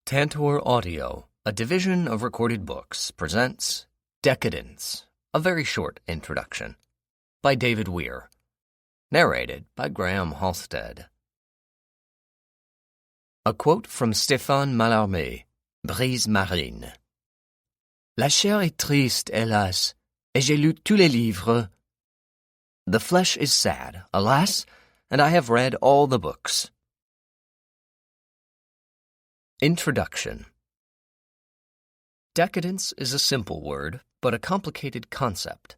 Tantor Audio, a division of Recorded Books, presents Decadence, a very short introduction, by David Weir, narrated by Graham Halstead. A quote from Stéphane Mallarmé, Brise marine. La chair est triste, hélas, et j'ai lu tous les livres. The flesh is sad, alas, and I have read all the books. Introduction. Decadence is a simple word, but a complicated concept.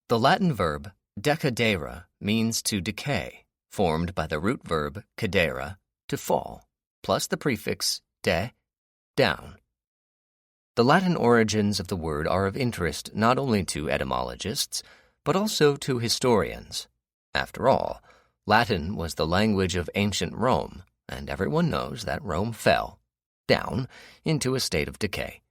The Latin verb decadere means to decay, formed by the root verb cadere, to fall, plus the prefix de, down. The Latin origins of the word are of interest not only to etymologists, but also to historians. After all, Latin was the language of ancient Rome, and everyone knows that Rome fell down into a state of decay.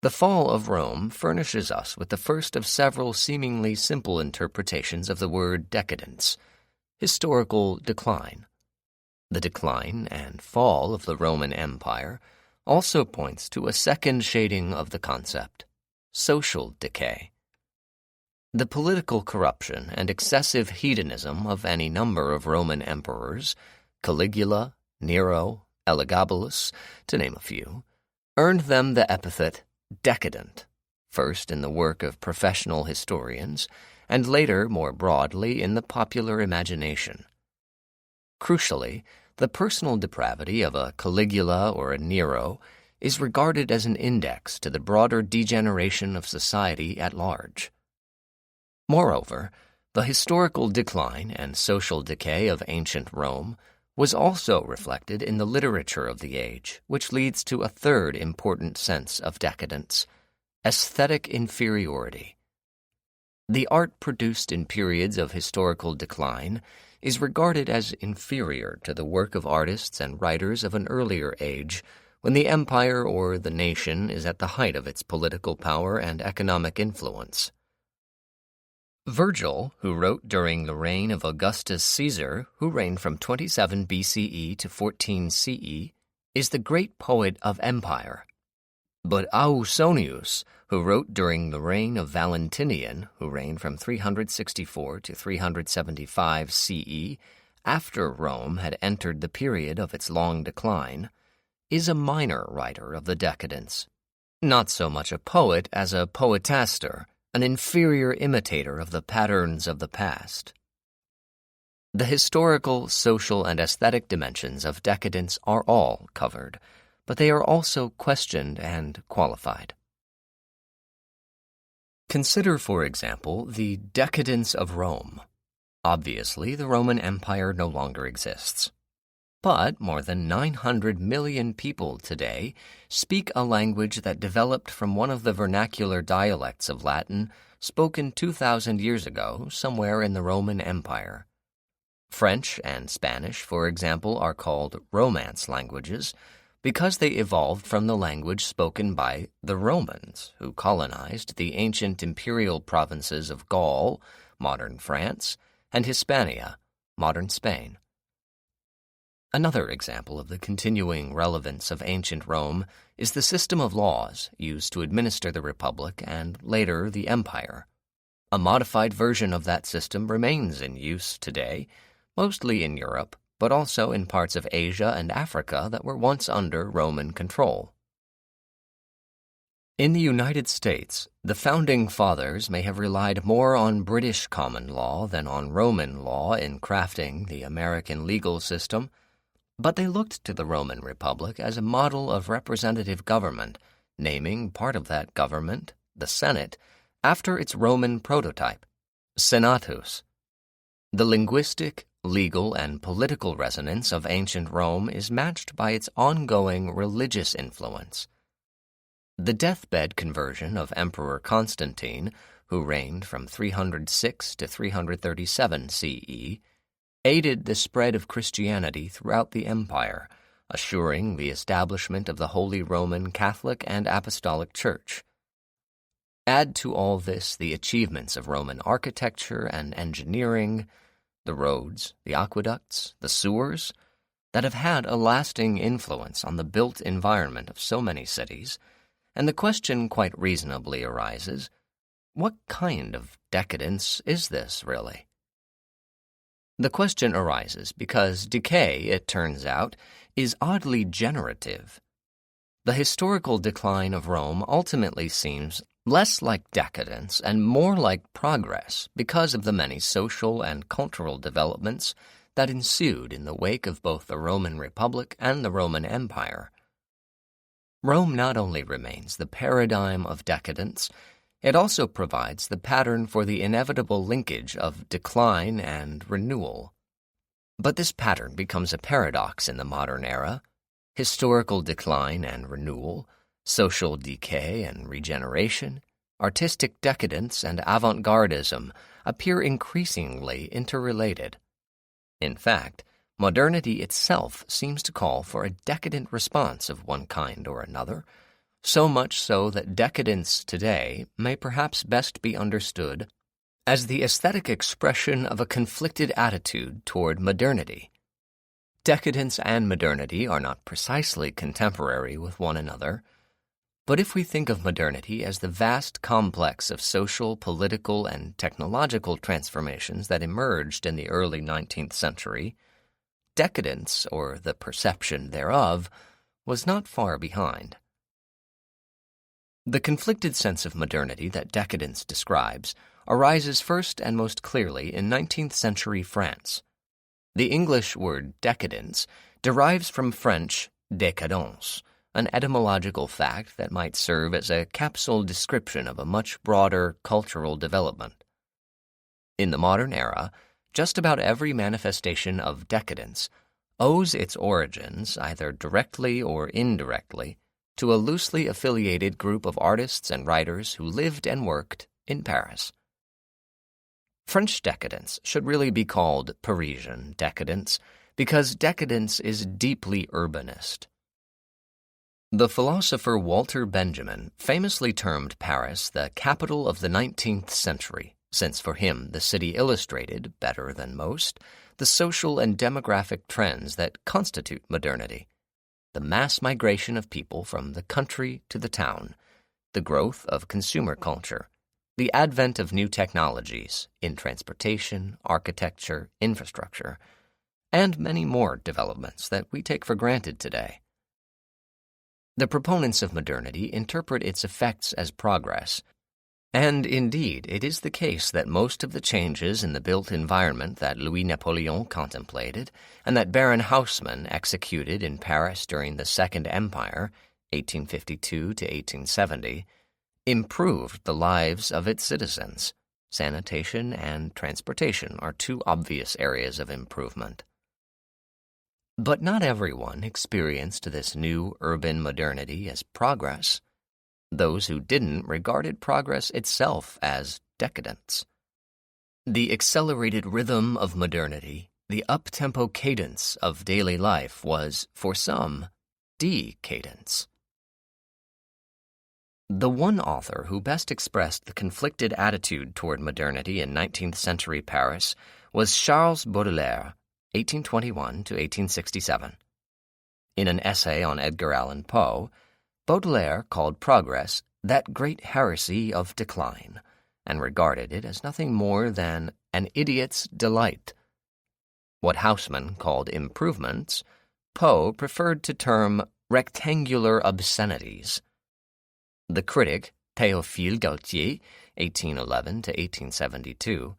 The fall of Rome furnishes us with the first of several seemingly simple interpretations of the word decadence, historical decline. The decline and fall of the Roman Empire also points to a second shading of the concept, social decay. The political corruption and excessive hedonism of any number of Roman emperors, Caligula, Nero, Elagabalus, to name a few, earned them the epithet decadent, first in the work of professional historians, and later more broadly in the popular imagination. Crucially, the personal depravity of a Caligula or a Nero is regarded as an index to the broader degeneration of society at large. Moreover, the historical decline and social decay of ancient Rome was also reflected in the literature of the age, which leads to a third important sense of decadence, aesthetic inferiority. The art produced in periods of historical decline is regarded as inferior to the work of artists and writers of an earlier age, when the empire or the nation is at the height of its political power and economic influence. Virgil, who wrote during the reign of Augustus Caesar, who reigned from 27 BCE to 14 CE, is the great poet of empire. But Ausonius, who wrote during the reign of Valentinian, who reigned from 364 to 375 CE, after Rome had entered the period of its long decline, is a minor writer of the decadence. Not so much a poet as a poetaster, an inferior imitator of the patterns of the past. The historical, social, and aesthetic dimensions of decadence are all covered, but they are also questioned and qualified. Consider, for example, the decadence of Rome. Obviously, the Roman Empire no longer exists. But more than 900 million people today speak a language that developed from one of the vernacular dialects of Latin spoken 2,000 years ago somewhere in the Roman Empire. French and Spanish, for example, are called Romance languages because they evolved from the language spoken by the Romans, who colonized the ancient imperial provinces of Gaul, modern France, and Hispania, modern Spain. Another example of the continuing relevance of ancient Rome is the system of laws used to administer the Republic and, later, the Empire. A modified version of that system remains in use today, mostly in Europe, but also in parts of Asia and Africa that were once under Roman control. In the United States, the Founding Fathers may have relied more on British common law than on Roman law in crafting the American legal system, but they looked to the Roman Republic as a model of representative government, naming part of that government, the Senate, after its Roman prototype, Senatus. The linguistic, legal, and political resonance of ancient Rome is matched by its ongoing religious influence. The deathbed conversion of Emperor Constantine, who reigned from 306 to 337 CE, aided the spread of Christianity throughout the empire, assuring the establishment of the Holy Roman Catholic and Apostolic Church. Add to all this the achievements of Roman architecture and engineering, the roads, the aqueducts, the sewers, that have had a lasting influence on the built environment of so many cities, and the question quite reasonably arises, what kind of decadence is this, really? The question arises because decay, it turns out, is oddly generative. The historical decline of Rome ultimately seems less like decadence and more like progress because of the many social and cultural developments that ensued in the wake of both the Roman Republic and the Roman Empire. Rome not only remains the paradigm of decadence, it also provides the pattern for the inevitable linkage of decline and renewal. But this pattern becomes a paradox in the modern era. Historical decline and renewal, social decay and regeneration, artistic decadence and avant-gardism appear increasingly interrelated. In fact, modernity itself seems to call for a decadent response of one kind or another, so much so that decadence today may perhaps best be understood as the aesthetic expression of a conflicted attitude toward modernity. Decadence and modernity are not precisely contemporary with one another, but if we think of modernity as the vast complex of social, political, and technological transformations that emerged in the early 19th century, decadence, or the perception thereof, was not far behind. The conflicted sense of modernity that decadence describes arises first and most clearly in 19th century France. The English word decadence derives from French décadence, an etymological fact that might serve as a capsule description of a much broader cultural development. In the modern era, just about every manifestation of decadence owes its origins, either directly or indirectly, to a loosely affiliated group of artists and writers who lived and worked in Paris. French decadence should really be called Parisian decadence, because decadence is deeply urbanist. The philosopher Walter Benjamin famously termed Paris the capital of the 19th century, since for him the city illustrated, better than most, the social and demographic trends that constitute modernity: the mass migration of people from the country to the town, the growth of consumer culture, the advent of new technologies in transportation, architecture, infrastructure, and many more developments that we take for granted today. The proponents of modernity interpret its effects as progress, and indeed it is the case that most of the changes in the built environment that Louis Napoleon contemplated and that Baron Haussmann executed in Paris during the Second Empire, 1852 to 1870, improved the lives of its citizens. Sanitation and transportation are two obvious areas of improvement. But not everyone experienced this new urban modernity as progress. Those who didn't regarded progress itself as decadence. The accelerated rhythm of modernity, the up-tempo cadence of daily life was, for some, decadence. The one author who best expressed the conflicted attitude toward modernity in 19th century Paris was Charles Baudelaire, 1821 to 1867. In an essay on Edgar Allan Poe, Baudelaire called progress that great heresy of decline, and regarded it as nothing more than an idiot's delight. What Haussmann called improvements, Poe preferred to term rectangular obscenities. The critic, Théophile Gautier, 1811 to 1872,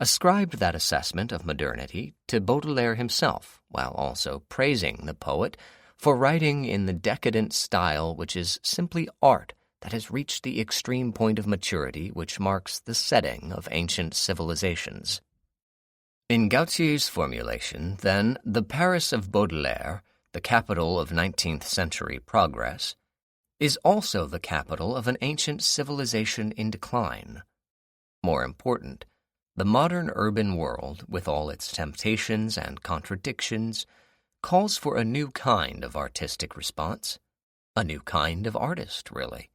ascribed that assessment of modernity to Baudelaire himself, while also praising the poet for writing in the decadent style which is simply art that has reached the extreme point of maturity which marks the setting of ancient civilizations. In Gautier's formulation, then, the Paris of Baudelaire, the capital of 19th century progress, is also the capital of an ancient civilization in decline. More important, the modern urban world, with all its temptations and contradictions, calls for a new kind of artistic response, a new kind of artist, really.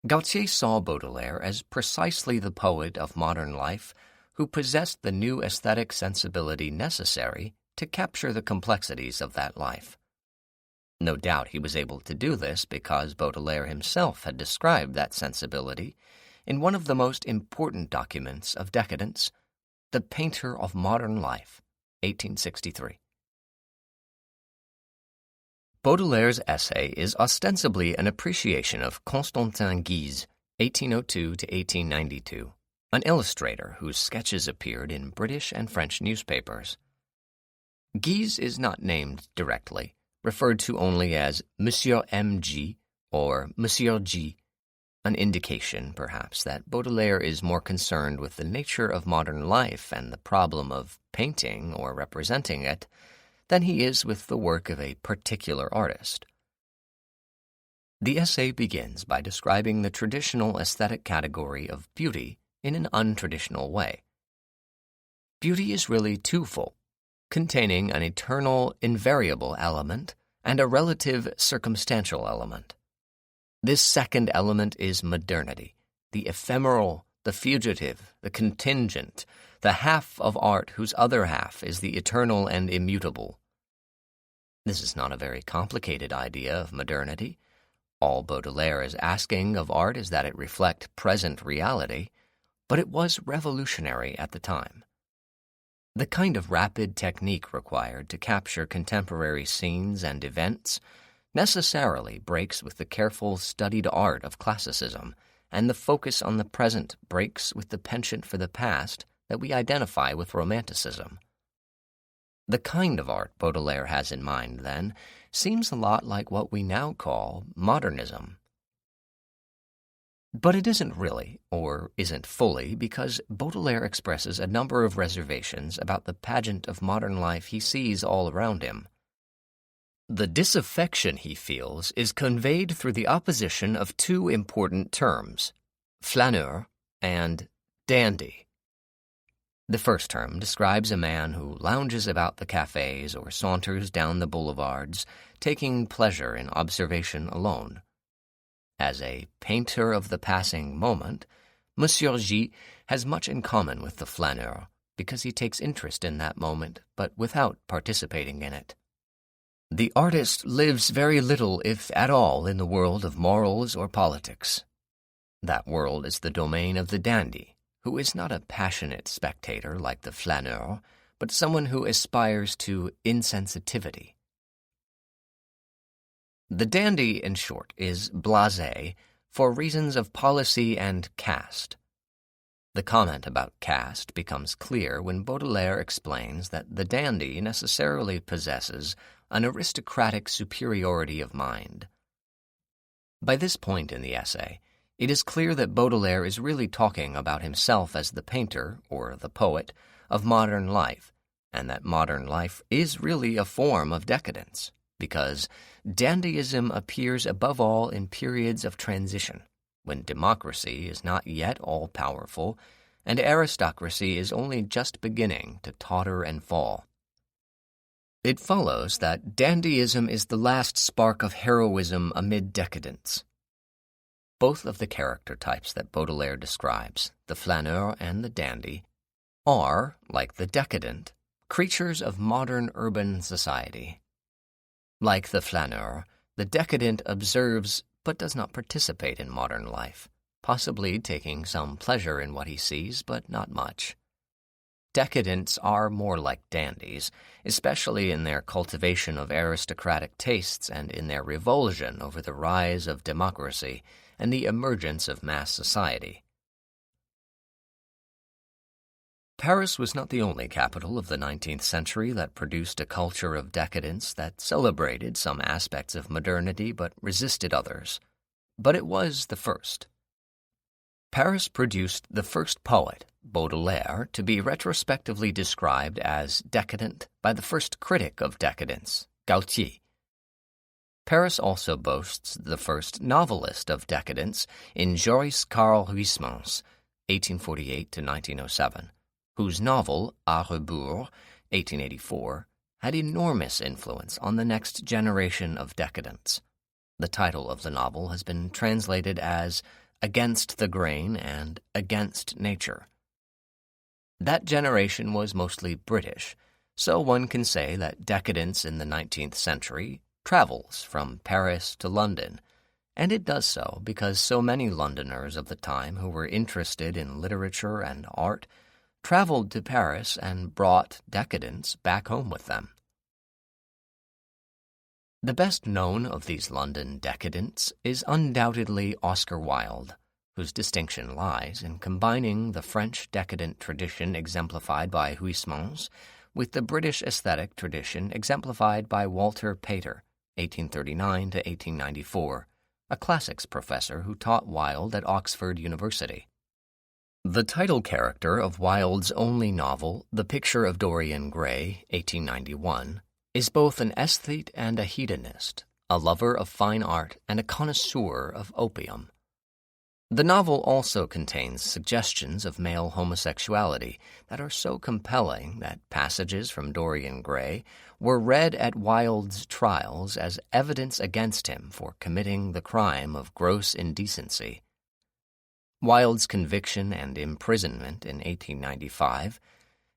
Gautier saw Baudelaire as precisely the poet of modern life who possessed the new aesthetic sensibility necessary to capture the complexities of that life. No doubt he was able to do this because Baudelaire himself had described that sensibility in one of the most important documents of decadence, The Painter of Modern Life, 1863. Baudelaire's essay is ostensibly an appreciation of Constantin Guise, 1802 to 1892, an illustrator whose sketches appeared in British and French newspapers. Guise is not named directly, referred to only as Monsieur M.G. or Monsieur G., an indication, perhaps, that Baudelaire is more concerned with the nature of modern life and the problem of painting or representing it than he is with the work of a particular artist. The essay begins by describing the traditional aesthetic category of beauty in an untraditional way. Beauty is really twofold, containing an eternal, invariable element and a relative, circumstantial element. This second element is modernity, the ephemeral, the fugitive, the contingent, the half of art whose other half is the eternal and immutable. This is not a very complicated idea of modernity. All Baudelaire is asking of art is that it reflect present reality, but it was revolutionary at the time. The kind of rapid technique required to capture contemporary scenes and events necessarily breaks with the careful, studied art of classicism, and the focus on the present breaks with the penchant for the past that we identify with Romanticism. The kind of art Baudelaire has in mind, then, seems a lot like what we now call modernism. But it isn't really, or isn't fully, because Baudelaire expresses a number of reservations about the pageant of modern life he sees all around him. The disaffection he feels is conveyed through the opposition of two important terms, flâneur and dandy. The first term describes a man who lounges about the cafes or saunters down the boulevards, taking pleasure in observation alone. As a painter of the passing moment, Monsieur G has much in common with the flâneur, because he takes interest in that moment, but without participating in it. The artist lives very little, if at all, in the world of morals or politics. That world is the domain of the dandy, who is not a passionate spectator like the flâneur, but someone who aspires to insensitivity. The dandy, in short, is blasé for reasons of policy and caste. The comment about caste becomes clear when Baudelaire explains that the dandy necessarily possesses an aristocratic superiority of mind. By this point in the essay, it is clear that Baudelaire is really talking about himself as the painter, or the poet, of modern life, and that modern life is really a form of decadence, because dandyism appears above all in periods of transition, when democracy is not yet all-powerful, and aristocracy is only just beginning to totter and fall. It follows that dandyism is the last spark of heroism amid decadence. Both of the character types that Baudelaire describes, the flâneur and the dandy, are, like the decadent, creatures of modern urban society. Like the flâneur, the decadent observes but does not participate in modern life, possibly taking some pleasure in what he sees, but not much. Decadents are more like dandies, especially in their cultivation of aristocratic tastes and in their revulsion over the rise of democracy and the emergence of mass society. Paris was not the only capital of the 19th century that produced a culture of decadence that celebrated some aspects of modernity but resisted others. But it was the first. Paris produced the first poet, Baudelaire, to be retrospectively described as decadent by the first critic of decadence, Gautier. Paris also boasts the first novelist of decadence in Joris Karl Huysmans, 1848 to 1907, whose novel, A Rebours, 1884, had enormous influence on the next generation of decadents. The title of the novel has been translated as Against the Grain and Against Nature. That generation was mostly British, So one can say that decadence in the 19th century travels from Paris to London, and it does so because so many Londoners of the time who were interested in literature and art traveled to Paris and brought decadence back home with them. The best known of these London decadents is undoubtedly Oscar Wilde, whose distinction lies in combining the French decadent tradition exemplified by Huysmans with the British aesthetic tradition exemplified by Walter Pater, 1839 to 1894, a classics professor who taught Wilde at Oxford University. The title character of Wilde's only novel, The Picture of Dorian Gray, 1891, is both an aesthete and a hedonist, a lover of fine art and a connoisseur of opium. The novel also contains suggestions of male homosexuality that are so compelling that passages from Dorian Gray were read at Wilde's trials as evidence against him for committing the crime of gross indecency. Wilde's conviction and imprisonment in 1895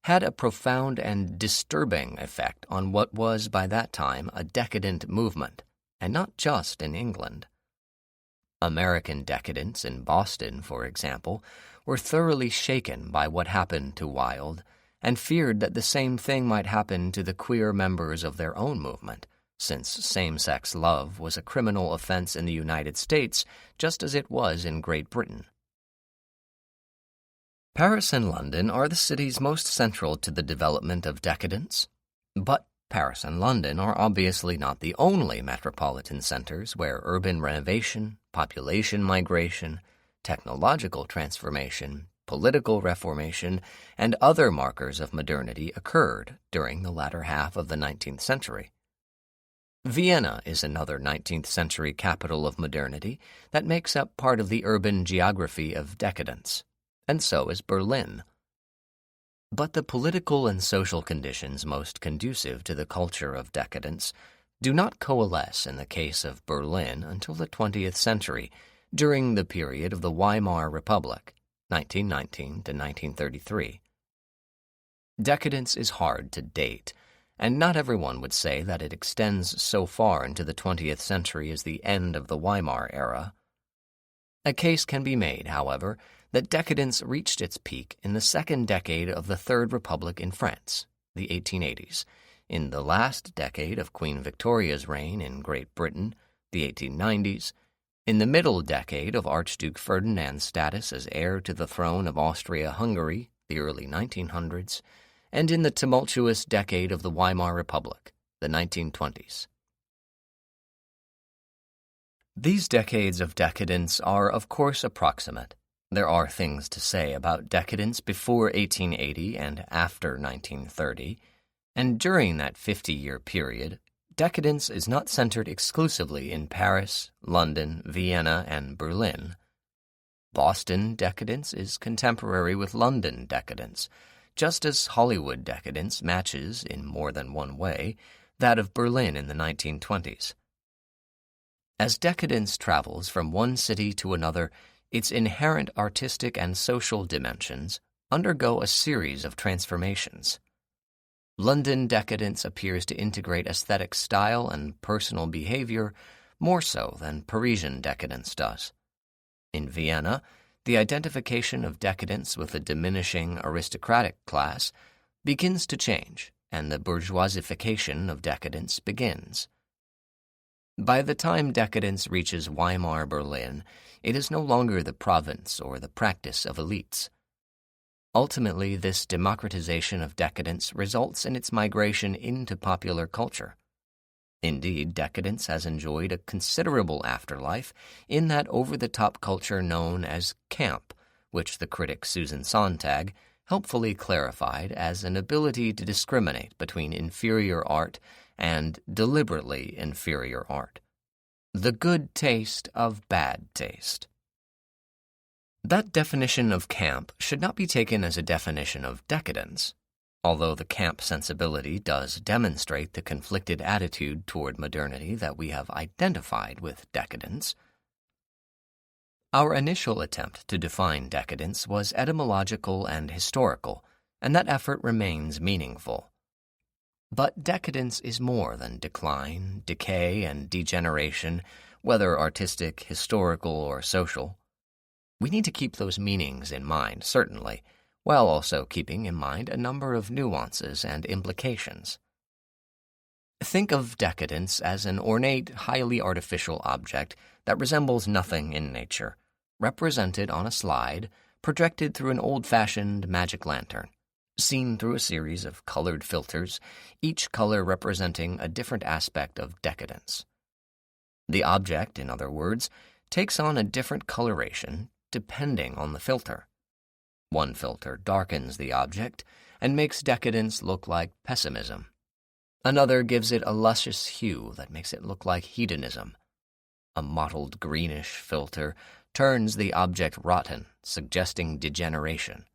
had a profound and disturbing effect on what was by that time a decadent movement, and not just in England. American decadents in Boston, for example, were thoroughly shaken by what happened to Wilde and feared that the same thing might happen to the queer members of their own movement, since same-sex love was a criminal offense in the United States just as it was in Great Britain. Paris and London are the cities most central to the development of decadence, but Paris and London are obviously not the only metropolitan centers where urban renovation, population migration, technological transformation, political reformation, and other markers of modernity occurred during the latter half of the 19th century. Vienna is another 19th century capital of modernity that makes up part of the urban geography of decadence, and so is Berlin. But the political and social conditions most conducive to the culture of decadence do not coalesce in the case of Berlin until the 20th century, during the period of the Weimar Republic, 1919 to 1933. Decadence is hard to date, and not everyone would say that it extends so far into the 20th century as the end of the Weimar era. A case can be made, however, that decadence reached its peak in the second decade of the Third Republic in France, the 1880s, in the last decade of Queen Victoria's reign in Great Britain, the 1890s, in the middle decade of Archduke Ferdinand's status as heir to the throne of Austria-Hungary, the early 1900s, and in the tumultuous decade of the Weimar Republic, the 1920s. These decades of decadence are, of course, approximate. There are things to say about decadence before 1880 and after 1930, and during that 50-year period, decadence is not centered exclusively in Paris, London, Vienna, and Berlin. Boston decadence is contemporary with London decadence, just as Hollywood decadence matches, in more than one way, that of Berlin in the 1920s. As decadence travels from one city to another, its inherent artistic and social dimensions undergo a series of transformations. London decadence appears to integrate aesthetic style and personal behavior more so than Parisian decadence does. In Vienna, the identification of decadence with a diminishing aristocratic class begins to change, and the bourgeoisification of decadence begins. By the time decadence reaches Weimar Berlin, it is no longer the province or the practice of elites. Ultimately, this democratization of decadence results in its migration into popular culture. Indeed, decadence has enjoyed a considerable afterlife in that over-the-top culture known as camp, which the critic Susan Sontag helpfully clarified as an ability to discriminate between inferior art and deliberately inferior art. The good taste of bad taste. That definition of camp should not be taken as a definition of decadence, although the camp sensibility does demonstrate the conflicted attitude toward modernity that we have identified with decadence. Our initial attempt to define decadence was etymological and historical, and that effort remains meaningful. But decadence is more than decline, decay, and degeneration, whether artistic, historical, or social. We need to keep those meanings in mind, certainly, while also keeping in mind a number of nuances and implications. Think of decadence as an ornate, highly artificial object that resembles nothing in nature, represented on a slide, projected through an old-fashioned magic lantern, seen through a series of colored filters, each color representing a different aspect of decadence. The object, in other words, takes on a different coloration depending on the filter. One filter darkens the object and makes decadence look like pessimism. Another gives it a luscious hue that makes it look like hedonism. A mottled greenish filter turns the object rotten, suggesting degeneration.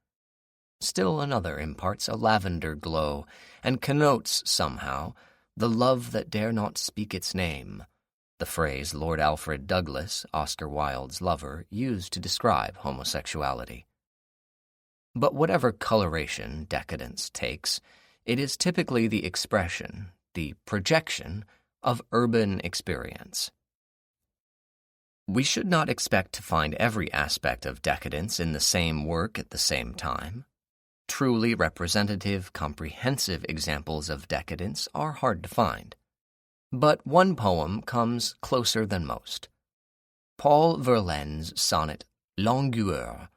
Still another imparts a lavender glow and connotes, somehow, the love that dare not speak its name, the phrase Lord Alfred Douglas, Oscar Wilde's lover, used to describe homosexuality. But whatever coloration decadence takes, it is typically the expression, the projection, of urban experience. We should not expect to find every aspect of decadence in the same work at the same time. Truly representative, comprehensive examples of decadence are hard to find. But one poem comes closer than most. Paul Verlaine's sonnet, Langueur.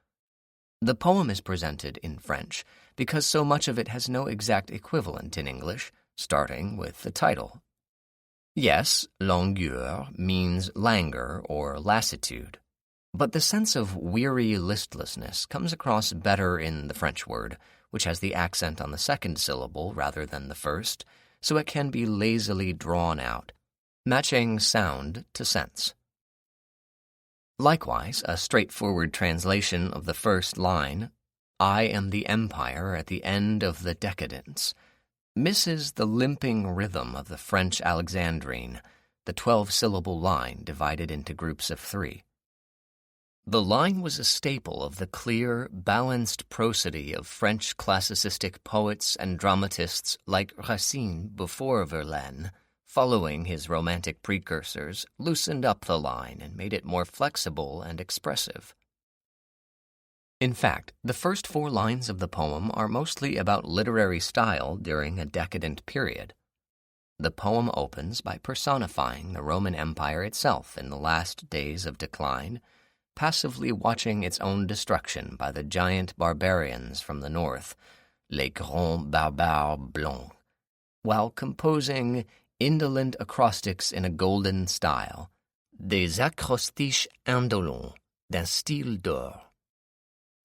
The poem is presented in French because so much of it has no exact equivalent in English, starting with the title. Yes, langueur means languor or lassitude, but the sense of weary listlessness comes across better in the French word, which has the accent on the second syllable rather than the first, so it can be lazily drawn out, matching sound to sense. Likewise, a straightforward translation of the first line, I am the empire at the end of the decadence, misses the limping rhythm of the French Alexandrine, the 12-syllable line divided into groups of 3. The line was a staple of the clear, balanced prosody of French classicistic poets and dramatists like Racine before Verlaine, following his romantic precursors, loosened up the line and made it more flexible and expressive. In fact, the first 4 lines of the poem are mostly about literary style during a decadent period. The poem opens by personifying the Roman Empire itself in the last days of decline, passively watching its own destruction by the giant barbarians from the north, les grands barbares blancs, while composing indolent acrostics in a golden style, des acrostiches indolents, d'un style d'or.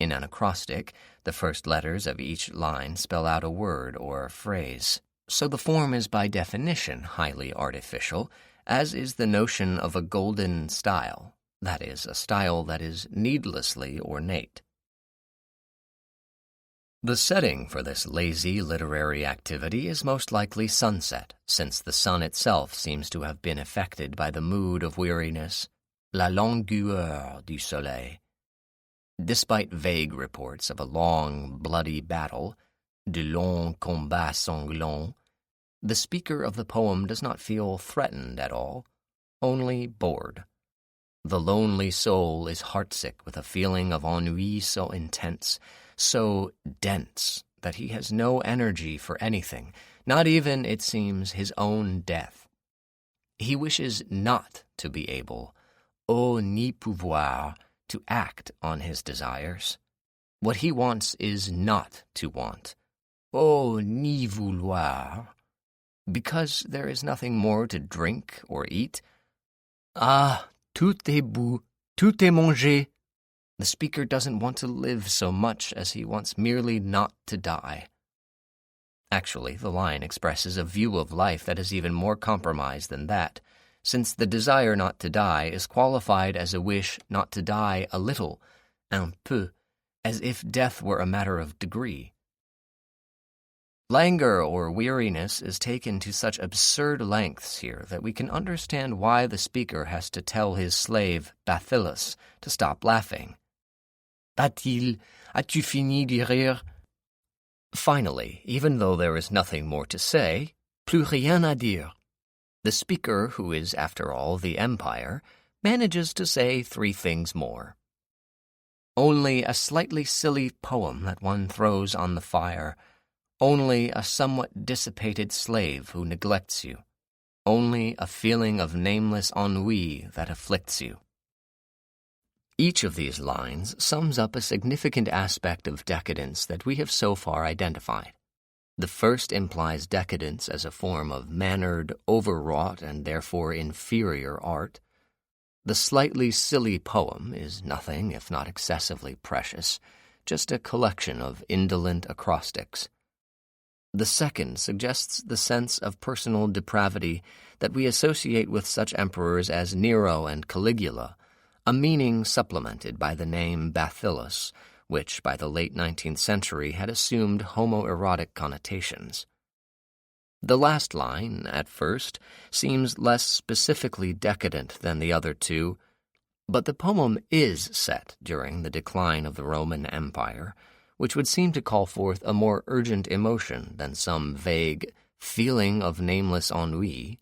In an acrostic, the first letters of each line spell out a word or phrase, so the form is by definition highly artificial, as is the notion of a golden style, that is, a style that is needlessly ornate. The setting for this lazy literary activity is most likely sunset, since the sun itself seems to have been affected by the mood of weariness, la langueur du soleil. Despite vague reports of a long, bloody battle, de longs combats sanglants, the speaker of the poem does not feel threatened at all, only bored. The lonely soul is heartsick with a feeling of ennui so intense, so dense, that he has no energy for anything, not even, it seems, his own death. He wishes not to be able, ni pouvoir, to act on his desires. What he wants is not to want, ni vouloir. Because there is nothing more to drink or eat. Ah, tout est bu, tout est mangé. The speaker doesn't want to live so much as he wants merely not to die. Actually, the line expresses a view of life that is even more compromised than that, since the desire not to die is qualified as a wish not to die a little, un peu, as if death were a matter of degree. Languor or weariness is taken to such absurd lengths here that we can understand why the speaker has to tell his slave, Bathyllus, to stop laughing. Bathyle, as-tu fini de rire? Finally, even though there is nothing more to say, Plus rien à dire. The speaker, who is, after all, the empire, manages to say three things more. Only a slightly silly poem that one throws on the fire. Only a somewhat dissipated slave who neglects you. Only a feeling of nameless ennui that afflicts you. Each of these lines sums up a significant aspect of decadence that we have so far identified. The first implies decadence as a form of mannered, overwrought, and therefore inferior art. The slightly silly poem is nothing if not excessively precious, just a collection of indolent acrostics. The second suggests the sense of personal depravity that we associate with such emperors as Nero and Caligula, a meaning supplemented by the name Bacillus, which by the late 19th century had assumed homoerotic connotations. The last line, at first, seems less specifically decadent than the other two, but the poem is set during the decline of the Roman Empire, which would seem to call forth a more urgent emotion than some vague feeling of nameless ennui.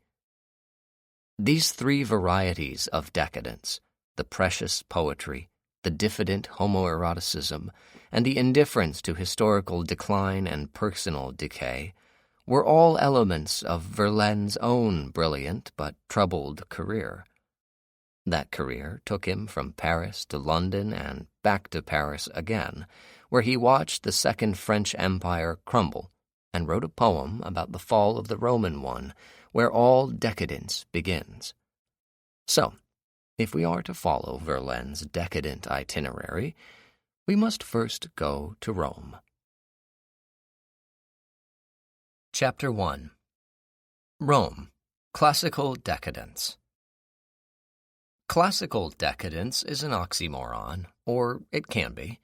These three varieties of decadence, the precious poetry, the diffident homoeroticism, and the indifference to historical decline and personal decay, were all elements of Verlaine's own brilliant but troubled career. That career took him from Paris to London and back to Paris again, where he watched the Second French Empire crumble and wrote a poem about the fall of the Roman one, where all decadence begins. So, if we are to follow Verlaine's decadent itinerary, we must first go to Rome. Chapter 1. Rome, Classical Decadence. Classical decadence is an oxymoron, or it can be.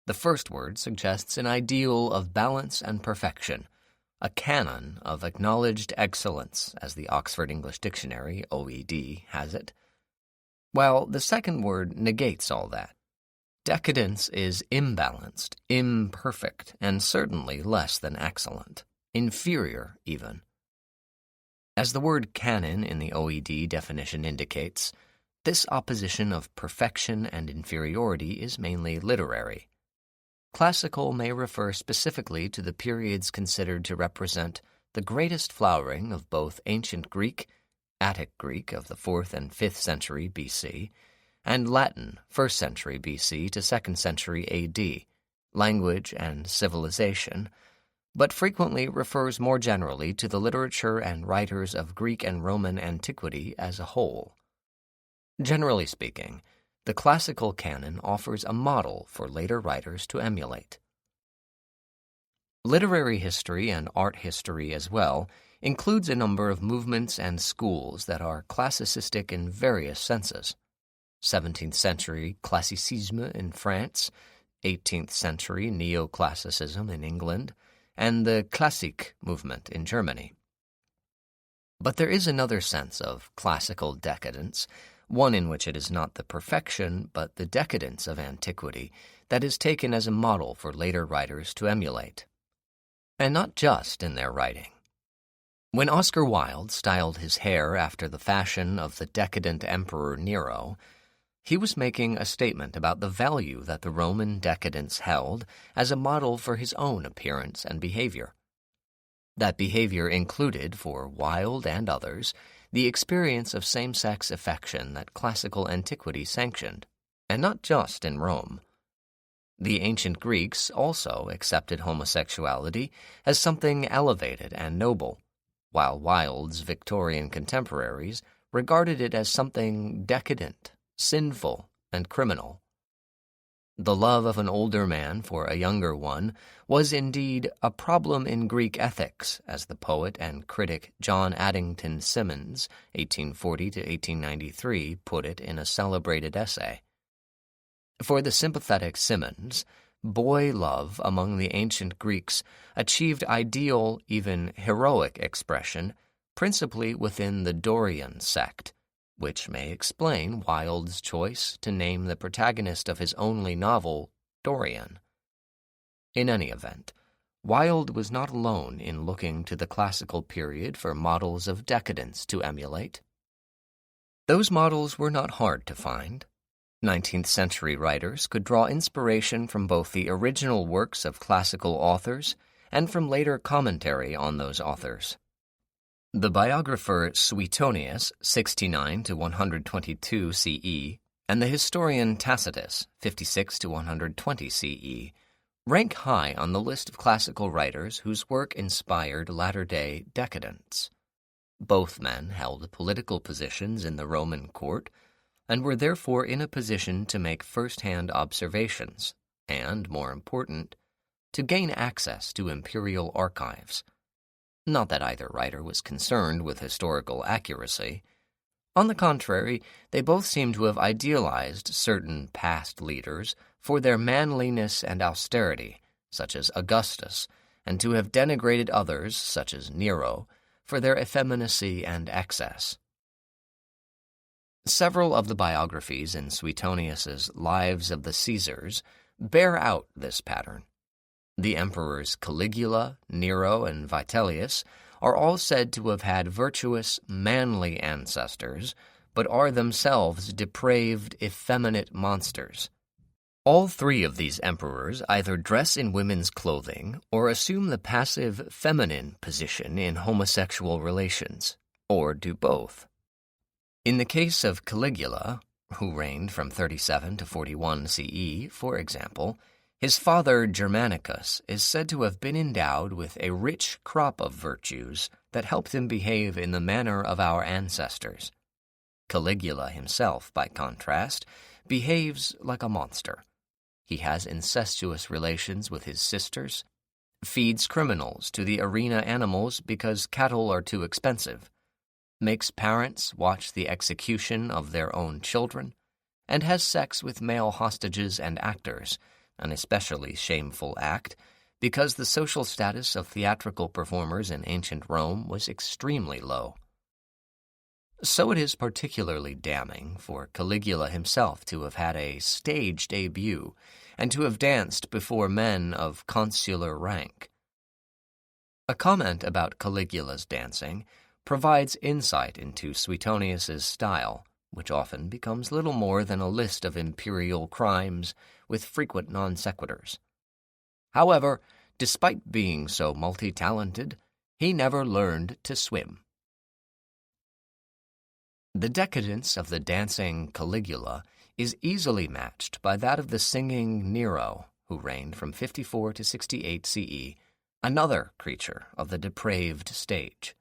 The first word suggests an ideal of balance and perfection, a canon of acknowledged excellence, as the Oxford English Dictionary, OED, has it, while the second word negates all that. Decadence is imbalanced, imperfect, and certainly less than excellent, inferior even. As the word canon in the OED definition indicates, this opposition of perfection and inferiority is mainly literary. Classical may refer specifically to the periods considered to represent the greatest flowering of both ancient Greek, Attic Greek of the 4th and 5th century BC, and Latin 1st century BC to 2nd century AD, language and civilization, but frequently refers more generally to the literature and writers of Greek and Roman antiquity as a whole. Generally speaking, the classical canon offers a model for later writers to emulate. Literary history and art history as well includes a number of movements and schools that are classicistic in various senses. 17th century classicisme in France, 18th century neoclassicism in England, and the Klassik movement in Germany. But there is another sense of classical decadence, one in which it is not the perfection but the decadence of antiquity that is taken as a model for later writers to emulate. And not just in their writing. When Oscar Wilde styled his hair after the fashion of the decadent Emperor Nero, he was making a statement about the value that the Roman decadence held as a model for his own appearance and behavior. That behavior included, for Wilde and others, the experience of same-sex affection that classical antiquity sanctioned, and not just in Rome. The ancient Greeks also accepted homosexuality as something elevated and noble, while Wilde's Victorian contemporaries regarded it as something decadent, sinful, and criminal. The love of an older man for a younger one was indeed a problem in Greek ethics, as the poet and critic John Addington Symonds, 1840 to 1893, put it in a celebrated essay. For the sympathetic Symonds, boy love among the ancient Greeks achieved ideal, even heroic expression, principally within the Dorian sect, which may explain Wilde's choice to name the protagonist of his only novel Dorian. In any event, Wilde was not alone in looking to the classical period for models of decadence to emulate. Those models were not hard to find. 19th century writers could draw inspiration from both the original works of classical authors and from later commentary on those authors. The biographer Suetonius, 69 to 122 CE, and the historian Tacitus, 56 to 120 CE, rank high on the list of classical writers whose work inspired latter-day decadence. Both men held political positions in the Roman court and were therefore in a position to make first-hand observations and, more important, to gain access to imperial archives. Not that either writer was concerned with historical accuracy. On the contrary, they both seem to have idealized certain past leaders for their manliness and austerity, such as Augustus, and to have denigrated others, such as Nero, for their effeminacy and excess. Several of the biographies in Suetonius's Lives of the Caesars bear out this pattern. The emperors Caligula, Nero, and Vitellius are all said to have had virtuous, manly ancestors, but are themselves depraved, effeminate monsters. All three of these emperors either dress in women's clothing or assume the passive, feminine position in homosexual relations, or do both. In the case of Caligula, who reigned from 37 to 41 CE, for example, his father Germanicus is said to have been endowed with a rich crop of virtues that helped him behave in the manner of our ancestors. Caligula himself, by contrast, behaves like a monster. He has incestuous relations with his sisters, feeds criminals to the arena animals because cattle are too expensive, makes parents watch the execution of their own children, and has sex with male hostages and actors, an especially shameful act because the social status of theatrical performers in ancient Rome was extremely low. So it is particularly damning for Caligula himself to have had a stage debut and to have danced before men of consular rank. A comment about Caligula's dancing provides insight into Suetonius's style, which often becomes little more than a list of imperial crimes with frequent non sequiturs. However, despite being so multi-talented, he never learned to swim. The decadence of the dancing Caligula is easily matched by that of the singing Nero, who reigned from 54 to 68 CE, another creature of the depraved stage.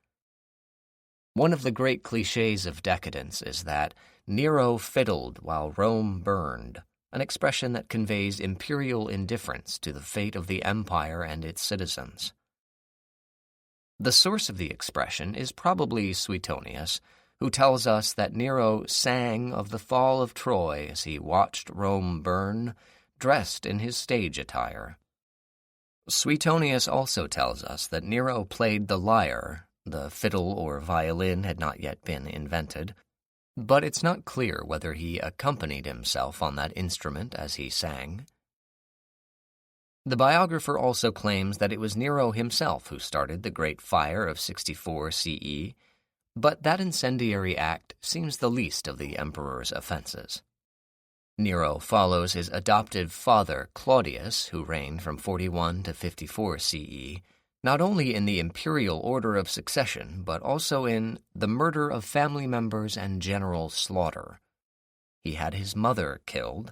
One of the great clichés of decadence is that Nero fiddled while Rome burned, an expression that conveys imperial indifference to the fate of the empire and its citizens. The source of the expression is probably Suetonius, who tells us that Nero sang of the fall of Troy as he watched Rome burn, dressed in his stage attire. Suetonius also tells us that Nero played the lyre. The fiddle or violin had not yet been invented, but it's not clear whether he accompanied himself on that instrument as he sang. The biographer also claims that it was Nero himself who started the Great Fire of 64 CE, but that incendiary act seems the least of the emperor's offenses. Nero follows his adopted father Claudius, who reigned from 41 to 54 CE, not only in the imperial order of succession, but also in the murder of family members and general slaughter. He had his mother killed,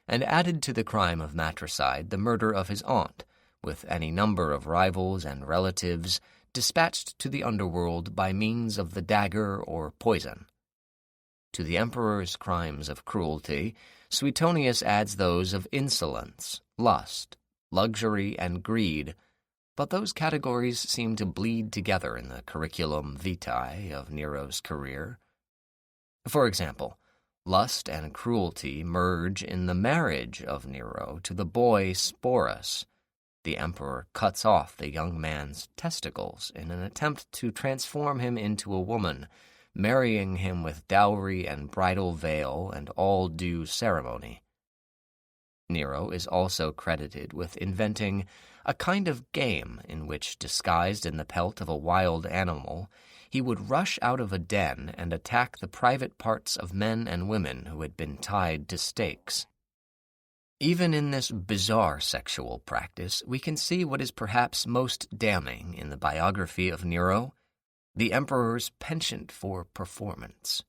and added to the crime of matricide the murder of his aunt, with any number of rivals and relatives dispatched to the underworld by means of the dagger or poison. To the emperor's crimes of cruelty, Suetonius adds those of insolence, lust, luxury, and greed, but those categories seem to bleed together in the curriculum vitae of Nero's career. For example, lust and cruelty merge in the marriage of Nero to the boy Sporus. The emperor cuts off the young man's testicles in an attempt to transform him into a woman, marrying him with dowry and bridal veil and all due ceremony. Nero is also credited with inventing a kind of game in which, disguised in the pelt of a wild animal, he would rush out of a den and attack the private parts of men and women who had been tied to stakes. Even in this bizarre sexual practice, we can see what is perhaps most damning in the biography of Nero, the emperor's penchant for performance.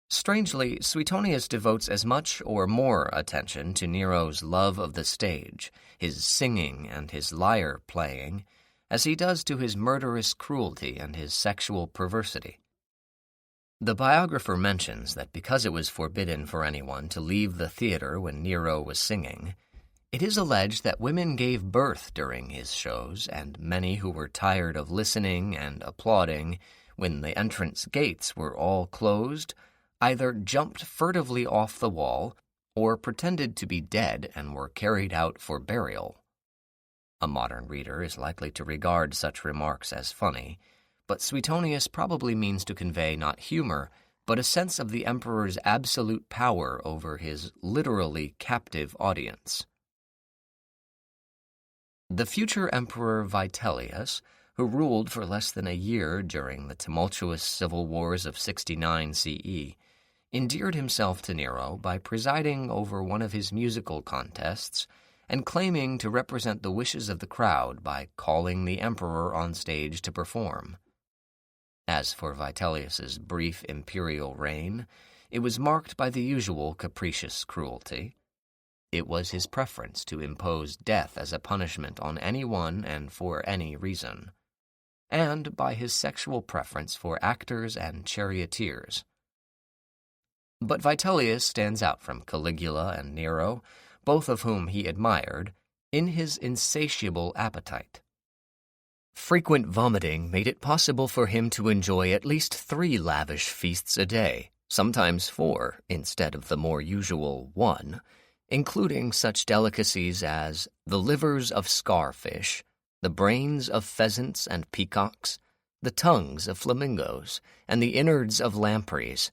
Strangely, Suetonius devotes as much or more attention to Nero's love of the stage, his singing and his lyre playing, as he does to his murderous cruelty and his sexual perversity. The biographer mentions that because it was forbidden for anyone to leave the theater when Nero was singing, it is alleged that women gave birth during his shows, and many who were tired of listening and applauding when the entrance gates were all closed either jumped furtively off the wall or pretended to be dead and were carried out for burial. A modern reader is likely to regard such remarks as funny, but Suetonius probably means to convey not humor, but a sense of the emperor's absolute power over his literally captive audience. The future emperor Vitellius, who ruled for less than a year during the tumultuous civil wars of 69 CE, endeared himself to Nero by presiding over one of his musical contests and claiming to represent the wishes of the crowd by calling the emperor on stage to perform. As for Vitellius's brief imperial reign, it was marked by the usual capricious cruelty. It was his preference to impose death as a punishment on anyone and for any reason, and by his sexual preference for actors and charioteers. But Vitellius stands out from Caligula and Nero, both of whom he admired, in his insatiable appetite. Frequent vomiting made it possible for him to enjoy at least 3 lavish feasts a day, sometimes 4 instead of the more usual 1, including such delicacies as the livers of scarfish, the brains of pheasants and peacocks, the tongues of flamingos, and the innards of lampreys,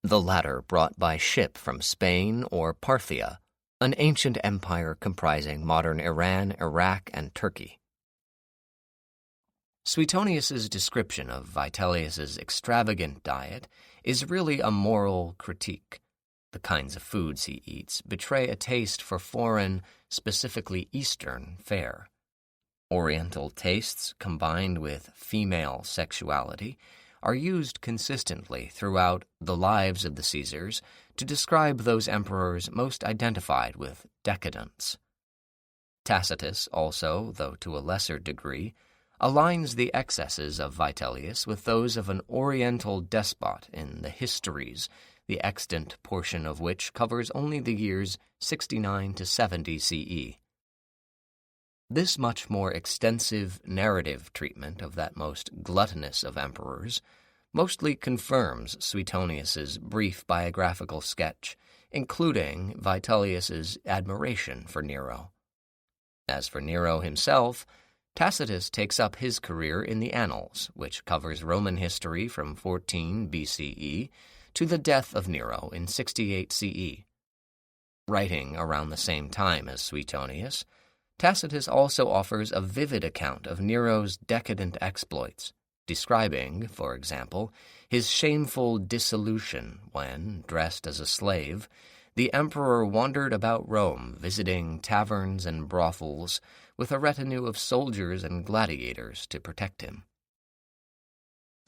the latter brought by ship from Spain or Parthia, an ancient empire comprising modern Iran, Iraq, and Turkey. Suetonius's description of Vitellius's extravagant diet is really a moral critique. The kinds of foods he eats betray a taste for foreign, specifically Eastern, fare. Oriental tastes combined with female sexuality are used consistently throughout the lives of the Caesars to describe those emperors most identified with decadence. Tacitus also, though to a lesser degree, aligns the excesses of Vitellius with those of an Oriental despot in the Histories, the extant portion of which covers only the years 69 to 70 CE. This much more extensive narrative treatment of that most gluttonous of emperors mostly confirms Suetonius's brief biographical sketch, including Vitellius's admiration for Nero. As for Nero himself, Tacitus takes up his career in the Annals, which covers Roman history from 14 BCE to the death of Nero in 68 CE. Writing around the same time as Suetonius, Tacitus also offers a vivid account of Nero's decadent exploits, describing, for example, his shameful dissolution when, dressed as a slave, the emperor wandered about Rome visiting taverns and brothels with a retinue of soldiers and gladiators to protect him.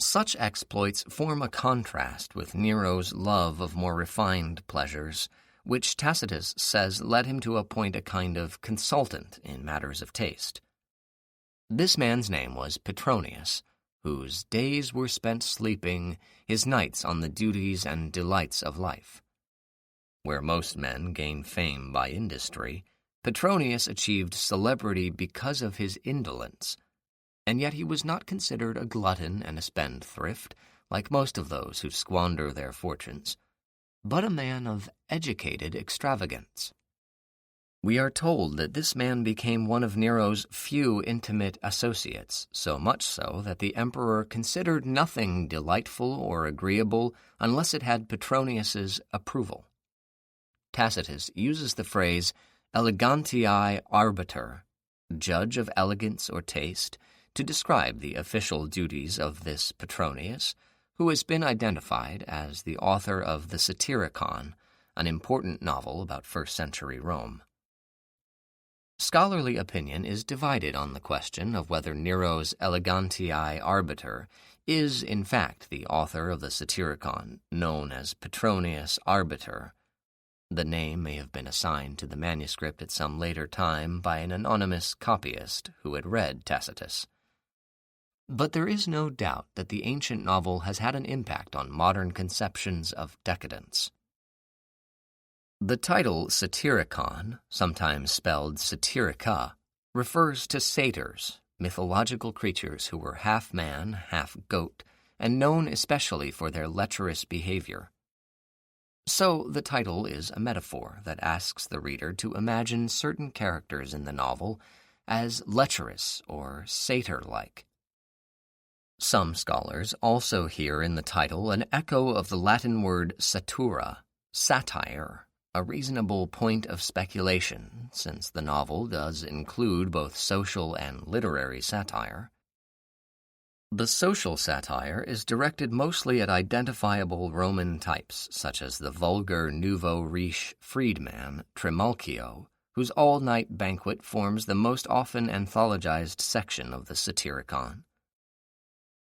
Such exploits form a contrast with Nero's love of more refined pleasures, which Tacitus says led him to appoint a kind of consultant in matters of taste. This man's name was Petronius, whose days were spent sleeping, his nights on the duties and delights of life. Where most men gain fame by industry, Petronius achieved celebrity because of his indolence, and yet he was not considered a glutton and a spendthrift, like most of those who squander their fortunes, but a man of educated extravagance. We are told that this man became one of Nero's few intimate associates, so much so that the emperor considered nothing delightful or agreeable unless it had Petronius's approval. Tacitus uses the phrase elegantiae arbiter, judge of elegance or taste, to describe the official duties of this Petronius, who has been identified as the author of the Satyricon, an important novel about first-century Rome. Scholarly opinion is divided on the question of whether Nero's elegantiae arbiter is, in fact, the author of the Satyricon, known as Petronius Arbiter. The name may have been assigned to the manuscript at some later time by an anonymous copyist who had read Tacitus. But there is no doubt that the ancient novel has had an impact on modern conceptions of decadence. The title Satyricon, sometimes spelled Satyrica, refers to satyrs, mythological creatures who were half man, half goat, and known especially for their lecherous behavior. So the title is a metaphor that asks the reader to imagine certain characters in the novel as lecherous or satyr-like. Some scholars also hear in the title an echo of the Latin word satura, satire, a reasonable point of speculation, since the novel does include both social and literary satire. The social satire is directed mostly at identifiable Roman types, such as the vulgar nouveau riche freedman, Trimalchio, whose all-night banquet forms the most often anthologized section of the Satyricon.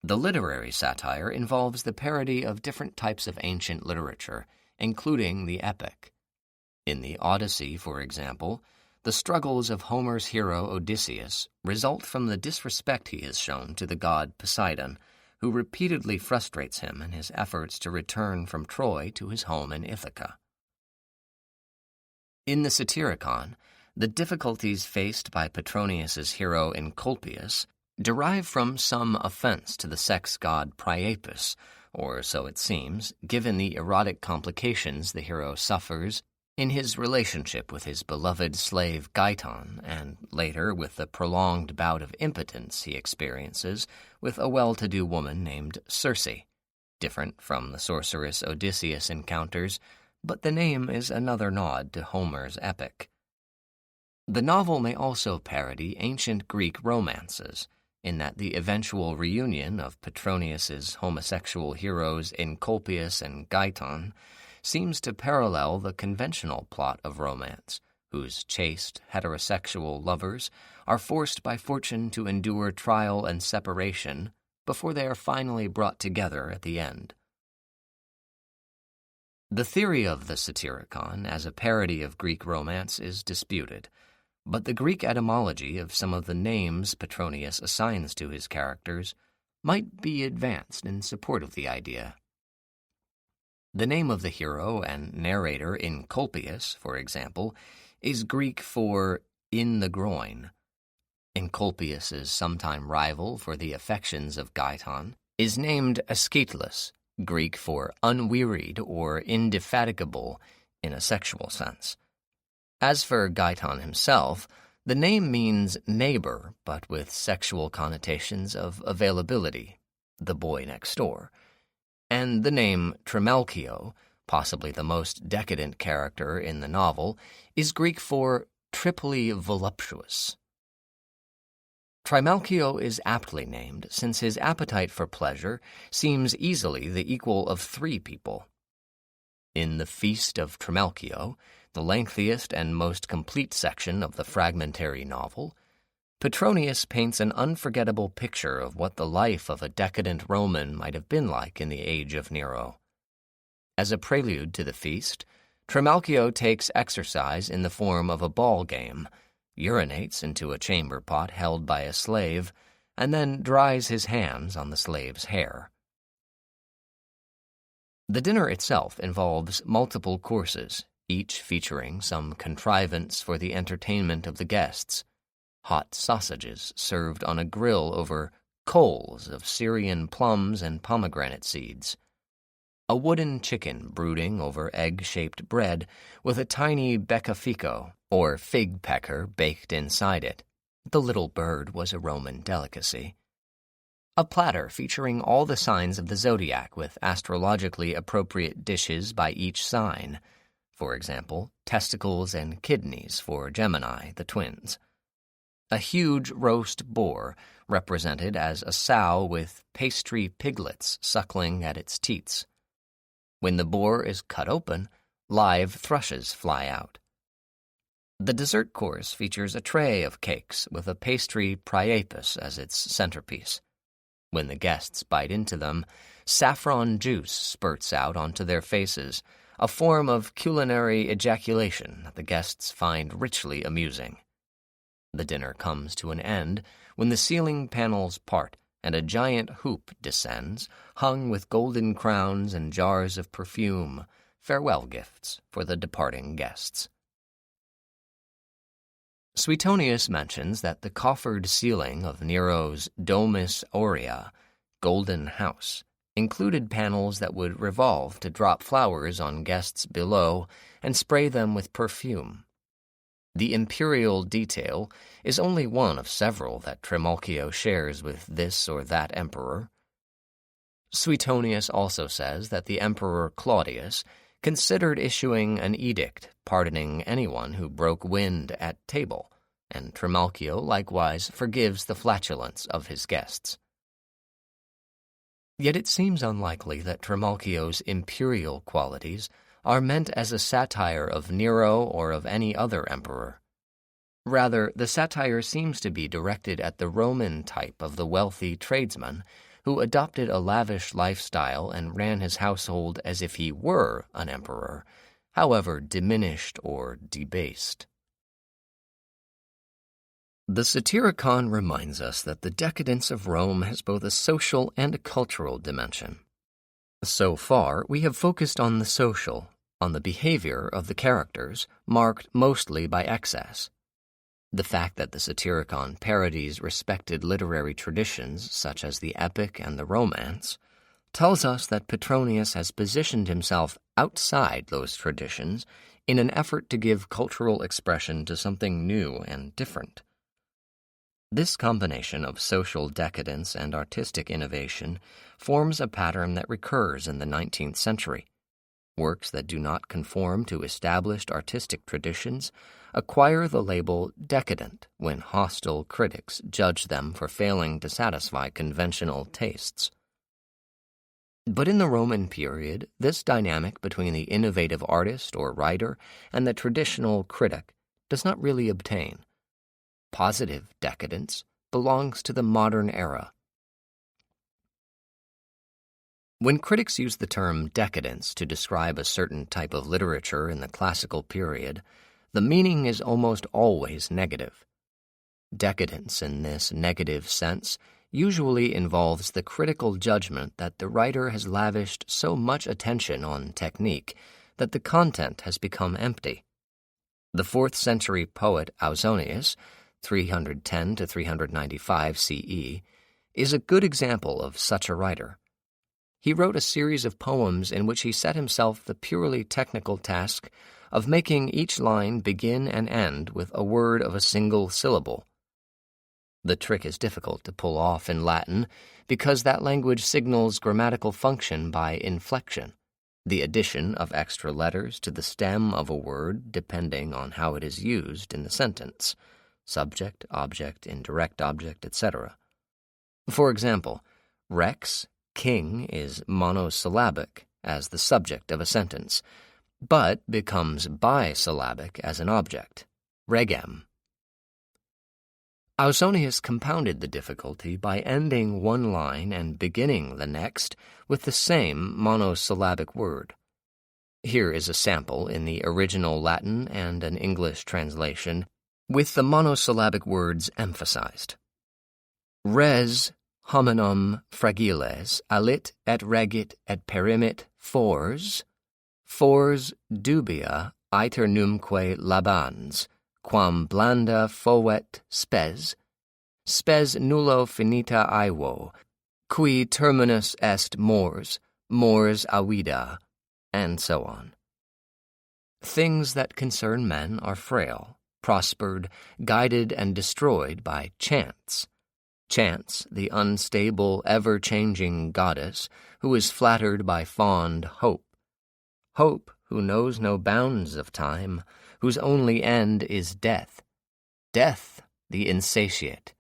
The literary satire involves the parody of different types of ancient literature, including the epic. In the Odyssey, for example, the struggles of Homer's hero Odysseus result from the disrespect he has shown to the god Poseidon, who repeatedly frustrates him in his efforts to return from Troy to his home in Ithaca. In the Satyricon, the difficulties faced by Petronius's hero Encolpius derive from some offense to the sex god Priapus, or so it seems, given the erotic complications the hero suffers in his relationship with his beloved slave Gaiton, and later with the prolonged bout of impotence he experiences with a well-to-do woman named Circe, different from the sorceress Odysseus encounters, but the name is another nod to Homer's epic. The novel may also parody ancient Greek romances, in that the eventual reunion of Petronius's homosexual heroes Encolpius and Gaiton seems to parallel the conventional plot of romance, whose chaste, heterosexual lovers are forced by fortune to endure trial and separation before they are finally brought together at the end. The theory of the Satyricon as a parody of Greek romance is disputed, but the Greek etymology of some of the names Petronius assigns to his characters might be advanced in support of the idea. The name of the hero and narrator Encolpius, for example, is Greek for in the groin. Encolpius's sometime rival for the affections of Gaiton is named Ascletus, Greek for unwearied or indefatigable in a sexual sense. As for Gaiton himself, the name means neighbor, but with sexual connotations of availability, the boy next door. And the name Trimalchio, possibly the most decadent character in the novel, is Greek for triply voluptuous. Trimalchio is aptly named since his appetite for pleasure seems easily the equal of 3 people. In the Feast of Trimalchio, the lengthiest and most complete section of the fragmentary novel, Petronius paints an unforgettable picture of what the life of a decadent Roman might have been like in the age of Nero. As a prelude to the feast, Trimalchio takes exercise in the form of a ball game, urinates into a chamber pot held by a slave, and then dries his hands on the slave's hair. The dinner itself involves multiple courses, each featuring some contrivance for the entertainment of the guests. Hot sausages served on a grill over coals of Syrian plums and pomegranate seeds. A wooden chicken brooding over egg-shaped bread with a tiny beccafico, or fig pecker, baked inside it. The little bird was a Roman delicacy. A platter featuring all the signs of the zodiac with astrologically appropriate dishes by each sign. for example, testicles and kidneys for Gemini, the twins. A huge roast boar, represented as a sow with pastry piglets suckling at its teats. When the boar is cut open, live thrushes fly out. The dessert course features a tray of cakes with a pastry priapus as its centerpiece. When the guests bite into them, saffron juice spurts out onto their faces, a form of culinary ejaculation that the guests find richly amusing. The dinner comes to an end when the ceiling panels part and a giant hoop descends, hung with golden crowns and jars of perfume, farewell gifts for the departing guests. Suetonius mentions that the coffered ceiling of Nero's Domus Aurea, Golden House, included panels that would revolve to drop flowers on guests below and spray them with perfume. The imperial detail is only one of several that Trimalchio shares with this or that emperor. Suetonius also says that the Emperor Claudius considered issuing an edict pardoning anyone who broke wind at table, and Trimalchio likewise forgives the flatulence of his guests. Yet it seems unlikely that Trimalchio's imperial qualities are meant as a satire of Nero or of any other emperor. Rather, the satire seems to be directed at the Roman type of the wealthy tradesman who adopted a lavish lifestyle and ran his household as if he were an emperor, however diminished or debased. The Satyricon reminds us that the decadence of Rome has both a social and a cultural dimension. So far, we have focused on the social, on the behavior of the characters, marked mostly by excess. The fact that the Satyricon parodies respected literary traditions such as the epic and the romance tells us that Petronius has positioned himself outside those traditions in an effort to give cultural expression to something new and different. This combination of social decadence and artistic innovation forms a pattern that recurs in the 19th century. Works that do not conform to established artistic traditions acquire the label decadent when hostile critics judge them for failing to satisfy conventional tastes. But in the Roman period, this dynamic between the innovative artist or writer and the traditional critic does not really obtain. Positive decadence belongs to the modern era. When critics use the term decadence to describe a certain type of literature in the classical period, the meaning is almost always negative. Decadence in this negative sense usually involves the critical judgment that the writer has lavished so much attention on technique that the content has become empty. The 4th century poet Ausonius, 310 to 395 CE, is a good example of such a writer. He wrote a series of poems in which he set himself the purely technical task of making each line begin and end with a word of a single syllable. The trick is difficult to pull off in Latin because that language signals grammatical function by inflection, the addition of extra letters to the stem of a word depending on how it is used in the sentence. Subject, object, indirect object, etc. For example, rex, king, is monosyllabic as the subject of a sentence, but becomes bisyllabic as an object, regem. Ausonius compounded the difficulty by ending one line and beginning the next with the same monosyllabic word. Here is a sample in the original Latin and an English translation, with the monosyllabic words emphasized. Res hominum fragiles alit et regit et perimit fors dubia aeternumque labans, quam blanda fovet spes nullo finita aevo, qui terminus est mors avida, and so on. Things that concern men are frail, prospered, guided, and destroyed by chance. Chance, the unstable, ever-changing goddess who is flattered by fond hope. Hope, who knows no bounds of time, whose only end is death. Death, the insatiate.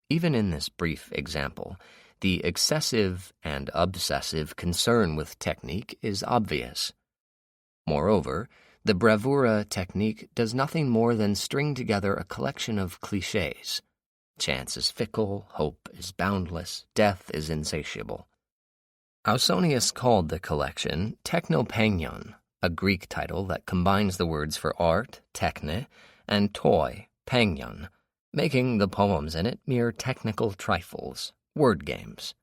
Even in this brief example, the excessive and obsessive concern with technique is obvious. Moreover, the bravura technique does nothing more than string together a collection of clichés. Chance is fickle, hope is boundless, death is insatiable. Ausonius called the collection technopaion, a Greek title that combines the words for art, techne, and toi, paion, making the poems in it mere technical trifles, word games.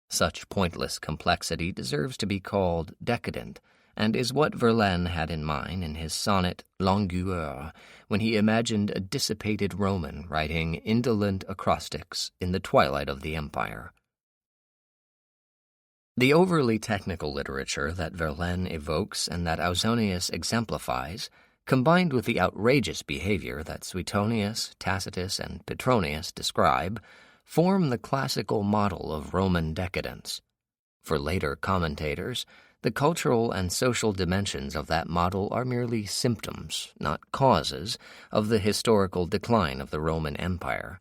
Such pointless complexity deserves to be called decadent, and is what Verlaine had in mind in his sonnet Langueur, when he imagined a dissipated Roman writing indolent acrostics in the twilight of the empire. The overly technical literature that Verlaine evokes and that Ausonius exemplifies, combined with the outrageous behavior that Suetonius, Tacitus, and Petronius describe, form the classical model of Roman decadence. For later commentators, the cultural and social dimensions of that model are merely symptoms, not causes, of the historical decline of the Roman Empire.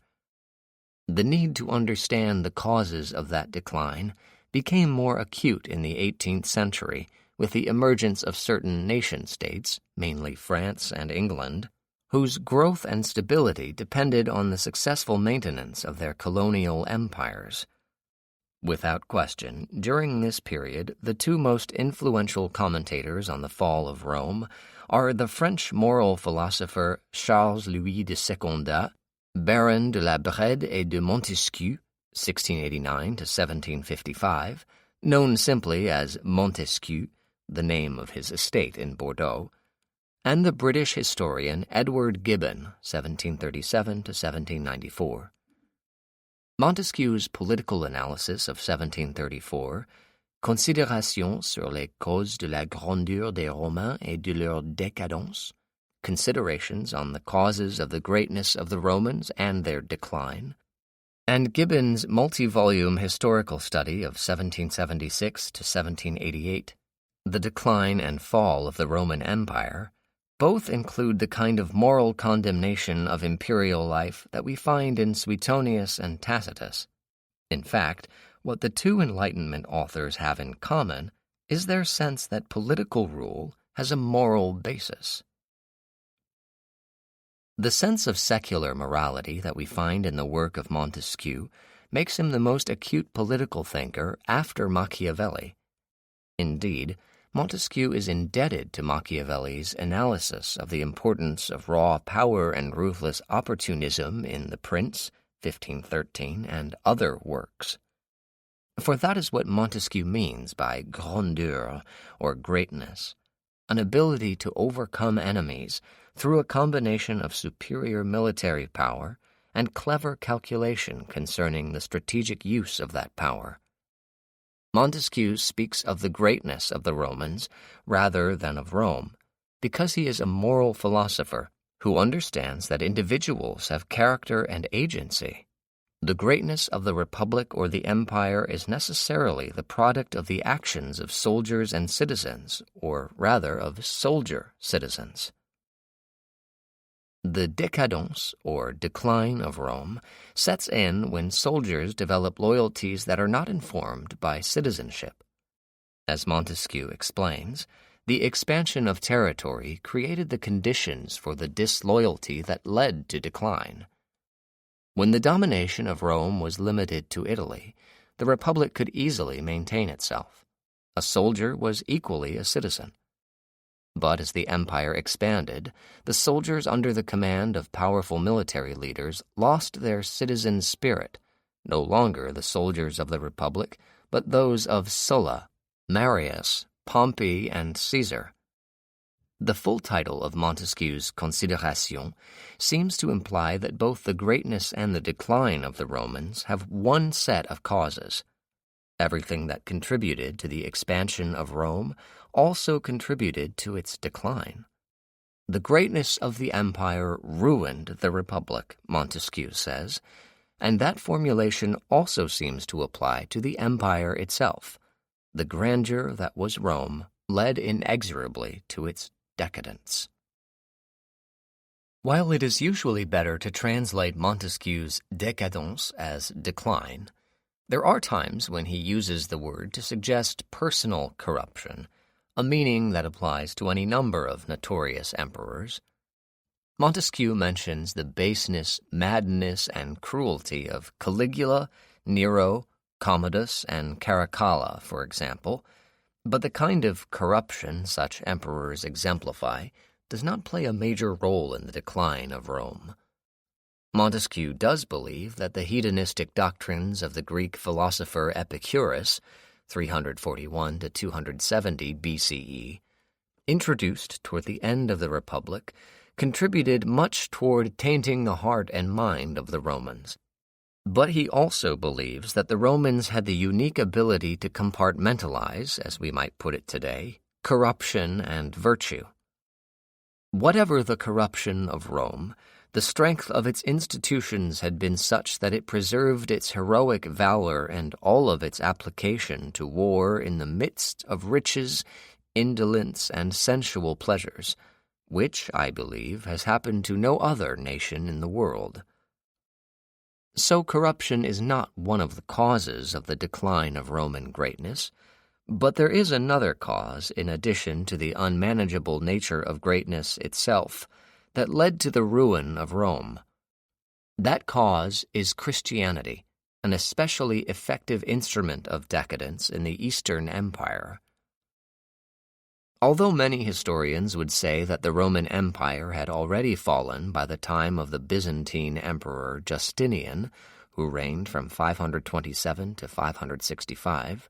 The need to understand the causes of that decline became more acute in the 18th century with the emergence of certain nation-states, mainly France and England, whose growth and stability depended on the successful maintenance of their colonial empires. Without question, during this period, the two most influential commentators on the fall of Rome are the French moral philosopher Charles-Louis de Secondat, Baron de la Brede et de Montesquieu, 1689 to 1755, known simply as Montesquieu, the name of his estate in Bordeaux, and the British historian Edward Gibbon, 1737 to 1794. Montesquieu's political analysis of 1734, Considérations sur les causes de la grandeur des Romains et de leur décadence, Considerations on the causes of the greatness of the Romans and their decline, and Gibbon's multi-volume historical study of 1776 to 1788, The Decline and Fall of the Roman Empire, both include the kind of moral condemnation of imperial life that we find in Suetonius and Tacitus. In fact, what the two Enlightenment authors have in common is their sense that political rule has a moral basis. The sense of secular morality that we find in the work of Montesquieu makes him the most acute political thinker after Machiavelli. Indeed, Montesquieu is indebted to Machiavelli's analysis of the importance of raw power and ruthless opportunism in The Prince, 1513, and other works. For that is what Montesquieu means by grandeur, or greatness, an ability to overcome enemies through a combination of superior military power and clever calculation concerning the strategic use of that power. Montesquieu speaks of the greatness of the Romans rather than of Rome, because he is a moral philosopher who understands that individuals have character and agency. The greatness of the republic or the empire is necessarily the product of the actions of soldiers and citizens, or rather of soldier-citizens. The decadence, or decline of Rome, sets in when soldiers develop loyalties that are not informed by citizenship. As Montesquieu explains, the expansion of territory created the conditions for the disloyalty that led to decline. When the domination of Rome was limited to Italy, the Republic could easily maintain itself. A soldier was equally a citizen. But as the empire expanded, the soldiers under the command of powerful military leaders lost their citizen spirit, no longer the soldiers of the Republic, but those of Sulla, Marius, Pompey, and Caesar. The full title of Montesquieu's Considérations seems to imply that both the greatness and the decline of the Romans have one set of causes. Everything that contributed to the expansion of Rome also contributed to its decline. The greatness of the empire ruined the Republic, Montesquieu says, and that formulation also seems to apply to the empire itself. The grandeur that was Rome led inexorably to its decadence. While it is usually better to translate Montesquieu's décadence as decline, there are times when he uses the word to suggest personal corruption, a meaning that applies to any number of notorious emperors. Montesquieu mentions the baseness, madness, and cruelty of Caligula, Nero, Commodus, and Caracalla, for example, but the kind of corruption such emperors exemplify does not play a major role in the decline of Rome. Montesquieu does believe that the hedonistic doctrines of the Greek philosopher Epicurus, 341 to 270 BCE, introduced toward the end of the Republic, contributed much toward tainting the heart and mind of the Romans. But he also believes that the Romans had the unique ability to compartmentalize, as we might put it today, corruption and virtue. Whatever the corruption of Rome, the strength of its institutions had been such that it preserved its heroic valor and all of its application to war in the midst of riches, indolence, and sensual pleasures, which, I believe, has happened to no other nation in the world. So corruption is not one of the causes of the decline of Roman greatness, but there is another cause in addition to the unmanageable nature of greatness itself that led to the ruin of Rome. That cause is Christianity, an especially effective instrument of decadence in the Eastern Empire. Although many historians would say that the Roman Empire had already fallen by the time of the Byzantine Emperor Justinian, who reigned from 527 to 565,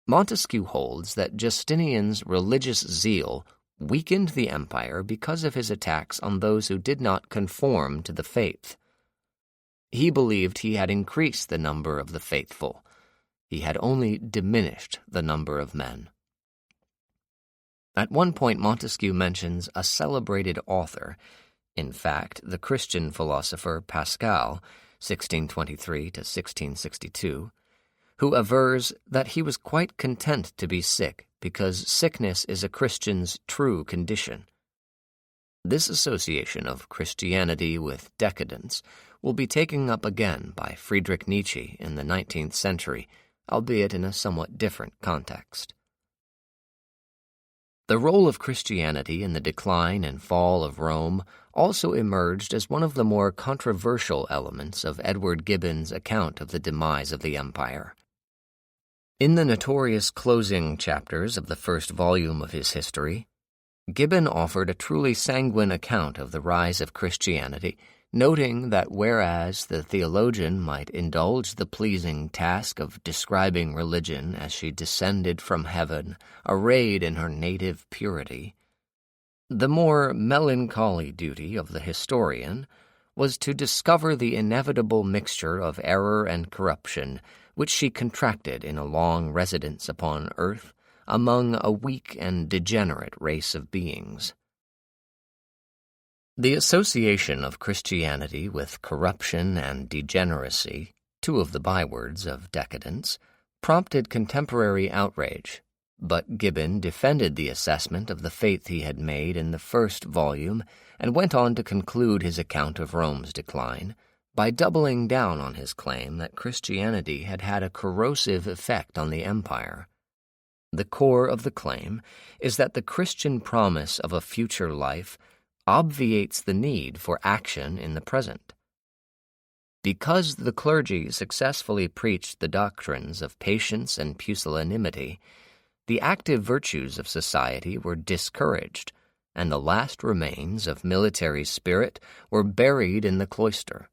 Montesquieu holds that Justinian's religious zeal weakened the empire because of his attacks on those who did not conform to the faith. He believed he had increased the number of the faithful. He had only diminished the number of men. At one point, Montesquieu mentions a celebrated author, in fact, the Christian philosopher Pascal, 1623 to 1662, who avers that he was quite content to be sick because sickness is a Christian's true condition. This association of Christianity with decadence will be taken up again by Friedrich Nietzsche in the 19th century, albeit in a somewhat different context. The role of Christianity in the decline and fall of Rome also emerged as one of the more controversial elements of Edward Gibbon's account of the demise of the empire. In the notorious closing chapters of the first volume of his history, Gibbon offered a truly sanguine account of the rise of Christianity, noting that whereas the theologian might indulge the pleasing task of describing religion as she descended from heaven, arrayed in her native purity, the more melancholy duty of the historian was to discover the inevitable mixture of error and corruption which she contracted in a long residence upon earth among a weak and degenerate race of beings. The association of Christianity with corruption and degeneracy, two of the bywords of decadence, prompted contemporary outrage, but Gibbon defended the assessment of the faith he had made in the first volume and went on to conclude his account of Rome's decline by doubling down on his claim that Christianity had had a corrosive effect on the empire. The core of the claim is that the Christian promise of a future life obviates the need for action in the present. Because the clergy successfully preached the doctrines of patience and pusillanimity, the active virtues of society were discouraged, and the last remains of military spirit were buried in the cloister.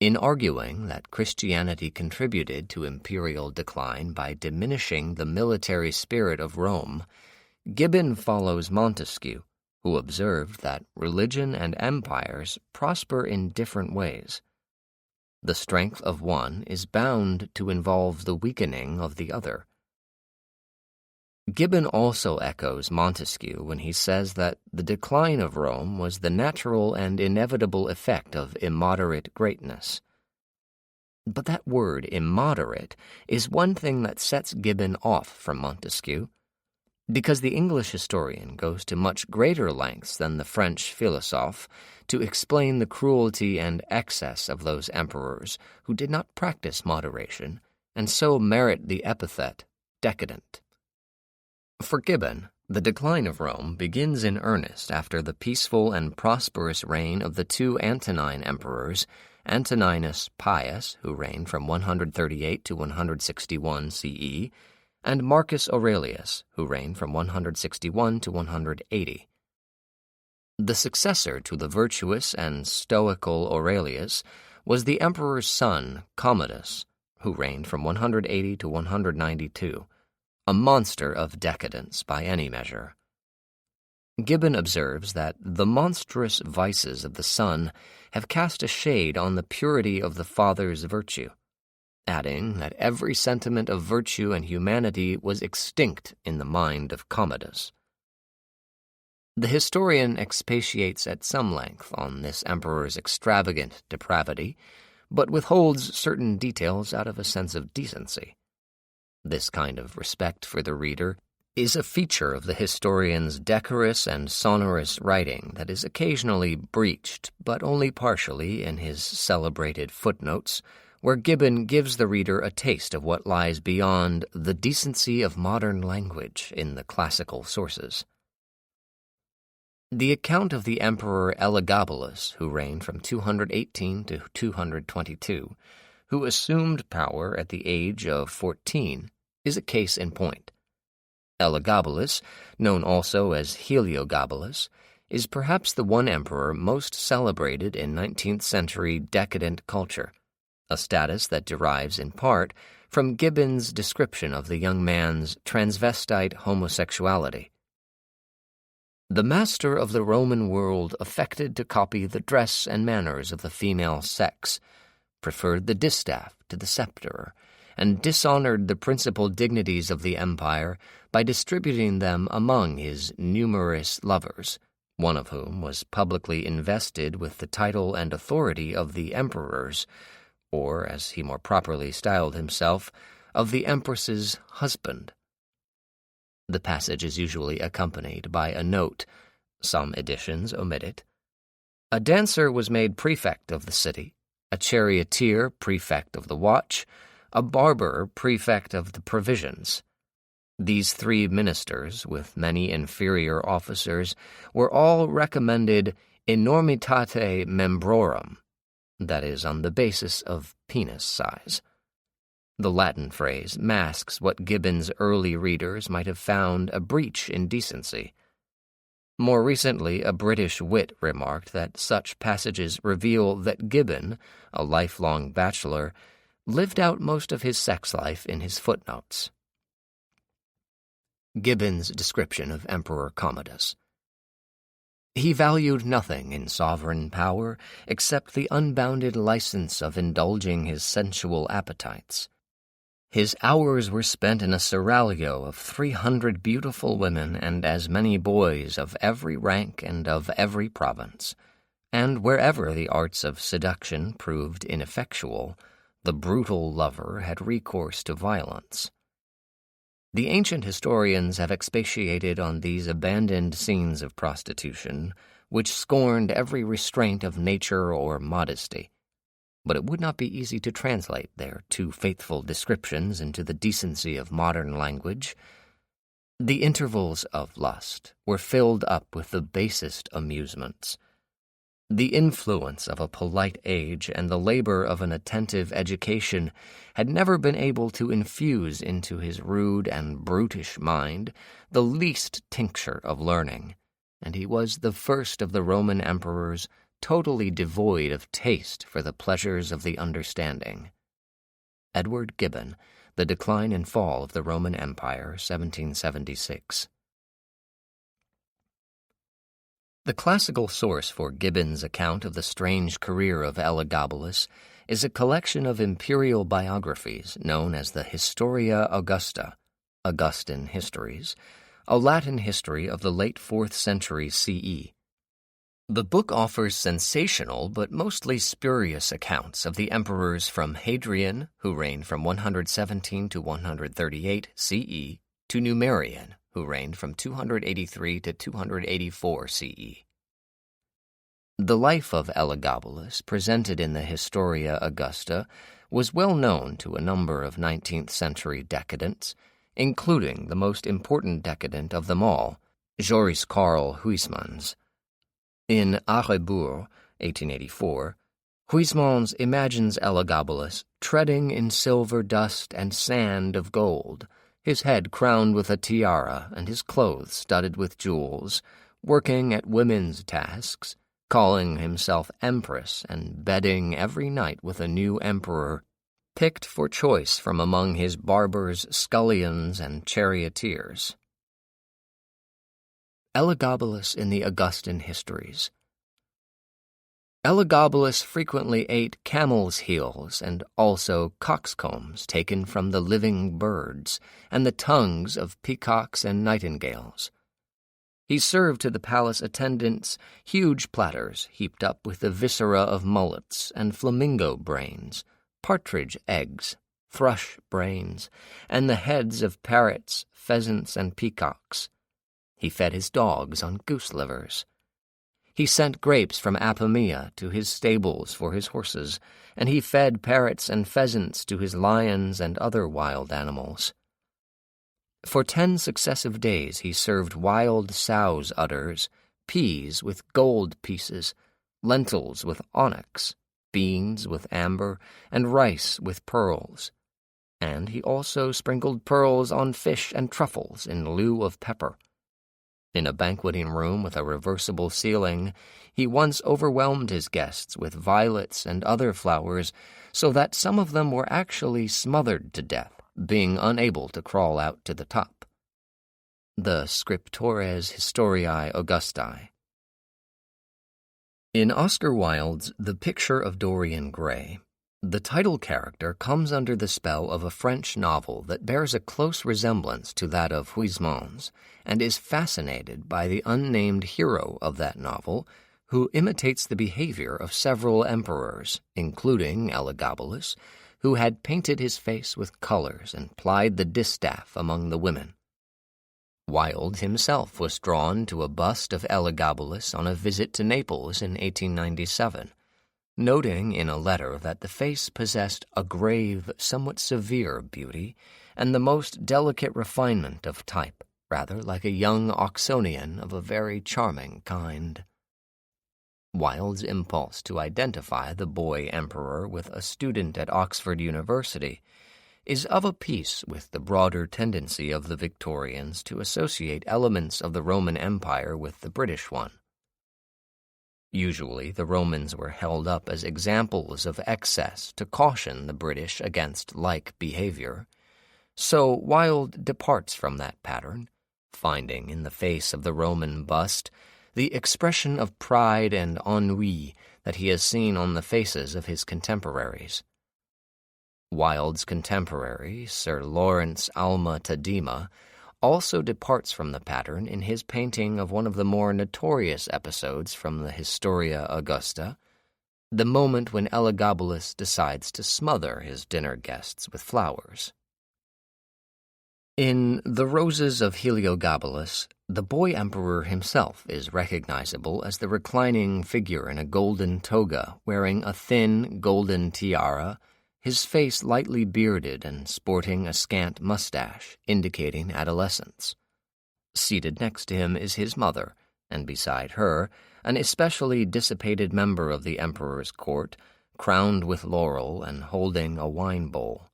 In arguing that Christianity contributed to imperial decline by diminishing the military spirit of Rome, Gibbon follows Montesquieu, who observed that religion and empires prosper in different ways. The strength of one is bound to involve the weakening of the other. Gibbon also echoes Montesquieu when he says that the decline of Rome was the natural and inevitable effect of immoderate greatness. But that word, immoderate, is one thing that sets Gibbon off from Montesquieu, because the English historian goes to much greater lengths than the French philosophe to explain the cruelty and excess of those emperors who did not practice moderation, and so merit the epithet decadent. For Gibbon, the decline of Rome begins in earnest after the peaceful and prosperous reign of the two Antonine emperors, Antoninus Pius, who reigned from 138 to 161 CE, and Marcus Aurelius, who reigned from 161 to 180. The successor to the virtuous and stoical Aurelius was the emperor's son, Commodus, who reigned from 180 to 192, a monster of decadence by any measure. Gibbon observes that the monstrous vices of the son have cast a shade on the purity of the father's virtue, adding that every sentiment of virtue and humanity was extinct in the mind of Commodus. The historian expatiates at some length on this emperor's extravagant depravity, but withholds certain details out of a sense of decency. This kind of respect for the reader is a feature of the historian's decorous and sonorous writing that is occasionally breached, but only partially, in his celebrated footnotes, where Gibbon gives the reader a taste of what lies beyond the decency of modern language in the classical sources. The account of the Emperor Elagabalus, who reigned from 218 to 222, who assumed power at the age of 14, is a case in point. Elagabalus, known also as Heliogabalus, is perhaps the one emperor most celebrated in 19th century decadent culture, a status that derives in part from Gibbon's description of the young man's transvestite homosexuality. The master of the Roman world affected to copy the dress and manners of the female sex, preferred the distaff to the scepter, and dishonored the principal dignities of the empire by distributing them among his numerous lovers, one of whom was publicly invested with the title and authority of the emperors, or, as he more properly styled himself, of the empress's husband. The passage is usually accompanied by a note. Some editions omit it. A dancer was made prefect of the city, a charioteer prefect of the watch, a barber prefect of the provisions. These three ministers, with many inferior officers, were all recommended enormitate membrorum, that is, on the basis of penis size. The Latin phrase masks what Gibbon's early readers might have found a breach in decency. More recently, a British wit remarked that such passages reveal that Gibbon, a lifelong bachelor, lived out most of his sex life in his footnotes. Gibbon's description of Emperor Commodus. He valued nothing in sovereign power except the unbounded license of indulging his sensual appetites. His hours were spent in a seraglio of 300 beautiful women and as many boys of every rank and of every province, and wherever the arts of seduction proved ineffectual, the brutal lover had recourse to violence. The ancient historians have expatiated on these abandoned scenes of prostitution, which scorned every restraint of nature or modesty, but it would not be easy to translate their too faithful descriptions into the decency of modern language. The intervals of lust were filled up with the basest amusements. The influence of a polite age and the labor of an attentive education had never been able to infuse into his rude and brutish mind the least tincture of learning, and he was the first of the Roman emperors totally devoid of taste for the pleasures of the understanding. Edward Gibbon, The Decline and Fall of the Roman Empire, 1776. The classical source for Gibbon's account of the strange career of Elagabalus is a collection of imperial biographies known as the Historia Augusta, Augustan Histories, a Latin history of the late 4th century CE. The book offers sensational but mostly spurious accounts of the emperors from Hadrian, who reigned from 117 to 138 CE, to Numerian, who reigned from 283 to 284 CE. The life of Elagabalus, presented in the Historia Augusta, was well known to a number of 19th-century decadents, including the most important decadent of them all, Joris Karl Huysmans. In Audiobook, 1884, Huysmans imagines Elagabalus treading in silver dust and sand of gold, his head crowned with a tiara and his clothes studded with jewels, working at women's tasks, calling himself empress and bedding every night with a new emperor, picked for choice from among his barbers, scullions, and charioteers. Elagabalus in the Augustan Histories. Elagabalus frequently ate camel's heels and also coxcombs taken from the living birds and the tongues of peacocks and nightingales. He served to the palace attendants huge platters heaped up with the viscera of mullets and flamingo brains, partridge eggs, thrush brains, and the heads of parrots, pheasants, and peacocks. He fed his dogs on goose livers. He sent grapes from Apamea to his stables for his horses, and he fed parrots and pheasants to his lions and other wild animals. For 10 successive days he served wild sow's udders, peas with gold pieces, lentils with onyx, beans with amber, and rice with pearls. And he also sprinkled pearls on fish and truffles in lieu of pepper. In a banqueting room with a reversible ceiling, he once overwhelmed his guests with violets and other flowers, so that some of them were actually smothered to death, being unable to crawl out to the top. The Scriptores Historiae Augustae. In Oscar Wilde's The Picture of Dorian Gray, the title character comes under the spell of a French novel that bears a close resemblance to that of Huysmans, and is fascinated by the unnamed hero of that novel, who imitates the behavior of several emperors, including Elagabalus, who had painted his face with colors and plied the distaff among the women. Wilde himself was drawn to a bust of Elagabalus on a visit to Naples in 1897, noting in a letter that the face possessed a grave, somewhat severe beauty, and the most delicate refinement of type, rather like a young Oxonian of a very charming kind. Wilde's impulse to identify the boy emperor with a student at Oxford University is of a piece with the broader tendency of the Victorians to associate elements of the Roman Empire with the British one. Usually, the Romans were held up as examples of excess to caution the British against like behavior. So Wilde departs from that pattern, finding in the face of the Roman bust the expression of pride and ennui that he has seen on the faces of his contemporaries. Wilde's contemporary, Sir Lawrence Alma Tadema, also departs from the pattern in his painting of one of the more notorious episodes from the Historia Augusta, the moment when Elagabalus decides to smother his dinner guests with flowers. In The Roses of Heliogabalus, the boy emperor himself is recognizable as the reclining figure in a golden toga wearing a thin golden tiara, his face lightly bearded and sporting a scant mustache, indicating adolescence. Seated next to him is his mother, and beside her, an especially dissipated member of the emperor's court, crowned with laurel and holding a wine bowl.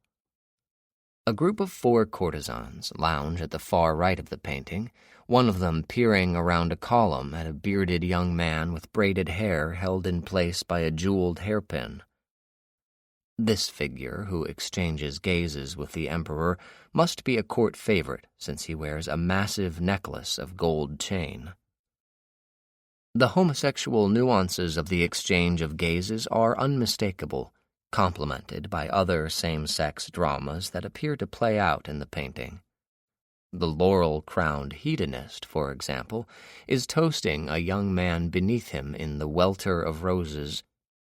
A group of 4 courtesans lounge at the far right of the painting, one of them peering around a column at a bearded young man with braided hair held in place by a jeweled hairpin. This figure, who exchanges gazes with the emperor, must be a court favorite, since he wears a massive necklace of gold chain. The homosexual nuances of the exchange of gazes are unmistakable, complemented by other same-sex dramas that appear to play out in the painting. The laurel-crowned hedonist, for example, is toasting a young man beneath him in the welter of roses,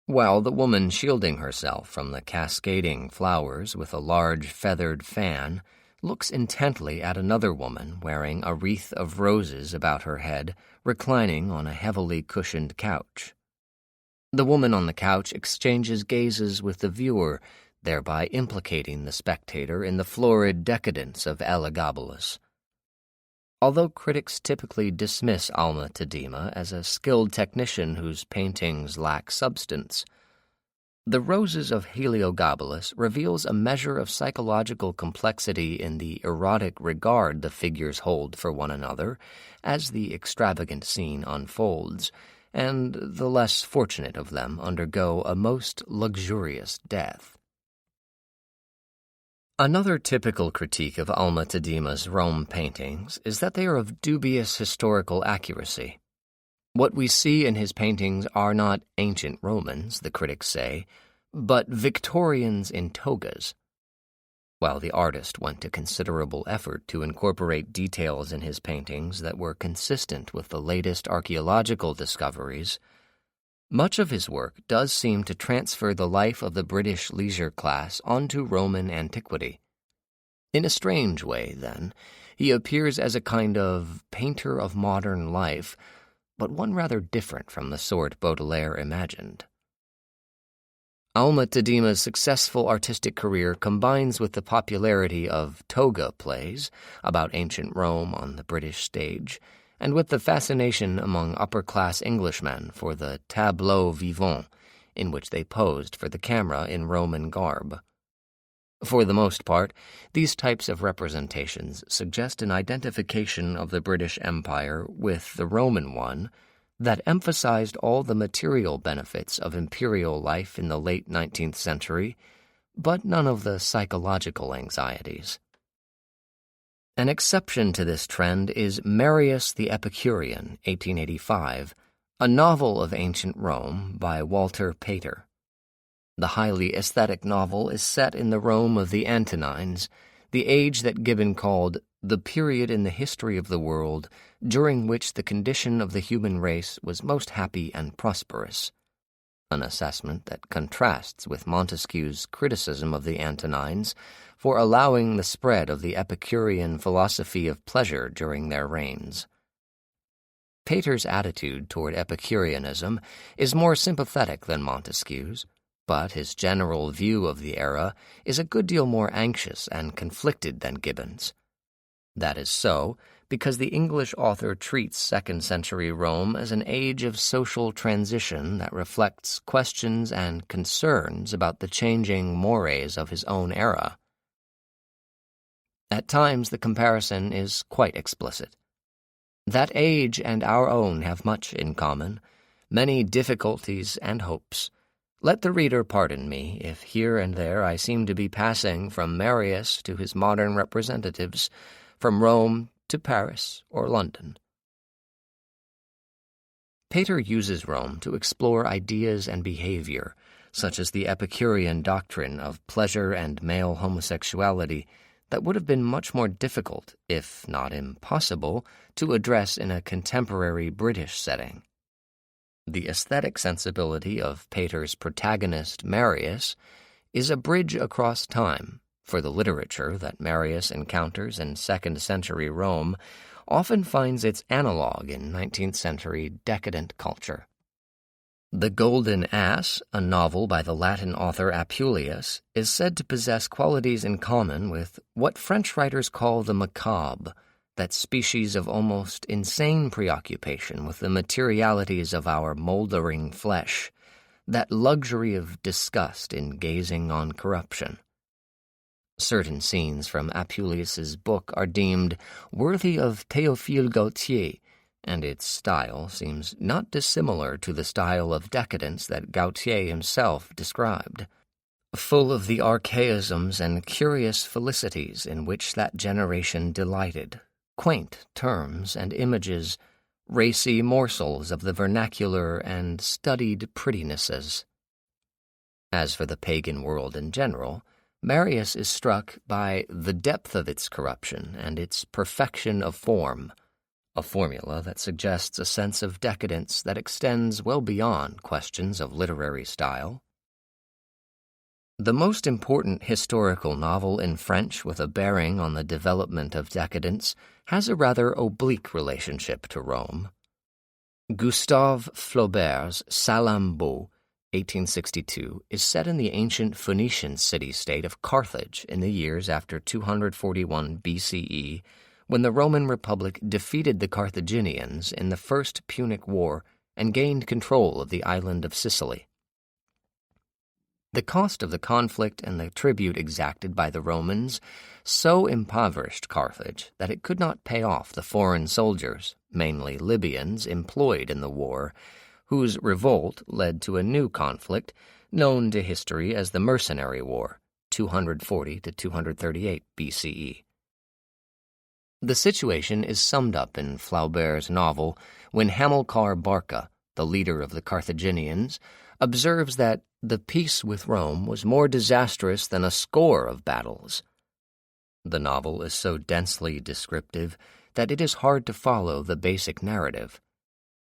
while the woman shielding herself from the cascading flowers with a large feathered fan looks intently at another woman wearing a wreath of roses about her head, reclining on a heavily cushioned couch. The woman on the couch exchanges gazes with the viewer, thereby implicating the spectator in the florid decadence of Elagabalus. Although critics typically dismiss Alma Tadema as a skilled technician whose paintings lack substance, The Roses of Heliogabalus reveals a measure of psychological complexity in the erotic regard the figures hold for one another as the extravagant scene unfolds, and the less fortunate of them undergo a most luxurious death. Another typical critique of Alma Tadema's Rome paintings is that they are of dubious historical accuracy. What we see in his paintings are not ancient Romans, the critics say, but Victorians in togas. While the artist went to considerable effort to incorporate details in his paintings that were consistent with the latest archaeological discoveries, much of his work does seem to transfer the life of the British leisure class onto Roman antiquity. In a strange way, then, he appears as a kind of painter of modern life, but one rather different from the sort Baudelaire imagined. Alma Tadema's successful artistic career combines with the popularity of toga plays about ancient Rome on the British stage, and with the fascination among upper-class Englishmen for the tableaux vivants, in which they posed for the camera in Roman garb. For the most part, these types of representations suggest an identification of the British Empire with the Roman one that emphasized all the material benefits of imperial life in the late 19th century, but none of the psychological anxieties. An exception to this trend is Marius the Epicurean, 1885, a novel of ancient Rome by Walter Pater. The highly aesthetic novel is set in the Rome of the Antonines, the age that Gibbon called the period in the history of the world during which the condition of the human race was most happy and prosperous, an assessment that contrasts with Montesquieu's criticism of the Antonines for allowing the spread of the Epicurean philosophy of pleasure during their reigns. Pater's attitude toward Epicureanism is more sympathetic than Montesquieu's, but his general view of the era is a good deal more anxious and conflicted than Gibbon's. That is so because the English author treats second-century Rome as an age of social transition that reflects questions and concerns about the changing mores of his own era. At times, the comparison is quite explicit. That age and our own have much in common, many difficulties and hopes. Let the reader pardon me if here and there I seem to be passing from Marius to his modern representatives, from Rome to Paris or London. Pater uses Rome to explore ideas and behavior, such as the Epicurean doctrine of pleasure and male homosexuality, that would have been much more difficult, if not impossible, to address in a contemporary British setting. The aesthetic sensibility of Pater's protagonist, Marius, is a bridge across time, for the literature that Marius encounters in second-century Rome often finds its analog in 19th-century decadent culture. The Golden Ass, a novel by the Latin author Apuleius, is said to possess qualities in common with what French writers call the macabre, that species of almost insane preoccupation with the materialities of our moldering flesh, that luxury of disgust in gazing on corruption. Certain scenes from Apuleius's book are deemed worthy of Théophile Gautier, and its style seems not dissimilar to the style of decadence that Gautier himself described, full of the archaisms and curious felicities in which that generation delighted, quaint terms and images, racy morsels of the vernacular and studied prettinesses. As for the pagan world in general, Marius is struck by the depth of its corruption and its perfection of form, a formula that suggests a sense of decadence that extends well beyond questions of literary style. The most important historical novel in French with a bearing on the development of decadence has a rather oblique relationship to Rome. Gustave Flaubert's Salammbô, 1862, is set in the ancient Phoenician city-state of Carthage in the years after 241 BCE, when the Roman Republic defeated the Carthaginians in the First Punic War and gained control of the island of Sicily. The cost of the conflict and the tribute exacted by the Romans so impoverished Carthage that it could not pay off the foreign soldiers, mainly Libyans, employed in the war, whose revolt led to a new conflict known to history as the Mercenary War, 240 to 238 BCE. The situation is summed up in Flaubert's novel when Hamilcar Barca, the leader of the Carthaginians, observes that the peace with Rome was more disastrous than a score of battles. The novel is so densely descriptive that it is hard to follow the basic narrative.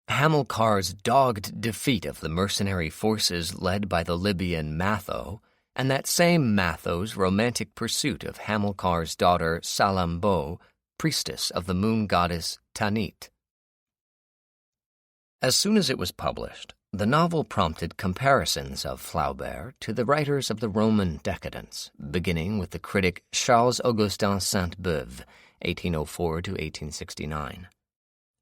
Hamilcar's dogged defeat of the mercenary forces led by the Libyan Matho, and that same Matho's romantic pursuit of Hamilcar's daughter Salammbô, priestess of the moon goddess Tanit. As soon as it was published, the novel prompted comparisons of Flaubert to the writers of the Roman Decadence, beginning with the critic Charles-Augustin Sainte-Beuve, 1804 to 1869.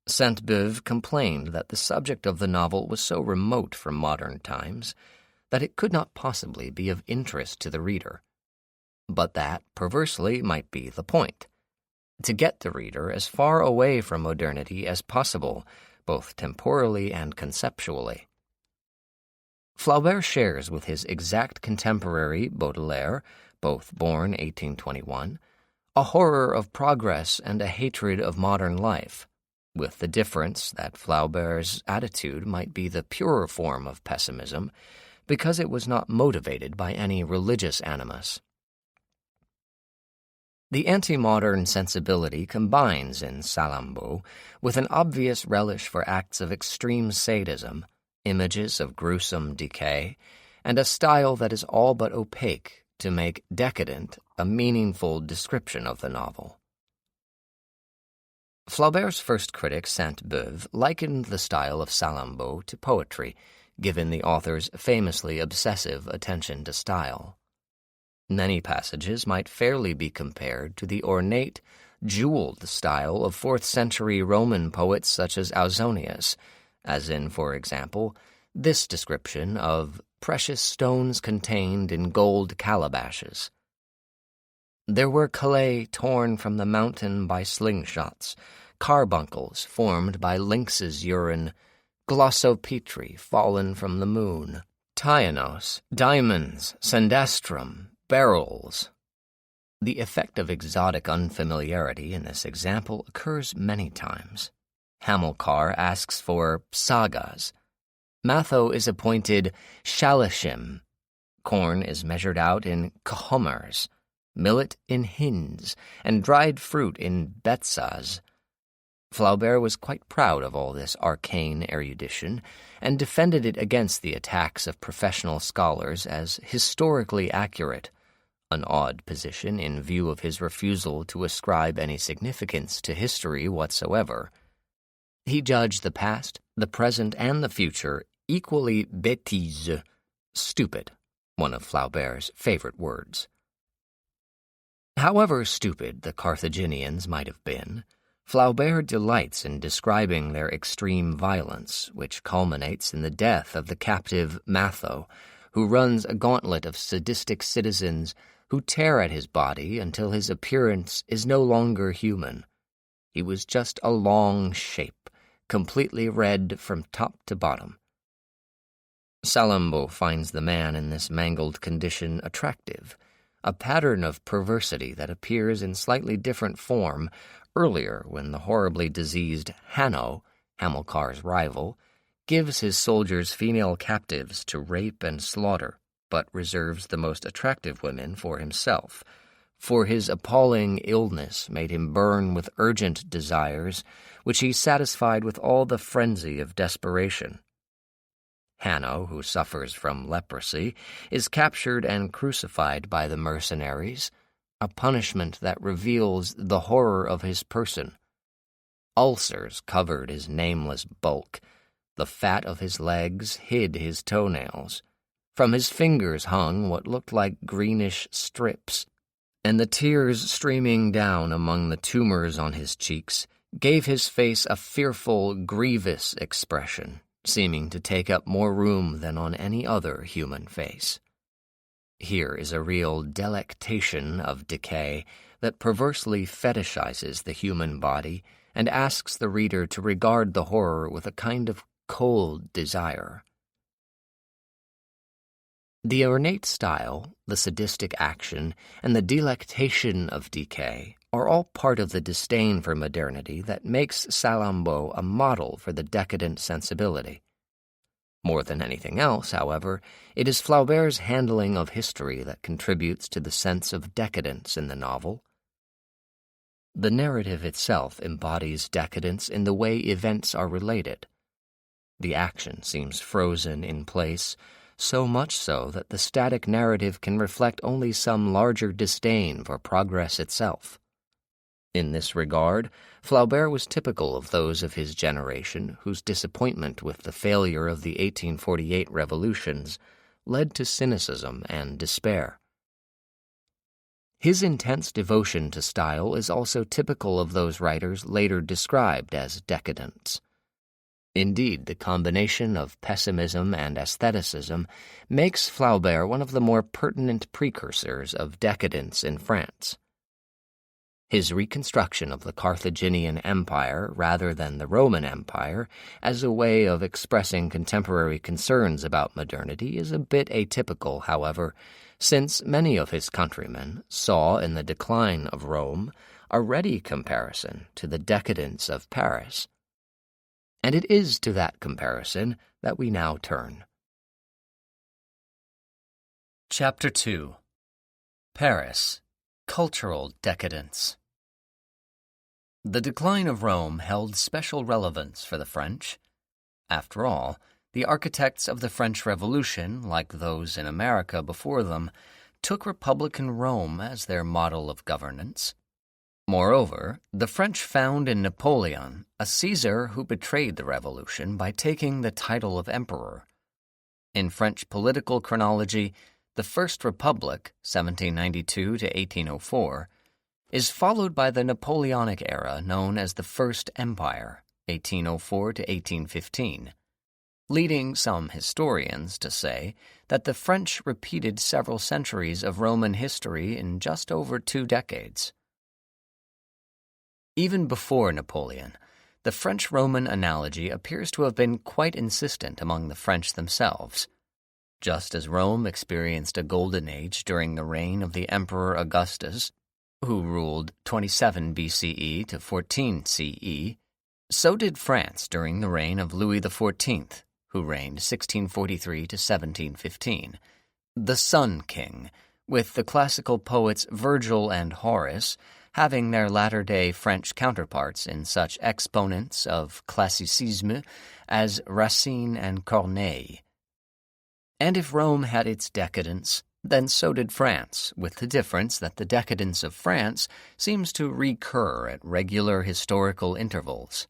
Sainte-Beuve complained that the subject of the novel was so remote from modern times that it could not possibly be of interest to the reader. But that, perversely, might be the point: to get the reader as far away from modernity as possible, both temporally and conceptually. Flaubert shares with his exact contemporary Baudelaire, both born 1821, a horror of progress and a hatred of modern life, with the difference that Flaubert's attitude might be the purer form of pessimism because it was not motivated by any religious animus. The anti-modern sensibility combines in Salammbô with an obvious relish for acts of extreme sadism, images of gruesome decay, and a style that is all but opaque to make decadent a meaningful description of the novel. Flaubert's first critic, Sainte-Beuve, likened the style of Salammbô to poetry, given the author's famously obsessive attention to style. Many passages might fairly be compared to the ornate, jeweled style of 4th-century Roman poets such as Ausonius, as in, for example, this description of precious stones contained in gold calabashes. There were clay torn from the mountain by slingshots, carbuncles formed by lynx's urine, glossopetri fallen from the moon, tyanos, diamonds, sandastrum, beryls. The effect of exotic unfamiliarity in this example occurs many times. Hamilcar asks for sagas. Matho is appointed shalashim. Corn is measured out in khomers, millet in hinds, and dried fruit in betsas. Flaubert was quite proud of all this arcane erudition and defended it against the attacks of professional scholars as historically accurate, an odd position in view of his refusal to ascribe any significance to history whatsoever. He judged the past, the present, and the future equally bêtise, stupid, one of Flaubert's favorite words. However stupid the Carthaginians might have been, Flaubert delights in describing their extreme violence, which culminates in the death of the captive Matho, who runs a gauntlet of sadistic citizens who tear at his body until his appearance is no longer human. He was just a long shape, completely red from top to bottom. Salammbô finds the man in this mangled condition attractive, a pattern of perversity that appears in slightly different form earlier when the horribly diseased Hanno, Hamilcar's rival, gives his soldiers female captives to rape and slaughter, but reserves the most attractive women for himself, for his appalling illness made him burn with urgent desires, which he satisfied with all the frenzy of desperation. Hanno, who suffers from leprosy, is captured and crucified by the mercenaries, a punishment that reveals the horror of his person. Ulcers covered his nameless bulk. The fat of his legs hid his toenails. From his fingers hung what looked like greenish strips, and the tears streaming down among the tumors on his cheeks gave his face a fearful, grievous expression, seeming to take up more room than on any other human face. Here is a real delectation of decay that perversely fetishizes the human body and asks the reader to regard the horror with a kind of cold desire. The ornate style, the sadistic action, and the delectation of decay are all part of the disdain for modernity that makes Salammbô a model for the decadent sensibility. More than anything else, however, it is Flaubert's handling of history that contributes to the sense of decadence in the novel. The narrative itself embodies decadence in the way events are related. The action seems frozen in place, so much so that the static narrative can reflect only some larger disdain for progress itself. In this regard, Flaubert was typical of those of his generation whose disappointment with the failure of the 1848 revolutions led to cynicism and despair. His intense devotion to style is also typical of those writers later described as decadents. Indeed, the combination of pessimism and aestheticism makes Flaubert one of the more pertinent precursors of decadence in France. His reconstruction of the Carthaginian Empire rather than the Roman Empire as a way of expressing contemporary concerns about modernity is a bit atypical, however, since many of his countrymen saw in the decline of Rome a ready comparison to the decadence of Paris. And it is to that comparison that we now turn. Chapter 2. Paris, Cultural Decadence. The decline of Rome held special relevance for the French. After all, the architects of the French Revolution, like those in America before them, took Republican Rome as their model of governance. Moreover, the French found in Napoleon a Caesar who betrayed the revolution by taking the title of emperor. In French political chronology, the First Republic, 1792 to 1804, is followed by the Napoleonic era known as the First Empire, 1804 to 1815, leading some historians to say that the French repeated several centuries of Roman history in just over 2 decades. Even before Napoleon, the French-Roman analogy appears to have been quite insistent among the French themselves. Just as Rome experienced a golden age during the reign of the Emperor Augustus, who ruled 27 BCE to 14 CE, so did France during the reign of Louis XIV, who reigned 1643 to 1715, the Sun King, with the classical poets Virgil and Horace having their latter-day French counterparts in such exponents of classicisme as Racine and Corneille. And if Rome had its decadence, then so did France, with the difference that the decadence of France seems to recur at regular historical intervals.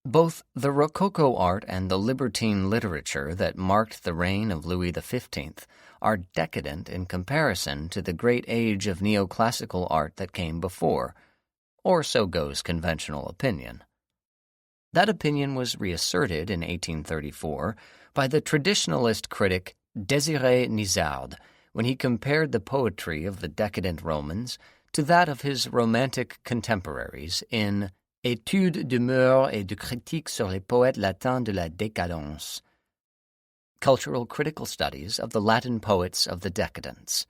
Both the Rococo art and the libertine literature that marked the reign of Louis XV are decadent in comparison to the great age of neoclassical art that came before, or so goes conventional opinion. That opinion was reasserted in 1834 by the traditionalist critic Désiré Nizard when he compared the poetry of the decadent Romans to that of his romantic contemporaries in Études de mœurs et de critique sur les poètes latins de la Décadence, Cultural Critical Studies of the Latin Poets of the Decadence.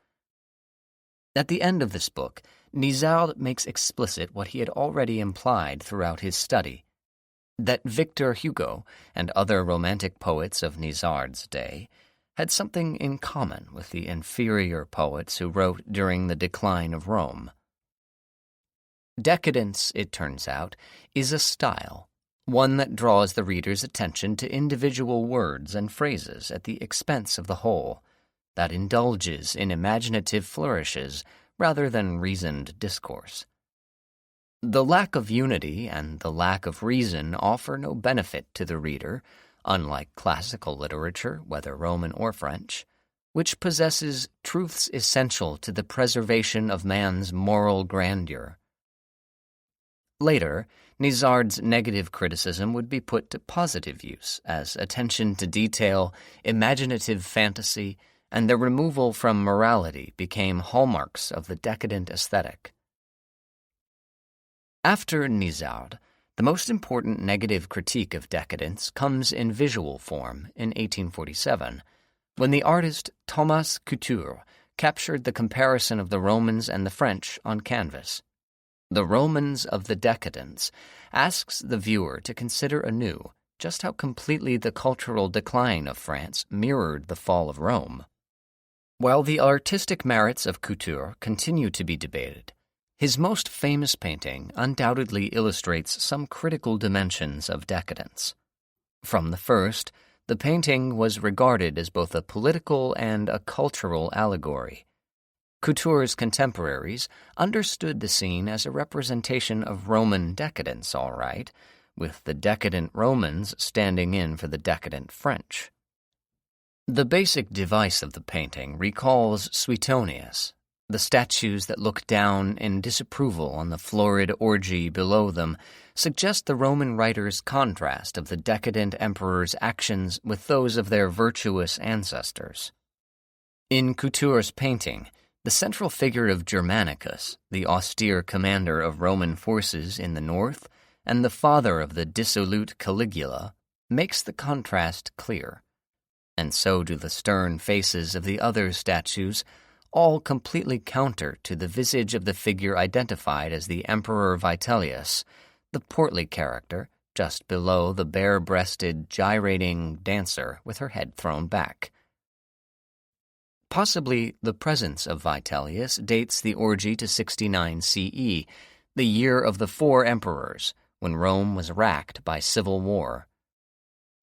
At the end of this book, Nizard makes explicit what he had already implied throughout his study, that Victor Hugo and other romantic poets of Nizard's day had something in common with the inferior poets who wrote during the decline of Rome. Decadence, it turns out, is a style, one that draws the reader's attention to individual words and phrases at the expense of the whole, that indulges in imaginative flourishes rather than reasoned discourse. The lack of unity and the lack of reason offer no benefit to the reader, unlike classical literature, whether Roman or French, which possesses truths essential to the preservation of man's moral grandeur. Later, Nizard's negative criticism would be put to positive use as attention to detail, imaginative fantasy, and the removal from morality became hallmarks of the decadent aesthetic. After Nizard, the most important negative critique of decadence comes in visual form in 1847, when the artist Thomas Couture captured the comparison of the Romans and the French on canvas. The Romans of the Decadence asks the viewer to consider anew just how completely the cultural decline of France mirrored the fall of Rome. While the artistic merits of Couture continue to be debated, his most famous painting undoubtedly illustrates some critical dimensions of decadence. From the first, the painting was regarded as both a political and a cultural allegory. Couture's contemporaries understood the scene as a representation of Roman decadence, all right, with the decadent Romans standing in for the decadent French. The basic device of the painting recalls Suetonius. The statues that look down in disapproval on the florid orgy below them suggest the Roman writer's contrast of the decadent emperor's actions with those of their virtuous ancestors. In Couture's painting, the central figure of Germanicus, the austere commander of Roman forces in the north, and the father of the dissolute Caligula, makes the contrast clear. And so do the stern faces of the other statues, all completely counter to the visage of the figure identified as the Emperor Vitellius, the portly character just below the bare-breasted, gyrating dancer with her head thrown back. Possibly the presence of Vitellius dates the orgy to 69 CE, the year of the 4 emperors, when Rome was racked by civil war.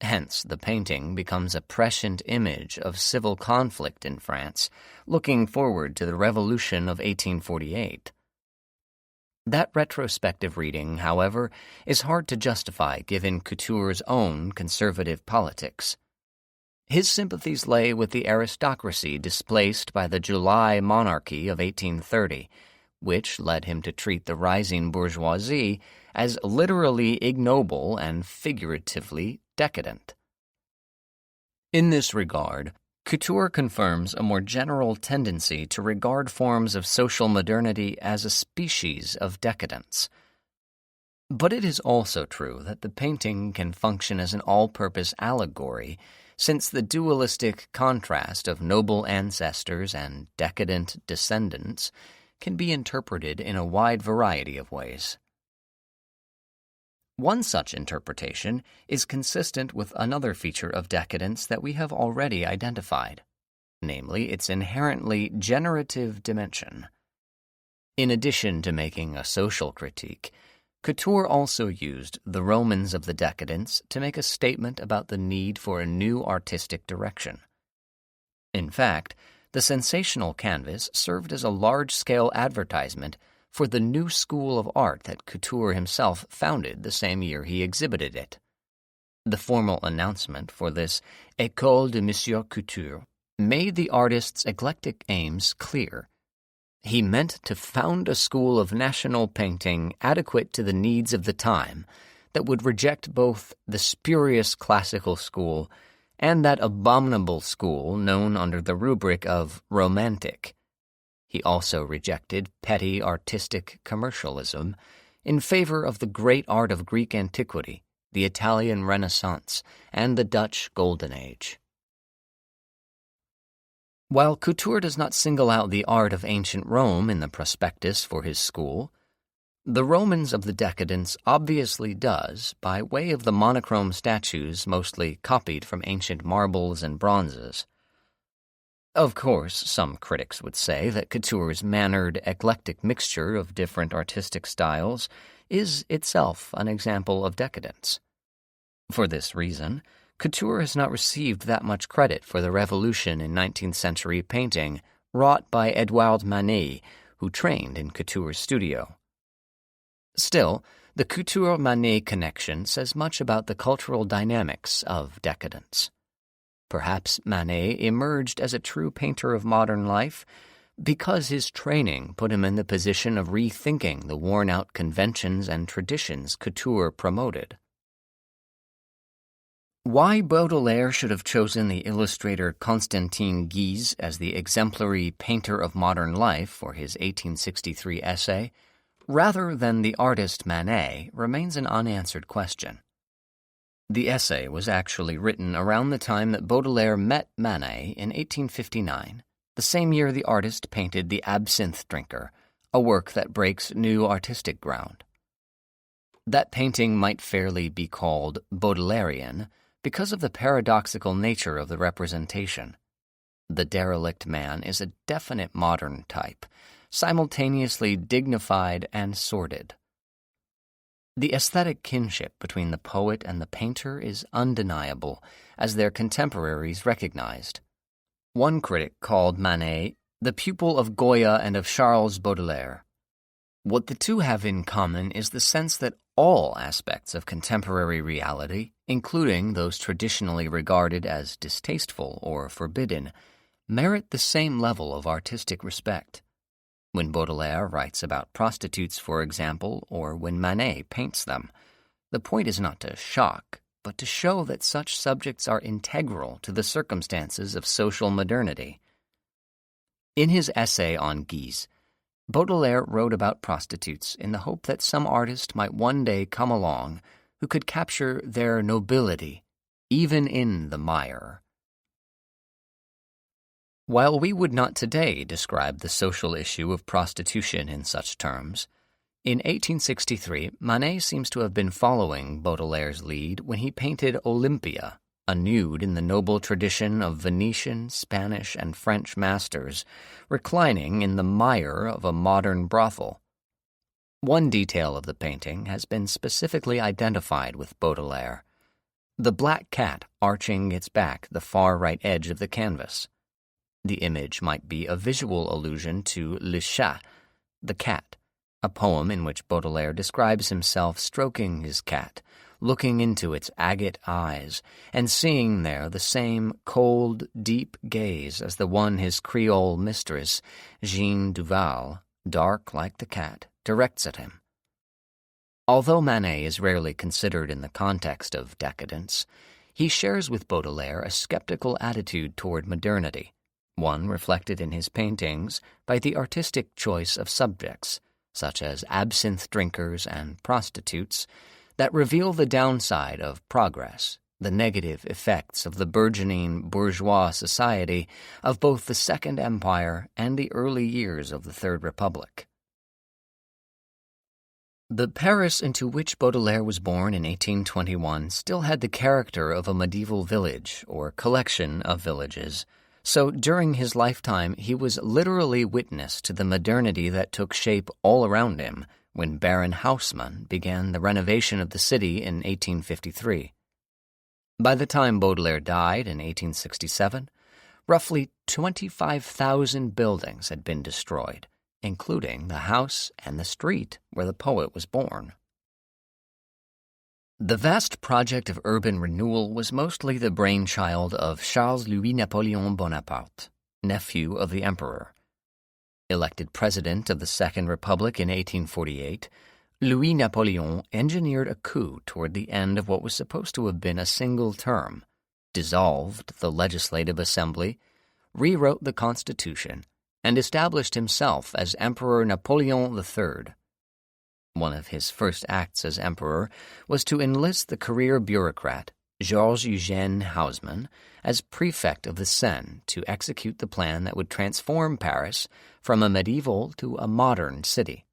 Hence, the painting becomes a prescient image of civil conflict in France, looking forward to the Revolution of 1848. That retrospective reading, however, is hard to justify given Couture's own conservative politics. His sympathies lay with the aristocracy displaced by the July monarchy of 1830, which led him to treat the rising bourgeoisie as literally ignoble and figuratively decadent. In this regard, Couture confirms a more general tendency to regard forms of social modernity as a species of decadence. But it is also true that the painting can function as an all-purpose allegory, since the dualistic contrast of noble ancestors and decadent descendants can be interpreted in a wide variety of ways. One such interpretation is consistent with another feature of decadence that we have already identified, namely its inherently generative dimension. In addition to making a social critique, Couture also used the Romans of the Decadence to make a statement about the need for a new artistic direction. In fact, the sensational canvas served as a large-scale advertisement for the new school of art that Couture himself founded the same year he exhibited it. The formal announcement for this École de Monsieur Couture made the artist's eclectic aims clear. He meant to found a school of national painting adequate to the needs of the time that would reject both the spurious classical school and that abominable school known under the rubric of romantic. He also rejected petty artistic commercialism in favor of the great art of Greek antiquity, the Italian Renaissance, and the Dutch Golden Age. While Couture does not single out the art of ancient Rome in the prospectus for his school, the Romans of the Decadence obviously does by way of the monochrome statues mostly copied from ancient marbles and bronzes. Of course, some critics would say that Couture's mannered, eclectic mixture of different artistic styles is itself an example of decadence. For this reason, couture has not received that much credit for the revolution in 19th century painting wrought by Edouard Manet, who trained in Couture's studio. Still, the Couture-Manet connection says much about the cultural dynamics of decadence. Perhaps Manet emerged as a true painter of modern life because his training put him in the position of rethinking the worn-out conventions and traditions Couture promoted. Why Baudelaire should have chosen the illustrator Constantin Guise as the exemplary painter of modern life for his 1863 essay, rather than the artist Manet, remains an unanswered question. The essay was actually written around the time that Baudelaire met Manet in 1859, the same year the artist painted The Absinthe Drinker, a work that breaks new artistic ground. That painting might fairly be called Baudelairean because of the paradoxical nature of the representation. The derelict man is a definite modern type, simultaneously dignified and sordid. The aesthetic kinship between the poet and the painter is undeniable, as their contemporaries recognized. One critic called Manet the pupil of Goya and of Charles Baudelaire. What the two have in common is the sense that all aspects of contemporary reality, including those traditionally regarded as distasteful or forbidden, merit the same level of artistic respect. When Baudelaire writes about prostitutes, for example, or when Manet paints them, the point is not to shock, but to show that such subjects are integral to the circumstances of social modernity. In his essay on Guise, Baudelaire wrote about prostitutes in the hope that some artist might one day come along who could capture their nobility, even in the mire. While we would not today describe the social issue of prostitution in such terms, in 1863 Manet seems to have been following Baudelaire's lead when he painted Olympia, a nude in the noble tradition of Venetian, Spanish, and French masters, reclining in the mire of a modern brothel. One detail of the painting has been specifically identified with Baudelaire: the black cat arching its back the far right edge of the canvas. The image might be a visual allusion to Le Chat, the cat, a poem in which Baudelaire describes himself stroking his cat, looking into its agate eyes, and seeing there the same cold, deep gaze as the one his Creole mistress, Jeanne Duval, dark like the cat, directs at him. Although Manet is rarely considered in the context of decadence, he shares with Baudelaire a skeptical attitude toward modernity, one reflected in his paintings by the artistic choice of subjects, such as absinthe drinkers and prostitutes, that reveal the downside of progress, the negative effects of the burgeoning bourgeois society of both the Second Empire and the early years of the Third Republic. The Paris into which Baudelaire was born in 1821 still had the character of a medieval village or collection of villages, so during his lifetime he was literally witness to the modernity that took shape all around him when Baron Haussmann began the renovation of the city in 1853. By the time Baudelaire died in 1867, roughly 25,000 buildings had been destroyed, including the house and the street where the poet was born. The vast project of urban renewal was mostly the brainchild of Charles-Louis Napoleon Bonaparte, nephew of the emperor. Elected president of the Second Republic in 1848, Louis Napoleon engineered a coup toward the end of what was supposed to have been a single term, dissolved the Legislative Assembly, rewrote the Constitution, and established himself as Emperor Napoleon III. One of his first acts as emperor was to enlist the career bureaucrat Georges-Eugène Haussmann as prefect of the Seine to execute the plan that would transform Paris from a medieval to a modern city.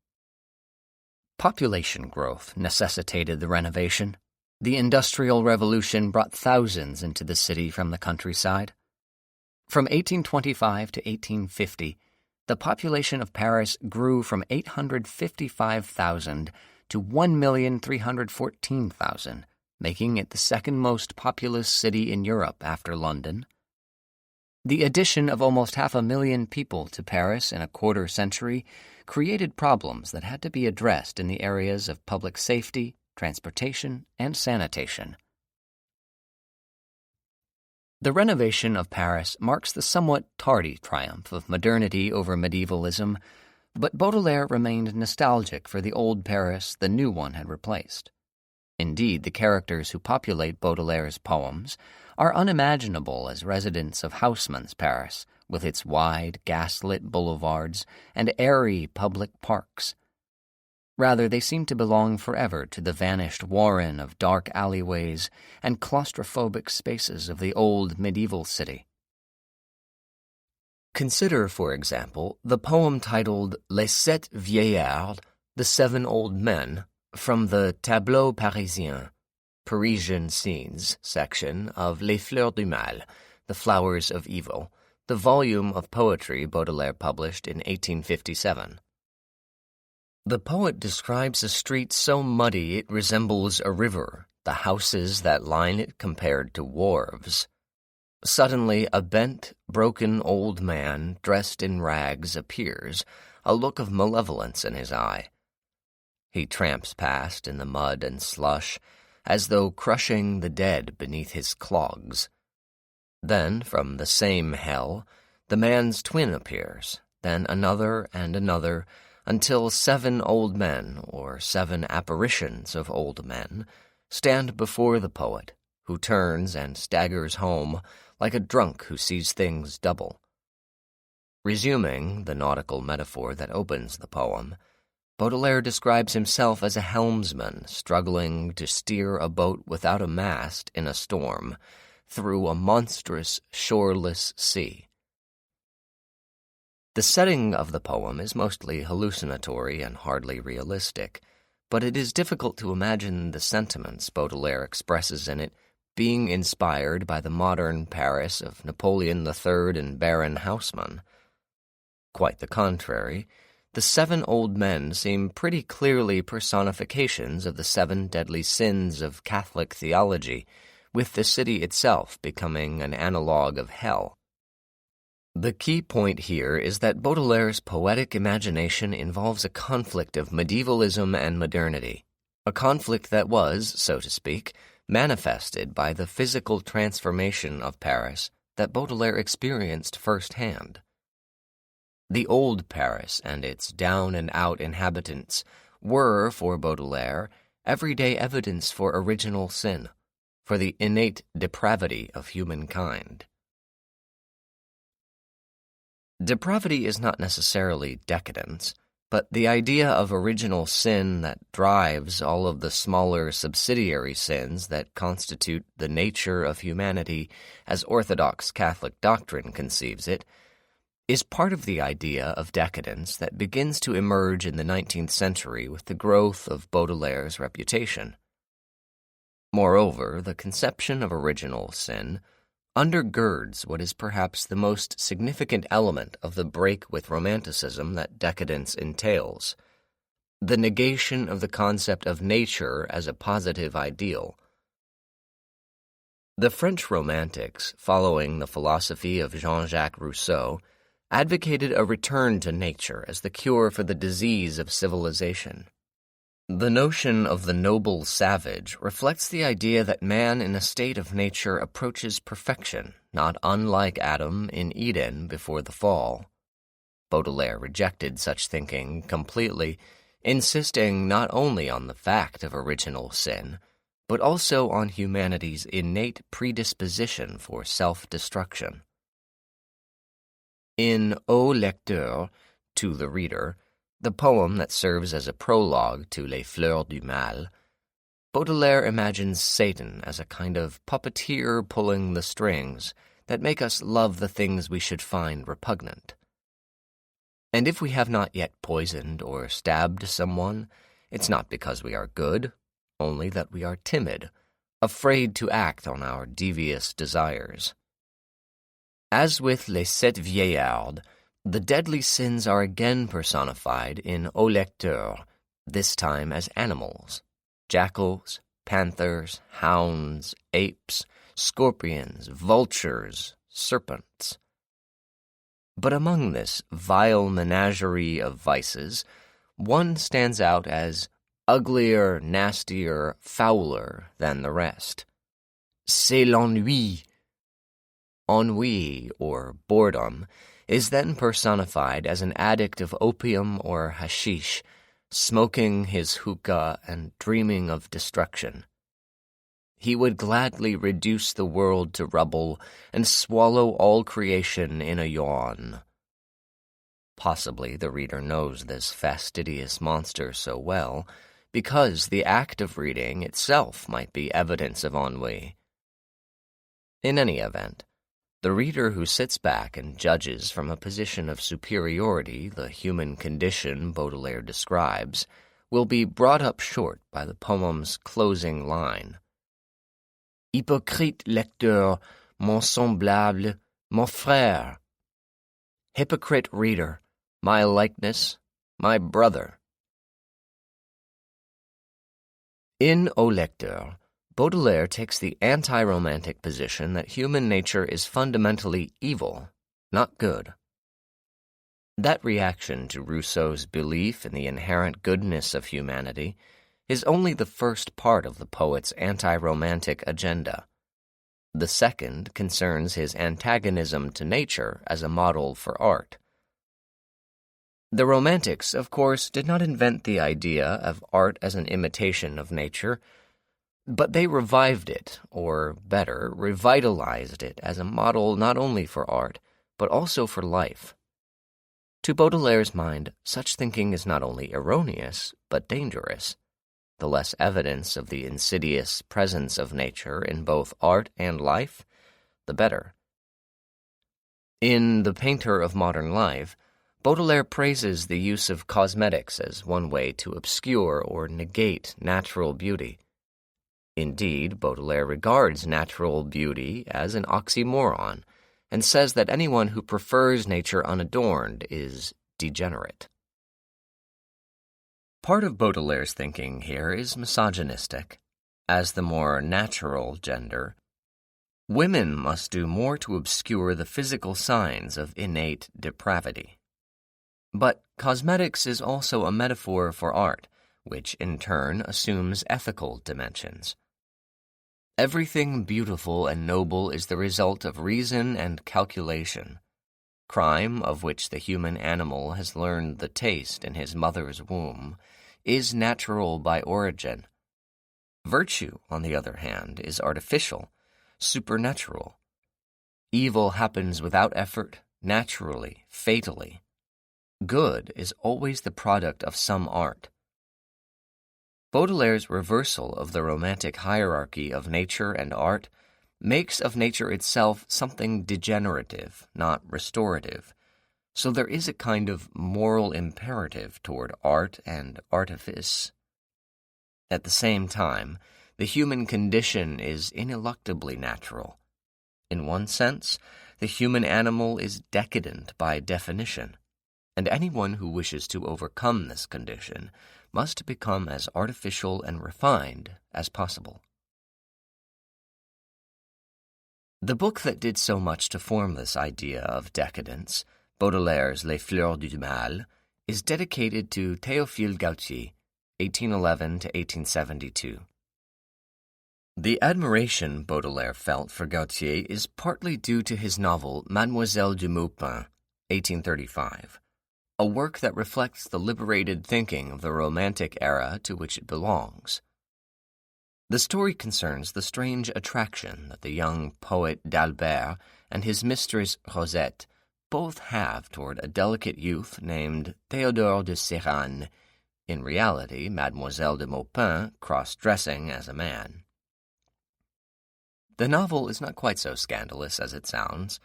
Population growth necessitated the renovation. The Industrial Revolution brought thousands into the city from the countryside. From 1825 to 1850, the population of Paris grew from 855,000 to 1,314,000, making it the second most populous city in Europe after London. The addition of almost 500,000 people to Paris in a quarter century created problems that had to be addressed in the areas of public safety, transportation, and sanitation. The renovation of Paris marks the somewhat tardy triumph of modernity over medievalism, but Baudelaire remained nostalgic for the old Paris the new one had replaced. Indeed, the characters who populate Baudelaire's poems are unimaginable as residents of Haussmann's Paris, with its wide, gaslit boulevards and airy public parks. Rather, they seem to belong forever to the vanished warren of dark alleyways and claustrophobic spaces of the old medieval city. Consider, for example, the poem titled Les Sept Vieillards, The Seven Old Men, from the Tableau Parisien, Parisian Scenes section of Les Fleurs du Mal, The Flowers of Evil, the volume of poetry Baudelaire published in 1857. The poet describes a street so muddy it resembles a river, the houses that line it compared to wharves. Suddenly, a bent, broken old man dressed in rags appears, a look of malevolence in his eye. He tramps past in the mud and slush, as though crushing the dead beneath his clogs. Then, from the same hell, the man's twin appears, then another and another, until 7 old men, or 7 apparitions of old men, stand before the poet, who turns and staggers home like a drunk who sees things double. Resuming the nautical metaphor that opens the poem, Baudelaire describes himself as a helmsman struggling to steer a boat without a mast in a storm through a monstrous, shoreless sea. The setting of the poem is mostly hallucinatory and hardly realistic, but it is difficult to imagine the sentiments Baudelaire expresses in it being inspired by the modern Paris of Napoleon III and Baron Haussmann. Quite the contrary, the 7 old men seem pretty clearly personifications of the 7 deadly sins of Catholic theology, with the city itself becoming an analogue of hell. The key point here is that Baudelaire's poetic imagination involves a conflict of medievalism and modernity, a conflict that was, so to speak, manifested by the physical transformation of Paris that Baudelaire experienced firsthand. The old Paris and its down-and-out inhabitants were, for Baudelaire, everyday evidence for original sin, for the innate depravity of humankind. Depravity is not necessarily decadence, but the idea of original sin that drives all of the smaller subsidiary sins that constitute the nature of humanity as Orthodox Catholic doctrine conceives it, is part of the idea of decadence that begins to emerge in the 19th century with the growth of Baudelaire's reputation. Moreover, the conception of original sin undergirds what is perhaps the most significant element of the break with Romanticism that decadence entails, the negation of the concept of nature as a positive ideal. The French Romantics, following the philosophy of Jean-Jacques Rousseau, advocated a return to nature as the cure for the disease of civilization. The notion of the noble savage reflects the idea that man in a state of nature approaches perfection, not unlike Adam in Eden before the fall. Baudelaire rejected such thinking completely, insisting not only on the fact of original sin, but also on humanity's innate predisposition for self-destruction. In Au Lecteur, to the reader, the poem that serves as a prologue to Les Fleurs du Mal, Baudelaire imagines Satan as a kind of puppeteer pulling the strings that make us love the things we should find repugnant. And if we have not yet poisoned or stabbed someone, it's not because we are good, only that we are timid, afraid to act on our devious desires. As with Les Sept Vieillards, the deadly sins are again personified in Au Lecteur, this time as animals, jackals, panthers, hounds, apes, scorpions, vultures, serpents. But among this vile menagerie of vices, one stands out as uglier, nastier, fouler than the rest. C'est l'ennui. Ennui, or boredom, is then personified as an addict of opium or hashish, smoking his hookah and dreaming of destruction. He would gladly reduce the world to rubble and swallow all creation in a yawn. Possibly the reader knows this fastidious monster so well because the act of reading itself might be evidence of ennui. In any event, the reader who sits back and judges from a position of superiority the human condition Baudelaire describes will be brought up short by the poem's closing line. Hypocrite lecteur, mon semblable, mon frère. Hypocrite reader, my likeness, my brother. In O Lecteur, Baudelaire takes the anti-romantic position that human nature is fundamentally evil, not good. That reaction to Rousseau's belief in the inherent goodness of humanity is only the first part of the poet's anti-romantic agenda. The second concerns his antagonism to nature as a model for art. The Romantics, of course, did not invent the idea of art as an imitation of nature, but they revived it, or better, revitalized it as a model not only for art, but also for life. To Baudelaire's mind, such thinking is not only erroneous, but dangerous. The less evidence of the insidious presence of nature in both art and life, the better. In The Painter of Modern Life, Baudelaire praises the use of cosmetics as one way to obscure or negate natural beauty. Indeed, Baudelaire regards natural beauty as an oxymoron and says that anyone who prefers nature unadorned is degenerate. Part of Baudelaire's thinking here is misogynistic. As the more natural gender, women must do more to obscure the physical signs of innate depravity. But cosmetics is also a metaphor for art, which in turn assumes ethical dimensions. Everything beautiful and noble is the result of reason and calculation. Crime, of which the human animal has learned the taste in his mother's womb, is natural by origin. Virtue, on the other hand, is artificial, supernatural. Evil happens without effort, naturally, fatally. Good is always the product of some art. Baudelaire's reversal of the romantic hierarchy of nature and art makes of nature itself something degenerative, not restorative, so there is a kind of moral imperative toward art and artifice. At the same time, the human condition is ineluctably natural. In one sense, the human animal is decadent by definition, and anyone who wishes to overcome this condition must become as artificial and refined as possible. The book that did so much to form this idea of decadence, Baudelaire's Les Fleurs du Mal, is dedicated to Théophile Gautier, 1811 to 1872. The admiration Baudelaire felt for Gautier is partly due to his novel Mademoiselle de Maupin, 1835. A work that reflects the liberated thinking of the Romantic era to which it belongs. The story concerns the strange attraction that the young poet d'Albert and his mistress Rosette both have toward a delicate youth named Théodore de Serran, in reality Mademoiselle de Maupin cross-dressing as a man. The novel is not quite so scandalous as it sounds.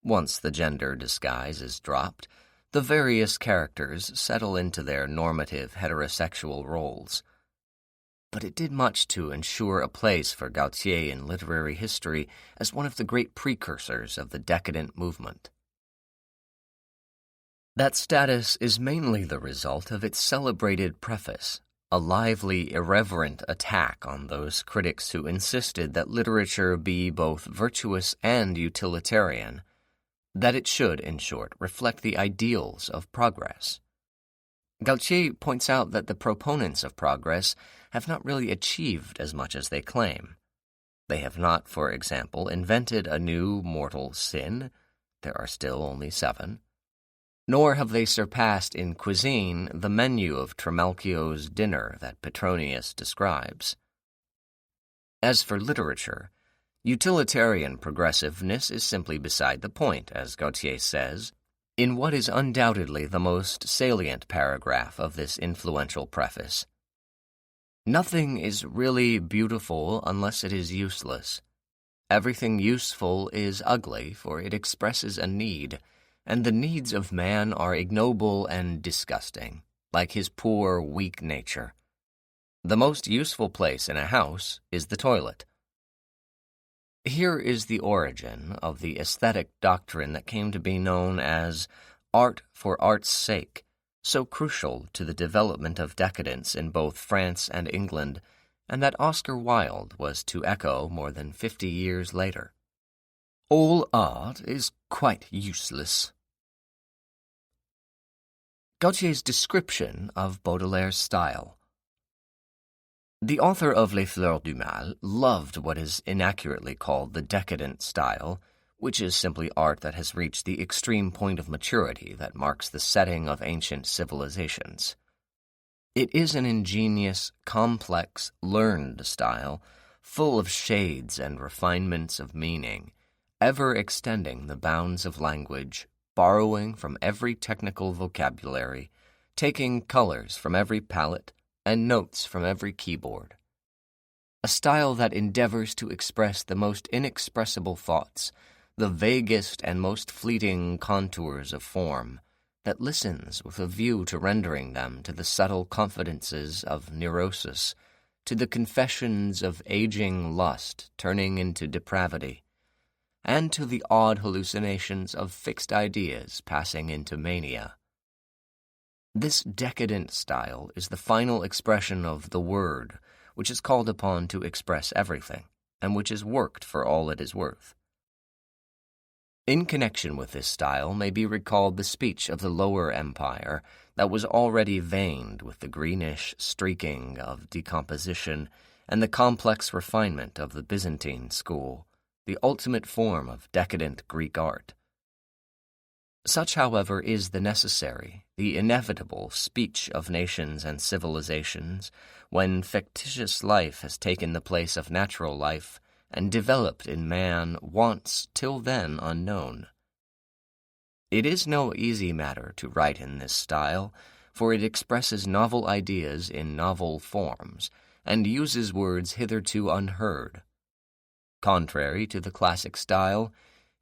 Once the gender disguise is dropped, the various characters settle into their normative heterosexual roles. But it did much to ensure a place for Gautier in literary history as one of the great precursors of the decadent movement. That status is mainly the result of its celebrated preface, a lively, irreverent attack on those critics who insisted that literature be both virtuous and utilitarian, that it should, in short, reflect the ideals of progress. Gautier points out that the proponents of progress have not really achieved as much as they claim. They have not, for example, invented a new mortal sin. There are still only 7. Nor have they surpassed in cuisine the menu of Trimalchio's dinner that Petronius describes. As for literature, utilitarian progressiveness is simply beside the point, as Gautier says, in what is undoubtedly the most salient paragraph of this influential preface. Nothing is really beautiful unless it is useless. Everything useful is ugly, for it expresses a need, and the needs of man are ignoble and disgusting, like his poor, weak nature. The most useful place in a house is the toilet. Here is the origin of the aesthetic doctrine that came to be known as art for art's sake, so crucial to the development of decadence in both France and England, and that Oscar Wilde was to echo more than 50 years later. All art is quite useless. Gautier's description of Baudelaire's style. The author of Les Fleurs du Mal loved what is inaccurately called the decadent style, which is simply art that has reached the extreme point of maturity that marks the setting of ancient civilizations. It is an ingenious, complex, learned style, full of shades and refinements of meaning, ever extending the bounds of language, borrowing from every technical vocabulary, taking colors from every palette, and notes from every keyboard. A style that endeavors to express the most inexpressible thoughts, the vaguest and most fleeting contours of form, that listens with a view to rendering them to the subtle confidences of neurosis, to the confessions of aging lust turning into depravity, and to the odd hallucinations of fixed ideas passing into mania. This decadent style is the final expression of the word, which is called upon to express everything, and which is worked for all it is worth. In connection with this style may be recalled the speech of the Lower Empire that was already veined with the greenish streaking of decomposition and the complex refinement of the Byzantine school, the ultimate form of decadent Greek art. Such, however, is the necessary, the inevitable speech of nations and civilizations when fictitious life has taken the place of natural life and developed in man wants till then unknown. It is no easy matter to write in this style, for it expresses novel ideas in novel forms, and uses words hitherto unheard. Contrary to the classic style,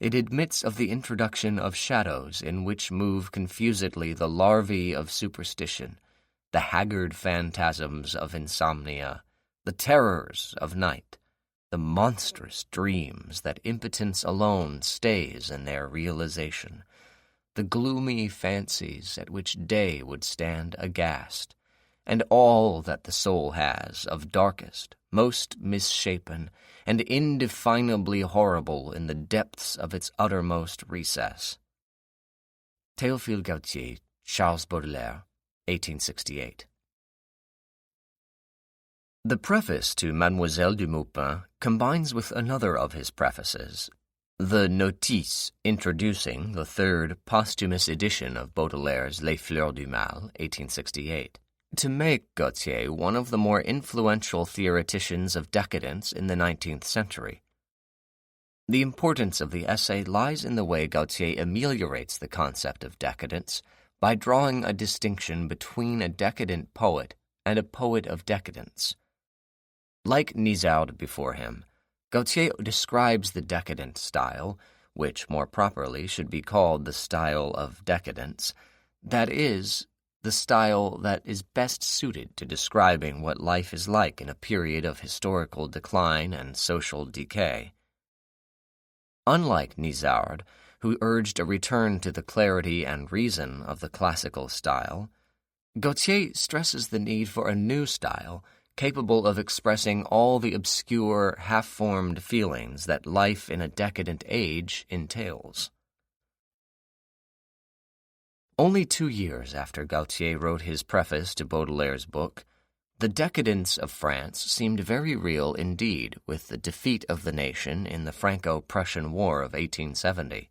it admits of the introduction of shadows in which move confusedly the larvae of superstition, the haggard phantasms of insomnia, the terrors of night, the monstrous dreams that impotence alone stays in their realization, the gloomy fancies at which day would stand aghast, and all that the soul has of darkest, most misshapen, and indefinably horrible in the depths of its uttermost recess. Théophile Gautier, Charles Baudelaire, 1868. The preface to Mademoiselle de Maupin combines with another of his prefaces, the notice introducing the third posthumous edition of Baudelaire's Les Fleurs du Mal, 1868, to make Gautier one of the more influential theoreticians of decadence in the 19th century. The importance of the essay lies in the way Gautier ameliorates the concept of decadence by drawing a distinction between a decadent poet and a poet of decadence. Like Nisard before him, Gautier describes the decadent style, which more properly should be called the style of decadence, that is, the style that is best suited to describing what life is like in a period of historical decline and social decay. Unlike Nisard, who urged a return to the clarity and reason of the classical style, Gautier stresses the need for a new style capable of expressing all the obscure, half-formed feelings that life in a decadent age entails. Only 2 years after Gautier wrote his preface to Baudelaire's book, the decadence of France seemed very real indeed with the defeat of the nation in the Franco-Prussian War of 1870.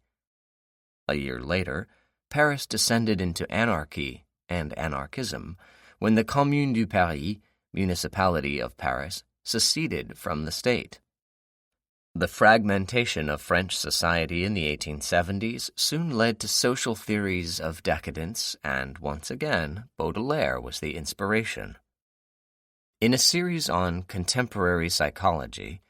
A year later, Paris descended into anarchy and anarchism when the Commune du Paris, municipality of Paris, seceded from the state. The fragmentation of French society in the 1870s soon led to social theories of decadence, and once again, Baudelaire was the inspiration. In a series on contemporary psychology,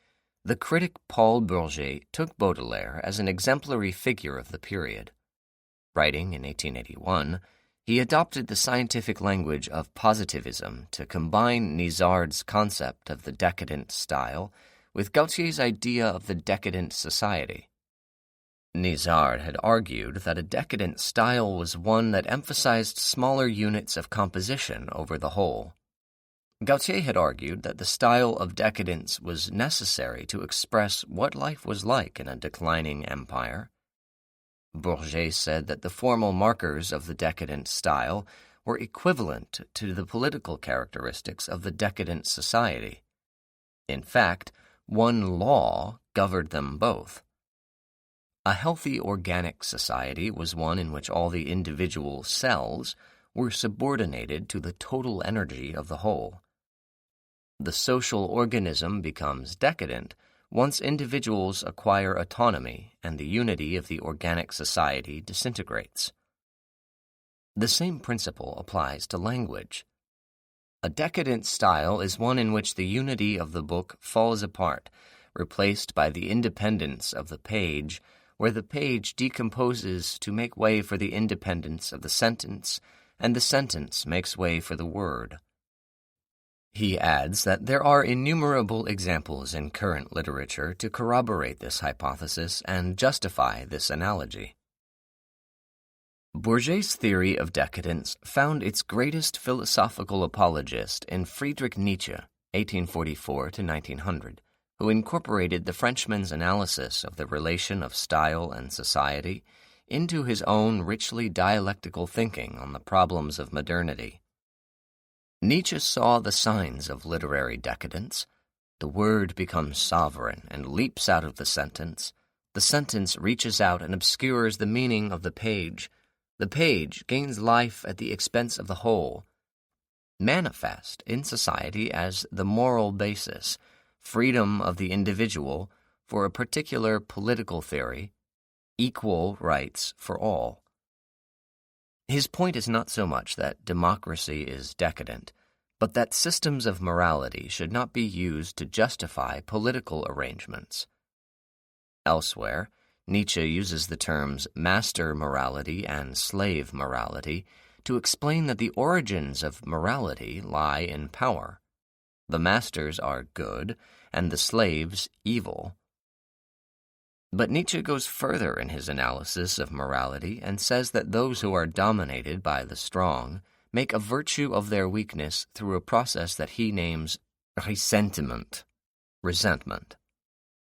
the critic Paul Bourget took Baudelaire as an exemplary figure of the period. Writing in 1881, he adopted the scientific language of positivism to combine Nizard's concept of the decadent style with Gautier's idea of the decadent society. Nizard had argued that a decadent style was one that emphasized smaller units of composition over the whole. Gautier had argued that the style of decadence was necessary to express what life was like in a declining empire. Bourget said that the formal markers of the decadent style were equivalent to the political characteristics of the decadent society. In fact, one law governed them both. A healthy organic society was one in which all the individual cells were subordinated to the total energy of the whole. The social organism becomes decadent once individuals acquire autonomy and the unity of the organic society disintegrates. The same principle applies to language. A decadent style is one in which the unity of the book falls apart, replaced by the independence of the page, where the page decomposes to make way for the independence of the sentence, and the sentence makes way for the word. He adds that there are innumerable examples in current literature to corroborate this hypothesis and justify this analogy. Bourget's theory of decadence found its greatest philosophical apologist in Friedrich Nietzsche, 1844 to 1900, who incorporated the Frenchman's analysis of the relation of style and society into his own richly dialectical thinking on the problems of modernity. Nietzsche saw the signs of literary decadence. The word becomes sovereign and leaps out of the sentence. The sentence reaches out and obscures the meaning of the page. The page gains life at the expense of the whole. Manifest in society as the moral basis, freedom of the individual for a particular political theory, equal rights for all. His point is not so much that democracy is decadent, but that systems of morality should not be used to justify political arrangements. Elsewhere, Nietzsche uses the terms master morality and slave morality to explain that the origins of morality lie in power. The masters are good, and the slaves evil. But Nietzsche goes further in his analysis of morality and says that those who are dominated by the strong make a virtue of their weakness through a process that he names ressentiment, resentment.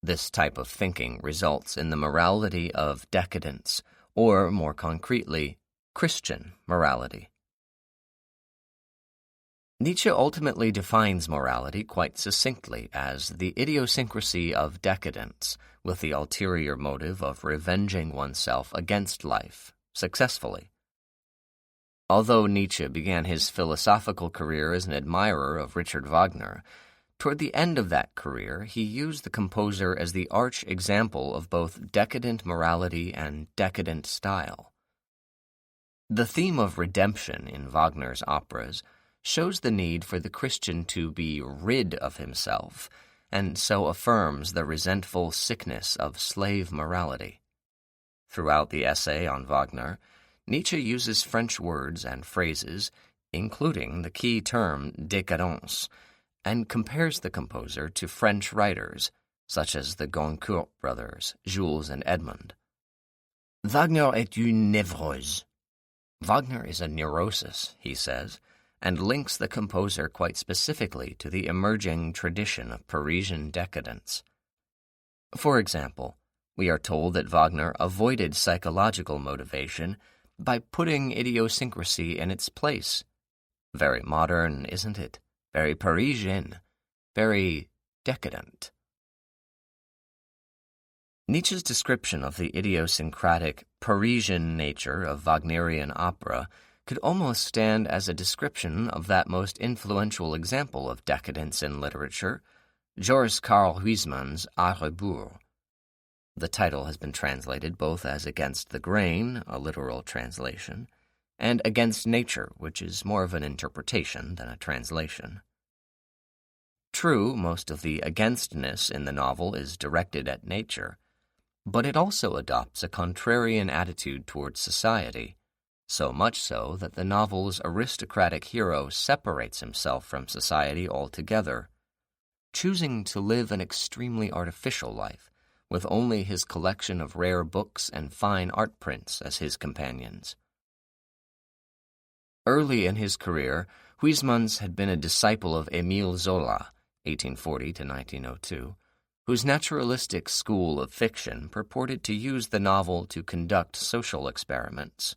This type of thinking results in the morality of decadence, or more concretely, Christian morality. Nietzsche ultimately defines morality quite succinctly as the idiosyncrasy of decadence, with the ulterior motive of revenging oneself against life, successfully. Although Nietzsche began his philosophical career as an admirer of Richard Wagner, toward the end of that career he used the composer as the arch example of both decadent morality and decadent style. The theme of redemption in Wagner's operas shows the need for the Christian to be rid of himself, and so affirms the resentful sickness of slave morality. Throughout the essay on Wagner, Nietzsche uses French words and phrases, including the key term décadence, and compares the composer to French writers, such as the Goncourt brothers, Jules and Edmond. Wagner est une névrose. Wagner is a neurosis, he says, and links the composer quite specifically to the emerging tradition of Parisian decadence. For example, we are told that Wagner avoided psychological motivation by putting idiosyncrasy in its place. Very modern, isn't it? Very Parisian, very decadent. Nietzsche's description of the idiosyncratic Parisian nature of Wagnerian opera could almost stand as a description of that most influential example of decadence in literature, Joris Karl Huysmans' A Rebours. The title has been translated both as Against the Grain, a literal translation, and Against Nature, which is more of an interpretation than a translation. True, most of the againstness in the novel is directed at nature, but it also adopts a contrarian attitude towards society, so much so that the novel's aristocratic hero separates himself from society altogether, choosing to live an extremely artificial life, with only his collection of rare books and fine art prints as his companions. Early in his career, Huysmans had been a disciple of Émile Zola, 1840 to 1902, whose naturalistic school of fiction purported to use the novel to conduct social experiments.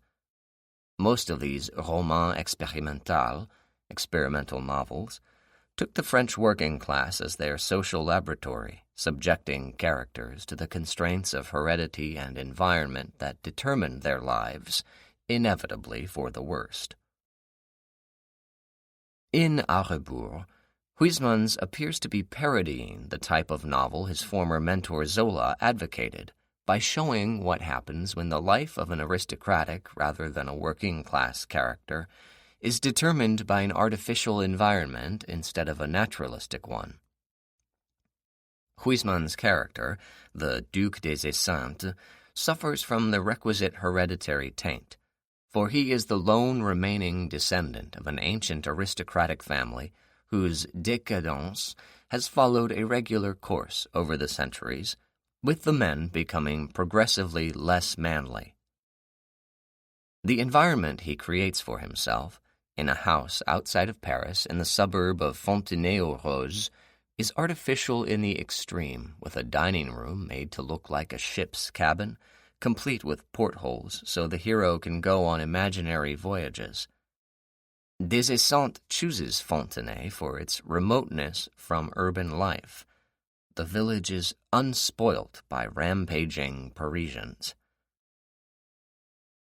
Most of these romans expérimentaux, experimental novels, took the French working class as their social laboratory, subjecting characters to the constraints of heredity and environment that determined their lives, inevitably for the worst. In A Rebours, Huysmans appears to be parodying the type of novel his former mentor Zola advocated by showing what happens when the life of an aristocratic rather than a working-class character is determined by an artificial environment instead of a naturalistic one. Huysmans' character, the Duc des Esseintes, suffers from the requisite hereditary taint, for he is the lone remaining descendant of an ancient aristocratic family whose decadence has followed a regular course over the centuries, with the men becoming progressively less manly. The environment he creates for himself, in a house outside of Paris in the suburb of Fontenay-aux-Roses, is artificial in the extreme, with a dining room made to look like a ship's cabin, complete with portholes so the hero can go on imaginary voyages. Des Esseintes chooses Fontenay for its remoteness from urban life. The village is unspoilt by rampaging Parisians.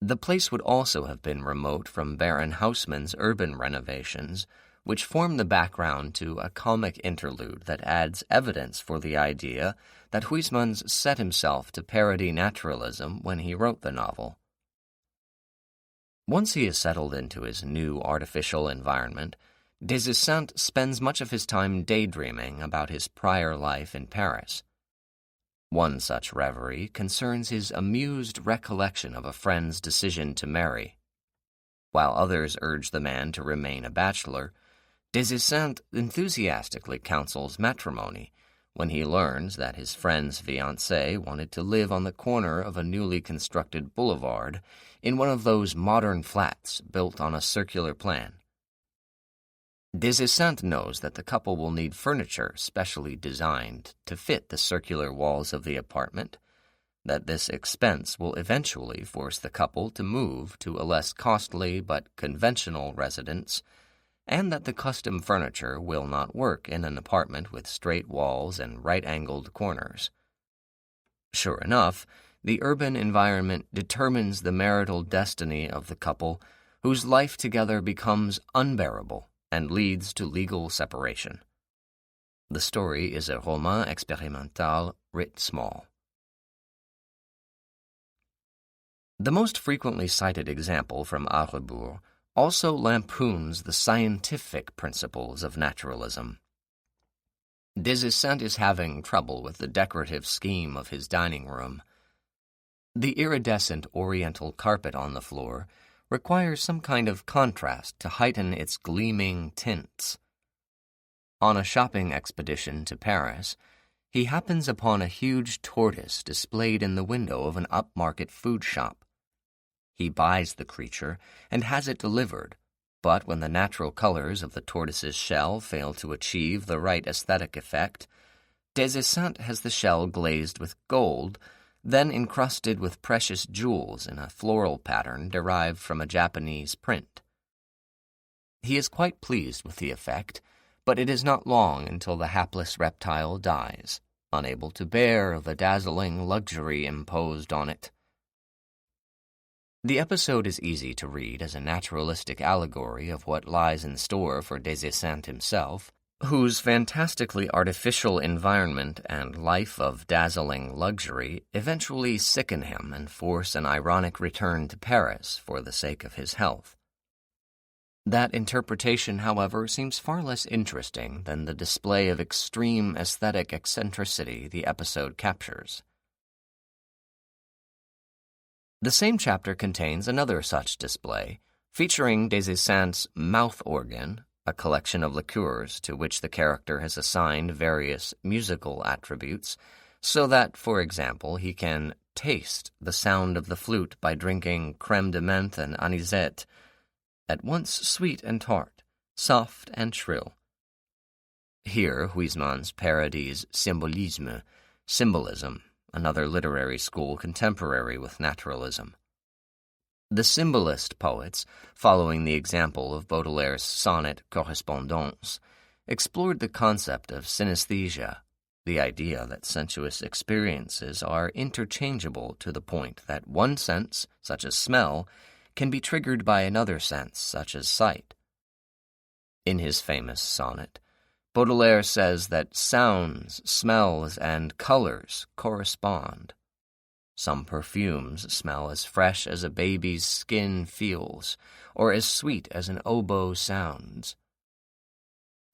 The place would also have been remote from Baron Haussmann's urban renovations, which form the background to a comic interlude that adds evidence for the idea that Huysmans set himself to parody naturalism when he wrote the novel. Once he is settled into his new artificial environment, Des Esseintes spends much of his time daydreaming about his prior life in Paris. One such reverie concerns his amused recollection of a friend's decision to marry. While others urge the man to remain a bachelor, Des Esseintes enthusiastically counsels matrimony when he learns that his friend's fiancée wanted to live on the corner of a newly constructed boulevard in one of those modern flats built on a circular plan. Des Esseintes knows that the couple will need furniture specially designed to fit the circular walls of the apartment, that this expense will eventually force the couple to move to a less costly but conventional residence, and that the custom furniture will not work in an apartment with straight walls and right-angled corners. Sure enough, the urban environment determines the marital destiny of the couple, whose life together becomes unbearable and leads to legal separation. The story is a roman expérimental writ small. The most frequently cited example from A Rebours also lampoons the scientific principles of naturalism. Des Esseintes is having trouble with the decorative scheme of his dining room. The iridescent oriental carpet on the floor requires some kind of contrast to heighten its gleaming tints. On a shopping expedition to Paris, he happens upon a huge tortoise displayed in the window of an upmarket food shop. He buys the creature and has it delivered, But when the natural colors of the tortoise's shell fail to achieve the right aesthetic effect, Des Esseintes has the shell glazed with gold, then encrusted with precious jewels in a floral pattern derived from a Japanese print. He is quite pleased with the effect, but it is not long until the hapless reptile dies, unable to bear the dazzling luxury imposed on it. The episode is easy to read as a naturalistic allegory of what lies in store for Des Esseintes himself, whose fantastically artificial environment and life of dazzling luxury eventually sicken him and force an ironic return to Paris for the sake of his health. That interpretation, however, seems far less interesting than the display of extreme aesthetic eccentricity the episode captures. The same chapter contains another such display, featuring Des Esseintes' mouth organ, a collection of liqueurs to which the character has assigned various musical attributes, so that, for example, he can taste the sound of the flute by drinking crème de menthe and anisette, at once sweet and tart, soft and shrill. Here Huysmans parodies symbolisme, symbolism, another literary school contemporary with naturalism. The symbolist poets, following the example of Baudelaire's sonnet Correspondance, explored the concept of synesthesia, the idea that sensuous experiences are interchangeable to the point that one sense, such as smell, can be triggered by another sense, such as sight. In his famous sonnet, Baudelaire says that sounds, smells, and colors correspond. Some perfumes smell as fresh as a baby's skin feels, or as sweet as an oboe sounds.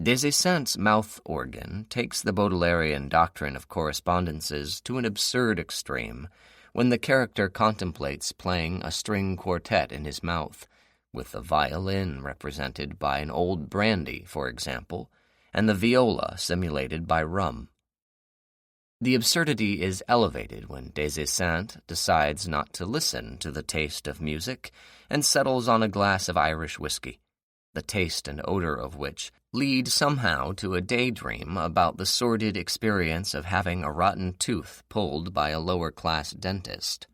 Des Esseintes' mouth organ takes the Baudelairean doctrine of correspondences to an absurd extreme when the character contemplates playing a string quartet in his mouth, with the violin represented by an old brandy, for example, and the viola simulated by rum. The absurdity is elevated when Des Esseintes decides not to listen to the taste of music and settles on a glass of Irish whiskey, the taste and odor of which lead somehow to a daydream about the sordid experience of having a rotten tooth pulled by a lower-class dentist.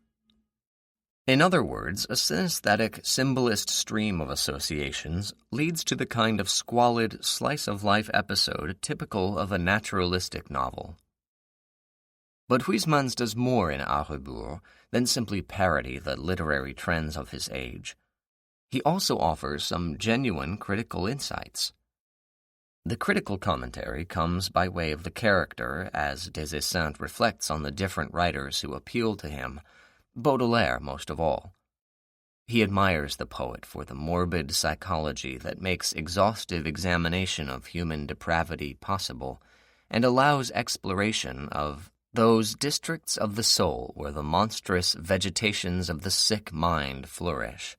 In other words, a synesthetic symbolist stream of associations leads to the kind of squalid slice-of-life episode typical of a naturalistic novel. But Huysmans does more in A Rebours than simply parody the literary trends of his age. He also offers some genuine critical insights. The critical commentary comes by way of the character as Des Esseintes reflects on the different writers who appeal to him, Baudelaire most of all. He admires the poet for the morbid psychology that makes exhaustive examination of human depravity possible and allows exploration of those districts of the soul where the monstrous vegetations of the sick mind flourish.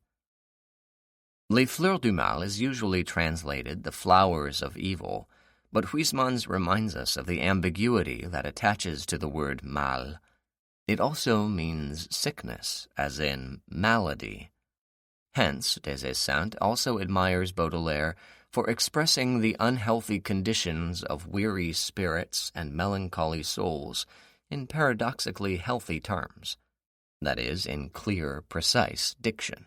Les Fleurs du Mal is usually translated the flowers of evil, but Huysmans reminds us of the ambiguity that attaches to the word mal. It also means sickness, as in malady. Hence, Des Esseintes also admires Baudelaire for expressing the unhealthy conditions of weary spirits and melancholy souls in paradoxically healthy terms, that is, in clear, precise diction.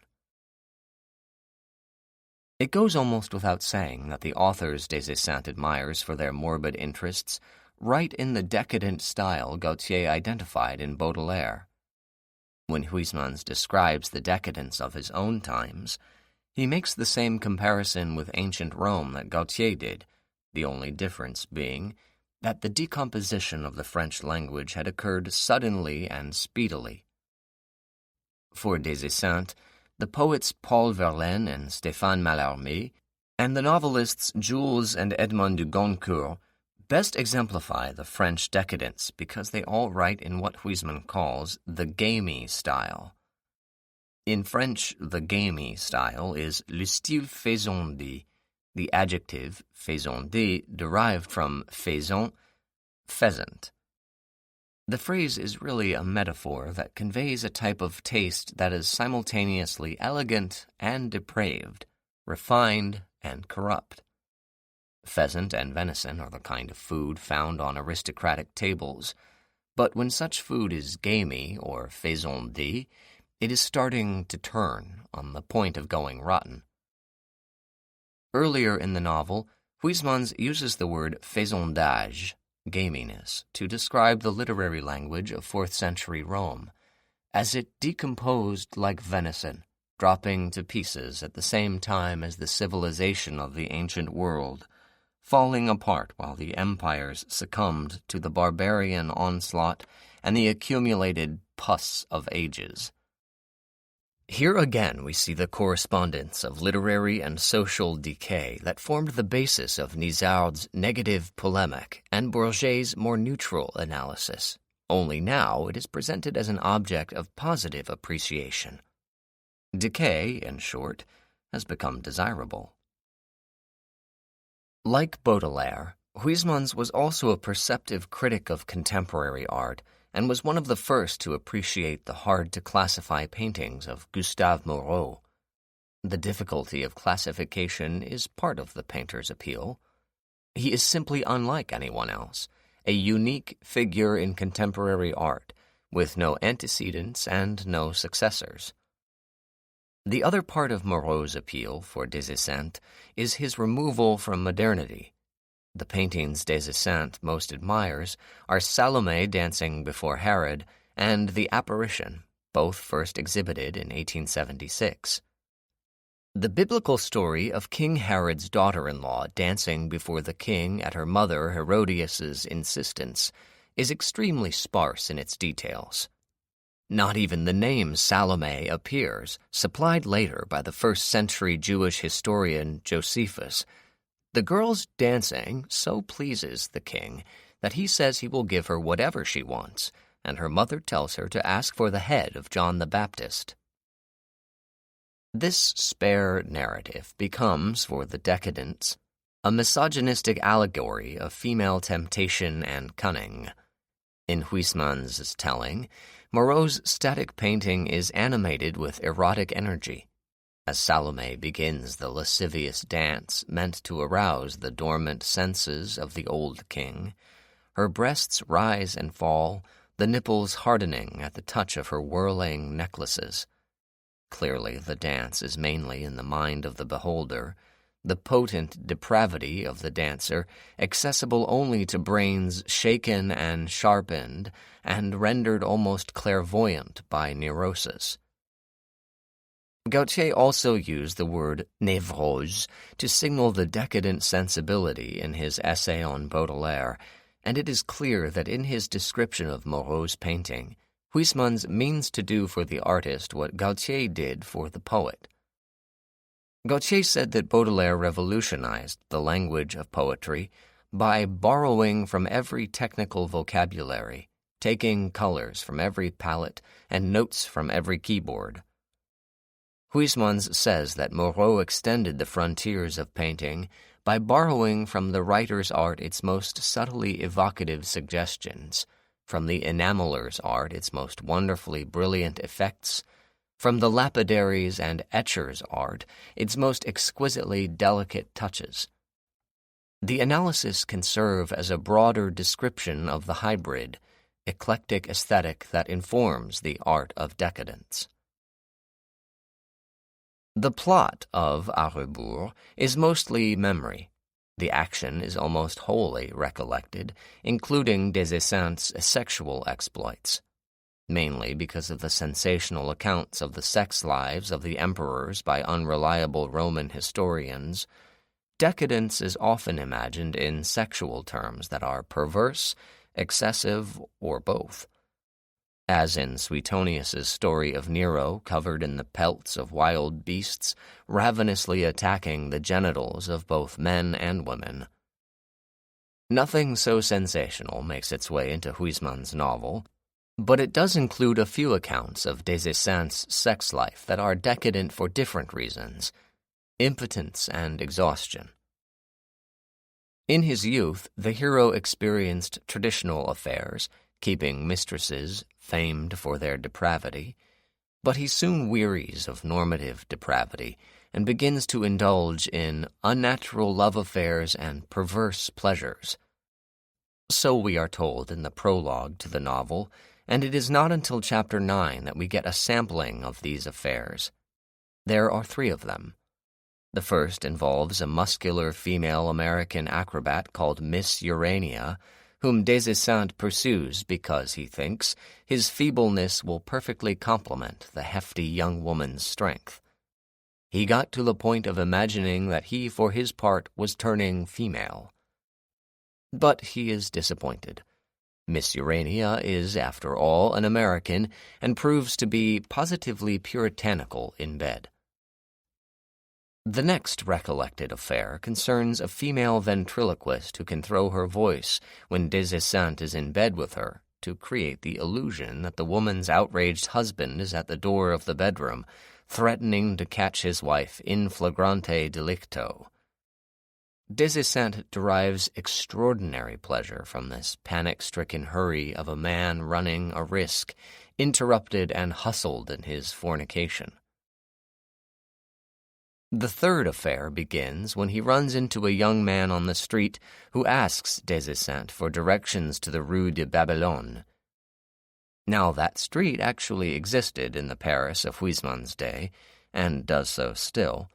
It goes almost without saying that the authors Des Esseintes admires for their morbid interests write in the decadent style Gautier identified in Baudelaire. When Huysmans describes the decadence of his own times, he makes the same comparison with ancient Rome that Gautier did, the only difference being that the decomposition of the French language had occurred suddenly and speedily. For Des Esseintes, the poets Paul Verlaine and Stéphane Mallarmé, and the novelists Jules and Edmond de Goncourt best exemplify the French decadence because they all write in what Huysmans calls the gamey style. In French, the gamey style is le style faisandé, the adjective faisandé derived from faisant, pheasant. The phrase is really a metaphor that conveys a type of taste that is simultaneously elegant and depraved, refined, and corrupt. Pheasant and venison are the kind of food found on aristocratic tables, but when such food is gamey or faisandé, it is starting to turn, on the point of going rotten. Earlier in the novel, Huysmans uses the word faisandage, gaminess, to describe the literary language of 4th century Rome, as it decomposed like venison, dropping to pieces at the same time as the civilization of the ancient world, falling apart while the empires succumbed to the barbarian onslaught and the accumulated pus of ages. Here again we see the correspondence of literary and social decay that formed the basis of Nizard's negative polemic and Bourget's more neutral analysis, only now it is presented as an object of positive appreciation. Decay, in short, has become desirable. Like Baudelaire, Huysmans was also a perceptive critic of contemporary art and was one of the first to appreciate the hard-to-classify paintings of Gustave Moreau. The difficulty of classification is part of the painter's appeal. He is simply unlike anyone else, a unique figure in contemporary art, with no antecedents and no successors. The other part of Moreau's appeal for Des Esseintes is his removal from modernity. The paintings Des Esseintes most admires are Salome dancing before Herod and The Apparition, both first exhibited in 1876. The biblical story of King Herod's daughter-in-law dancing before the king at her mother Herodias's insistence is extremely sparse in its details. Not even the name Salome appears, supplied later by the first-century Jewish historian Josephus. The girl's dancing so pleases the king that he says he will give her whatever she wants, and her mother tells her to ask for the head of John the Baptist. This spare narrative becomes, for the Decadents, a misogynistic allegory of female temptation and cunning. In Huysmans' telling, Moreau's static painting is animated with erotic energy, as Salome begins the lascivious dance meant to arouse the dormant senses of the old king. Her breasts rise and fall, the nipples hardening at the touch of her whirling necklaces. Clearly, the dance is mainly in the mind of the beholder, the potent depravity of the dancer, accessible only to brains shaken and sharpened and rendered almost clairvoyant by neurosis. Gautier also used the word névrose to signal the decadent sensibility in his essay on Baudelaire, and it is clear that in his description of Moreau's painting, Huysmans means to do for the artist what Gautier did for the poet. Gautier said that Baudelaire revolutionized the language of poetry by borrowing from every technical vocabulary, taking colors from every palette and notes from every keyboard. Huysmans says that Moreau extended the frontiers of painting by borrowing from the writer's art its most subtly evocative suggestions, from the enameler's art its most wonderfully brilliant effects, from the lapidary's and etcher's art its most exquisitely delicate touches. The analysis can serve as a broader description of the hybrid, eclectic aesthetic that informs the art of decadence. The plot of A Rebours is mostly memory. The action is almost wholly recollected, including Des Esseintes' sexual exploits. Mainly because of the sensational accounts of the sex lives of the emperors by unreliable Roman historians, decadence is often imagined in sexual terms that are perverse, excessive, or both. As in Suetonius's story of Nero covered in the pelts of wild beasts, ravenously attacking the genitals of both men and women. Nothing so sensational makes its way into Huysmans' novel, but it does include a few accounts of Des Esseintes' sex life that are decadent for different reasons, impotence and exhaustion. In his youth, the hero experienced traditional affairs, keeping mistresses famed for their depravity, but he soon wearies of normative depravity and begins to indulge in unnatural love affairs and perverse pleasures. So we are told in the prologue to the novel, and it is not until chapter 9 that we get a sampling of these affairs. There are 3 of them. The first involves a muscular female American acrobat called Miss Urania, whom Des Esseintes pursues because he thinks his feebleness will perfectly complement the hefty young woman's strength. He got to the point of imagining that he, for his part, was turning female. But he is disappointed. Miss Urania is, after all, an American and proves to be positively puritanical in bed. The next recollected affair concerns a female ventriloquist who can throw her voice when Des Esseintes is in bed with her to create the illusion that the woman's outraged husband is at the door of the bedroom, threatening to catch his wife in flagrante delicto. Des Esseintes derives extraordinary pleasure from this panic-stricken hurry of a man running a risk, interrupted and hustled in his fornication. The third affair begins when he runs into a young man on the street who asks Des Esseintes for directions to the Rue de Babylone. Now, that street actually existed in the Paris of Huysmans' day, and does so still,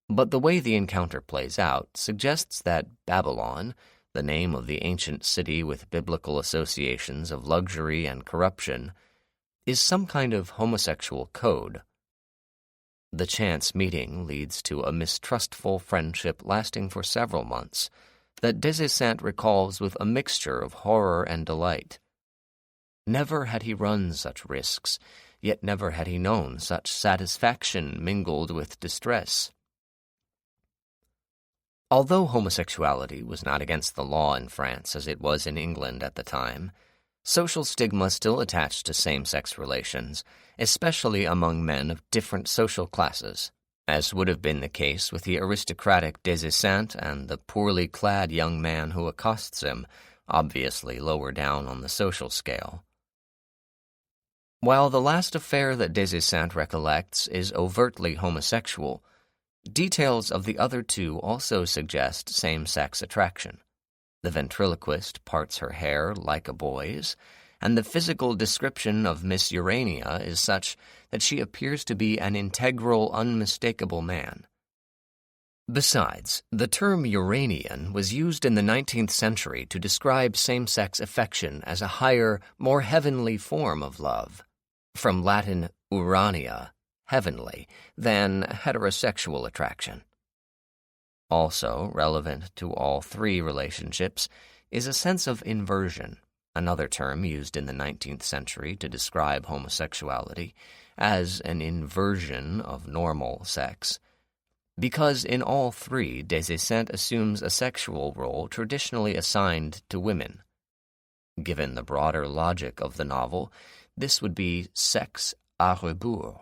but the way the encounter plays out suggests that Babylon, the name of the ancient city with biblical associations of luxury and corruption, is some kind of homosexual code. The chance meeting leads to a mistrustful friendship lasting for several months that Des Esseintes recalls with a mixture of horror and delight. Never had he run such risks, yet never had he known such satisfaction mingled with distress. Although homosexuality was not against the law in France as it was in England at the time, social stigma still attached to same-sex relations, especially among men of different social classes, as would have been the case with the aristocratic Des Esseintes and the poorly clad young man who accosts him, obviously lower down on the social scale. While the last affair that Des Esseintes recollects is overtly homosexual, details of the other 2 also suggest same-sex attraction. The ventriloquist parts her hair like a boy's, and the physical description of Miss Urania is such that she appears to be an integral, unmistakable man. Besides, the term Uranian was used in the 19th century to describe same-sex affection as a higher, more heavenly form of love, from Latin urania, heavenly, than heterosexual attraction. Also relevant to all 3 relationships is a sense of inversion, another term used in the 19th century to describe homosexuality as an inversion of normal sex, because in all 3 Des Esseintes assumes a sexual role traditionally assigned to women. Given the broader logic of the novel, this would be sex à rebours.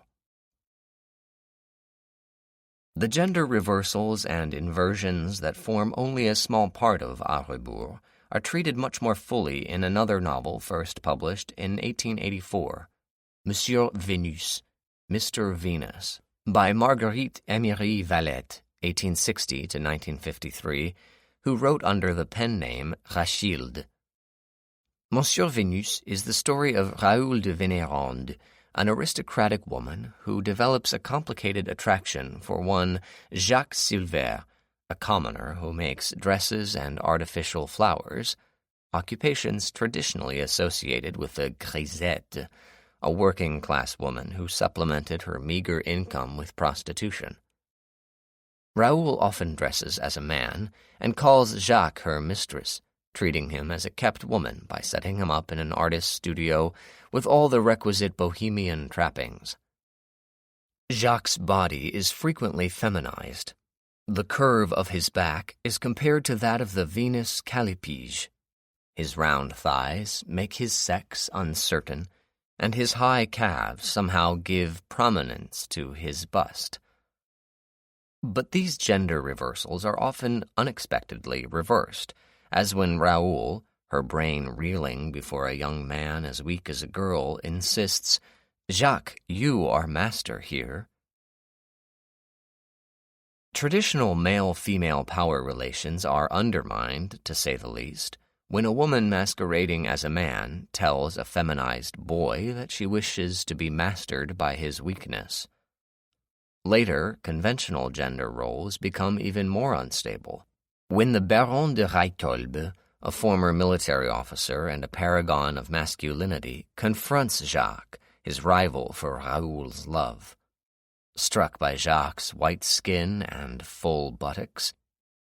The gender reversals and inversions that form only a small part of À rebours are treated much more fully in another novel first published in 1884, Monsieur Vénus, Mr. Venus, by Marguerite Émirie Valette, 1860 to 1953, who wrote under the pen name Rachilde. Monsieur Vénus is the story of Raoul de Vénérande, an aristocratic woman who develops a complicated attraction for one Jacques Silver, a commoner who makes dresses and artificial flowers, occupations traditionally associated with the grisette, a working-class woman who supplemented her meager income with prostitution. Raoul often dresses as a man and calls Jacques her mistress, treating him as a kept woman by setting him up in an artist's studio with all the requisite bohemian trappings. Jacques' body is frequently feminized. The curve of his back is compared to that of the Venus Callipyge. His round thighs make his sex uncertain, and his high calves somehow give prominence to his bust. But these gender reversals are often unexpectedly reversed, as when Raoul, her brain reeling before a young man as weak as a girl, insists, "Jacques, you are master here." Traditional male-female power relations are undermined, to say the least, when a woman masquerading as a man tells a feminized boy that she wishes to be mastered by his weakness. Later, conventional gender roles become even more unstable. When the Baron de Reicholbe, a former military officer and a paragon of masculinity, confronts Jacques, his rival for Raoul's love. Struck by Jacques' white skin and full buttocks,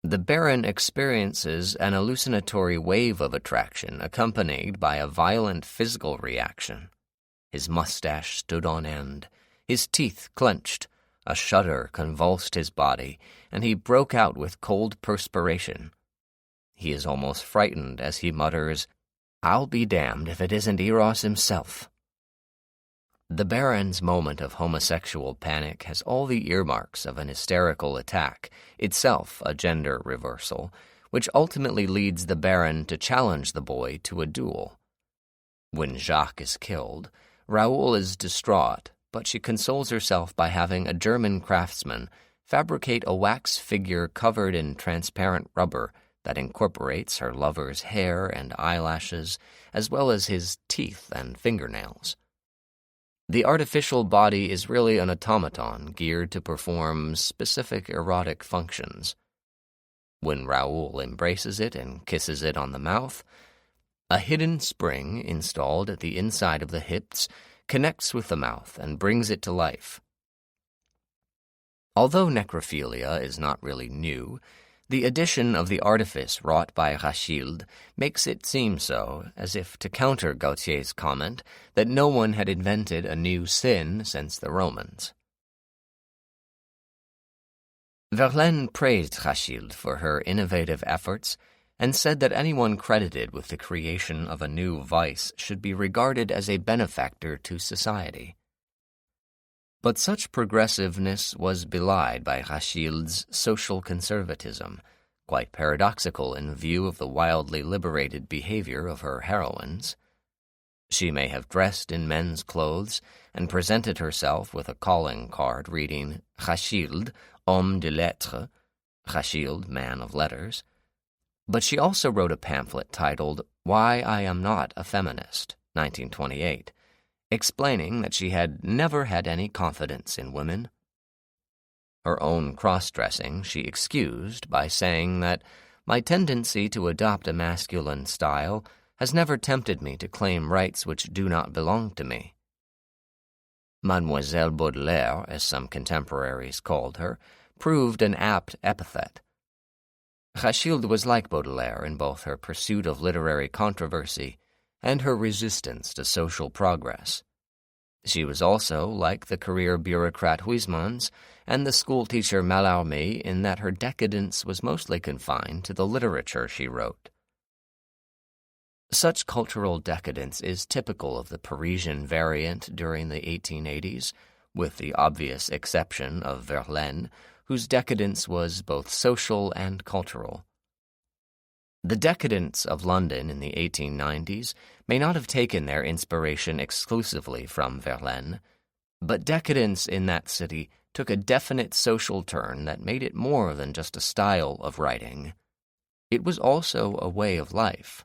the Baron experiences an hallucinatory wave of attraction accompanied by a violent physical reaction. His mustache stood on end, his teeth clenched, a shudder convulsed his body, and he broke out with cold perspiration. He is almost frightened as he mutters, "I'll be damned if it isn't Eros himself." The Baron's moment of homosexual panic has all the earmarks of an hysterical attack, itself a gender reversal, which ultimately leads the Baron to challenge the boy to a duel. When Jacques is killed, Raoul is distraught, but she consoles herself by having a German craftsman fabricate a wax figure covered in transparent rubber that incorporates her lover's hair and eyelashes, as well as his teeth and fingernails. The artificial body is really an automaton geared to perform specific erotic functions. When Raoul embraces it and kisses it on the mouth, a hidden spring installed at the inside of the hips connects with the mouth and brings it to life. Although necrophilia is not really new, the addition of the artifice wrought by Rachilde makes it seem so, as if to counter Gautier's comment that no one had invented a new sin since the Romans. Verlaine praised Rachilde for her innovative efforts and said that anyone credited with the creation of a new vice should be regarded as a benefactor to society. But such progressiveness was belied by Rachilde's social conservatism, quite paradoxical in view of the wildly liberated behavior of her heroines. She may have dressed in men's clothes and presented herself with a calling card reading Rachilde, homme de lettres, Rachilde, man of letters, but she also wrote a pamphlet titled Why I Am Not a Feminist, 1928, explaining that she had never had any confidence in women. Her own cross-dressing she excused by saying that my tendency to adopt a masculine style has never tempted me to claim rights which do not belong to me. Mademoiselle Baudelaire, as some contemporaries called her, proved an apt epithet. Rachilde was like Baudelaire in both her pursuit of literary controversy and her resistance to social progress. She was also like the career bureaucrat Huysmans and the schoolteacher Mallarmé in that her decadence was mostly confined to the literature she wrote. Such cultural decadence is typical of the Parisian variant during the 1880s, with the obvious exception of Verlaine, whose decadence was both social and cultural. The decadents of London in the 1890s may not have taken their inspiration exclusively from Verlaine, but decadence in that city took a definite social turn that made it more than just a style of writing. It was also a way of life.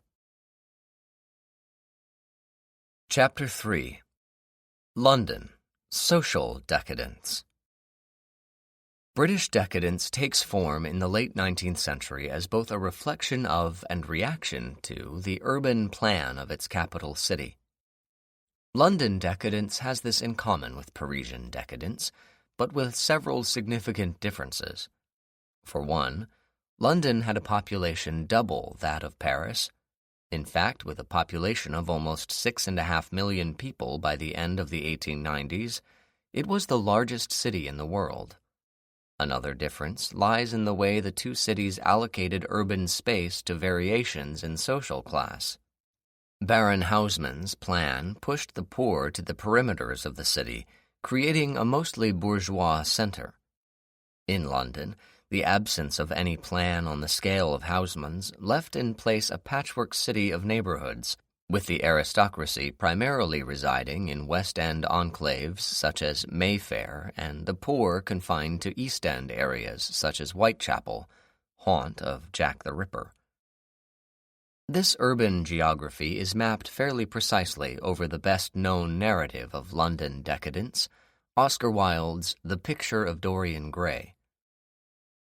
Chapter 3. London, Social Decadence. British decadence takes form in the late 19th century as both a reflection of and reaction to the urban plan of its capital city. London decadence has this in common with Parisian decadence, but with several significant differences. For one, London had a population double that of Paris. In fact, with a population of almost 6.5 million people by the end of the 1890s, it was the largest city in the world. Another difference lies in the way the two cities allocated urban space to variations in social class. Baron Haussmann's plan pushed the poor to the perimeters of the city, creating a mostly bourgeois center. In London, the absence of any plan on the scale of Haussmann's left in place a patchwork city of neighborhoods, with the aristocracy primarily residing in West End enclaves such as Mayfair and the poor confined to East End areas such as Whitechapel, haunt of Jack the Ripper. This urban geography is mapped fairly precisely over the best-known narrative of London decadence, Oscar Wilde's The Picture of Dorian Gray.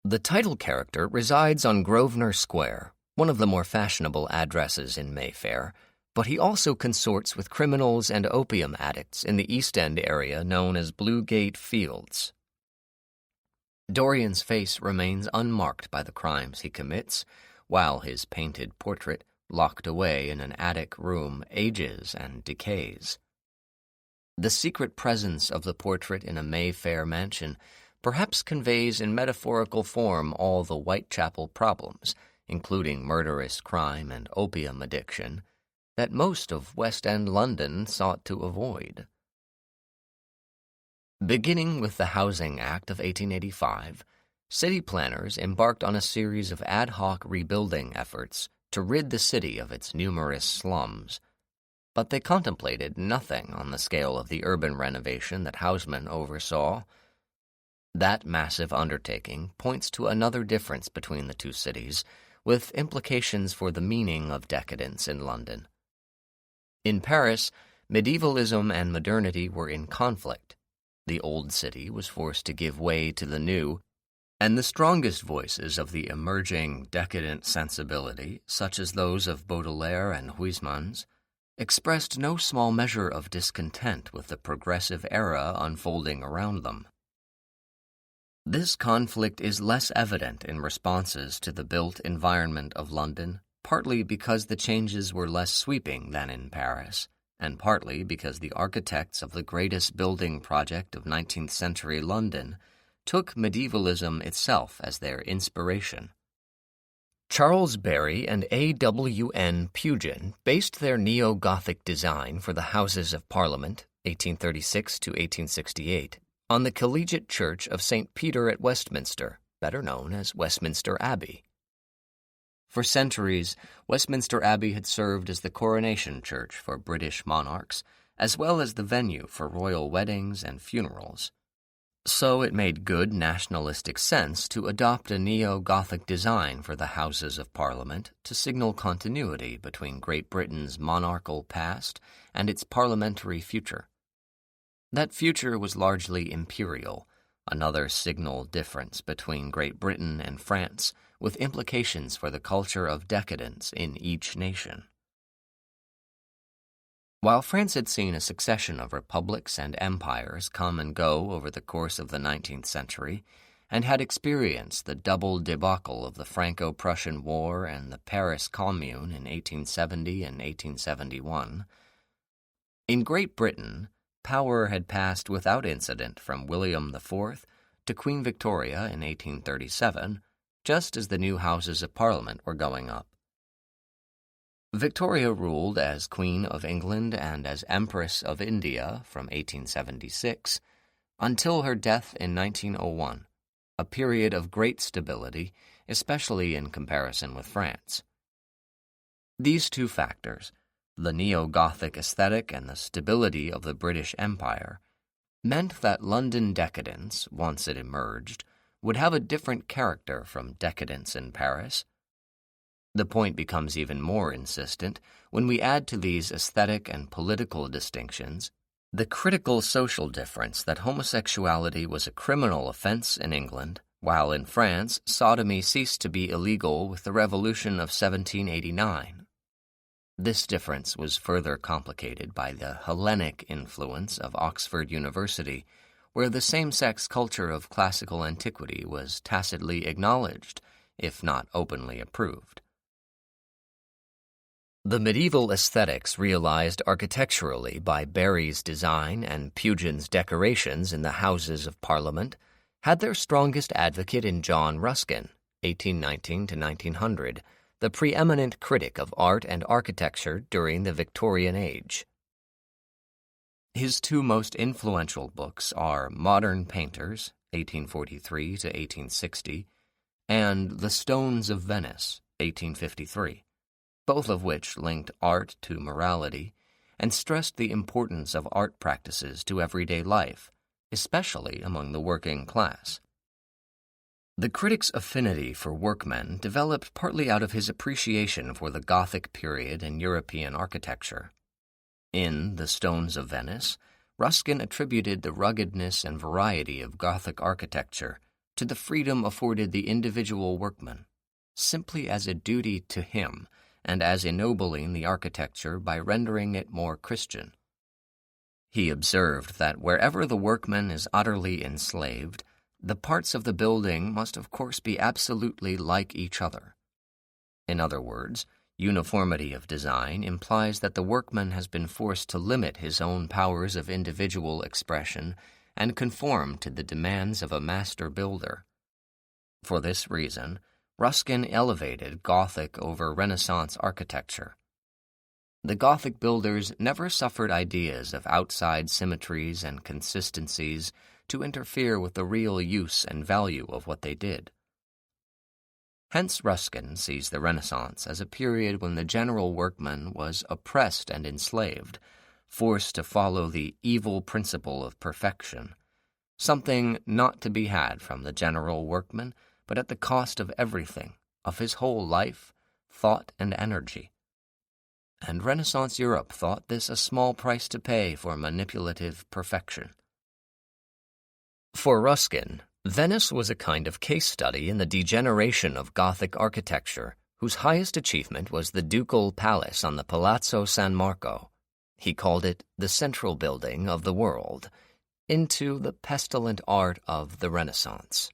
The title character resides on Grosvenor Square, one of the more fashionable addresses in Mayfair, but he also consorts with criminals and opium addicts in the East End area known as Bluegate Fields. Dorian's face remains unmarked by the crimes he commits, while his painted portrait, locked away in an attic room, ages and decays. The secret presence of the portrait in a Mayfair mansion perhaps conveys in metaphorical form all the Whitechapel problems, including murderous crime and opium addiction, that most of West End London sought to avoid. Beginning with the Housing Act of 1885, city planners embarked on a series of ad hoc rebuilding efforts to rid the city of its numerous slums, but they contemplated nothing on the scale of the urban renovation that Houseman oversaw. That massive undertaking points to another difference between the two cities, with implications for the meaning of decadence in London. In Paris, medievalism and modernity were in conflict. The old city was forced to give way to the new, and the strongest voices of the emerging decadent sensibility, such as those of Baudelaire and Huysmans, expressed no small measure of discontent with the progressive era unfolding around them. This conflict is less evident in responses to the built environment of London, partly because the changes were less sweeping than in Paris, and partly because the architects of the greatest building project of 19th century London took medievalism itself as their inspiration. Charles Barry and A.W.N. Pugin based their neo-Gothic design for the Houses of Parliament, 1836 to 1868, on the Collegiate Church of St. Peter at Westminster, better known as Westminster Abbey. For centuries, Westminster Abbey had served as the coronation church for British monarchs, as well as the venue for royal weddings and funerals. So it made good nationalistic sense to adopt a neo-Gothic design for the Houses of Parliament to signal continuity between Great Britain's monarchical past and its parliamentary future. That future was largely imperial, another signal difference between Great Britain and France, with implications for the culture of decadence in each nation. While France had seen a succession of republics and empires come and go over the course of the 19th century, and had experienced the double debacle of the Franco-Prussian War and the Paris Commune in 1870 and 1871, in Great Britain, power had passed without incident from William IV to Queen Victoria in 1837, just as the new Houses of Parliament were going up. Victoria ruled as Queen of England and as Empress of India from 1876 until her death in 1901, a period of great stability, especially in comparison with France. These two factors, the neo-Gothic aesthetic and the stability of the British Empire, meant that London decadence, once it emerged, would have a different character from decadence in Paris. The point becomes even more insistent when we add to these aesthetic and political distinctions the critical social difference that homosexuality was a criminal offense in England, while in France sodomy ceased to be illegal with the Revolution of 1789. This difference was further complicated by the Hellenic influence of Oxford University, where the same-sex culture of classical antiquity was tacitly acknowledged, if not openly approved. The medieval aesthetics realized architecturally by Barry's design and Pugin's decorations in the Houses of Parliament had their strongest advocate in John Ruskin, 1819 to 1900, the preeminent critic of art and architecture during the Victorian Age. His two most influential books are Modern Painters, 1843 to 1860, and The Stones of Venice, 1853. both of which linked art to morality and stressed the importance of art practices to everyday life, especially among the working class. The critic's affinity for workmen developed partly out of his appreciation for the Gothic period in European architecture. In The Stones of Venice, Ruskin attributed the ruggedness and variety of Gothic architecture to the freedom afforded the individual workman, simply as a duty to him and as ennobling the architecture by rendering it more Christian. He observed that wherever the workman is utterly enslaved, the parts of the building must of course be absolutely like each other. In other words, uniformity of design implies that the workman has been forced to limit his own powers of individual expression and conform to the demands of a master builder. For this reason, Ruskin elevated Gothic over Renaissance architecture. The Gothic builders never suffered ideas of outside symmetries and consistencies to interfere with the real use and value of what they did. Hence Ruskin sees the Renaissance as a period when the general workman was oppressed and enslaved, forced to follow the evil principle of perfection, something not to be had from the general workman, but at the cost of everything, of his whole life, thought, and energy. And Renaissance Europe thought this a small price to pay for manipulative perfection. For Ruskin, Venice was a kind of case study in the degeneration of Gothic architecture, whose highest achievement was the ducal palace on the Palazzo San Marco. He called it the central building of the world, into the pestilent art of the Renaissance.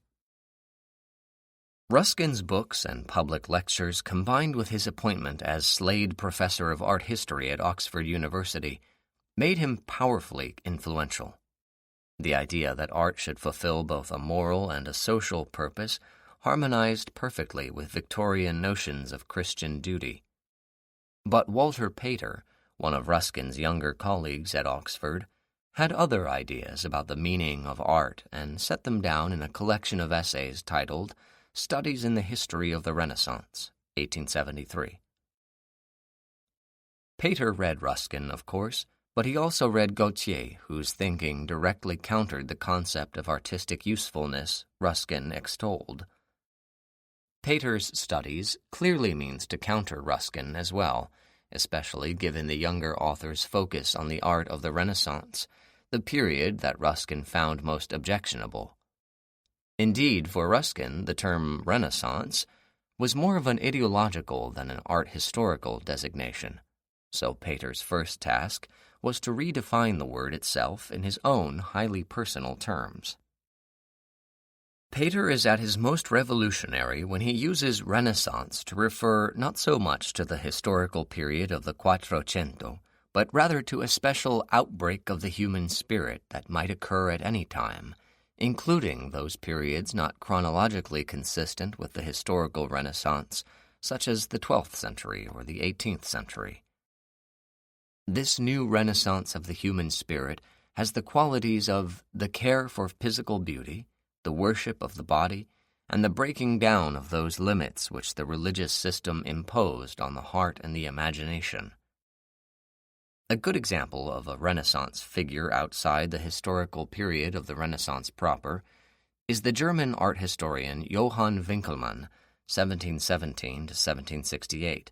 Ruskin's books and public lectures, combined with his appointment as Slade Professor of Art History at Oxford University, made him powerfully influential. The idea that art should fulfill both a moral and a social purpose harmonized perfectly with Victorian notions of Christian duty. But Walter Pater, one of Ruskin's younger colleagues at Oxford, had other ideas about the meaning of art and set them down in a collection of essays titled Studies in the History of the Renaissance, 1873. Pater read Ruskin, of course, but he also read Gautier, whose thinking directly countered the concept of artistic usefulness Ruskin extolled. Pater's studies clearly means to counter Ruskin as well, especially given the younger author's focus on the art of the Renaissance, the period that Ruskin found most objectionable. Indeed, for Ruskin, the term Renaissance was more of an ideological than an art-historical designation, so Pater's first task was to redefine the word itself in his own highly personal terms. Pater is at his most revolutionary when he uses Renaissance to refer not so much to the historical period of the Quattrocento, but rather to a special outbreak of the human spirit that might occur at any time, including those periods not chronologically consistent with the historical Renaissance, such as the 12th century or the 18th century. This new renaissance of the human spirit has the qualities of the care for physical beauty, the worship of the body, and the breaking down of those limits which the religious system imposed on the heart and the imagination. A good example of a Renaissance figure outside the historical period of the Renaissance proper is the German art historian Johann Winckelmann, 1717 to 1768,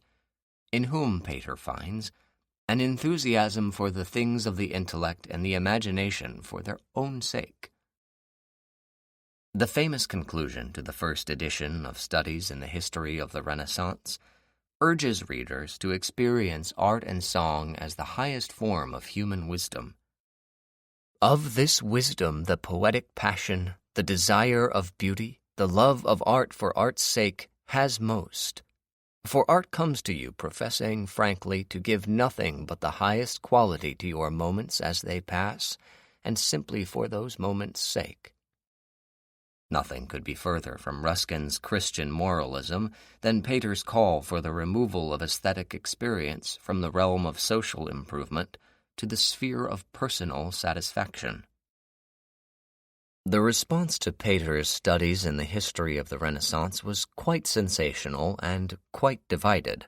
in whom Pater finds an enthusiasm for the things of the intellect and the imagination for their own sake. The famous conclusion to the first edition of Studies in the History of the Renaissance urges readers to experience art and song as the highest form of human wisdom. Of this wisdom the poetic passion, the desire of beauty, the love of art for art's sake has most. For art comes to you professing frankly to give nothing but the highest quality to your moments as they pass, and simply for those moments' sake. Nothing could be further from Ruskin's Christian moralism than Pater's call for the removal of aesthetic experience from the realm of social improvement to the sphere of personal satisfaction. The response to Pater's Studies in the History of the Renaissance was quite sensational and quite divided.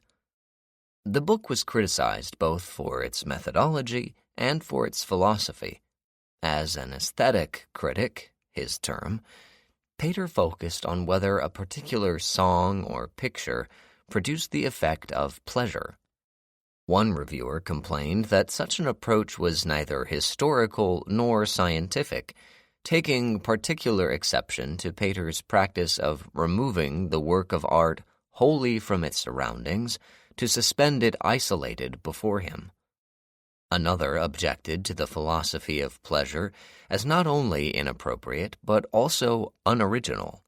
The book was criticized both for its methodology and for its philosophy. As an aesthetic critic, his term, Pater focused on whether a particular song or picture produced the effect of pleasure. One reviewer complained that such an approach was neither historical nor scientific, taking particular exception to Pater's practice of removing the work of art wholly from its surroundings to suspend it isolated before him. Another objected to the philosophy of pleasure as not only inappropriate but also unoriginal.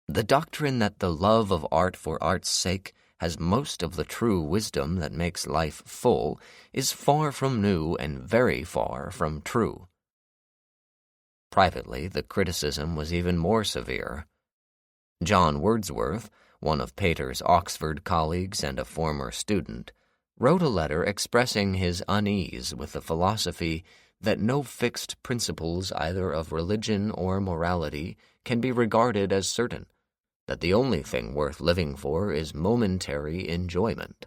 The doctrine that the love of art for art's sake has most of the true wisdom that makes life full is far from new and very far from true. Privately, the criticism was even more severe. John Wordsworth, one of Pater's Oxford colleagues and a former student, wrote a letter expressing his unease with the philosophy that no fixed principles either of religion or morality can be regarded as certain, that the only thing worth living for is momentary enjoyment.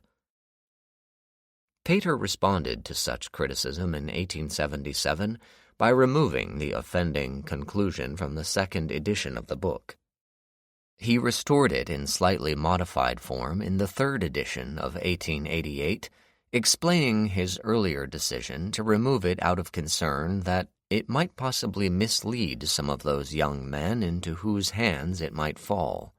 Pater responded to such criticism in 1877 by removing the offending conclusion from the second edition of the book. He restored it in slightly modified form in the third edition of 1888, explaining his earlier decision to remove it out of concern that it might possibly mislead some of those young men into whose hands it might fall.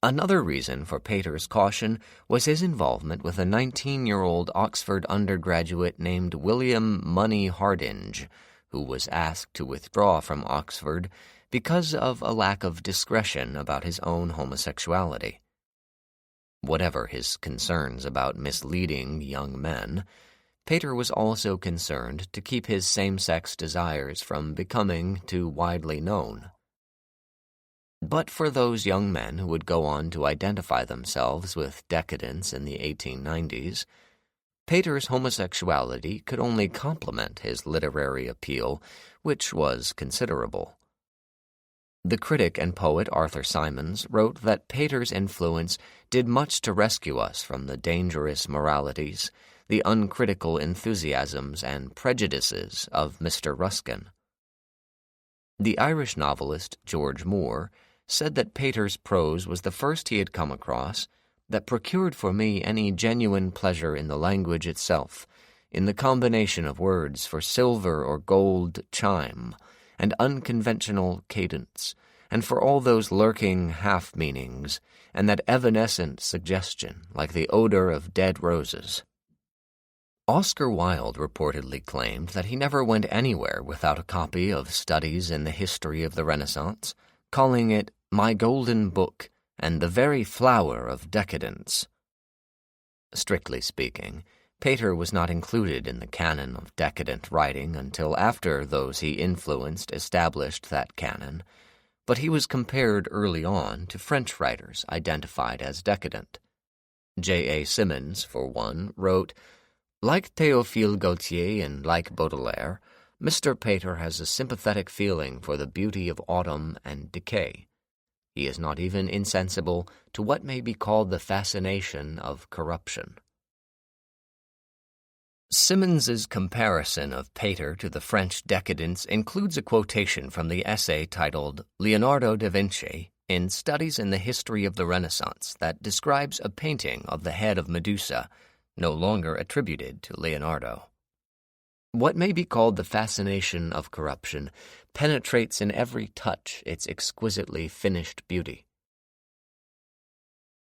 Another reason for Pater's caution was his involvement with a 19-year-old Oxford undergraduate named William Money Hardinge, who was asked to withdraw from Oxford because of a lack of discretion about his own homosexuality. Whatever his concerns about misleading young men, Pater was also concerned to keep his same-sex desires from becoming too widely known. But for those young men who would go on to identify themselves with decadence in the 1890s, Pater's homosexuality could only complement his literary appeal, which was considerable. The critic and poet Arthur Symons wrote that Pater's influence did much to rescue us from the dangerous moralities, the uncritical enthusiasms and prejudices of Mr. Ruskin. The Irish novelist George Moore said that Pater's prose was the first he had come across that procured for me any genuine pleasure in the language itself, in the combination of words for silver or gold chime, and unconventional cadence, and for all those lurking half-meanings, and that evanescent suggestion like the odor of dead roses. Oscar Wilde reportedly claimed that he never went anywhere without a copy of Studies in the History of the Renaissance, calling it "my golden book and the very flower of decadence." Strictly speaking, Pater was not included in the canon of decadent writing until after those he influenced established that canon, but he was compared early on to French writers identified as decadent. J.A. Symonds, for one, wrote, "Like Théophile Gautier and like Baudelaire, Mr. Pater has a sympathetic feeling for the beauty of autumn and decay. He is not even insensible to what may be called the fascination of corruption." Symonds's comparison of Pater to the French decadents includes a quotation from the essay titled Leonardo da Vinci in Studies in the History of the Renaissance that describes a painting of the head of Medusa, no longer attributed to Leonardo. What may be called the fascination of corruption penetrates in every touch its exquisitely finished beauty.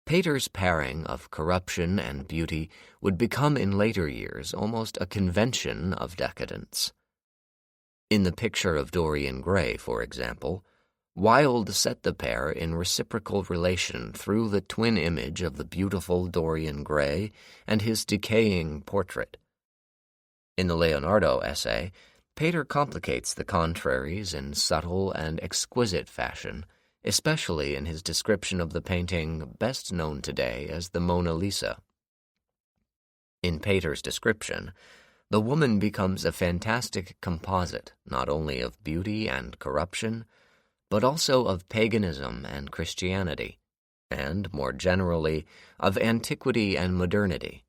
Pater's pairing of corruption and beauty would become in later years almost a convention of decadence. In the picture of Dorian Gray, for example, Wilde set the pair in reciprocal relation through the twin image of the beautiful Dorian Gray and his decaying portrait. In the Leonardo essay, Pater complicates the contraries in subtle and exquisite fashion, especially in his description of the painting best known today as the Mona Lisa. In Pater's description, the woman becomes a fantastic composite not only of beauty and corruption, but also of paganism and Christianity. and, more generally, of antiquity and modernity.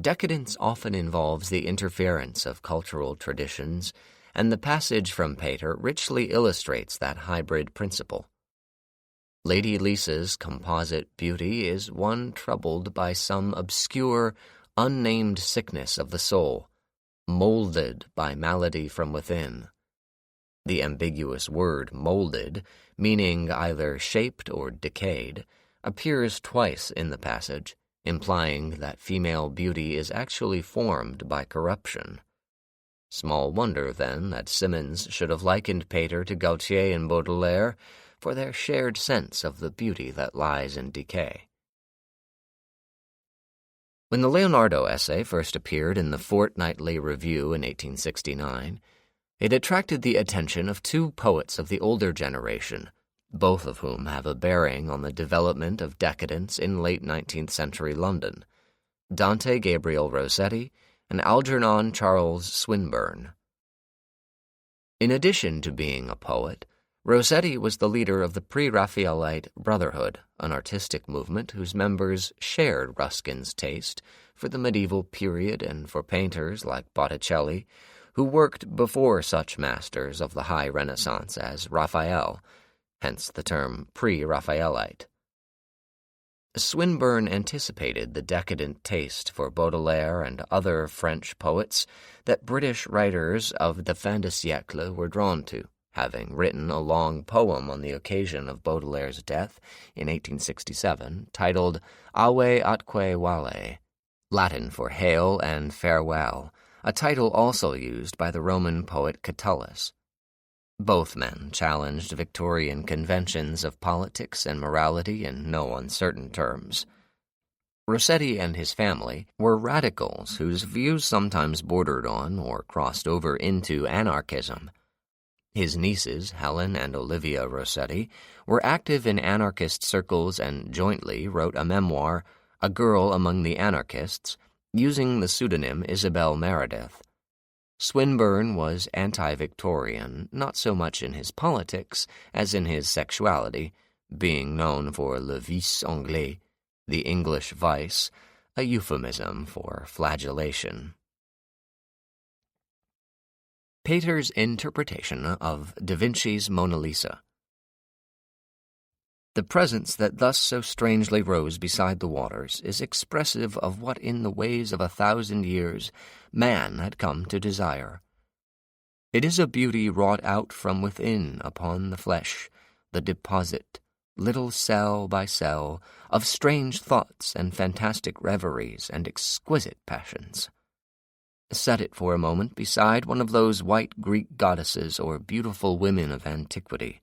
Decadence often involves the interference of cultural traditions, and the passage from Pater richly illustrates that hybrid principle. Lady Lisa's composite beauty is one troubled by some obscure, unnamed sickness of the soul, molded by malady from within. The ambiguous word molded, meaning either shaped or decayed, appears twice in the passage, implying that female beauty is actually formed by corruption. Small wonder, then, that Symonds should have likened Pater to Gautier and Baudelaire for their shared sense of the beauty that lies in decay. When the Leonardo essay first appeared in the Fortnightly Review in 1869, it attracted the attention of two poets of the older generation, both of whom have a bearing on the development of decadence in late 19th century London, Dante Gabriel Rossetti and Algernon Charles Swinburne. In addition to being a poet, Rossetti was the leader of the Pre-Raphaelite Brotherhood, an artistic movement whose members shared Ruskin's taste for the medieval period and for painters like Botticelli, who worked before such masters of the high Renaissance as Raphael, hence the term Pre-Raphaelite. Swinburne anticipated the decadent taste for Baudelaire and other French poets that British writers of the fin de siècle were drawn to, having written a long poem on the occasion of Baudelaire's death in 1867 titled Ave atque vale, Latin for Hail and Farewell, a title also used by the Roman poet Catullus. Both men challenged Victorian conventions of politics and morality in no uncertain terms. Rossetti and his family were radicals whose views sometimes bordered on or crossed over into anarchism. His nieces, Helen and Olivia Rossetti, were active in anarchist circles and jointly wrote a memoir, A Girl Among the Anarchists, using the pseudonym Isabel Meredith. Swinburne was anti-Victorian, not so much in his politics as in his sexuality, being known for le vice anglais, the English vice, a euphemism for flagellation. Pater's interpretation of Da Vinci's Mona Lisa. The presence that thus so strangely rose beside the waters is expressive of what in the ways of 1,000 years man had come to desire. It is a beauty wrought out from within upon the flesh, the deposit, little cell by cell, of strange thoughts and fantastic reveries and exquisite passions. Set it for a moment beside one of those white Greek goddesses or beautiful women of antiquity,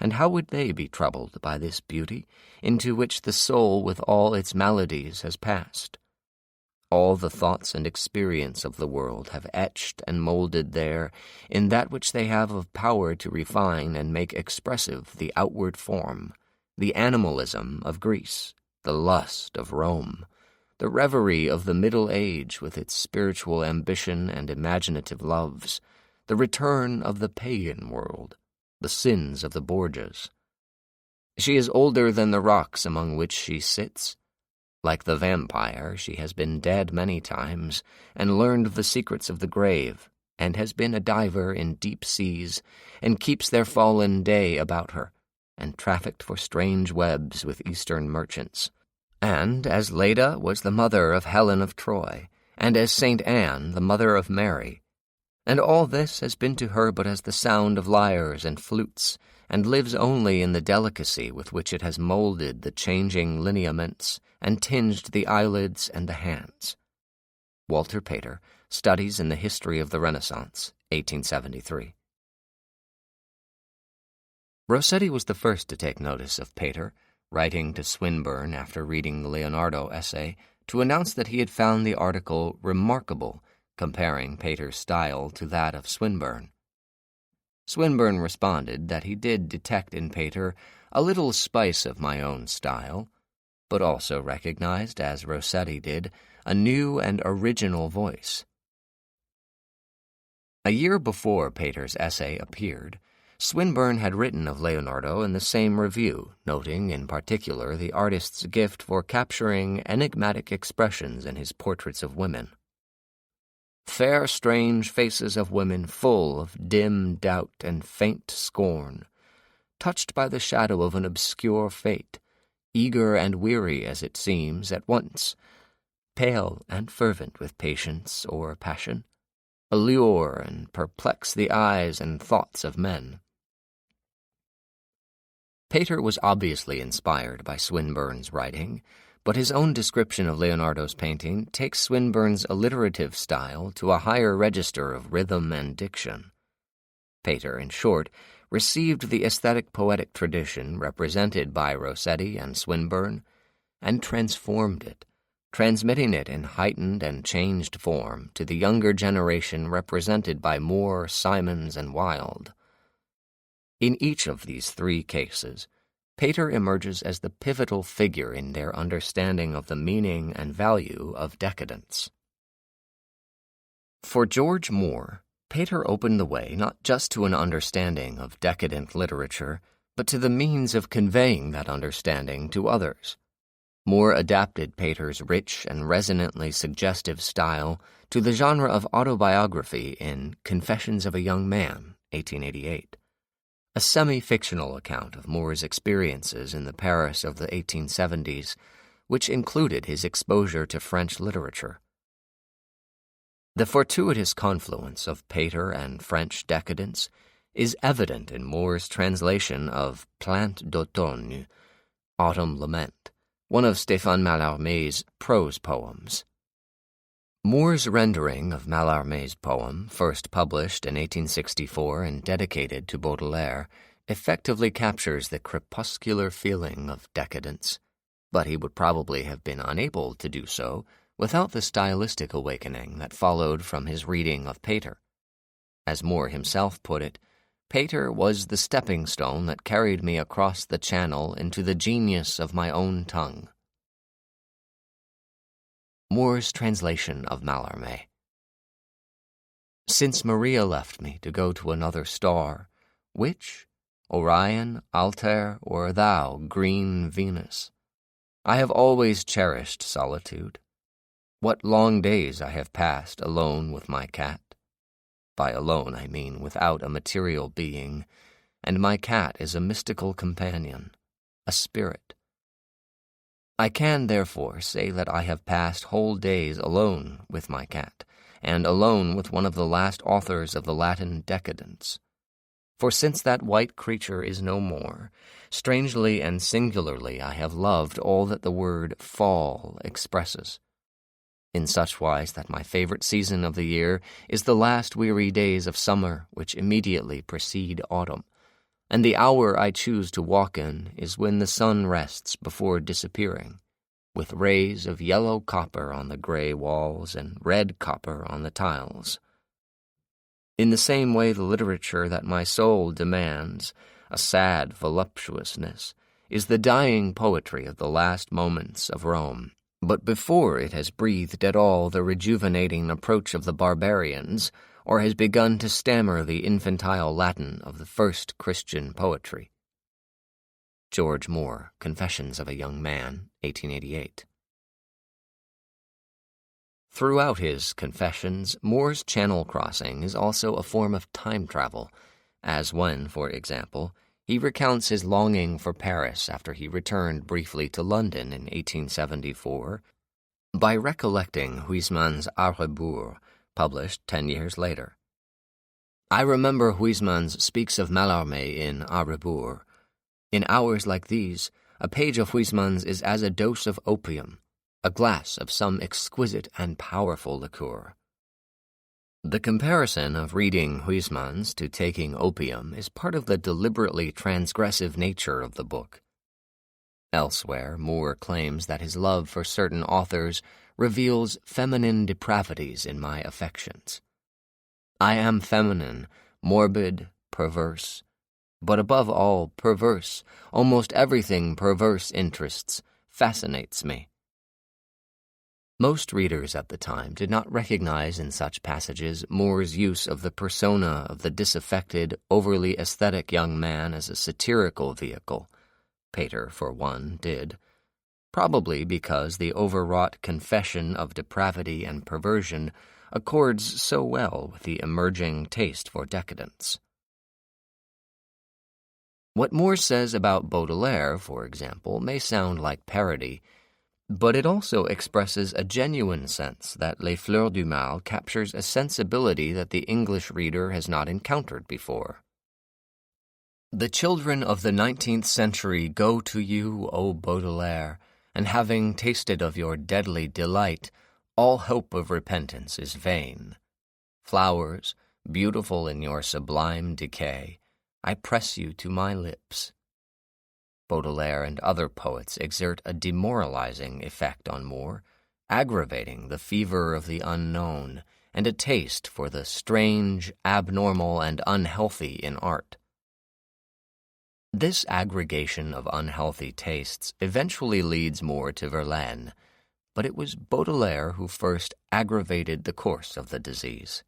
and how would they be troubled by this beauty, into which the soul with all its maladies has passed? All the thoughts and experience of the world have etched and molded there in that which they have of power to refine and make expressive the outward form, the animalism of Greece, the lust of Rome, the reverie of the Middle Age with its spiritual ambition and imaginative loves, the return of the pagan world, the sins of the Borgias. She is older than the rocks among which she sits. Like the vampire, she has been dead many times, and learned the secrets of the grave, and has been a diver in deep seas, and keeps their fallen day about her, and trafficked for strange webs with Eastern merchants. And as Leda was the mother of Helen of Troy, and as Saint Anne the mother of Mary, and all this has been to her but as the sound of lyres and flutes, and lives only in the delicacy with which it has molded the changing lineaments and tinged the eyelids and the hands. Walter Pater, Studies in the History of the Renaissance, 1873. Rossetti was the first to take notice of Pater, writing to Swinburne after reading the Leonardo essay to announce that he had found the article remarkable, comparing Pater's style to that of Swinburne. Swinburne responded that he did detect in Pater a little spice of my own style, but also recognized, as Rossetti did, a new and original voice. A year before Pater's essay appeared, Swinburne had written of Leonardo in the same review, noting in particular the artist's gift for capturing enigmatic expressions in his portraits of women. Fair, strange faces of women full of dim doubt and faint scorn, touched by the shadow of an obscure fate, eager and weary as it seems at once, pale and fervent with patience or passion, allure and perplex the eyes and thoughts of men. Pater was obviously inspired by Swinburne's writing, but his own description of Leonardo's painting takes Swinburne's alliterative style to a higher register of rhythm and diction. Pater, in short, received the aesthetic poetic tradition represented by Rossetti and Swinburne and transformed it, transmitting it in heightened and changed form to the younger generation represented by Moore, Symonds, and Wilde. In each of these three cases, Pater emerges as the pivotal figure in their understanding of the meaning and value of decadence. For George Moore, Pater opened the way not just to an understanding of decadent literature, but to the means of conveying that understanding to others. Moore adapted Pater's rich and resonantly suggestive style to the genre of autobiography in Confessions of a Young Man, 1888. A semi-fictional account of Moore's experiences in the Paris of the 1870s, which included his exposure to French literature. The fortuitous confluence of Pater and French decadence is evident in Moore's translation of Plainte d'automne, Autumn Lament, one of Stéphane Mallarmé's prose poems. Moore's rendering of Mallarmé's poem, first published in 1864 and dedicated to Baudelaire, effectively captures the crepuscular feeling of decadence, but he would probably have been unable to do so without the stylistic awakening that followed from his reading of Pater. As Moore himself put it, Pater was the stepping stone that carried me across the channel into the genius of my own tongue. Moore's translation of Mallarmé. Since Maria left me to go to another star, which, Orion, Altair, or thou, green Venus, I have always cherished solitude. What long days I have passed alone with my cat. By alone I mean without a material being, and my cat is a mystical companion, a spirit. I can, therefore, say that I have passed whole days alone with my cat, and alone with one of the last authors of the Latin Decadence. For since that white creature is no more, strangely and singularly I have loved all that the word fall expresses, in such wise that my favorite season of the year is the last weary days of summer which immediately precede autumn, and the hour I choose to walk in is when the sun rests before disappearing, with rays of yellow copper on the gray walls and red copper on the tiles. In the same way the literature that my soul demands, a sad voluptuousness, is the dying poetry of the last moments of Rome, but before it has breathed at all the rejuvenating approach of the barbarians, or has begun to stammer the infantile Latin of the first Christian poetry. George Moore, Confessions of a Young Man, 1888. Throughout his Confessions, Moore's channel crossing is also a form of time travel, as when, for example, he recounts his longing for Paris after he returned briefly to London in 1874 by recollecting Huysmans' A Rebours, published 10 years later. I remember Huysmans speaks of Mallarmé in A Rebours. In hours like these, a page of Huysmans is as a dose of opium, a glass of some exquisite and powerful liqueur. The comparison of reading Huysmans to taking opium is part of the deliberately transgressive nature of the book. Elsewhere, Moore claims that his love for certain authors reveals feminine depravities in my affections. I am feminine, morbid, perverse, but above all perverse. Almost everything perverse interests, fascinates me. Most readers at the time did not recognize in such passages Moore's use of the persona of the disaffected, overly aesthetic young man as a satirical vehicle. Pater, for one, did, probably because the overwrought confession of depravity and perversion accords so well with the emerging taste for decadence. What Moore says about Baudelaire, for example, may sound like parody, but it also expresses a genuine sense that Les Fleurs du Mal captures a sensibility that the English reader has not encountered before. The children of the 19th century go to you, O Baudelaire, and having tasted of your deadly delight, all hope of repentance is vain. Flowers, beautiful in your sublime decay, I press you to my lips. Baudelaire and other poets exert a demoralizing effect on Moore, aggravating the fever of the unknown and a taste for the strange, abnormal, and unhealthy in art. This aggregation of unhealthy tastes eventually leads Moore to Verlaine, but it was Baudelaire who first aggravated the course of the disease.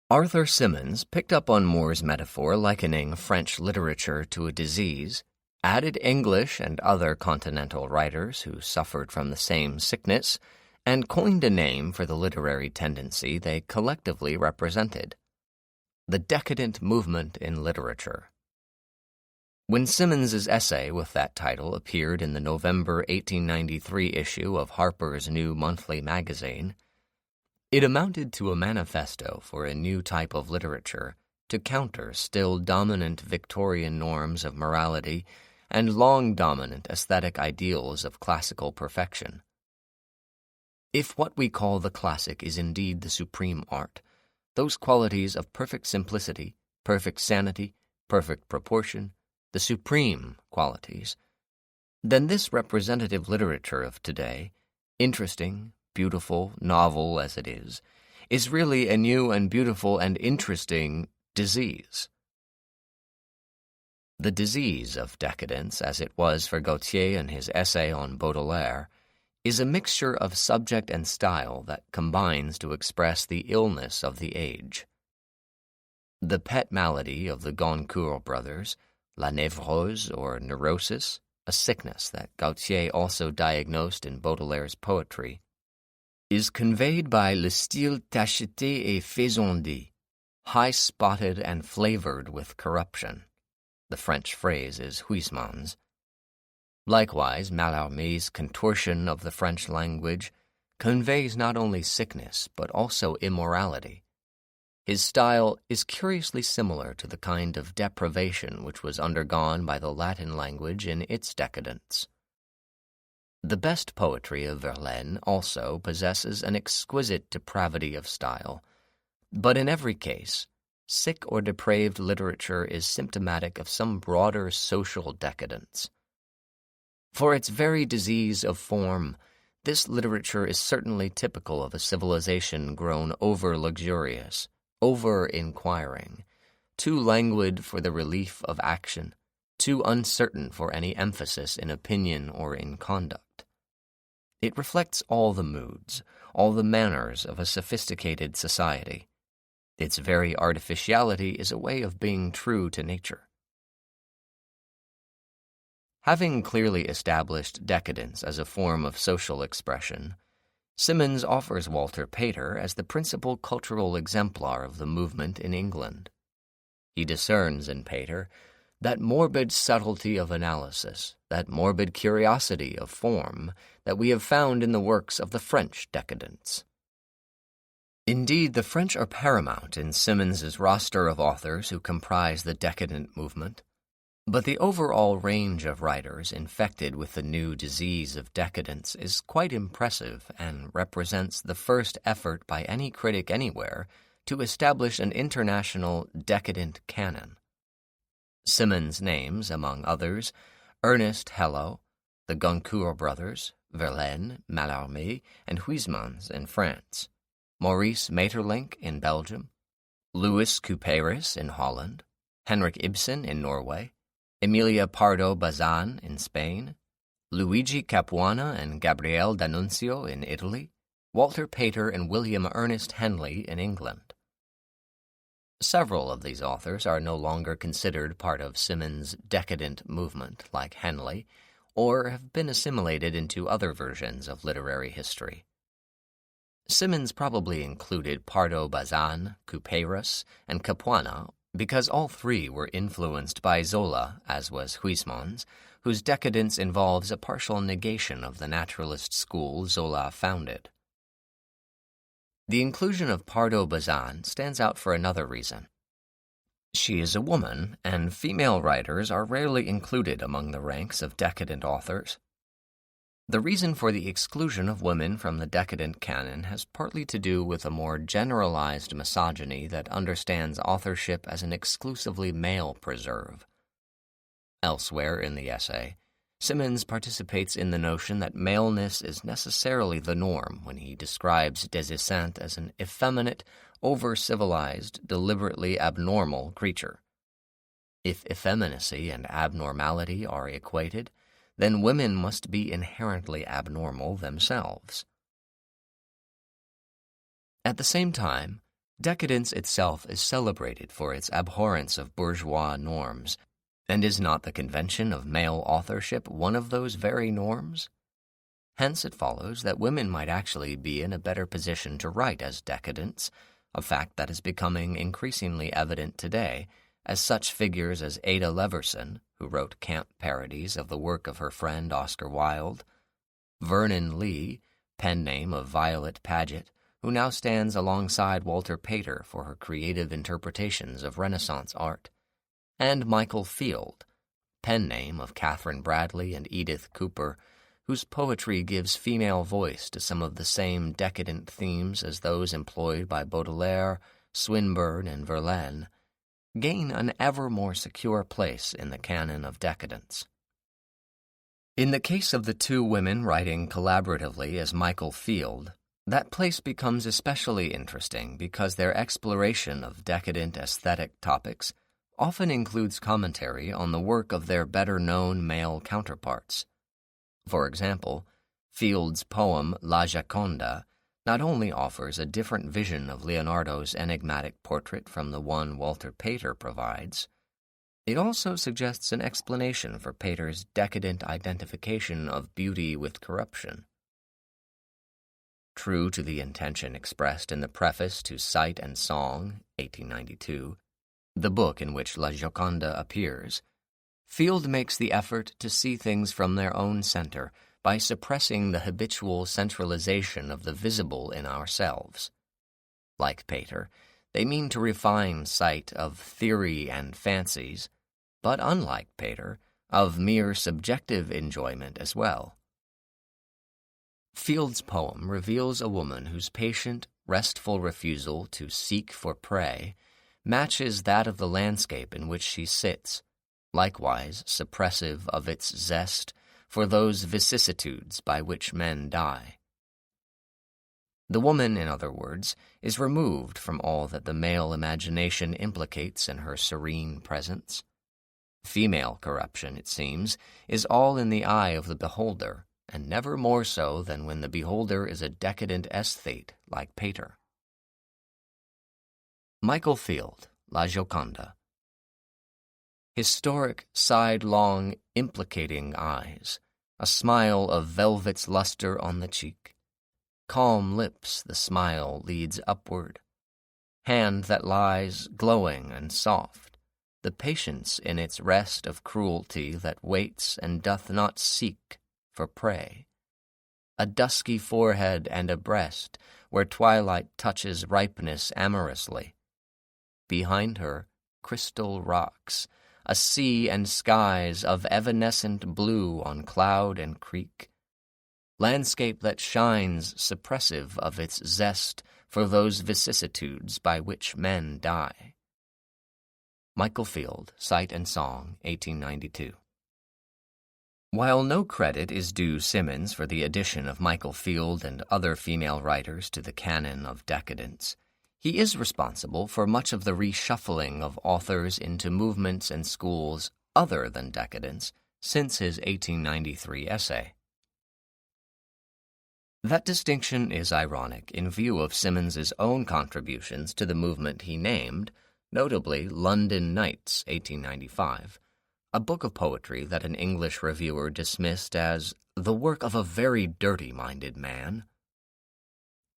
Arthur Symons picked up on Moore's metaphor likening French literature to a disease, added English and other continental writers who suffered from the same sickness, and coined a name for the literary tendency they collectively represented: the decadent movement in literature. When Symons's essay with that title appeared in the November 1893 issue of Harper's New Monthly Magazine, it amounted to a manifesto for a new type of literature to counter still dominant Victorian norms of morality and long-dominant aesthetic ideals of classical perfection. If what we call the classic is indeed the supreme art, those qualities of perfect simplicity, perfect sanity, perfect proportion, the supreme qualities, then this representative literature of today, interesting, beautiful, novel as it is really a new and beautiful and interesting disease. The disease of decadence, as it was for Gautier in his essay on Baudelaire, is a mixture of subject and style that combines to express the illness of the age. The pet malady of the Goncourt brothers, la névrose or neurosis, a sickness that Gautier also diagnosed in Baudelaire's poetry, is conveyed by le style tacheté et faisandé, high-spotted and flavored with corruption. The French phrase is Huysmans. Likewise, Mallarmé's contortion of the French language conveys not only sickness but also immorality. His style is curiously similar to the kind of depravation which was undergone by the Latin language in its decadence. The best poetry of Verlaine also possesses an exquisite depravity of style, but in every case, sick or depraved literature is symptomatic of some broader social decadence. For its very disease of form, this literature is certainly typical of a civilization grown over-luxurious, over-inquiring, too languid for the relief of action, too uncertain for any emphasis in opinion or in conduct. It reflects all the moods, all the manners of a sophisticated society. Its very artificiality is a way of being true to nature. Having clearly established decadence as a form of social expression, Symons offers Walter Pater as the principal cultural exemplar of the movement in England. He discerns in Pater that morbid subtlety of analysis, that morbid curiosity of form that we have found in the works of the French decadents. Indeed, the French are paramount in Symons's roster of authors who comprise the decadent movement, but the overall range of writers infected with the new disease of decadence is quite impressive and represents the first effort by any critic anywhere to establish an international decadent canon. Symons names, among others, Ernest Hello, the Goncourt brothers, Verlaine, Mallarmé, and Huysmans in France, Maurice Maeterlinck in Belgium, Louis Couperus in Holland, Henrik Ibsen in Norway, Emilia Pardo Bazin in Spain, Luigi Capuana and Gabriele D'Annunzio in Italy, Walter Pater and William Ernest Henley in England. Several of these authors are no longer considered part of Symonds' decadent movement like Henley, or have been assimilated into other versions of literary history. Symonds probably included Pardo Bazan, Couperus, and Capuana because all three were influenced by Zola, as was Huysmans, whose decadence involves a partial negation of the naturalist school Zola founded. The inclusion of Pardo Bazan stands out for another reason. She is a woman, and female writers are rarely included among the ranks of decadent authors. The reason for the exclusion of women from the decadent canon has partly to do with a more generalized misogyny that understands authorship as an exclusively male preserve. Elsewhere in the essay, Symonds participates in the notion that maleness is necessarily the norm when he describes Des Esseintes as an effeminate, over-civilized, deliberately abnormal creature. If effeminacy and abnormality are equated, then women must be inherently abnormal themselves. At the same time, decadence itself is celebrated for its abhorrence of bourgeois norms, and is not the convention of male authorship one of those very norms? Hence it follows that women might actually be in a better position to write as decadents, a fact that is becoming increasingly evident today, as such figures as Ada Leverson, who wrote camp parodies of the work of her friend Oscar Wilde, Vernon Lee, pen name of Violet Paget, who now stands alongside Walter Pater for her creative interpretations of Renaissance art, and Michael Field, pen name of Catherine Bradley and Edith Cooper, whose poetry gives female voice to some of the same decadent themes as those employed by Baudelaire, Swinburne, and Verlaine, gain an ever more secure place in the canon of decadence. In the case of the two women writing collaboratively as Michael Field, that place becomes especially interesting because their exploration of decadent aesthetic topics often includes commentary on the work of their better-known male counterparts. For example, Field's poem La Gioconda not only offers a different vision of Leonardo's enigmatic portrait from the one Walter Pater provides, it also suggests an explanation for Pater's decadent identification of beauty with corruption. True to the intention expressed in the preface to Sight and Song, 1892, the book in which La Gioconda appears, Field makes the effort to see things from their own center by suppressing the habitual centralization of the visible in ourselves. Like Pater, they mean to refine sight of theory and fancies, but unlike Pater, of mere subjective enjoyment as well. Field's poem reveals a woman whose patient, restful refusal to seek for prey matches that of the landscape in which she sits, likewise suppressive of its zest for those vicissitudes by which men die. The woman, in other words, is removed from all that the male imagination implicates in her serene presence. Female corruption, it seems, is all in the eye of the beholder, and never more so than when the beholder is a decadent aesthete like Pater. Michael Field, La Gioconda. Historic, sidelong, implicating eyes, a smile of velvet's luster on the cheek. Calm lips the smile leads upward. Hand that lies glowing and soft, the patience in its rest of cruelty that waits and doth not seek for prey. A dusky forehead and a breast where twilight touches ripeness amorously. Behind her, crystal rocks, a sea and skies of evanescent blue on cloud and creek. Landscape that shines suppressive of its zest for those vicissitudes by which men die. Michael Field, Sight and Song, 1892. While no credit is due Symonds for the addition of Michael Field and other female writers to the canon of decadence, he is responsible for much of the reshuffling of authors into movements and schools other than decadence, since his 1893 essay. That distinction is ironic in view of Symonds's own contributions to the movement he named, notably London Nights, 1895, a book of poetry that an English reviewer dismissed as the work of a very dirty-minded man.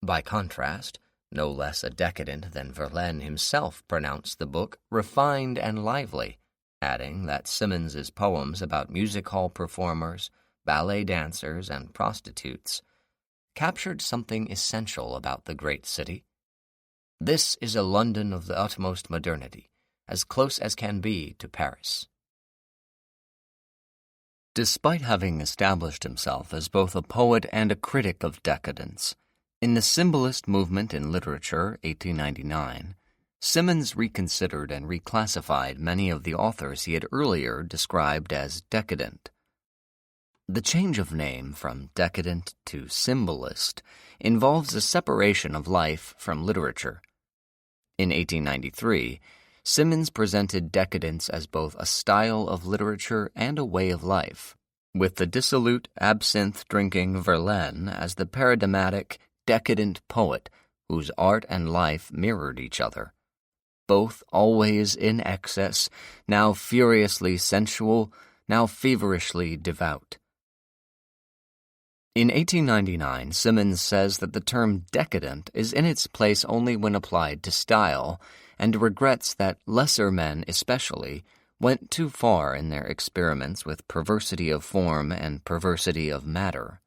By contrast, no less a decadent than Verlaine himself pronounced the book refined and lively, adding that Symonds's poems about music hall performers, ballet dancers, and prostitutes captured something essential about the great city. This is a London of the utmost modernity, as close as can be to Paris. Despite having established himself as both a poet and a critic of decadence, in the Symbolist movement in literature, 1899, Symonds reconsidered and reclassified many of the authors he had earlier described as decadent. The change of name from decadent to symbolist involves a separation of life from literature. In 1893, Symonds presented decadence as both a style of literature and a way of life, with the dissolute, absinthe-drinking Verlaine as the paradigmatic, decadent poet whose art and life mirrored each other, both always in excess, now furiously sensual, now feverishly devout. In 1899, Symonds says that the term decadent is in its place only when applied to style, and regrets that lesser men especially went too far in their experiments with perversity of form and perversity of matter.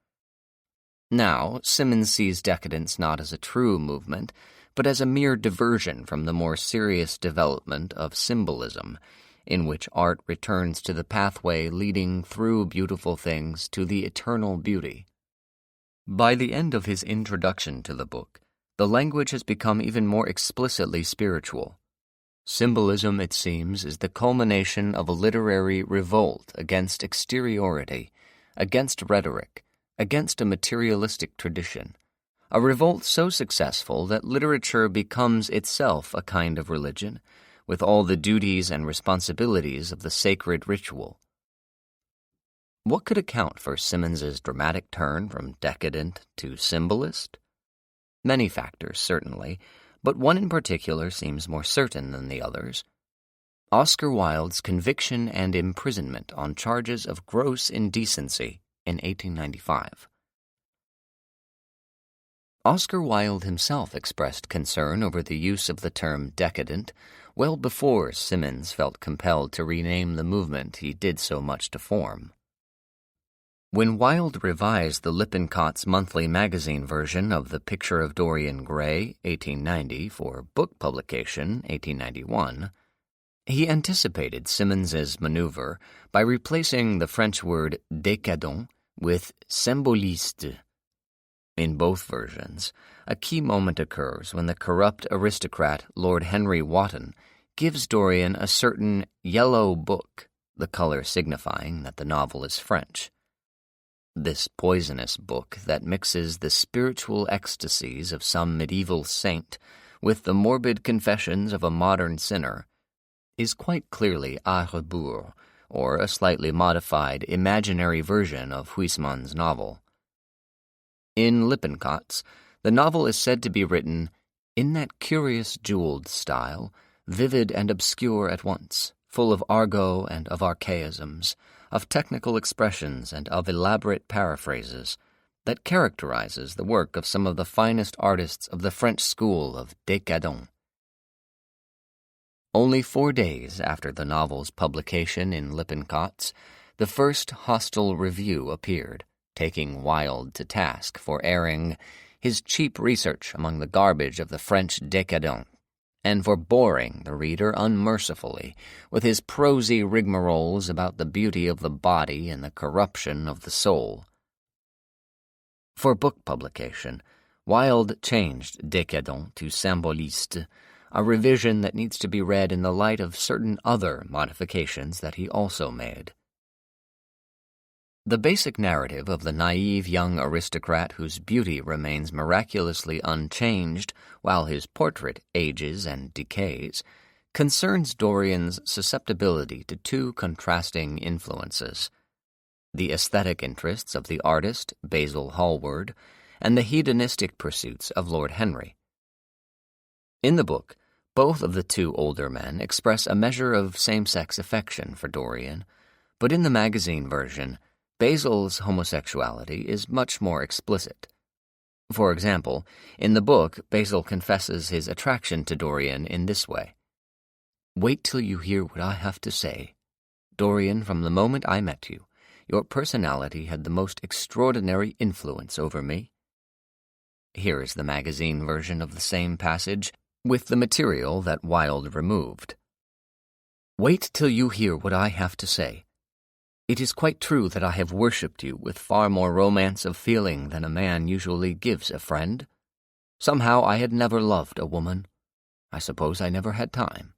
Now, Symonds sees decadence not as a true movement, but as a mere diversion from the more serious development of symbolism, in which art returns to the pathway leading through beautiful things to the eternal beauty. By the end of his introduction to the book, the language has become even more explicitly spiritual. Symbolism, it seems, is the culmination of a literary revolt against exteriority, against rhetoric, against a materialistic tradition, a revolt so successful that literature becomes itself a kind of religion, with all the duties and responsibilities of the sacred ritual. What could account for Symonds's dramatic turn from decadent to symbolist? Many factors, certainly, but one in particular seems more certain than the others. Oscar Wilde's conviction and imprisonment on charges of gross indecency in 1895. Oscar Wilde himself expressed concern over the use of the term decadent well before Symonds felt compelled to rename the movement he did so much to form. When Wilde revised the Lippincott's monthly magazine version of The Picture of Dorian Gray, 1890, for book publication, 1891, he anticipated Symonds's maneuver by replacing the French word décadent with symboliste. In both versions, a key moment occurs when the corrupt aristocrat Lord Henry Wotton gives Dorian a certain yellow book, the color signifying that the novel is French. This poisonous book that mixes the spiritual ecstasies of some medieval saint with the morbid confessions of a modern sinner is quite clearly à rebours, or a slightly modified imaginary version of Huysmans' novel. In Lippincott's, the novel is said to be written in that curious jeweled style, vivid and obscure at once, full of argot and of archaisms, of technical expressions and of elaborate paraphrases, that characterizes the work of some of the finest artists of the French school of Decadence. Only 4 days after the novel's publication in Lippincott's, the first hostile review appeared, taking Wilde to task for airing his cheap research among the garbage of the French Decadence, and for boring the reader unmercifully with his prosy rigmaroles about the beauty of the body and the corruption of the soul. For book publication, Wilde changed Décadent to Symboliste, a revision that needs to be read in the light of certain other modifications that he also made. The basic narrative of the naive young aristocrat whose beauty remains miraculously unchanged while his portrait ages and decays concerns Dorian's susceptibility to two contrasting influences, the aesthetic interests of the artist Basil Hallward, and the hedonistic pursuits of Lord Henry. In the book, both of the two older men express a measure of same-sex affection for Dorian, but in the magazine version, Basil's homosexuality is much more explicit. For example, in the book, Basil confesses his attraction to Dorian in this way. "Wait till you hear what I have to say. Dorian, from the moment I met you, your personality had the most extraordinary influence over me." Here is the magazine version of the same passage, with the material that Wilde removed. "Wait till you hear what I have to say. It is quite true that I have worshipped you with far more romance of feeling than a man usually gives a friend. Somehow I had never loved a woman. I suppose I never had time.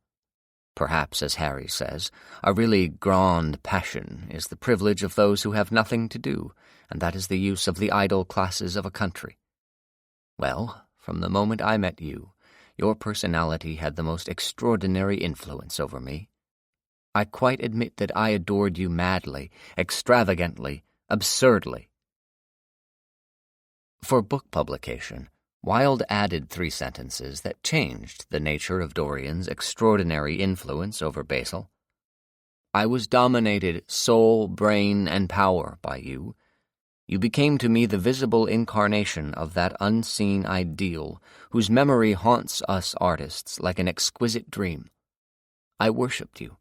Perhaps, as Harry says, a really grande passion is the privilege of those who have nothing to do, and that is the use of the idle classes of a country. Well, from the moment I met you, your personality had the most extraordinary influence over me. I quite admit that I adored you madly, extravagantly, absurdly." For book publication, Wilde added 3 sentences that changed the nature of Dorian's extraordinary influence over Basil. "I was dominated soul, brain, and power by you. You became to me the visible incarnation of that unseen ideal whose memory haunts us artists like an exquisite dream. I worshipped you."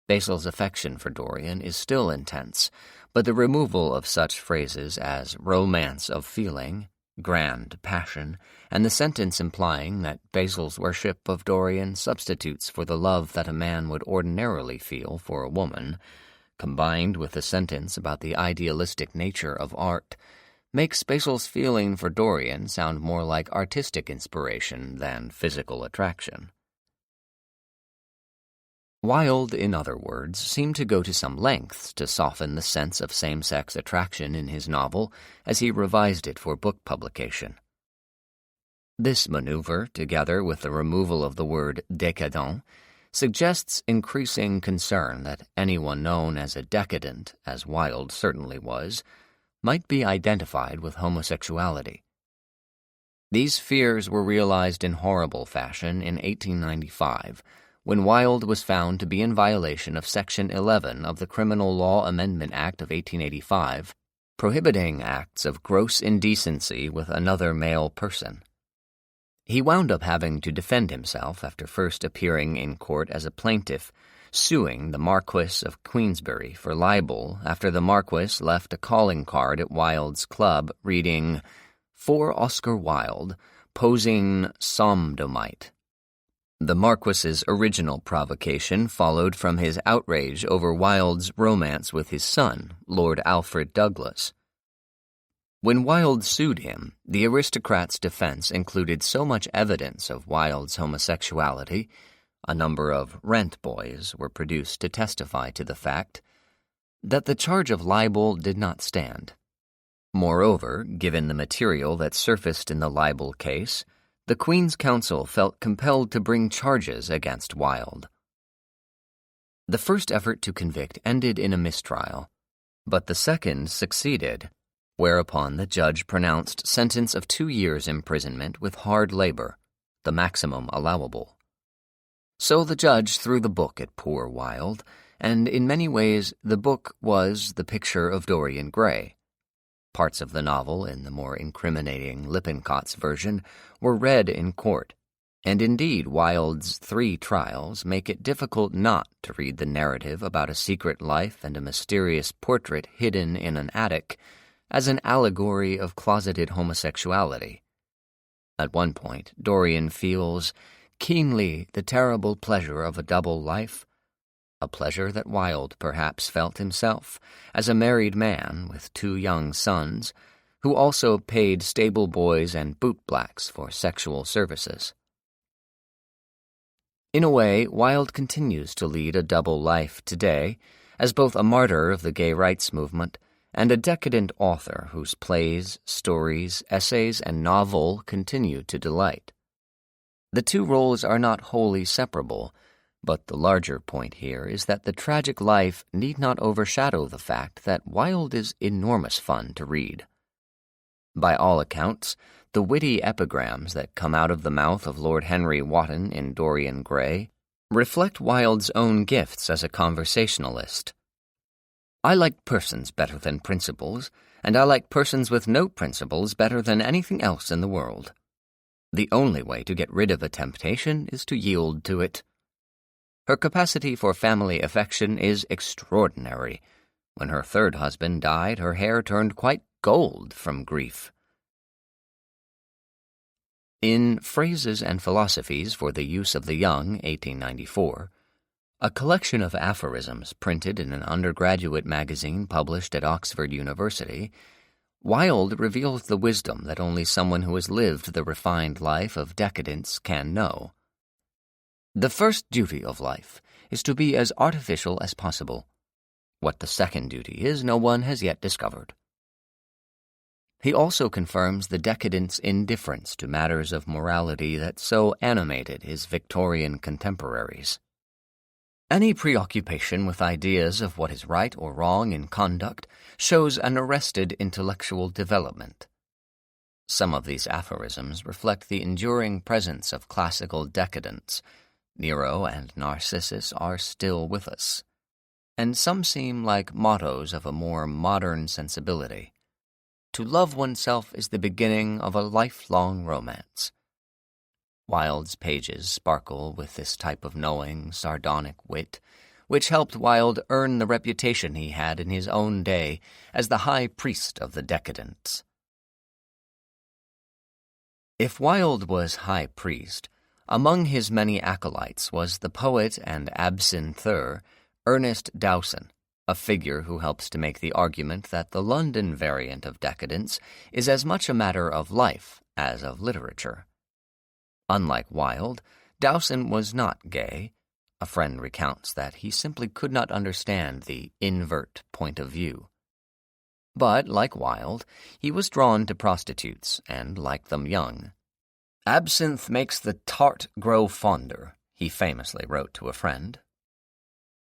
Basil's affection for Dorian is still intense, but the removal of such phrases as romance of feeling, grand passion, and the sentence implying that Basil's worship of Dorian substitutes for the love that a man would ordinarily feel for a woman, combined with the sentence about the idealistic nature of art, makes Basil's feeling for Dorian sound more like artistic inspiration than physical attraction. Wilde, in other words, seemed to go to some lengths to soften the sense of same-sex attraction in his novel as he revised it for book publication. This maneuver, together with the removal of the word décadent, suggests increasing concern that anyone known as a decadent, as Wilde certainly was, might be identified with homosexuality. These fears were realized in horrible fashion in 1895, when Wilde was found to be in violation of Section 11 of the Criminal Law Amendment Act of 1885, prohibiting acts of gross indecency with another male person. He wound up having to defend himself after first appearing in court as a plaintiff, suing the Marquis of Queensberry for libel after the Marquis left a calling card at Wilde's club reading, "For Oscar Wilde, posing sodomite." The Marquis's original provocation followed from his outrage over Wilde's romance with his son, Lord Alfred Douglas. When Wilde sued him, the aristocrat's defense included so much evidence of Wilde's homosexuality, a number of rent boys were produced to testify to the fact, that the charge of libel did not stand. Moreover, given the material that surfaced in the libel case, the Queen's Counsel felt compelled to bring charges against Wilde. The first effort to convict ended in a mistrial, but the second succeeded, whereupon the judge pronounced sentence of 2 years' imprisonment with hard labor, the maximum allowable. So the judge threw the book at poor Wilde, and in many ways the book was the picture of Dorian Gray. Parts of the novel, in the more incriminating Lippincott's version, were read in court, and indeed Wilde's 3 trials make it difficult not to read the narrative about a secret life and a mysterious portrait hidden in an attic as an allegory of closeted homosexuality. At one point, Dorian feels keenly the terrible pleasure of a double life, a pleasure that Wilde perhaps felt himself, as a married man with 2 young sons, who also paid stable boys and bootblacks for sexual services. In a way, Wilde continues to lead a double life today, as both a martyr of the gay rights movement and a decadent author whose plays, stories, essays, and novel continue to delight. The 2 roles are not wholly separable, But the larger point here is that the tragic life need not overshadow the fact that Wilde is enormous fun to read. By all accounts, the witty epigrams that come out of the mouth of Lord Henry Wotton in Dorian Gray reflect Wilde's own gifts as a conversationalist. I like persons better than principles, and I like persons with no principles better than anything else in the world. The only way to get rid of a temptation is to yield to it. Her capacity for family affection is extraordinary. When her third husband died, her hair turned quite gold from grief. In Phrases and Philosophies for the Use of the Young, 1894, a collection of aphorisms printed in an undergraduate magazine published at Oxford University, Wilde reveals the wisdom that only someone who has lived the refined life of decadence can know. The first duty of life is to be as artificial as possible. What the second duty is, no one has yet discovered. He also confirms the decadent's indifference to matters of morality that so animated his Victorian contemporaries. Any preoccupation with ideas of what is right or wrong in conduct shows an arrested intellectual development. Some of these aphorisms reflect the enduring presence of classical decadence. Nero and Narcissus are still with us, and some seem like mottos of a more modern sensibility. To love oneself is the beginning of a lifelong romance. Wilde's pages sparkle with this type of knowing, sardonic wit, which helped Wilde earn the reputation he had in his own day as the high priest of the decadents. If Wilde was high priest, among his many acolytes was the poet and absinther Ernest Dowson, a figure who helps to make the argument that the London variant of decadence is as much a matter of life as of literature. Unlike Wilde, Dowson was not gay. A friend recounts that he simply could not understand the invert point of view. But, like Wilde, he was drawn to prostitutes and liked them young. "Absinthe makes the tart grow fonder," he famously wrote to a friend.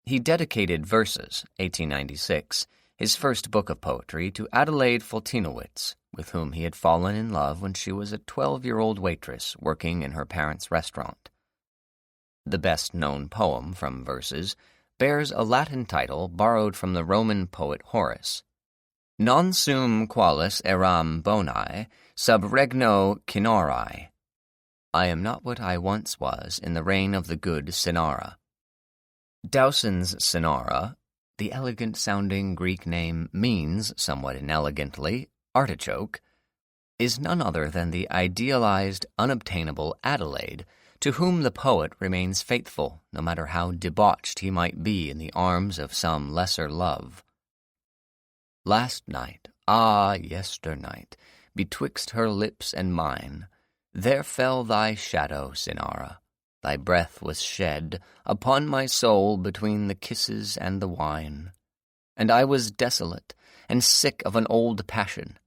He dedicated Verses, 1896, his first book of poetry, to Adelaide Fultinowitz, with whom he had fallen in love when she was a 12-year-old waitress working in her parents' restaurant. The best-known poem from Verses bears a Latin title borrowed from the Roman poet Horace. Non sum qualis eram boni, sub regno Cinarae. I am not what I once was in the reign of the good Cinara. Dowson's Cinara, the elegant-sounding Greek name, means, somewhat inelegantly, artichoke, is none other than the idealized, unobtainable Adelaide, to whom the poet remains faithful, no matter how debauched he might be in the arms of some lesser love. Last night, yesternight, betwixt her lips and mine, there fell thy shadow, Cinara. Thy breath was shed upon my soul between the kisses and the wine. And I was desolate, and sick of an old passion.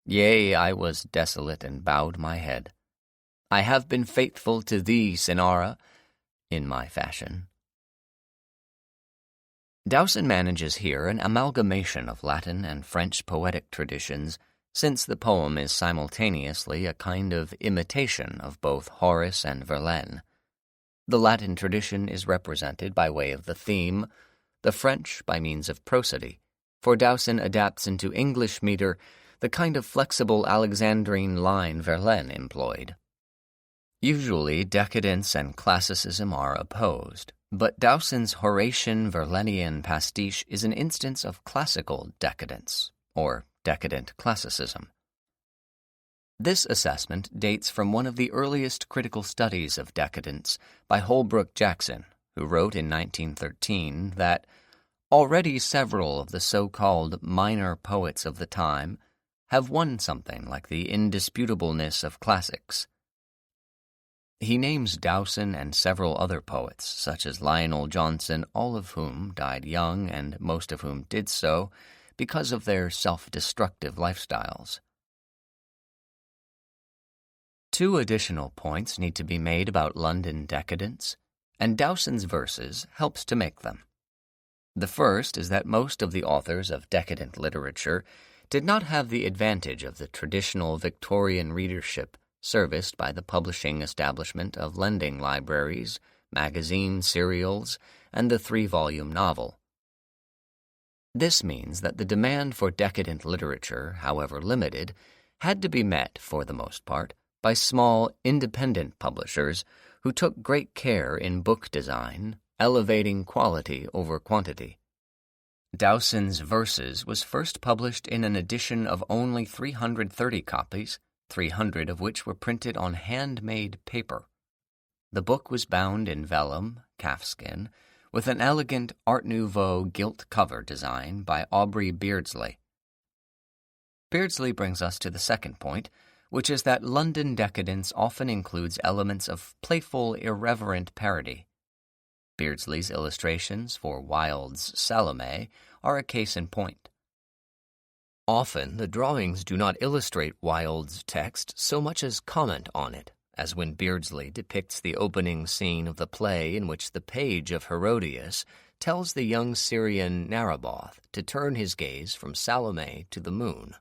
Yea, I was desolate, and bowed my head. I have been faithful to thee, Cinara, in my fashion. Dowson manages here an amalgamation of Latin and French poetic traditions, since the poem is simultaneously a kind of imitation of both Horace and Verlaine. The Latin tradition is represented by way of the theme, the French by means of prosody, for Dowson adapts into English meter the kind of flexible Alexandrine line Verlaine employed. Usually, decadence and classicism are opposed, but Dowson's Horatian Verlainian pastiche is an instance of classical decadence, or decadent classicism. This assessment dates from one of the earliest critical studies of decadence by Holbrook Jackson, who wrote in 1913 that already several of the so-called minor poets of the time have won something like the indisputableness of classics. He names Dowson and several other poets, such as Lionel Johnson, all of whom died young and most of whom did so because of their self-destructive lifestyles. Two additional points need to be made about London decadence. and Dowson's verses helps to make them. The first is that most of the authors of decadent literature did not have the advantage of the traditional Victorian readership serviced by the publishing establishment of lending libraries, magazine serials, and the 3-volume novel. This means that the demand for decadent literature, however limited, had to be met, for the most part, by small, independent publishers who took great care in book design, elevating quality over quantity. Dowson's Verses was first published in an edition of only 330 copies, 300 of which were printed on handmade paper. The book was bound in vellum, calfskin, with an elegant Art Nouveau gilt cover design by Aubrey Beardsley. Beardsley brings us to the second point, which is that London decadence often includes elements of playful, irreverent parody. Beardsley's illustrations for Wilde's Salome are a case in point. Often, the drawings do not illustrate Wilde's text so much as comment on it, as when Beardsley depicts the opening scene of the play in which the page of Herodias tells the young Syrian Naboth to turn his gaze from Salome to the moon.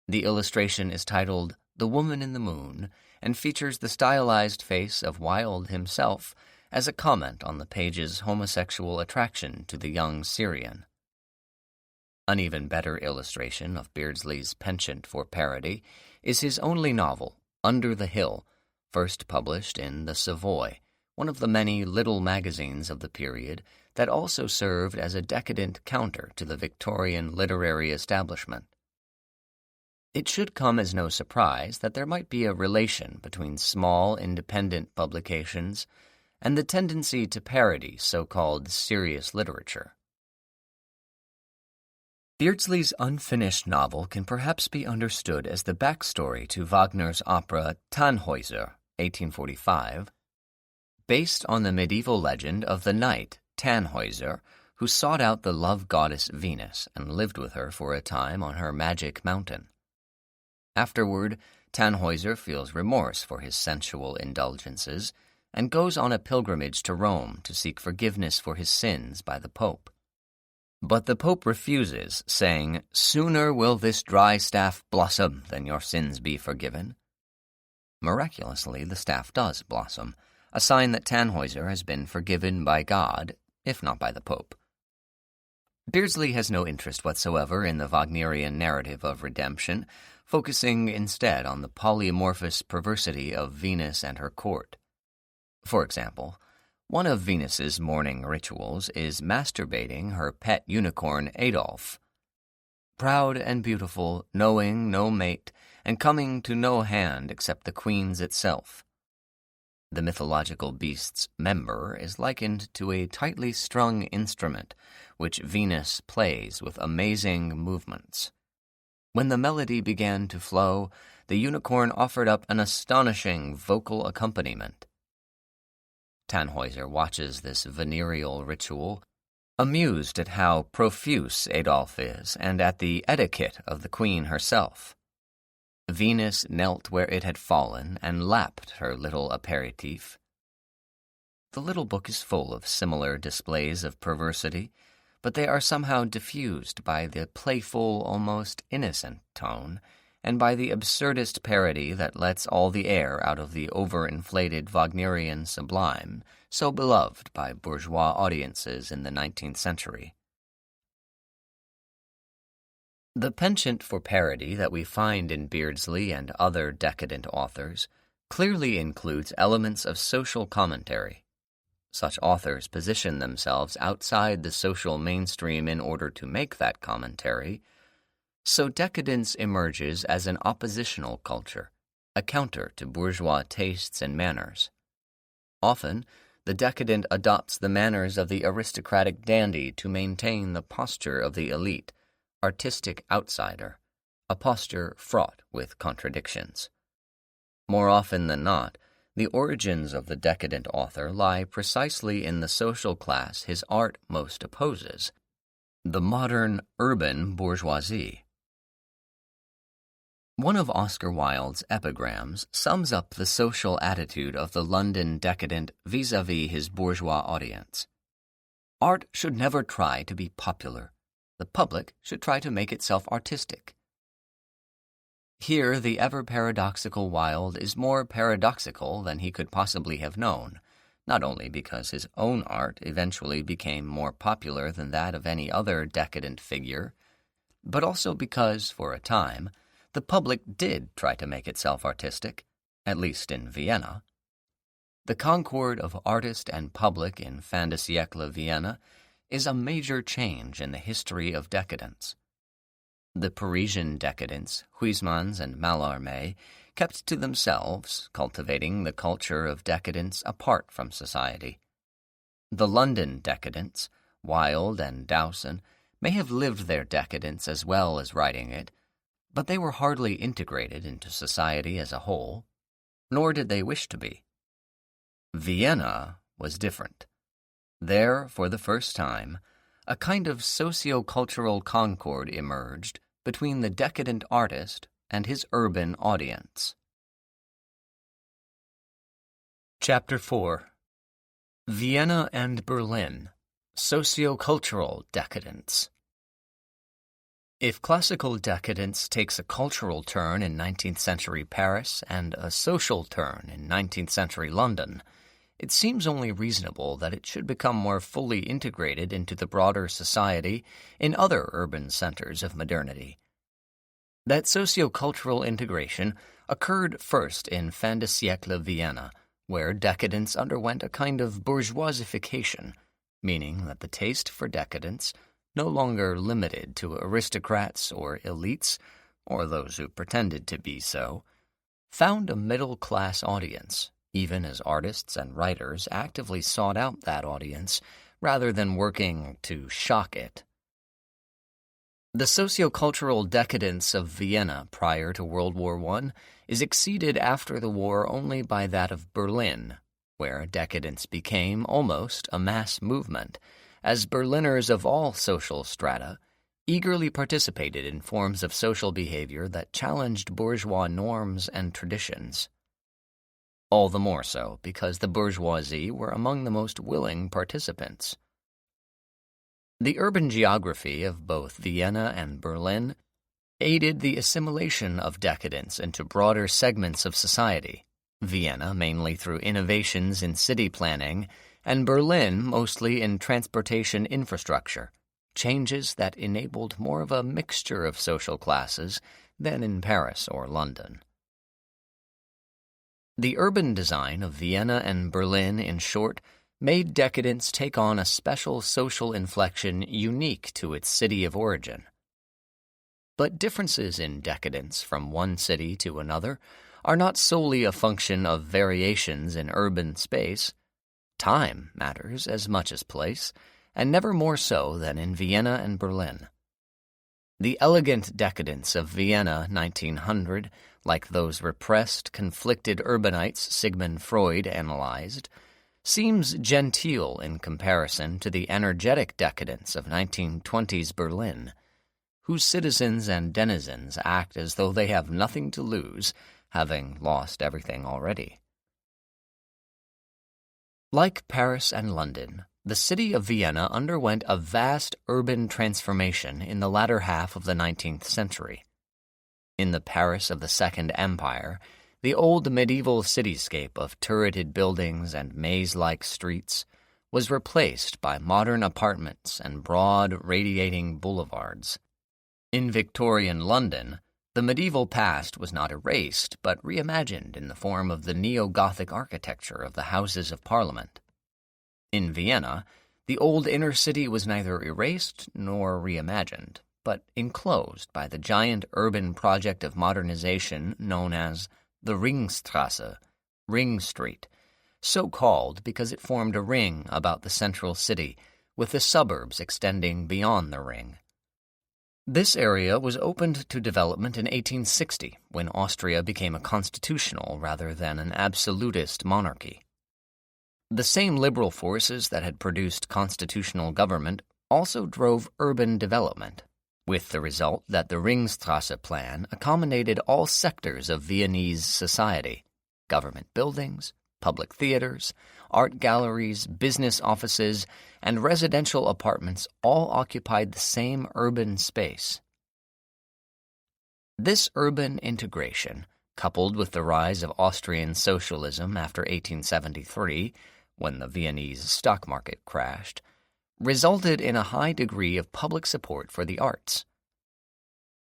The illustration is titled The Woman in the Moon and features the stylized face of Wilde himself as a comment on the page's homosexual attraction to the young Syrian. An even better illustration of Beardsley's penchant for parody is his only novel, Under the Hill, first published in the Savoy, one of the many little magazines of the period that also served as a decadent counter to the Victorian literary establishment. It should come as no surprise that there might be a relation between small independent publications and the tendency to parody so-called serious literature. Beardsley's unfinished novel can perhaps be understood as the backstory to Wagner's opera Tannhäuser, 1845, based on the medieval legend of the knight Tannhäuser, who sought out the love goddess Venus and lived with her for a time on her magic mountain. Afterward, Tannhäuser feels remorse for his sensual indulgences and goes on a pilgrimage to Rome to seek forgiveness for his sins by the Pope. But the Pope refuses, saying, "Sooner will this dry staff blossom than your sins be forgiven." Miraculously, the staff does blossom, a sign that Tannhäuser has been forgiven by God, if not by the Pope. Beardsley has no interest whatsoever in the Wagnerian narrative of redemption, focusing instead on the polymorphous perversity of Venus and her court. For example, one of Venus's morning rituals is masturbating her pet unicorn Adolphe. Proud and beautiful, knowing no mate, and coming to no hand except the queen's itself. The mythological beast's member is likened to a tightly strung instrument, which Venus plays with amazing movements. When the melody began to flow, the unicorn offered up an astonishing vocal accompaniment. Tannhäuser watches this venereal ritual, amused at how profuse Adolphe is and at the etiquette of the queen herself. Venus knelt where it had fallen and lapped her little aperitif. The little book is full of similar displays of perversity, but they are somehow diffused by the playful, almost innocent tone, and by the absurdist parody that lets all the air out of the overinflated Wagnerian sublime, so beloved by bourgeois audiences in the 19th century. The penchant for parody that we find in Beardsley and other decadent authors clearly includes elements of social commentary. Such authors position themselves outside the social mainstream in order to make that commentary, so decadence emerges as an oppositional culture, a counter to bourgeois tastes and manners. Often, the decadent adopts the manners of the aristocratic dandy to maintain the posture of the elite, artistic outsider, a posture fraught with contradictions. More often than not, the origins of the decadent author lie precisely in the social class his art most opposes, the modern urban bourgeoisie. One of Oscar Wilde's epigrams sums up the social attitude of the London decadent vis-à-vis his bourgeois audience. Art should never try to be popular. The public should try to make itself artistic. Here, the ever-paradoxical Wilde is more paradoxical than he could possibly have known, not only because his own art eventually became more popular than that of any other decadent figure, but also because, for a time, the public did try to make itself artistic, at least in Vienna. The concord of artist and public in fin de siècle Vienna is a major change in the history of decadence. The Parisian decadents, Huysmans and Mallarmé, kept to themselves, cultivating the culture of decadence apart from society. The London decadents, Wilde and Dowson, may have lived their decadence as well as writing it, but they were hardly integrated into society as a whole, nor did they wish to be. Vienna was different. There, for the first time, a kind of socio-cultural concord emerged between the decadent artist and his urban audience. Chapter 4. Vienna and Berlin, Socio-Cultural Decadence. If classical decadence takes a cultural turn in 19th century Paris and a social turn in 19th century London, it seems only reasonable that it should become more fully integrated into the broader society in other urban centers of modernity. That sociocultural integration occurred first in fin de siècle Vienna, where decadence underwent a kind of bourgeoisification, meaning that the taste for decadence, no longer limited to aristocrats or elites, or those who pretended to be so, found a middle-class audience, even as artists and writers actively sought out that audience rather than working to shock it. The sociocultural decadence of Vienna prior to World War I is exceeded after the war only by that of Berlin, where decadence became almost a mass movement, as Berliners of all social strata eagerly participated in forms of social behavior that challenged bourgeois norms and traditions. All the more so because the bourgeoisie were among the most willing participants. The urban geography of both Vienna and Berlin aided the assimilation of decadence into broader segments of society, Vienna mainly through innovations in city planning, and Berlin mostly in transportation infrastructure, changes that enabled more of a mixture of social classes than in Paris or London. The urban design of Vienna and Berlin, in short, made decadence take on a special social inflection unique to its city of origin. But differences in decadence from one city to another are not solely a function of variations in urban space. Time matters as much as place, and never more so than in Vienna and Berlin. The elegant decadence of Vienna 1900, like those repressed, conflicted urbanites Sigmund Freud analyzed, seems genteel in comparison to the energetic decadence of 1920s Berlin, whose citizens and denizens act as though they have nothing to lose, having lost everything already. Like Paris and London, the city of Vienna underwent a vast urban transformation in the latter half of the 19th century. In the Paris of the Second Empire, the old medieval cityscape of turreted buildings and maze-like streets was replaced by modern apartments and broad, radiating boulevards. In Victorian London, the medieval past was not erased, but reimagined in the form of the neo-Gothic architecture of the Houses of Parliament. In Vienna, the old inner city was neither erased nor reimagined, but enclosed by the giant urban project of modernization known as the Ringstrasse, Ring Street, so called because it formed a ring about the central city, with the suburbs extending beyond the ring. This area was opened to development in 1860, when Austria became a constitutional rather than an absolutist monarchy. The same liberal forces that had produced constitutional government also drove urban development, with the result that the Ringstrasse plan accommodated all sectors of Viennese society: government buildings, public theaters, art galleries, business offices, and residential apartments all occupied the same urban space. This urban integration, coupled with the rise of Austrian socialism after 1873, when the Viennese stock market crashed, resulted in a high degree of public support for the arts.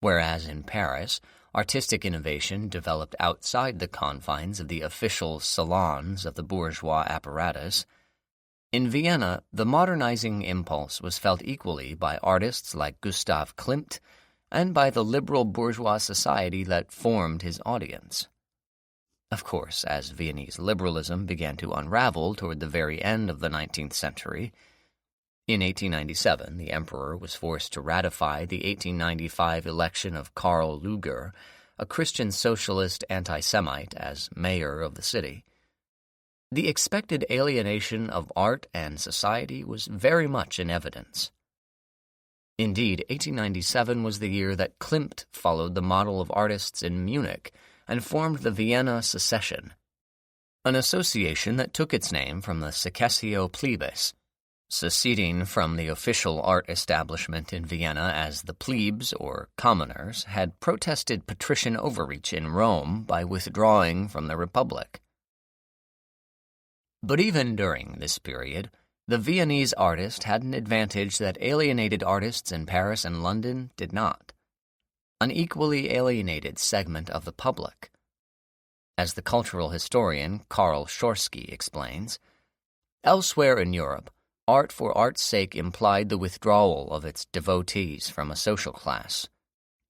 Whereas in Paris, artistic innovation developed outside the confines of the official salons of the bourgeois apparatus, in Vienna, the modernizing impulse was felt equally by artists like Gustav Klimt and by the liberal bourgeois society that formed his audience. Of course, as Viennese liberalism began to unravel toward the very end of the 19th century, in 1897 the emperor was forced to ratify the 1895 election of Karl Lueger, a Christian socialist anti-Semite, as mayor of the city. The expected alienation of art and society was very much in evidence. Indeed, 1897 was the year that Klimt followed the model of artists in Munich and formed the Vienna Secession, an association that took its name from the Secessio Plebis, seceding from the official art establishment in Vienna as the plebes, or commoners, had protested patrician overreach in Rome by withdrawing from the Republic. But even during this period, the Viennese artist had an advantage that alienated artists in Paris and London did not: an equally alienated segment of the public. As the cultural historian Karl Schorsky explains, elsewhere in Europe, art for art's sake implied the withdrawal of its devotees from a social class.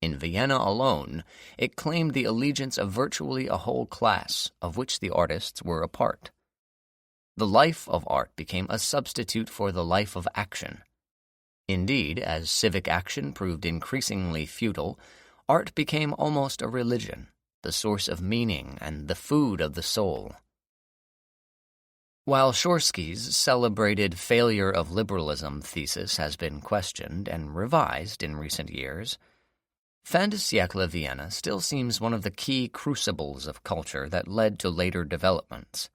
In Vienna alone, it claimed the allegiance of virtually a whole class, of which the artists were a part. The life of art became a substitute for the life of action. Indeed, as civic action proved increasingly futile, art became almost a religion, the source of meaning and the food of the soul. While Schorsky's celebrated failure of liberalism thesis has been questioned and revised in recent years, Fin de siècle Vienna still seems one of the key crucibles of culture that led to later developments.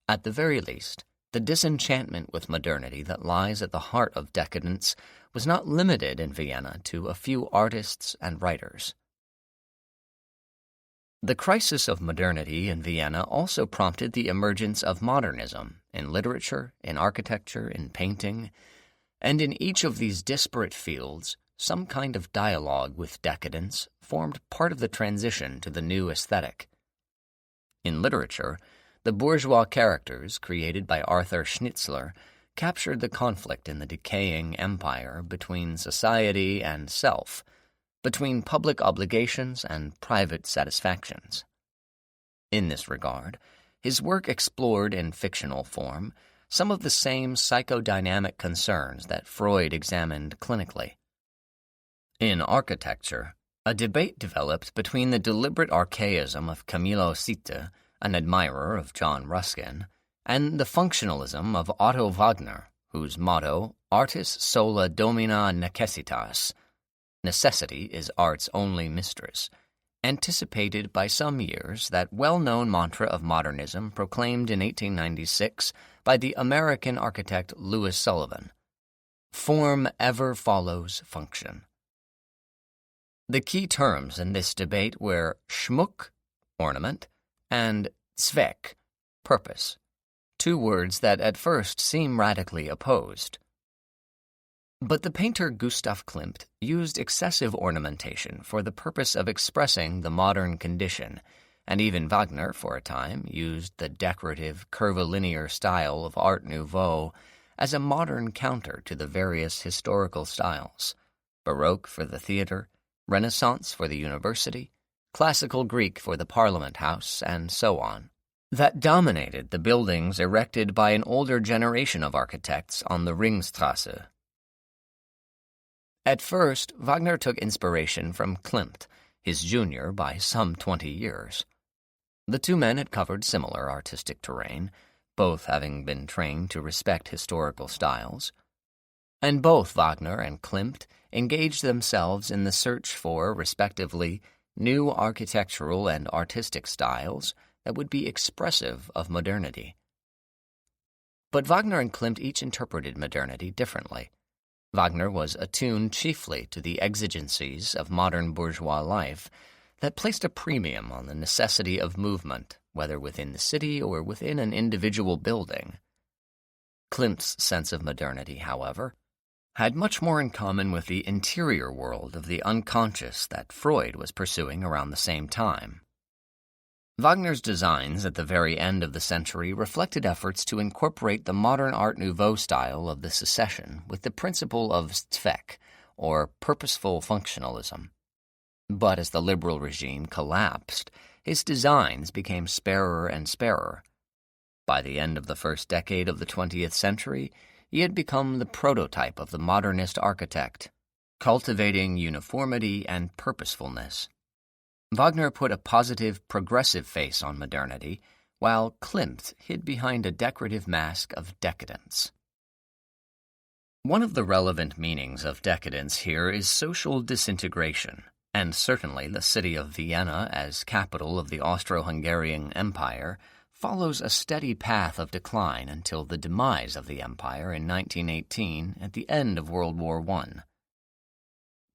At the very least, the disenchantment with modernity that lies at the heart of decadence was not limited in Vienna to a few artists and writers. The crisis of modernity in Vienna also prompted the emergence of modernism in literature, in architecture, in painting, and in each of these disparate fields, some kind of dialogue with decadence formed part of the transition to the new aesthetic. In literature, the bourgeois characters created by Arthur Schnitzler captured the conflict in the decaying empire between society and self, between public obligations and private satisfactions. In this regard, his work explored in fictional form some of the same psychodynamic concerns that Freud examined clinically. In architecture, a debate developed between the deliberate archaism of Camillo Sitte, an admirer of John Ruskin, and the functionalism of Otto Wagner, whose motto, Artis sola domina necessitas, necessity is art's only mistress, anticipated by some years that well-known mantra of modernism proclaimed in 1896 by the American architect Louis Sullivan: form ever follows function. The key terms in this debate were Schmuck, ornament, and Zweck, purpose, two words that at first seem radically opposed. But the painter Gustav Klimt used excessive ornamentation for the purpose of expressing the modern condition, and even Wagner, for a time, used the decorative, curvilinear style of Art Nouveau as a modern counter to the various historical styles: Baroque for the theater, Renaissance for the university, Classical Greek for the Parliament House, and so on, that dominated the buildings erected by an older generation of architects on the Ringstrasse. At first, Wagner took inspiration from Klimt, his junior by some 20 years. The two men had covered similar artistic terrain, both having been trained to respect historical styles, and both Wagner and Klimt engaged themselves in the search for, respectively, new architectural and artistic styles that would be expressive of modernity. But Wagner and Klimt each interpreted modernity differently. Wagner was attuned chiefly to the exigencies of modern bourgeois life that placed a premium on the necessity of movement, whether within the city or within an individual building. Klimt's sense of modernity, however, had much more in common with the interior world of the unconscious that Freud was pursuing around the same time. Wagner's designs at the very end of the century reflected efforts to incorporate the modern Art Nouveau style of the Secession with the principle of Zweck, or purposeful functionalism. But as the liberal regime collapsed, his designs became sparer and sparer. By the end of the first decade of the 20th century, he had become the prototype of the modernist architect, cultivating uniformity and purposefulness. Wagner put a positive, progressive face on modernity, while Klimt hid behind a decorative mask of decadence. One of the relevant meanings of decadence here is social disintegration, and certainly the city of Vienna, as capital of the Austro-Hungarian Empire, follows a steady path of decline until the demise of the empire in 1918 at the end of World War I.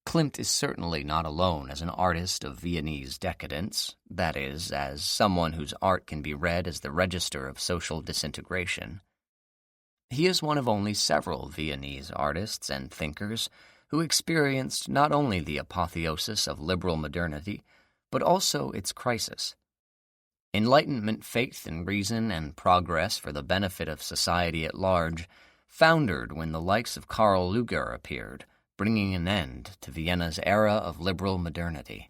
Klimt is certainly not alone as an artist of Viennese decadence, that is, as someone whose art can be read as the register of social disintegration. He is one of only several Viennese artists and thinkers who experienced not only the apotheosis of liberal modernity, but also its crisis. Enlightenment faith in reason and progress for the benefit of society at large foundered when the likes of Karl Lueger appeared, bringing an end to Vienna's era of liberal modernity.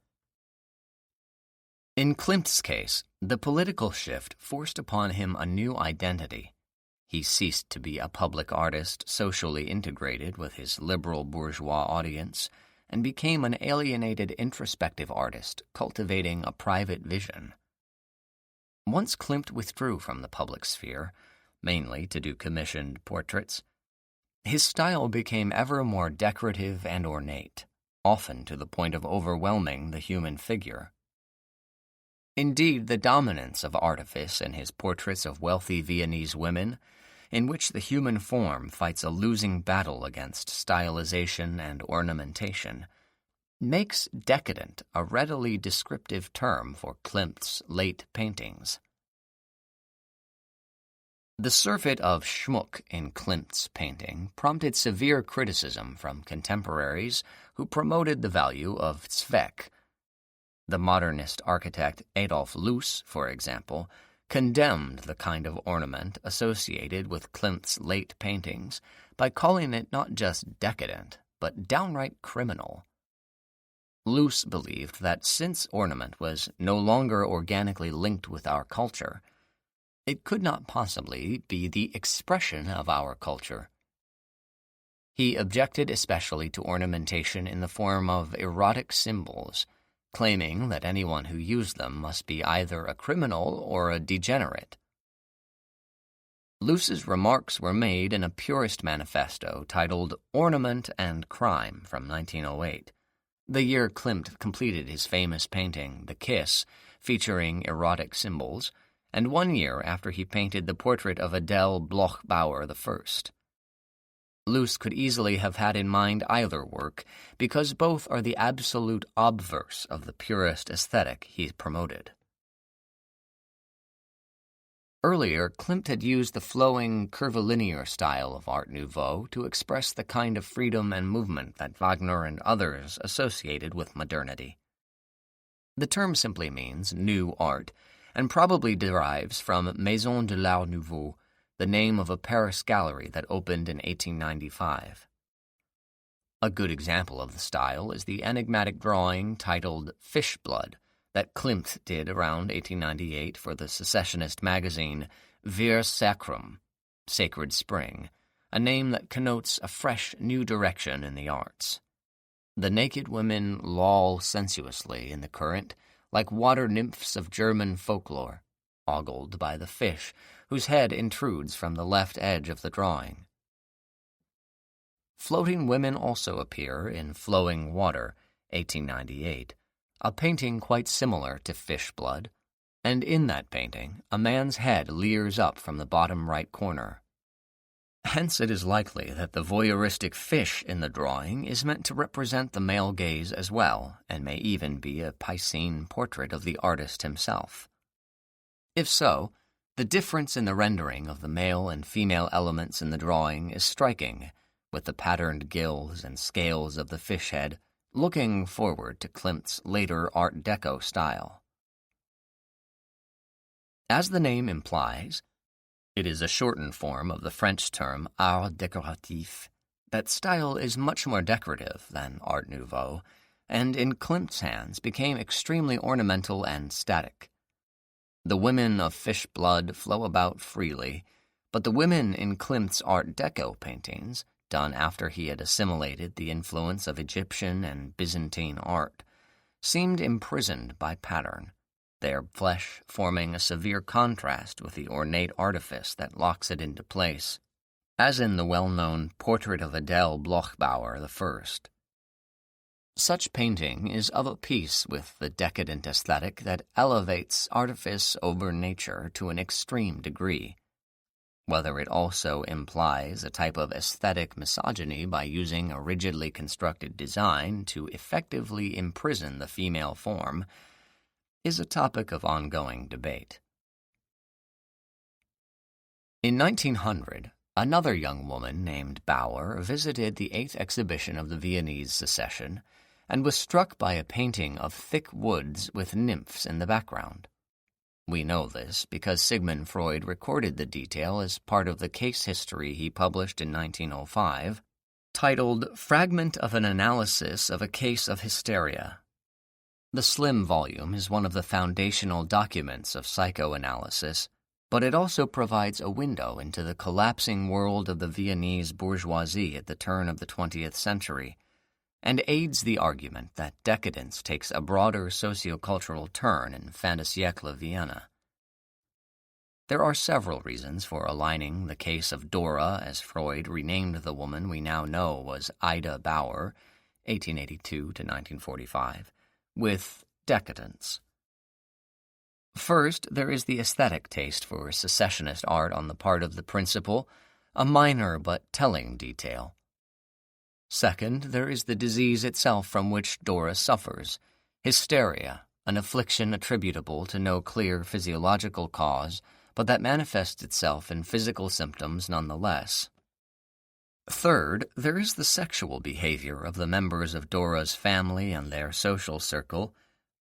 In Klimt's case, the political shift forced upon him a new identity. He ceased to be a public artist socially integrated with his liberal bourgeois audience and became an alienated introspective artist cultivating a private vision. Once Klimt withdrew from the public sphere, mainly to do commissioned portraits, his style became ever more decorative and ornate, often to the point of overwhelming the human figure. Indeed, the dominance of artifice in his portraits of wealthy Viennese women, in which the human form fights a losing battle against stylization and ornamentation, makes decadent a readily descriptive term for Klimt's late paintings. The surfeit of Schmuck in Klimt's painting prompted severe criticism from contemporaries who promoted the value of Zweck. The modernist architect Adolf Loos, for example, condemned the kind of ornament associated with Klimt's late paintings by calling it not just decadent, but downright criminal. Loos believed that since ornament was no longer organically linked with our culture, it could not possibly be the expression of our culture. He objected especially to ornamentation in the form of erotic symbols, claiming that anyone who used them must be either a criminal or a degenerate. Loos's remarks were made in a purist manifesto titled Ornament and Crime from 1908, the year Klimt completed his famous painting, The Kiss, featuring erotic symbols, and 1 year after he painted the portrait of Adele Bloch-Bauer I. Loos could easily have had in mind either work, because both are the absolute obverse of the purist aesthetic he promoted. Earlier, Klimt had used the flowing, curvilinear style of Art Nouveau to express the kind of freedom and movement that Wagner and others associated with modernity. The term simply means new art, and probably derives from Maison de l'Art Nouveau, the name of a Paris gallery that opened in 1895. A good example of the style is the enigmatic drawing titled Fish Blood that Klimt did around 1898 for the secessionist magazine Vir Sacrum, Sacred Spring, a name that connotes a fresh, new direction in the arts. The naked women loll sensuously in the current, like water nymphs of German folklore, ogled by the fish, whose head intrudes from the left edge of the drawing. Floating women also appear in Flowing Water, 1898, a painting quite similar to Fish Blood, and in that painting, a man's head leers up from the bottom right corner. Hence it is likely that the voyeuristic fish in the drawing is meant to represent the male gaze as well, and may even be a Piscine portrait of the artist himself. If so, the difference in the rendering of the male and female elements in the drawing is striking, with the patterned gills and scales of the fish head looking forward to Klimt's later Art Deco style. As the name implies, it is a shortened form of the French term art décoratif. That style is much more decorative than Art Nouveau, and in Klimt's hands became extremely ornamental and static. The women of Fish Blood flow about freely, but the women in Klimt's Art Deco paintings, done after he had assimilated the influence of Egyptian and Byzantine art, seemed imprisoned by pattern, their flesh forming a severe contrast with the ornate artifice that locks it into place, as in the well-known Portrait of Adele Bloch-Bauer I. Such painting is of a piece with the decadent aesthetic that elevates artifice over nature to an extreme degree. Whether it also implies a type of aesthetic misogyny by using a rigidly constructed design to effectively imprison the female form is a topic of ongoing debate. In 1900, another young woman named Bauer visited the 8th exhibition of the Viennese Secession and was struck by a painting of thick woods with nymphs in the background. We know this because Sigmund Freud recorded the detail as part of the case history he published in 1905, titled Fragment of an Analysis of a Case of Hysteria. The slim volume is one of the foundational documents of psychoanalysis, but it also provides a window into the collapsing world of the Viennese bourgeoisie at the turn of the 20th century, and aids the argument that decadence takes a broader sociocultural turn in fin de siècle Vienna. There are several reasons for aligning the case of Dora, as Freud renamed the woman we now know was Ida Bauer, 1882 to 1945, with decadence. First, there is the aesthetic taste for secessionist art on the part of the principal, a minor but telling detail. Second, there is the disease itself from which Dora suffers, hysteria, an affliction attributable to no clear physiological cause, but that manifests itself in physical symptoms nonetheless. Third, there is the sexual behavior of the members of Dora's family and their social circle,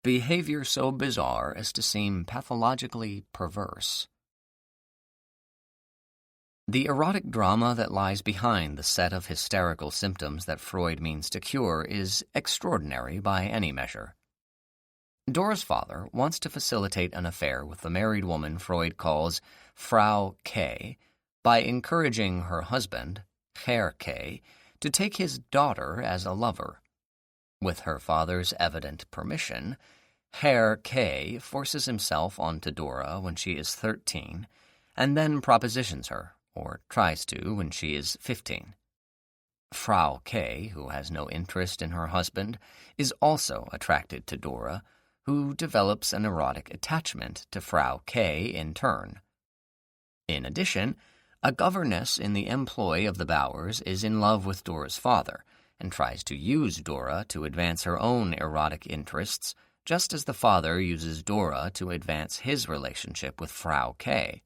behavior so bizarre as to seem pathologically perverse. The erotic drama that lies behind the set of hysterical symptoms that Freud means to cure is extraordinary by any measure. Dora's father wants to facilitate an affair with the married woman Freud calls Frau K by encouraging her husband, Herr K, to take his daughter as a lover. With her father's evident permission, Herr K forces himself onto Dora when she is 13, and then propositions her, or tries to when she is 15. Frau K, who has no interest in her husband, is also attracted to Dora, who develops an erotic attachment to Frau K in turn. In addition, a governess in the employ of the Bauers is in love with Dora's father and tries to use Dora to advance her own erotic interests, just as the father uses Dora to advance his relationship with Frau K.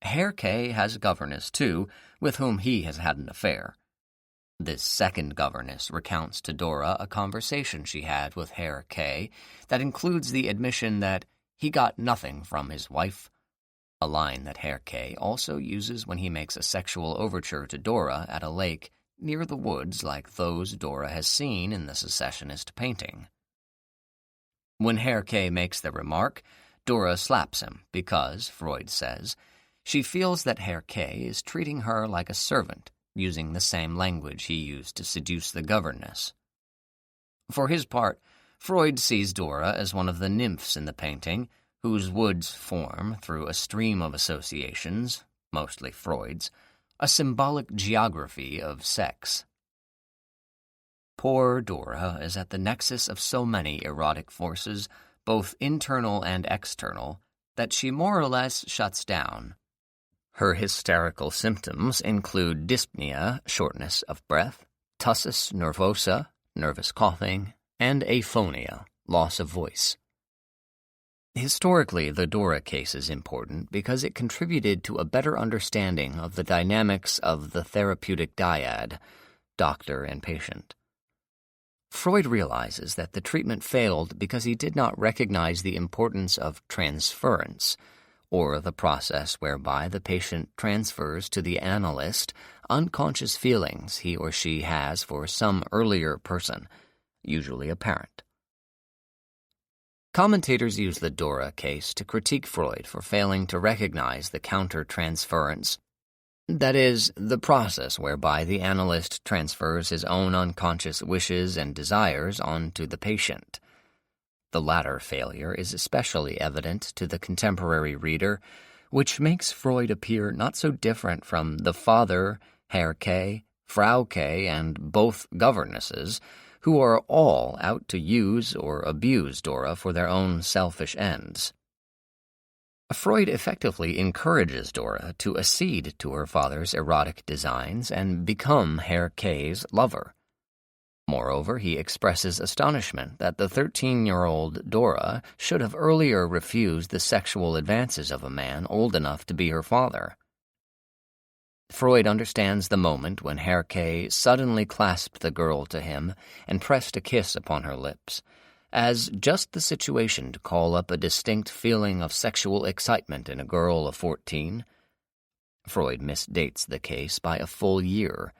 Herr K has a governess, too, with whom he has had an affair. This second governess recounts to Dora a conversation she had with Herr K that includes the admission that he got nothing from his wife, a line that Herr K also uses when he makes a sexual overture to Dora at a lake near the woods like those Dora has seen in the secessionist painting. When Herr K makes the remark, Dora slaps him because, Freud says, she feels that Herr K is treating her like a servant, using the same language he used to seduce the governess. For his part, Freud sees Dora as one of the nymphs in the painting, whose woods form, through a stream of associations, mostly Freud's, A symbolic geography of sex. Poor Dora is at the nexus of so many erotic forces, both internal and external, that she more or less shuts down. Her hysterical symptoms include dyspnea, shortness of breath, tussis nervosa, nervous coughing, and aphonia, loss of voice. Historically, the Dora case is important because it contributed to a better understanding of the dynamics of the therapeutic dyad, doctor and patient. Freud realizes that the treatment failed because he did not recognize the importance of transference, or the process whereby the patient transfers to the analyst unconscious feelings he or she has for some earlier person, usually a parent. Commentators use the Dora case to critique Freud for failing to recognize the counter-transference, that is, the process whereby the analyst transfers his own unconscious wishes and desires onto the patient. The latter failure is especially evident to the contemporary reader, which makes Freud appear not so different from the father, Herr K., Frau K., and both governesses, who are all out to use or abuse Dora for their own selfish ends. Freud effectively encourages Dora to accede to her father's erotic designs and become Herr K.'s lover. Moreover, he expresses astonishment that the 13-year-old Dora should have earlier refused the sexual advances of a man old enough to be her father. Freud understands the moment when Herr K. suddenly clasped the girl to him and pressed a kiss upon her lips, as just the situation to call up a distinct feeling of sexual excitement in a girl of 14. Freud misdates the case by a full year.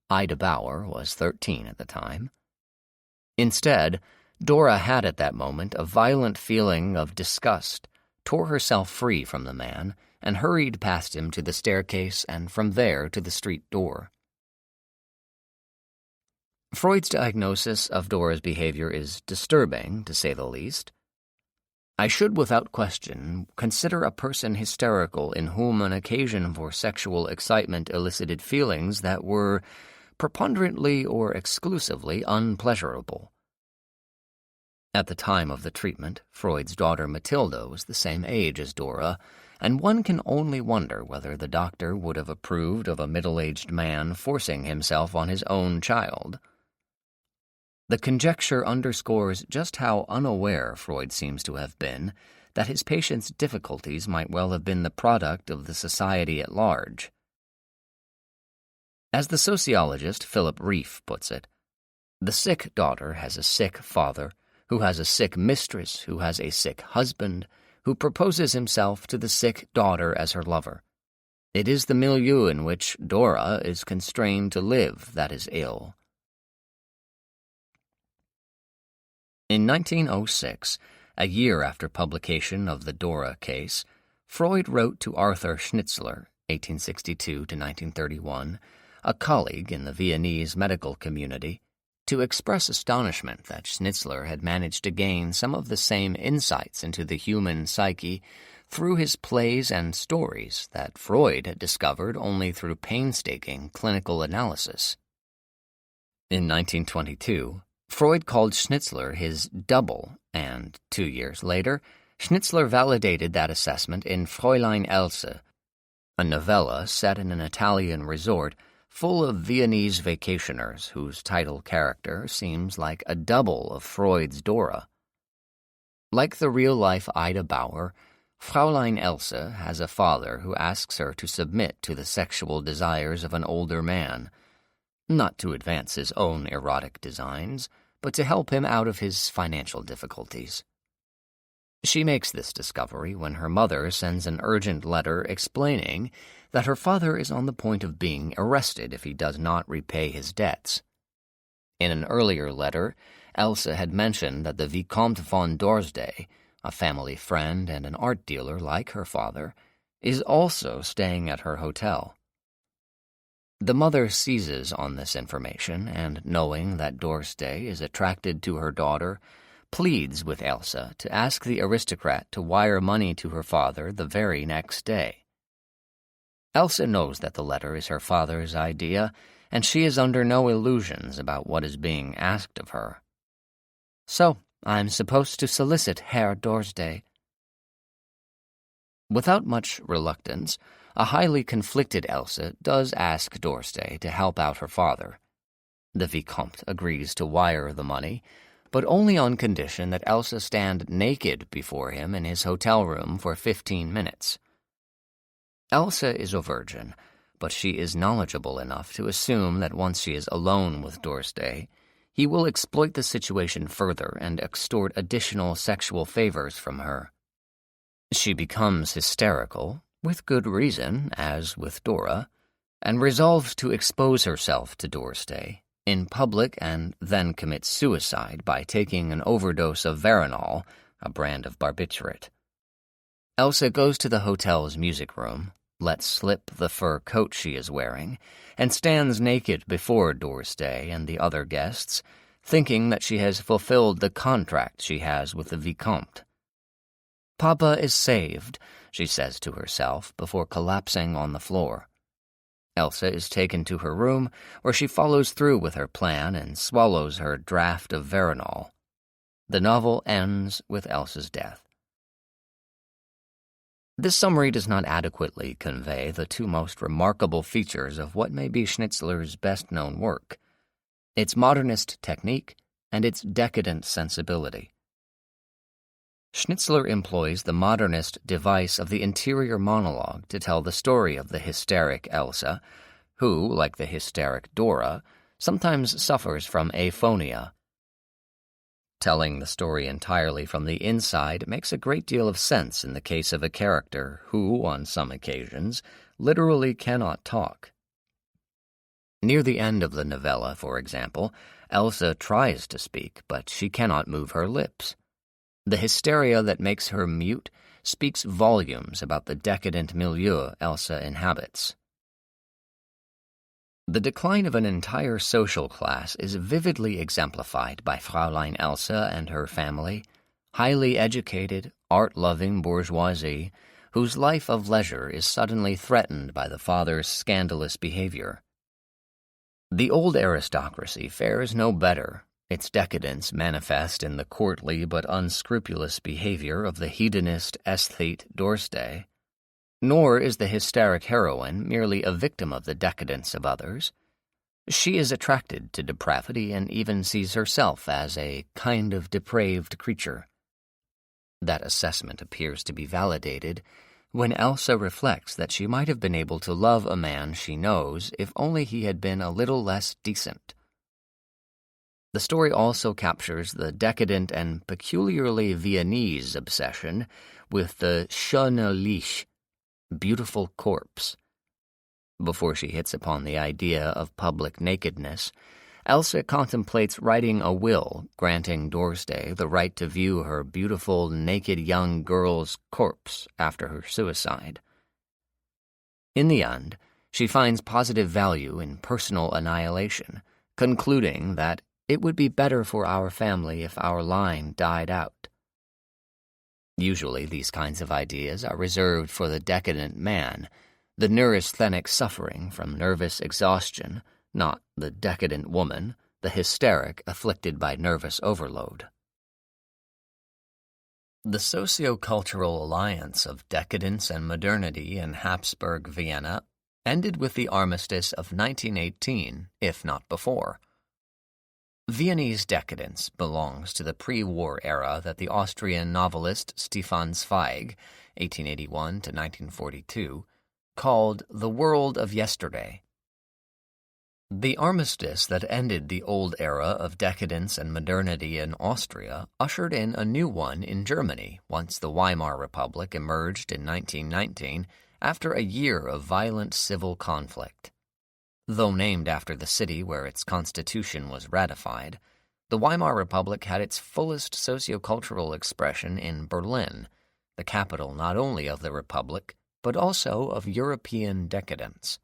Ida Bauer was 13 at the time. Instead, Dora had at that moment a violent feeling of disgust, tore herself free from the man, and hurried past him to the staircase and from there to the street door. Freud's diagnosis of Dora's behavior is disturbing, to say the least. I should without question consider a person hysterical in whom an occasion for sexual excitement elicited feelings that were preponderantly or exclusively unpleasurable. At the time of the treatment, Freud's daughter Matilda was the same age as Dora, and one can only wonder whether the doctor would have approved of a middle-aged man forcing himself on his own child. The conjecture underscores just how unaware Freud seems to have been that his patient's difficulties might well have been the product of the society at large. As the sociologist Philip Rieff puts it, the sick daughter has a sick father, who has a sick mistress, who has a sick husband, who proposes himself to the sick daughter as her lover. It is the milieu in which Dora is constrained to live that is ill. In 1906, a year after publication of the Dora case, Freud wrote to Arthur Schnitzler, 1862 to 1931, a colleague in the Viennese medical community, to express astonishment that Schnitzler had managed to gain some of the same insights into the human psyche through his plays and stories that Freud had discovered only through painstaking clinical analysis. In 1922, Freud called Schnitzler his double, and 2 years later, Schnitzler validated that assessment in Fräulein Else, a novella set in an Italian resort full of Viennese vacationers whose title character seems like a double of Freud's Dora. Like the real-life Ida Bauer, Fräulein Else has a father who asks her to submit to the sexual desires of an older man, not to advance his own erotic designs, but to help him out of his financial difficulties. She makes this discovery when her mother sends an urgent letter explaining that her father is on the point of being arrested if he does not repay his debts. In an earlier letter, Elsa had mentioned that the Vicomte von Dorsday, a family friend and an art dealer like her father, is also staying at her hotel. The mother seizes on this information and, knowing that Dorsday is attracted to her daughter, pleads with Elsa to ask the aristocrat to wire money to her father the very next day. Elsa knows that the letter is her father's idea, and she is under no illusions about what is being asked of her. "So, I'm supposed to solicit Herr Dorsday." Without much reluctance, a highly conflicted Elsa does ask Dorsday to help out her father. The Vicomte agrees to wire the money, but only on condition that Elsa stand naked before him in his hotel room for 15 minutes. Elsa is a virgin, but she is knowledgeable enough to assume that once she is alone with Dorsday, he will exploit the situation further and extort additional sexual favors from her. She becomes hysterical, with good reason, as with Dora, and resolves to expose herself to Dorsday in public and then commit suicide by taking an overdose of Veronal, a brand of barbiturate. Elsa goes to the hotel's music room, lets slip the fur coat she is wearing, and stands naked before Dorsday and the other guests, thinking that she has fulfilled the contract she has with the Vicomte. "Papa is saved," she says to herself before collapsing on the floor. Elsa is taken to her room, where she follows through with her plan and swallows her draught of Veronal. The novel ends with Elsa's death. This summary does not adequately convey the two most remarkable features of what may be Schnitzler's best-known work: its modernist technique and its decadent sensibility. Schnitzler employs the modernist device of the interior monologue to tell the story of the hysteric Elsa, who, like the hysteric Dora, sometimes suffers from aphonia. Telling the story entirely from the inside makes a great deal of sense in the case of a character who, on some occasions, literally cannot talk. Near the end of the novella, for example, Elsa tries to speak, but she cannot move her lips. The hysteria that makes her mute speaks volumes about the decadent milieu Elsa inhabits. The decline of an entire social class is vividly exemplified by Fräulein Elsa and her family, highly educated, art-loving bourgeoisie, whose life of leisure is suddenly threatened by the father's scandalous behavior. The old aristocracy fares no better, its decadence manifest in the courtly but unscrupulous behavior of the hedonist aesthete Dorsday. Nor is the hysteric heroine merely a victim of the decadence of others. She is attracted to depravity and even sees herself as a kind of depraved creature. That assessment appears to be validated when Elsa reflects that she might have been able to love a man she knows if only he had been a little less decent. The story also captures the decadent and peculiarly Viennese obsession with the schöne Leiche, beautiful corpse. Before she hits upon the idea of public nakedness, Elsa contemplates writing a will granting Dorsday the right to view her beautiful, naked young girl's corpse after her suicide. In the end, she finds positive value in personal annihilation, concluding that it would be better for our family if our line died out. Usually these kinds of ideas are reserved for the decadent man, the neurasthenic suffering from nervous exhaustion, not the decadent woman, the hysteric afflicted by nervous overload. The socio-cultural alliance of decadence and modernity in Habsburg Vienna ended with the armistice of 1918, if not before. Viennese decadence belongs to the pre-war era that the Austrian novelist Stefan Zweig, 1881 to 1942, called the world of yesterday. The armistice that ended the old era of decadence and modernity in Austria ushered in a new one in Germany once the Weimar Republic emerged in 1919 after a year of violent civil conflict. Though named after the city where its constitution was ratified, the Weimar Republic had its fullest sociocultural expression in Berlin, the capital not only of the Republic, but also of European decadence.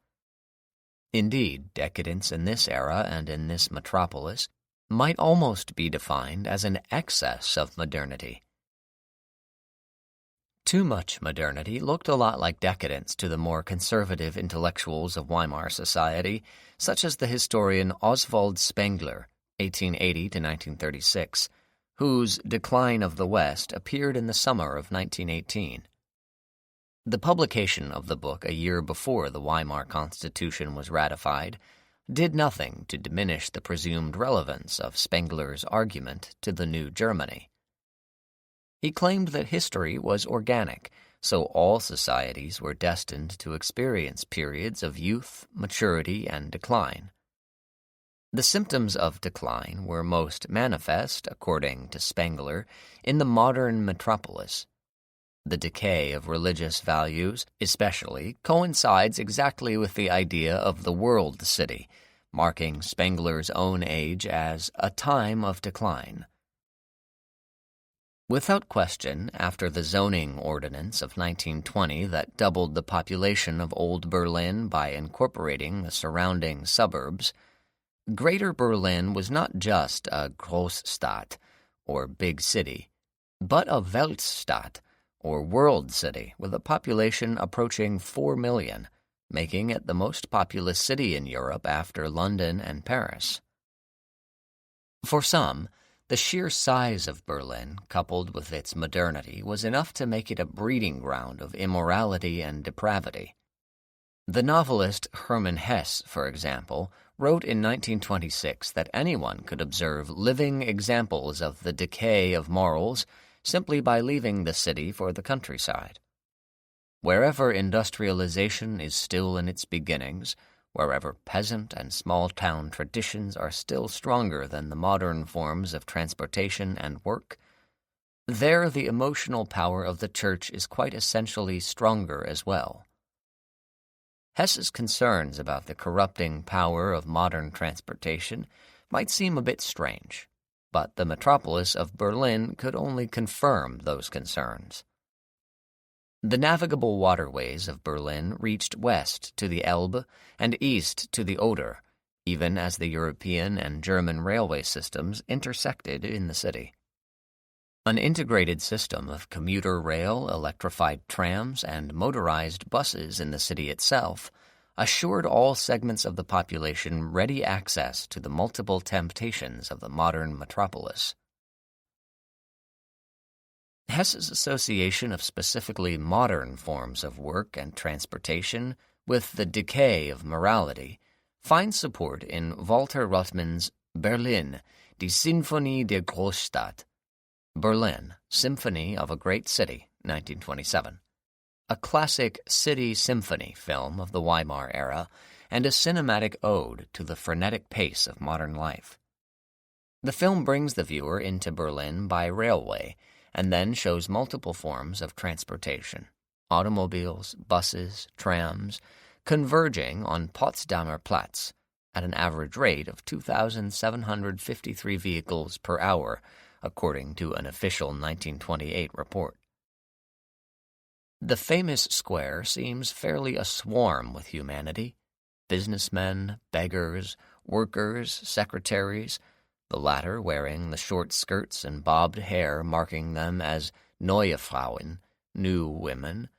Indeed, decadence in this era and in this metropolis might almost be defined as an excess of modernity. Too much modernity looked a lot like decadence to the more conservative intellectuals of Weimar society, such as the historian Oswald Spengler, 1880 to 1936, whose Decline of the West appeared in the summer of 1918. The publication of the book a year before the Weimar Constitution was ratified did nothing to diminish the presumed relevance of Spengler's argument to the new Germany. He claimed that history was organic, so all societies were destined to experience periods of youth, maturity, and decline. The symptoms of decline were most manifest, according to Spengler, in the modern metropolis. The decay of religious values, especially, coincides exactly with the idea of the world city, marking Spengler's own age as a time of decline. Without question, after the zoning ordinance of 1920 that doubled the population of Old Berlin by incorporating the surrounding suburbs, Greater Berlin was not just a Großstadt, or big city, but a Weltstadt, or world city, with a population approaching 4 million, making it the most populous city in Europe after London and Paris. For some, the sheer size of Berlin, coupled with its modernity, was enough to make it a breeding ground of immorality and depravity. The novelist Hermann Hesse, for example, wrote in 1926 that anyone could observe living examples of the decay of morals simply by leaving the city for the countryside. Wherever industrialization is still in its beginnings, wherever peasant and small-town traditions are still stronger than the modern forms of transportation and work, there the emotional power of the church is quite essentially stronger as well. Hesse's concerns about the corrupting power of modern transportation might seem a bit strange, but the metropolis of Berlin could only confirm those concerns. The navigable waterways of Berlin reached west to the Elbe and east to the Oder, even as the European and German railway systems intersected in the city. An integrated system of commuter rail, electrified trams, and motorized buses in the city itself assured all segments of the population ready access to the multiple temptations of the modern metropolis. Hesse's association of specifically modern forms of work and transportation with the decay of morality finds support in Walter Ruttmann's Berlin, die Sinfonie der Großstadt, Berlin, Symphony of a Great City, 1927, a classic city symphony film of the Weimar era and a cinematic ode to the frenetic pace of modern life. The film brings the viewer into Berlin by railway and then shows multiple forms of transportation, automobiles, buses, trams, converging on Potsdamer Platz at an average rate of 2,753 vehicles per hour, according to an official 1928 report. The famous square seems fairly aswarm with humanity: businessmen, beggars, workers, secretaries, the latter wearing the short skirts and bobbed hair marking them as Neue Frauen, new women,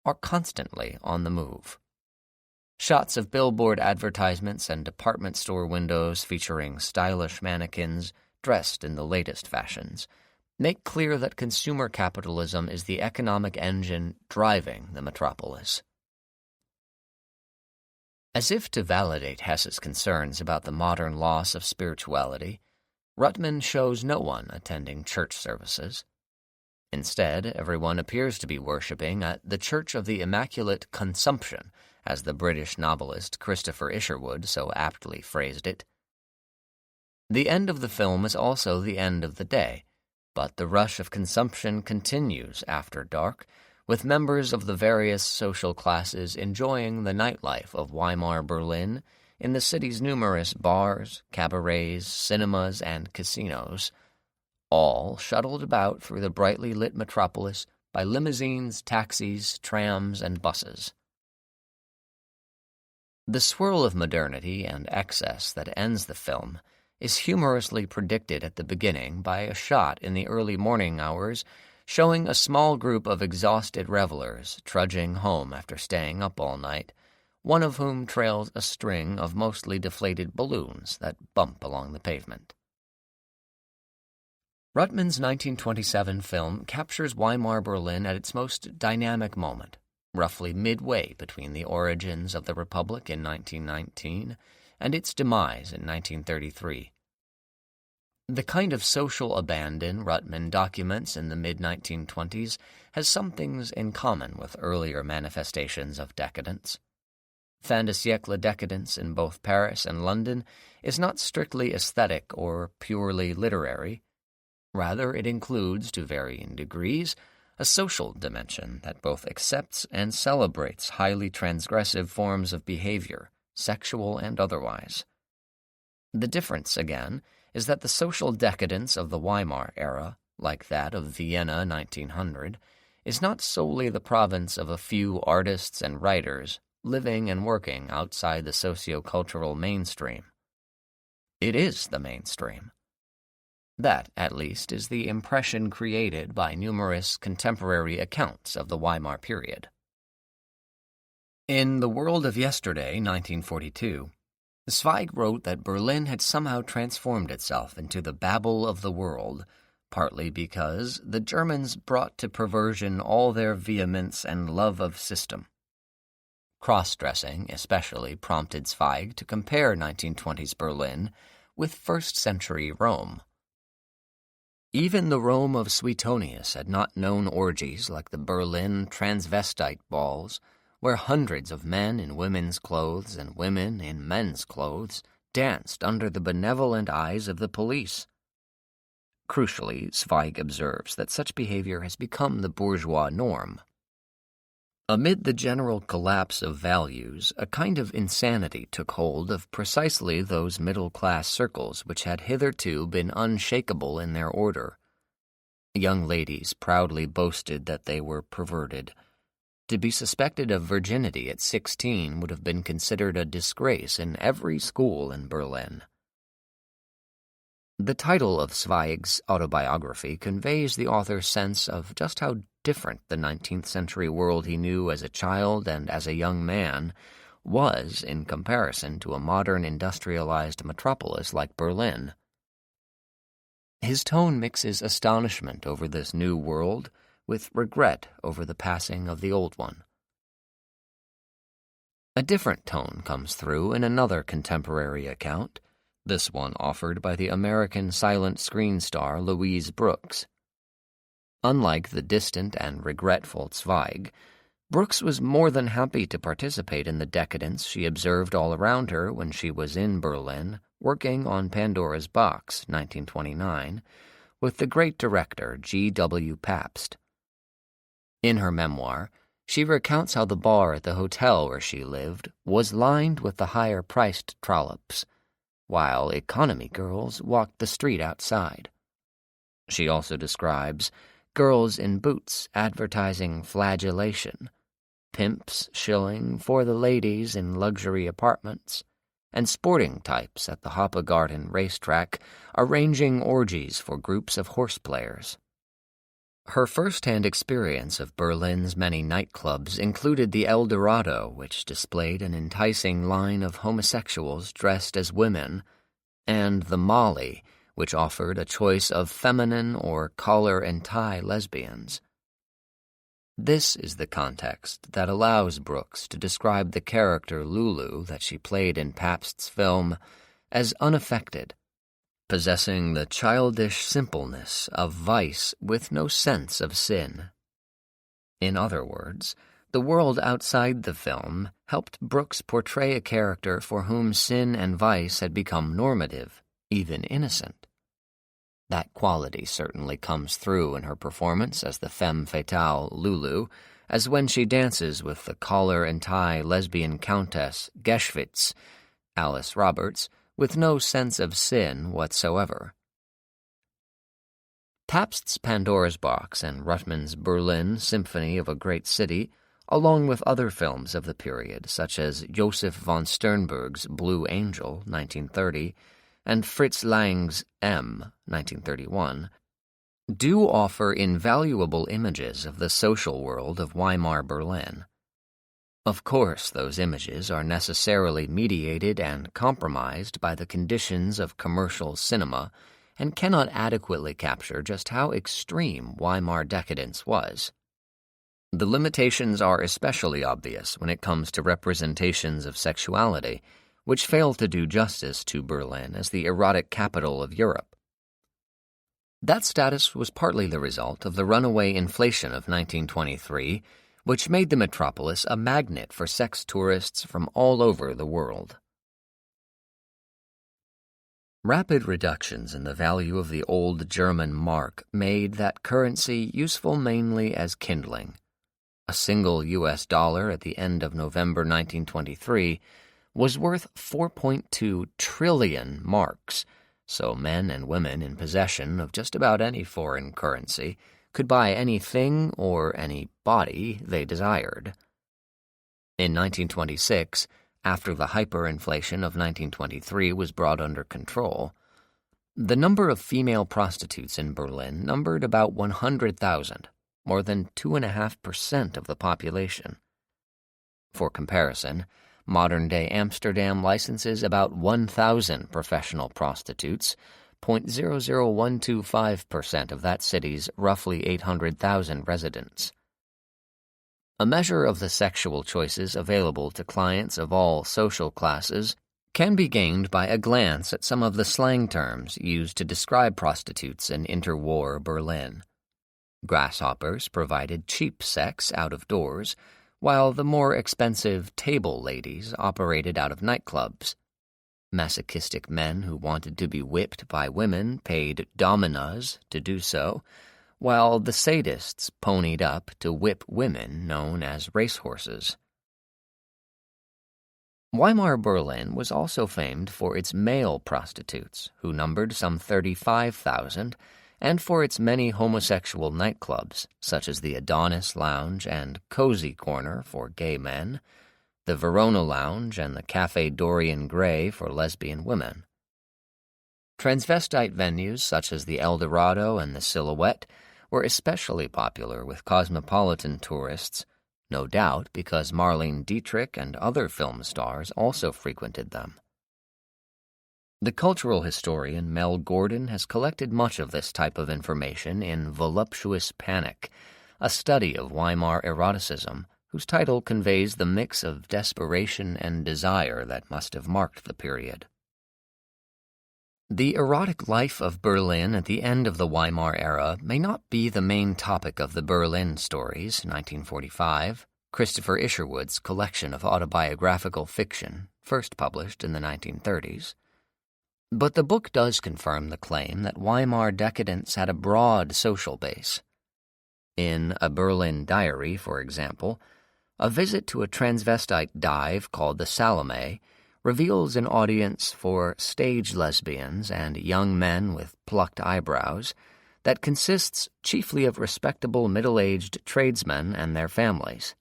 are constantly on the move. Shots of billboard advertisements and department store windows featuring stylish mannequins dressed in the latest fashions make clear that consumer capitalism is the economic engine driving the metropolis. As if to validate Hesse's concerns about the modern loss of spirituality, Ruttmann shows no one attending church services. Instead, everyone appears to be worshipping at the Church of the Immaculate Consumption, as the British novelist Christopher Isherwood so aptly phrased it. The end of the film is also the end of the day, but the rush of consumption continues after dark, with members of the various social classes enjoying the nightlife of Weimar Berlin in the city's numerous bars, cabarets, cinemas, and casinos, all shuttled about through the brightly lit metropolis by limousines, taxis, trams, and buses. The swirl of modernity and excess that ends the film is humorously predicted at the beginning by a shot in the early morning hours showing a small group of exhausted revelers trudging home after staying up all night, one of whom trails a string of mostly deflated balloons that bump along the pavement. Ruttman's 1927 film captures Weimar Berlin at its most dynamic moment, roughly midway between the origins of the Republic in 1919 and its demise in 1933. The kind of social abandon Ruttman documents in the mid-1920s has some things in common with earlier manifestations of decadence. Fin de siècle decadence in both Paris and London is not strictly aesthetic or purely literary. Rather, it includes, to varying degrees, a social dimension that both accepts and celebrates highly transgressive forms of behavior, sexual and otherwise. The difference, again, is that the social decadence of the Weimar era, like that of Vienna 1900, is not solely the province of a few artists and writers living and working outside the socio-cultural mainstream. It is the mainstream. That, at least, is the impression created by numerous contemporary accounts of the Weimar period. In The World of Yesterday, 1942, Zweig wrote that Berlin had somehow transformed itself into the Babel of the world, partly because the Germans brought to perversion all their vehemence and love of system. Cross-dressing especially prompted Zweig to compare 1920s Berlin with first-century Rome. Even the Rome of Suetonius had not known orgies like the Berlin transvestite balls, where hundreds of men in women's clothes and women in men's clothes danced under the benevolent eyes of the police. Crucially, Zweig observes that such behavior has become the bourgeois norm. Amid the general collapse of values, a kind of insanity took hold of precisely those middle-class circles which had hitherto been unshakable in their order. Young ladies proudly boasted that they were perverted. To be suspected of virginity at 16 would have been considered a disgrace in every school in Berlin. The title of Zweig's autobiography conveys the author's sense of just how different the 19th century world he knew as a child and as a young man was in comparison to a modern industrialized metropolis like Berlin. His tone mixes astonishment over this new world with regret over the passing of the old one. A different tone comes through in another contemporary account, this one offered by the American silent screen star Louise Brooks. Unlike the distant and regretful Zweig, Brooks was more than happy to participate in the decadence she observed all around her when she was in Berlin, working on Pandora's Box, 1929, with the great director G.W. Pabst. In her memoir, she recounts how the bar at the hotel where she lived was lined with the higher-priced trollops, while economy girls walked the street outside. She also describes girls in boots advertising flagellation, pimps shilling for the ladies in luxury apartments, and sporting types at the Hoppegarten racetrack arranging orgies for groups of horse players. Her first-hand experience of Berlin's many nightclubs included the El Dorado, which displayed an enticing line of homosexuals dressed as women, and the Molly, which offered a choice of feminine or collar-and-tie lesbians. This is the context that allows Brooks to describe the character Lulu that she played in Pabst's film as unaffected, possessing the childish simpleness of vice with no sense of sin. In other words, the world outside the film helped Brooks portray a character for whom sin and vice had become normative, even innocent. That quality certainly comes through in her performance as the femme fatale Lulu, as when she dances with the collar-and-tie lesbian countess Geschwitz, Alice Roberts, with no sense of sin whatsoever. Pabst's Pandora's Box and Ruttman's Berlin Symphony of a Great City, along with other films of the period, such as Joseph von Sternberg's Blue Angel, 1930, and Fritz Lang's M, 1931, do offer invaluable images of the social world of Weimar Berlin. Of course, those images are necessarily mediated and compromised by the conditions of commercial cinema and cannot adequately capture just how extreme Weimar decadence was. The limitations are especially obvious when it comes to representations of sexuality, which fail to do justice to Berlin as the erotic capital of Europe. That status was partly the result of the runaway inflation of 1923, which made the metropolis a magnet for sex tourists from all over the world. Rapid reductions in the value of the old German mark made that currency useful mainly as kindling. A single U.S. dollar at the end of November 1923 was worth 4.2 trillion marks, so men and women in possession of just about any foreign currency could buy anything or any body they desired. In 1926, after the hyperinflation of 1923 was brought under control, the number of female prostitutes in Berlin numbered about 100,000, more than 2.5% of the population. For comparison, modern-day Amsterdam licenses about 1,000 professional prostitutes, 0.00125% of that city's roughly 800,000 residents. A measure of the sexual choices available to clients of all social classes can be gained by a glance at some of the slang terms used to describe prostitutes in interwar Berlin. Grasshoppers provided cheap sex out of doors, while the more expensive table ladies operated out of nightclubs. Masochistic men who wanted to be whipped by women paid dominas to do so, while the sadists ponied up to whip women known as racehorses. Weimar Berlin was also famed for its male prostitutes, who numbered some 35,000, and for its many homosexual nightclubs, such as the Adonis Lounge and Cozy Corner for gay men, the Verona Lounge and the Café Dorian Gray for lesbian women. Transvestite venues such as the El Dorado and the Silhouette were especially popular with cosmopolitan tourists, no doubt because Marlene Dietrich and other film stars also frequented them. The cultural historian Mel Gordon has collected much of this type of information in Voluptuous Panic, a study of Weimar eroticism, whose title conveys the mix of desperation and desire that must have marked the period. The erotic life of Berlin at the end of the Weimar era may not be the main topic of the Berlin Stories, 1945, Christopher Isherwood's collection of autobiographical fiction, first published in the 1930s. But the book does confirm the claim that Weimar decadence had a broad social base. In A Berlin Diary, for example, a visit to a transvestite dive called the Salome reveals an audience for stage lesbians and young men with plucked eyebrows that consists chiefly of respectable middle-aged tradesmen and their families.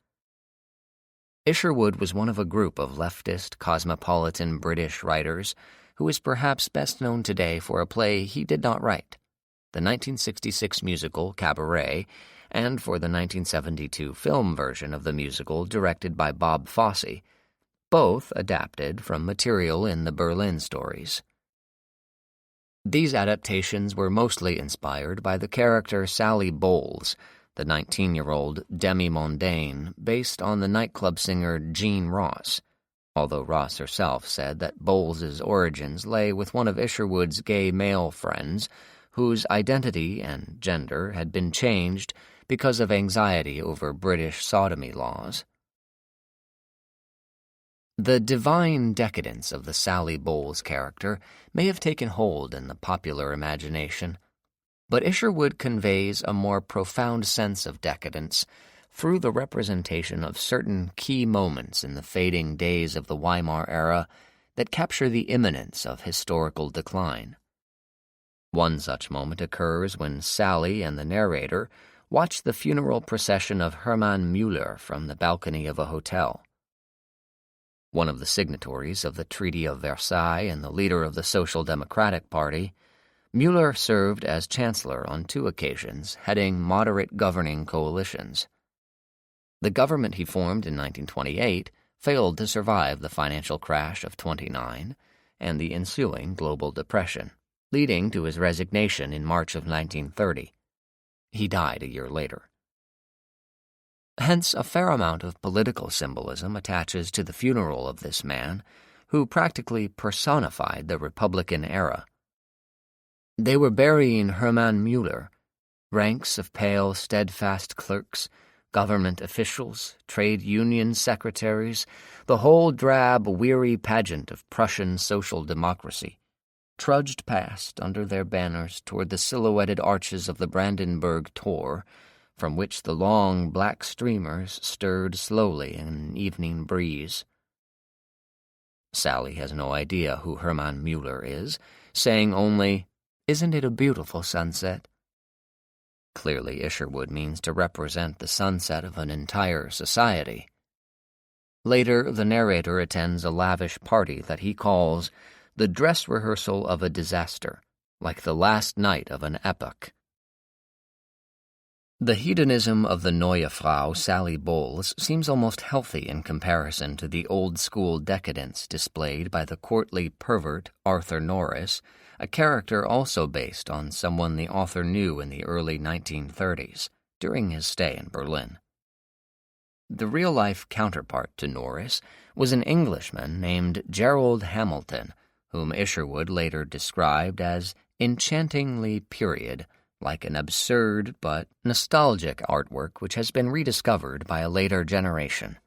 Isherwood was one of a group of leftist, cosmopolitan British writers who is perhaps best known today for a play he did not write, the 1966 musical Cabaret, and for the 1972 film version of the musical directed by Bob Fosse, both adapted from material in the Berlin Stories. These adaptations were mostly inspired by the character Sally Bowles, the 19-year-old demi-mondaine based on the nightclub singer Jean Ross, although Ross herself said that Bowles's origins lay with one of Isherwood's gay male friends whose identity and gender had been changed because of anxiety over British sodomy laws. The divine decadence of the Sally Bowles character may have taken hold in the popular imagination, but Isherwood conveys a more profound sense of decadence through the representation of certain key moments in the fading days of the Weimar era that capture the imminence of historical decline. One such moment occurs when Sally and the narrator watch the funeral procession of Hermann Müller from the balcony of a hotel. One of the signatories of the Treaty of Versailles and the leader of the Social Democratic Party, Müller served as chancellor on 2 occasions, heading moderate governing coalitions. The government he formed in 1928 failed to survive the financial crash of '29 and the ensuing global depression, leading to his resignation in March of 1930. He died a year later. Hence, a fair amount of political symbolism attaches to the funeral of this man, who practically personified the Republican era. They were burying Hermann Müller. Ranks of pale, steadfast clerks, government officials, trade union secretaries, the whole drab, weary pageant of Prussian social democracy, trudged past under their banners toward the silhouetted arches of the Brandenburg Tor, from which the long black streamers stirred slowly in an evening breeze. Sally has no idea who Hermann Müller is, saying only, "Isn't it a beautiful sunset?" Clearly, Isherwood means to represent the sunset of an entire society. Later, the narrator attends a lavish party that he calls the dress rehearsal of a disaster, like the last night of an epoch. The hedonism of the Neue Frau, Sally Bowles, seems almost healthy in comparison to the old-school decadence displayed by the courtly pervert Arthur Norris, a character also based on someone the author knew in the early 1930s, during his stay in Berlin. The real-life counterpart to Norris was an Englishman named Gerald Hamilton, whom Isherwood later described as enchantingly period, like an absurd but nostalgic artwork which has been rediscovered by a later generation.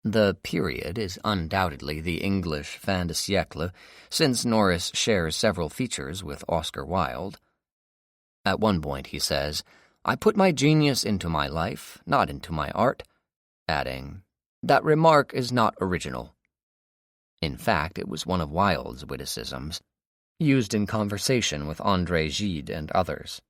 The period is undoubtedly the English fin de siècle, since Norris shares several features with Oscar Wilde. At one point he says, "I put my genius into my life, not into my art," adding, "That remark is not original." In fact, it was one of Wilde's witticisms, used in conversation with André Gide and others.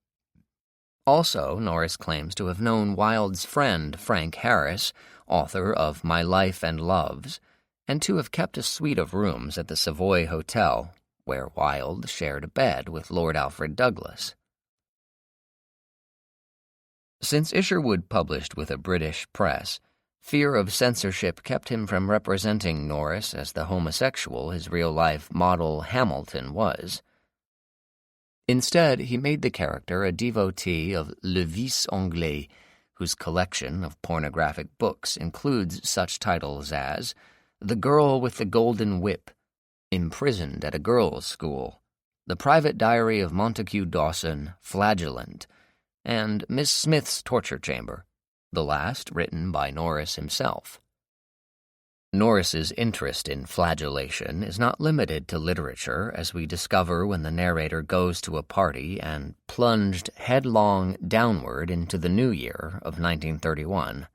Also, Norris claims to have known Wilde's friend Frank Harris, author of My Life and Loves, and to have kept a suite of rooms at the Savoy Hotel, where Wilde shared a bed with Lord Alfred Douglas. Since Isherwood published with a British press, fear of censorship kept him from representing Norris as the homosexual his real-life model Hamilton was. Instead, he made the character a devotee of Le Vice Anglais, whose collection of pornographic books includes such titles as The Girl with the Golden Whip, Imprisoned at a Girls' School, The Private Diary of Montague Dawson, Flagellant, and Miss Smith's Torture Chamber, the last written by Norris himself. Norris's interest in flagellation is not limited to literature, as we discover when the narrator goes to a party and plunged headlong downward into the new year of 1931.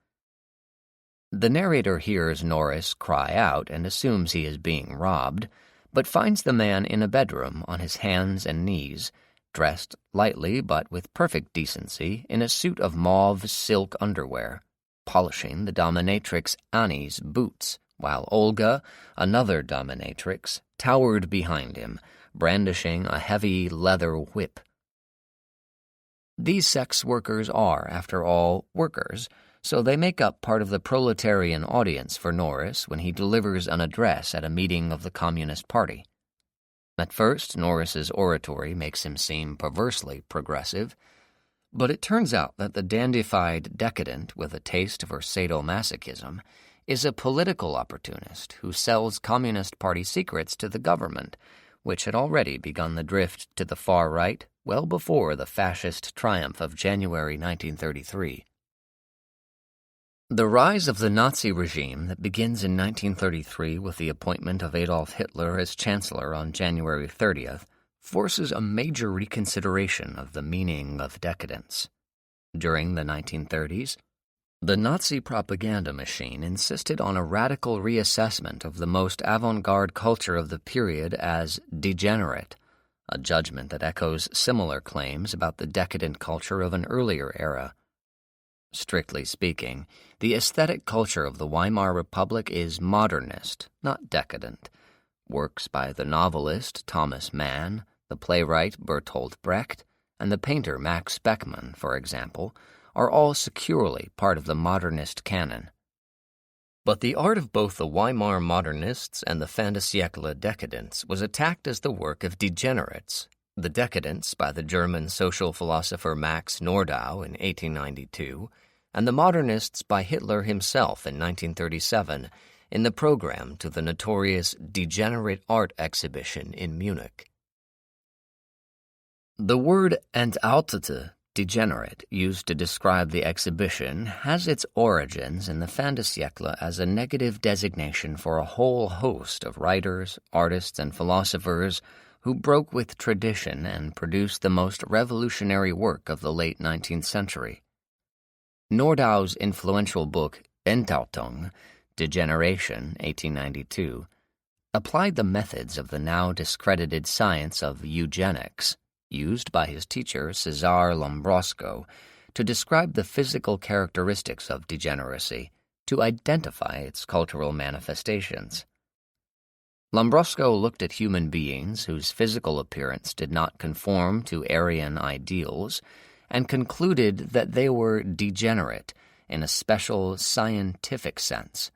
The narrator hears Norris cry out and assumes he is being robbed, but finds the man in a bedroom on his hands and knees, dressed lightly but with perfect decency in a suit of mauve silk underwear, polishing the dominatrix Annie's boots, while Olga, another dominatrix, towered behind him, brandishing a heavy leather whip. These sex workers are, after all, workers, so they make up part of the proletarian audience for Norris when he delivers an address at a meeting of the Communist Party. At first, Norris's oratory makes him seem perversely progressive, but it turns out that the dandified decadent with a taste for sadomasochism is a political opportunist who sells Communist Party secrets to the government, which had already begun the drift to the far right well before the fascist triumph of January 1933. The rise of the Nazi regime that begins in 1933 with the appointment of Adolf Hitler as Chancellor on January 30th forces a major reconsideration of the meaning of decadence. During the 1930s, the Nazi propaganda machine insisted on a radical reassessment of the most avant-garde culture of the period as degenerate, a judgment that echoes similar claims about the decadent culture of an earlier era. Strictly speaking, the aesthetic culture of the Weimar Republic is modernist, not decadent. Works by the novelist Thomas Mann, the playwright Bertolt Brecht, and the painter Max Beckmann, for example, are all securely part of the modernist canon. But the art of both the Weimar modernists and the fin de siècle decadents was attacked as the work of degenerates. The Decadence by the German social philosopher Max Nordau in 1892, and the modernists by Hitler himself in 1937 in the program to the notorious Degenerate Art exhibition in Munich. The word Entartete, degenerate, used to describe the exhibition, has its origins in the fin de siècle as a negative designation for a whole host of writers, artists, and philosophers who broke with tradition and produced the most revolutionary work of the late 19th century. Nordau's influential book Entartung, Degeneration, 1892, applied the methods of the now discredited science of eugenics, used by his teacher Cesare Lombroso, to describe the physical characteristics of degeneracy, to identify its cultural manifestations. Lombroso looked at human beings whose physical appearance did not conform to Aryan ideals and concluded that they were degenerate in a special scientific sense.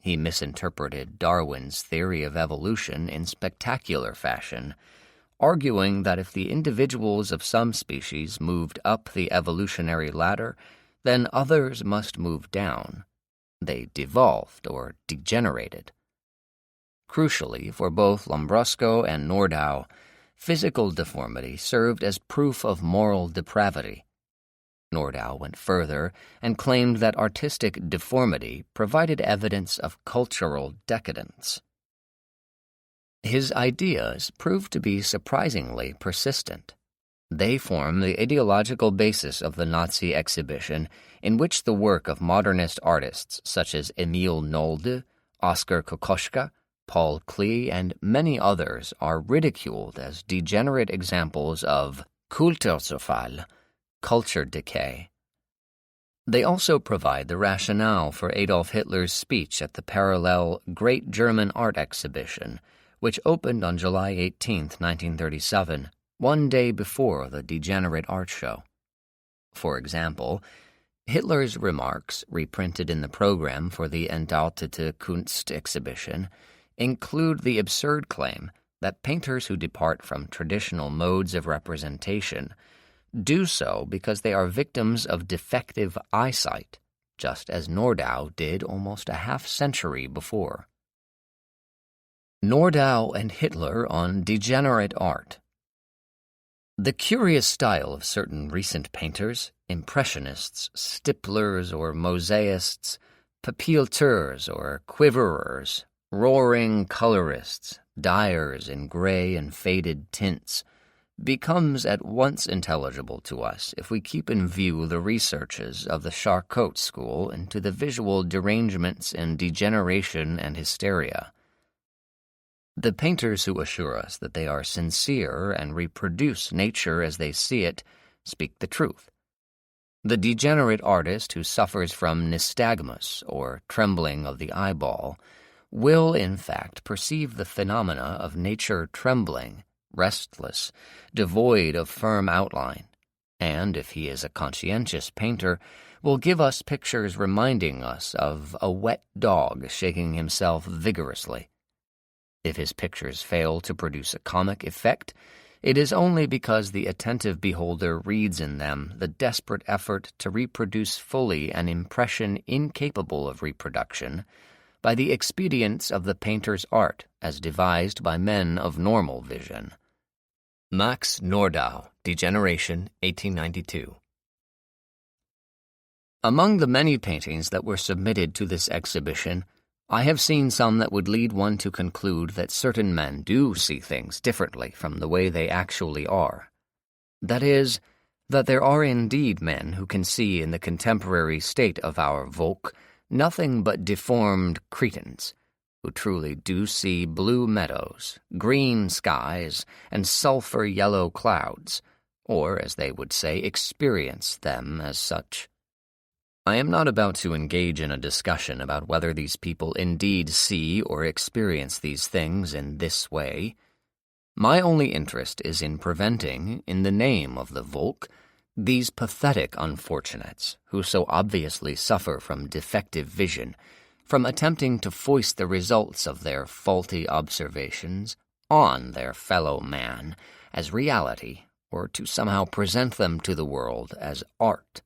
He misinterpreted Darwin's theory of evolution in spectacular fashion, arguing that if the individuals of some species moved up the evolutionary ladder, then others must move down. They devolved or degenerated. Crucially, for both Lombroso and Nordau, physical deformity served as proof of moral depravity. Nordau went further and claimed that artistic deformity provided evidence of cultural decadence. His ideas proved to be surprisingly persistent. They form the ideological basis of the Nazi exhibition, in which the work of modernist artists such as Emil Nolde, Oskar Kokoschka, Paul Klee, and many others are ridiculed as degenerate examples of Kulturzerfall, culture decay. They also provide the rationale for Adolf Hitler's speech at the parallel Great German Art Exhibition, which opened on July 18, 1937, one day before the Degenerate Art Show. For example, Hitler's remarks, reprinted in the program for the Entartete Kunst exhibition, include the absurd claim that painters who depart from traditional modes of representation do so because they are victims of defective eyesight, just as Nordau did almost a half-century before. Nordau and Hitler on degenerate art. The curious style of certain recent painters, impressionists, stipplers or mosaists, papilleteurs or quiverers, roaring colorists, dyers in gray and faded tints, becomes at once intelligible to us if we keep in view the researches of the Charcot school into the visual derangements in degeneration and hysteria. The painters who assure us that they are sincere and reproduce nature as they see it speak the truth. The degenerate artist who suffers from nystagmus, or trembling of the eyeball, will in fact perceive the phenomena of nature trembling, restless, devoid of firm outline, and, if he is a conscientious painter, will give us pictures reminding us of a wet dog shaking himself vigorously. If his pictures fail to produce a comic effect, it is only because the attentive beholder reads in them the desperate effort to reproduce fully an impression incapable of reproduction by the expedients of the painter's art as devised by men of normal vision. Max Nordau, Degeneration, 1892. Among the many paintings that were submitted to this exhibition, I have seen some that would lead one to conclude that certain men do see things differently from the way they actually are. That is, that there are indeed men who can see in the contemporary state of our Volk nothing but deformed cretins, who truly do see blue meadows, green skies, and sulphur-yellow clouds, or, as they would say, experience them as such. I am not about to engage in a discussion about whether these people indeed see or experience these things in this way. My only interest is in preventing, in the name of the Volk, these pathetic unfortunates who so obviously suffer from defective vision, from attempting to foist the results of their faulty observations on their fellow man as reality, or to somehow present them to the world as art.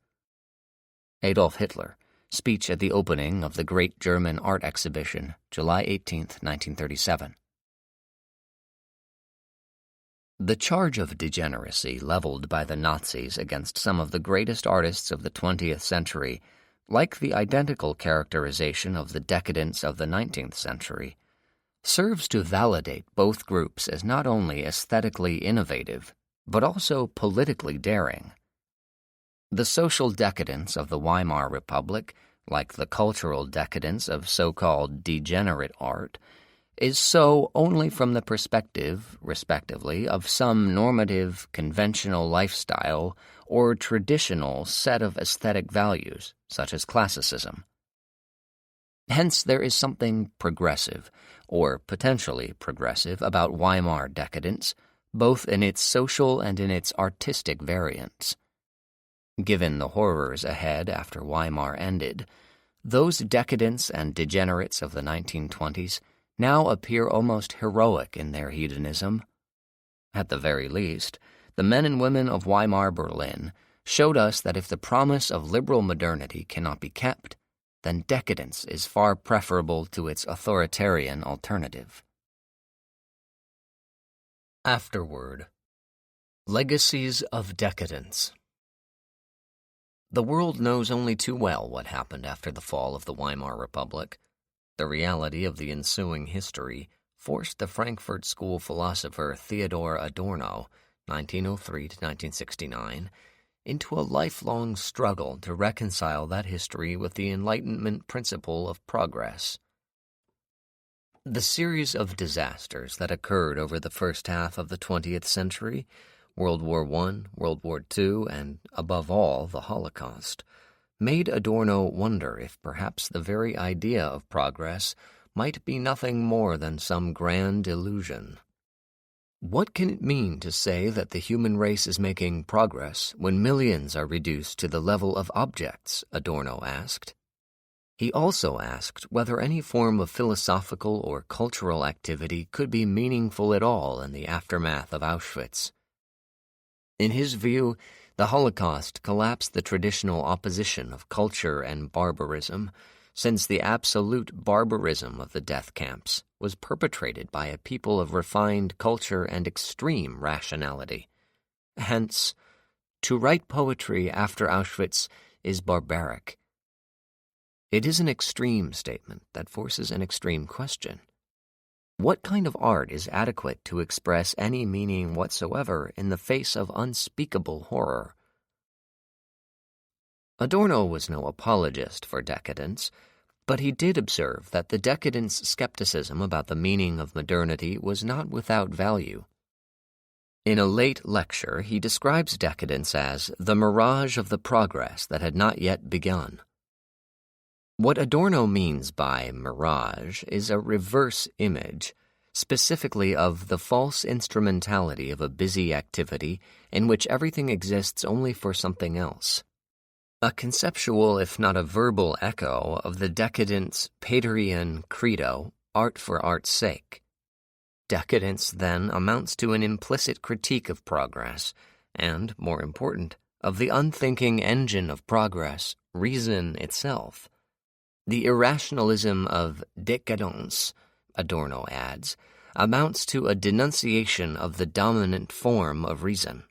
Adolf Hitler, speech at the opening of the Great German Art Exhibition, July 18, 1937. The charge of degeneracy leveled by the Nazis against some of the greatest artists of the 20th century, like the identical characterization of the decadence of the 19th century, serves to validate both groups as not only aesthetically innovative, but also politically daring. The social decadence of the Weimar Republic, like the cultural decadence of so-called degenerate art, is so only from the perspective, respectively, of some normative, conventional lifestyle or traditional set of aesthetic values, such as classicism. Hence, there is something progressive, or potentially progressive, about Weimar decadence, both in its social and in its artistic variants. Given the horrors ahead after Weimar ended, those decadents and degenerates of the 1920s now appear almost heroic in their hedonism. At the very least, the men and women of Weimar Berlin showed us that if the promise of liberal modernity cannot be kept, then decadence is far preferable to its authoritarian alternative. Afterword. Legacies of Decadence. The world knows only too well what happened after the fall of the Weimar Republic. The reality of the ensuing history forced the Frankfurt School philosopher Theodor Adorno, 1903 to 1969, into a lifelong struggle to reconcile that history with the Enlightenment principle of progress. The series of disasters that occurred over the first half of the 20th century, World War I, World War II, and, above all, the Holocaust, made Adorno wonder if perhaps the very idea of progress might be nothing more than some grand illusion. What can it mean to say that the human race is making progress when millions are reduced to the level of objects? Adorno asked. He also asked whether any form of philosophical or cultural activity could be meaningful at all in the aftermath of Auschwitz. In his view, the Holocaust collapsed the traditional opposition of culture and barbarism, since the absolute barbarism of the death camps was perpetrated by a people of refined culture and extreme rationality. Hence, to write poetry after Auschwitz is barbaric. It is an extreme statement that forces an extreme question. What kind of art is adequate to express any meaning whatsoever in the face of unspeakable horror? Adorno was no apologist for decadence, but he did observe that the decadent's skepticism about the meaning of modernity was not without value. In a late lecture, he describes decadence as the mirage of the progress that had not yet begun. What Adorno means by mirage is a reverse image, specifically of the false instrumentality of a busy activity in which everything exists only for something else. A conceptual, if not a verbal, echo of the decadent's Paterian credo, art for art's sake. Decadence, then, amounts to an implicit critique of progress, and, more important, of the unthinking engine of progress, reason itself. The irrationalism of Decadence, Adorno adds, amounts to a denunciation of the dominant form of reason.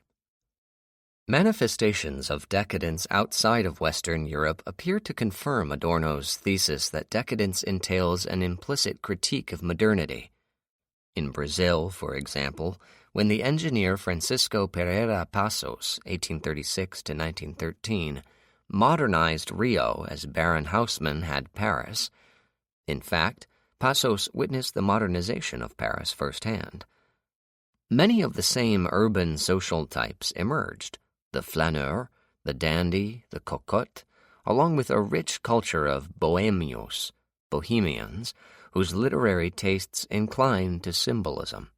Manifestations of decadence outside of Western Europe appear to confirm Adorno's thesis that decadence entails an implicit critique of modernity. In Brazil, for example, when the engineer Francisco Pereira Passos, 1836 to 1913, modernized Rio as Baron Haussmann had Paris. In fact, Passos witnessed the modernization of Paris firsthand. Many of the same urban social types emerged: the flaneur, the dandy, the cocotte, along with a rich culture of bohemios, bohemians, whose literary tastes inclined to symbolism.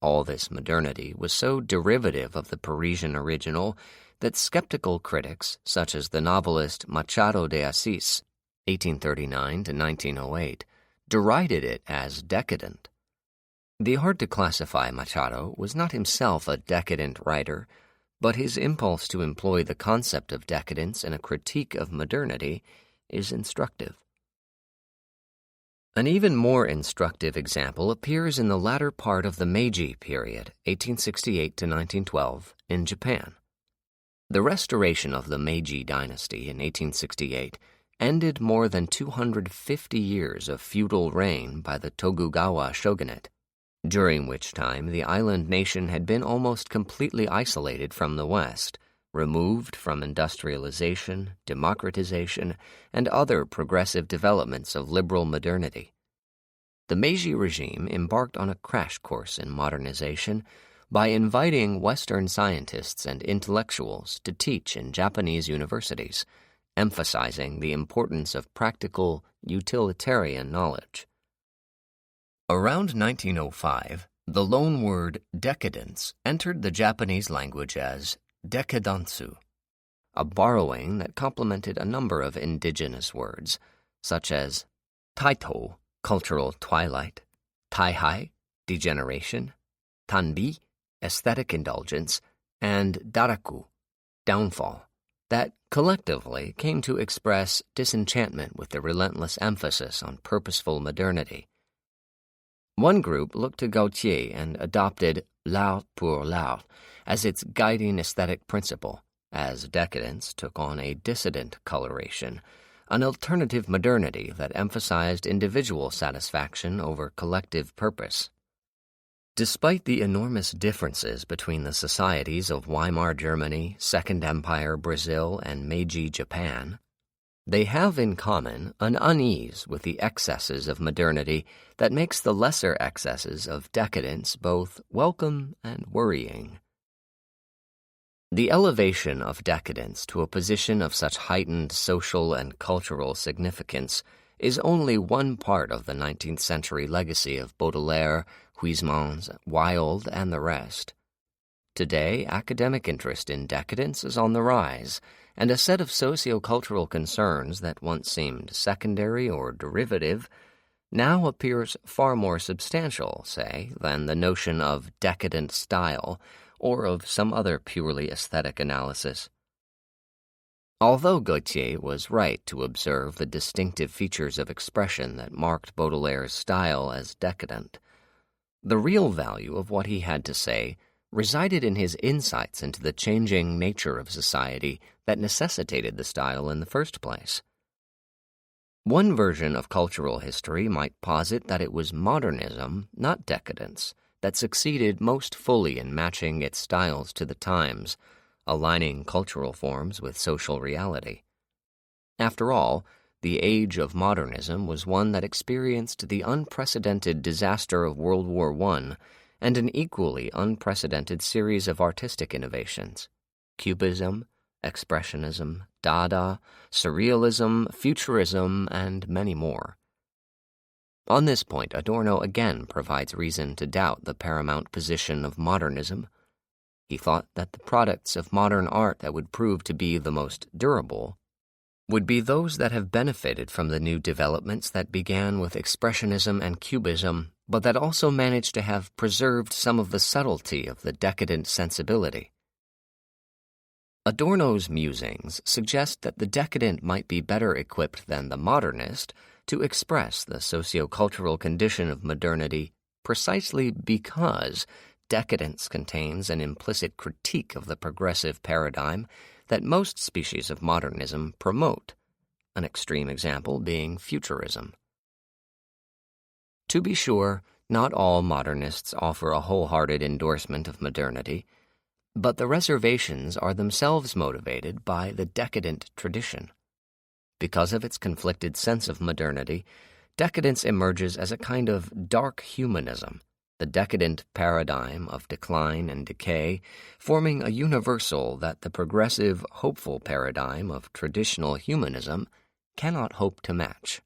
All this modernity was so derivative of the Parisian original that skeptical critics, such as the novelist Machado de Assis, 1839 to 1908, derided it as decadent. The hard to classify Machado was not himself a decadent writer, but his impulse to employ the concept of decadence in a critique of modernity is instructive. An even more instructive example appears in the latter part of the Meiji period, 1868 to 1912, in Japan. The restoration of the Meiji dynasty in 1868 ended more than 250 years of feudal reign by the Tokugawa shogunate, during which time the island nation had been almost completely isolated from the West, removed from industrialization, democratization, and other progressive developments of liberal modernity. The Meiji regime embarked on a crash course in modernization by inviting Western scientists and intellectuals to teach in Japanese universities, emphasizing the importance of practical, utilitarian knowledge. Around 1905, the loan word decadence entered the Japanese language as dekadantsu, a borrowing that complemented a number of indigenous words, such as taito, cultural twilight, taihai, degeneration, tanbi, aesthetic indulgence, and daraku, downfall, that collectively came to express disenchantment with the relentless emphasis on purposeful modernity. One group looked to Gautier and adopted l'art pour l'art as its guiding aesthetic principle, as decadence took on a dissident coloration, an alternative modernity that emphasized individual satisfaction over collective purpose. Despite the enormous differences between the societies of Weimar Germany, Second Empire Brazil, and Meiji Japan, they have in common an unease with the excesses of modernity that makes the lesser excesses of decadence both welcome and worrying. The elevation of decadence to a position of such heightened social and cultural significance is only one part of the 19th century legacy of Baudelaire, Huysmans, Wilde, and the rest. Today, academic interest in decadence is on the rise, and a set of sociocultural concerns that once seemed secondary or derivative now appears far more substantial, say, than the notion of decadent style or of some other purely aesthetic analysis. Although Gautier was right to observe the distinctive features of expression that marked Baudelaire's style as decadent, the real value of what he had to say resided in his insights into the changing nature of society that necessitated the style in the first place. One version of cultural history might posit that it was modernism, not decadence, that succeeded most fully in matching its styles to the times, aligning cultural forms with social reality. After all, the age of modernism was one that experienced the unprecedented disaster of World War I and an equally unprecedented series of artistic innovations: Cubism, Expressionism, Dada, Surrealism, Futurism, and many more. On this point, Adorno again provides reason to doubt the paramount position of modernism. He thought that the products of modern art that would prove to be the most durable would be those that have benefited from the new developments that began with Expressionism and Cubism, but that also managed to have preserved some of the subtlety of the decadent sensibility. Adorno's musings suggest that the decadent might be better equipped than the modernist to express the sociocultural condition of modernity precisely because decadence contains an implicit critique of the progressive paradigm that most species of modernism promote, an extreme example being futurism. To be sure, not all modernists offer a wholehearted endorsement of modernity, but the reservations are themselves motivated by the decadent tradition. Because of its conflicted sense of modernity, decadence emerges as a kind of dark humanism, the decadent paradigm of decline and decay, forming a universal that the progressive, hopeful paradigm of traditional humanism cannot hope to match.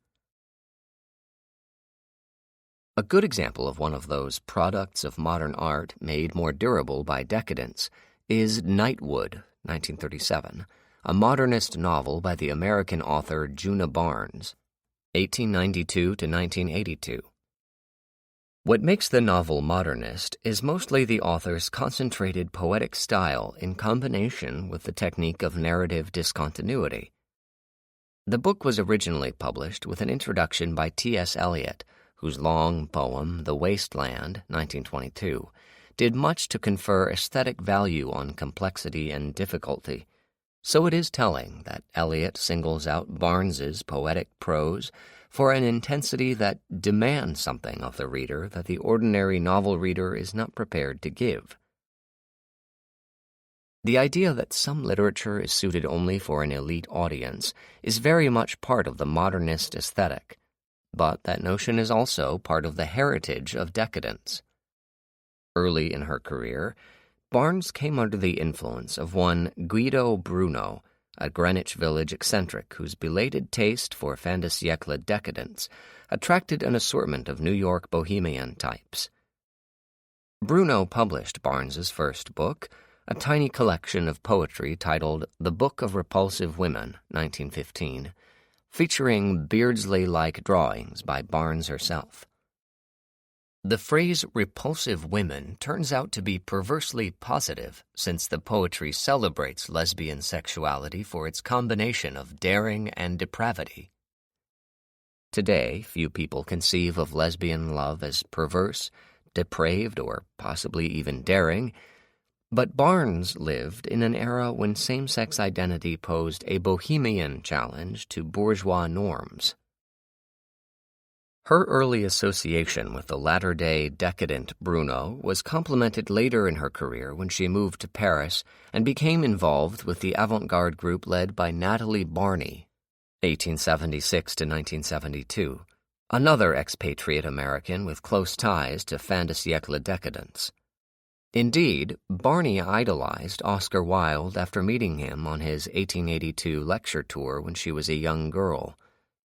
A good example of one of those products of modern art made more durable by decadence is Nightwood, 1937, a modernist novel by the American author Juna Barnes, 1892 to 1982. What makes the novel modernist is mostly the author's concentrated poetic style in combination with the technique of narrative discontinuity. The book was originally published with an introduction by T.S. Eliot, whose long poem, The Waste Land, 1922, did much to confer aesthetic value on complexity and difficulty. So it is telling that Eliot singles out Barnes's poetic prose for an intensity that demands something of the reader that the ordinary novel reader is not prepared to give. The idea that some literature is suited only for an elite audience is very much part of the modernist aesthetic, but that notion is also part of the heritage of decadence. Early in her career, Barnes came under the influence of one Guido Bruno, a Greenwich Village eccentric whose belated taste for fin de siècle decadence attracted an assortment of New York bohemian types. Bruno published Barnes's first book, a tiny collection of poetry titled The Book of Repulsive Women, 1915, featuring Beardsley-like drawings by Barnes herself. The phrase repulsive women turns out to be perversely positive, since the poetry celebrates lesbian sexuality for its combination of daring and depravity. Today, few people conceive of lesbian love as perverse, depraved, or possibly even daring, but Barnes lived in an era when same-sex identity posed a bohemian challenge to bourgeois norms. Her early association with the latter-day decadent Bruno was complemented later in her career when she moved to Paris and became involved with the avant-garde group led by Natalie Barney, 1876 to 1972, another expatriate American with close ties to fin de siècle decadence. Indeed, Barney idolized Oscar Wilde after meeting him on his 1882 lecture tour when she was a young girl,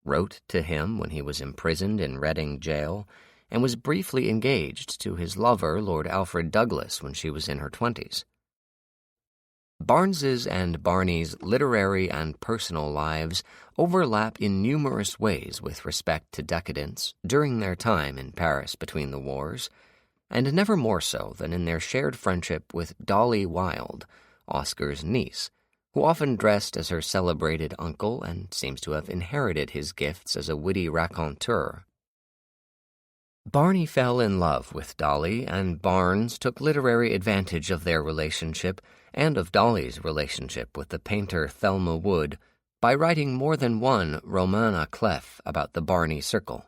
wrote to him when he was imprisoned in Reading jail, and was briefly engaged to his lover, Lord Alfred Douglas, when she was in her 20s. Barnes's and Barney's literary and personal lives overlap in numerous ways with respect to decadence during their time in Paris between the wars, and never more so than in their shared friendship with Dolly Wilde, Oscar's niece, who often dressed as her celebrated uncle and seems to have inherited his gifts as a witty raconteur. Barney fell in love with Dolly, and Barnes took literary advantage of their relationship and of Dolly's relationship with the painter Thelma Wood by writing more than one roman à clef about the Barney circle.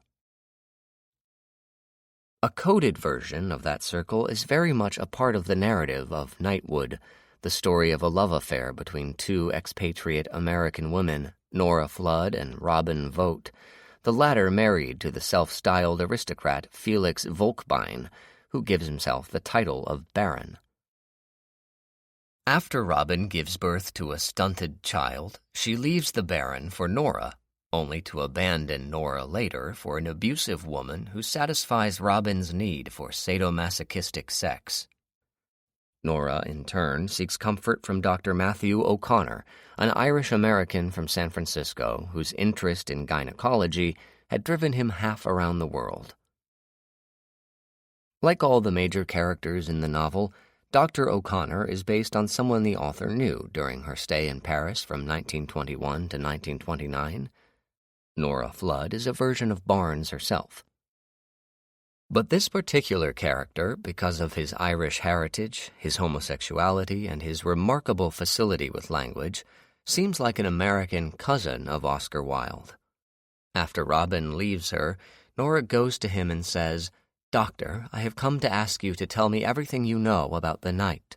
A coded version of that circle is very much a part of the narrative of Nightwood, the story of a love affair between two expatriate American women, Nora Flood and Robin Vogt, the latter married to the self-styled aristocrat Felix Volkbein, who gives himself the title of Baron. After Robin gives birth to a stunted child, she leaves the Baron for Nora, only to abandon Nora later for an abusive woman who satisfies Robin's need for sadomasochistic sex. Nora, in turn, seeks comfort from Dr. Matthew O'Connor, an Irish-American from San Francisco whose interest in gynecology had driven him half around the world. Like all the major characters in the novel, Dr. O'Connor is based on someone the author knew during her stay in Paris from 1921 to 1929. Nora Flood is a version of Barnes herself. But this particular character, because of his Irish heritage, his homosexuality, and his remarkable facility with language, seems like an American cousin of Oscar Wilde. After Robin leaves her, Nora goes to him and says, "Doctor, I have come to ask you to tell me everything you know about the night."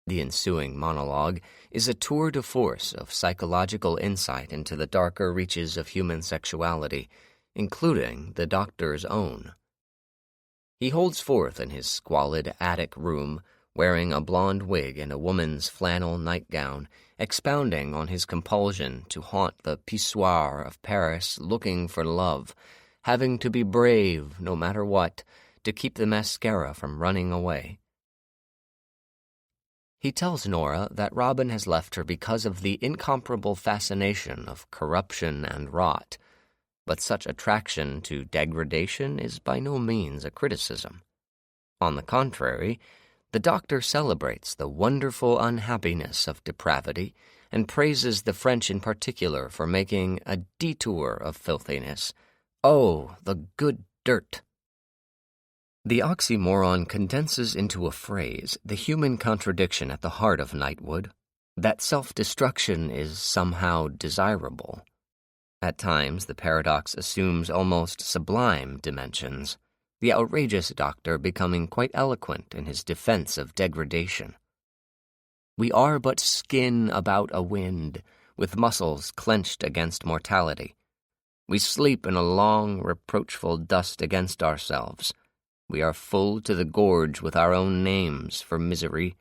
The ensuing monologue is a tour de force of psychological insight into the darker reaches of human sexuality, including the doctor's own. He holds forth in his squalid attic room, wearing a blonde wig and a woman's flannel nightgown, expounding on his compulsion to haunt the pissoir of Paris looking for love, having to be brave no matter what to keep the mascara from running away. He tells Nora that Robin has left her because of the incomparable fascination of corruption and rot, but such attraction to degradation is by no means a criticism. On the contrary, the doctor celebrates the wonderful unhappiness of depravity and praises the French in particular for making a detour of filthiness. Oh, the good dirt! The oxymoron condenses into a phrase the human contradiction at the heart of Nightwood, that self-destruction is somehow desirable. At times, the paradox assumes almost sublime dimensions, the outrageous doctor becoming quite eloquent in his defense of degradation. We are but skin about a wind, with muscles clenched against mortality. We sleep in a long, reproachful dust against ourselves. We are full to the gorge with our own names for misery.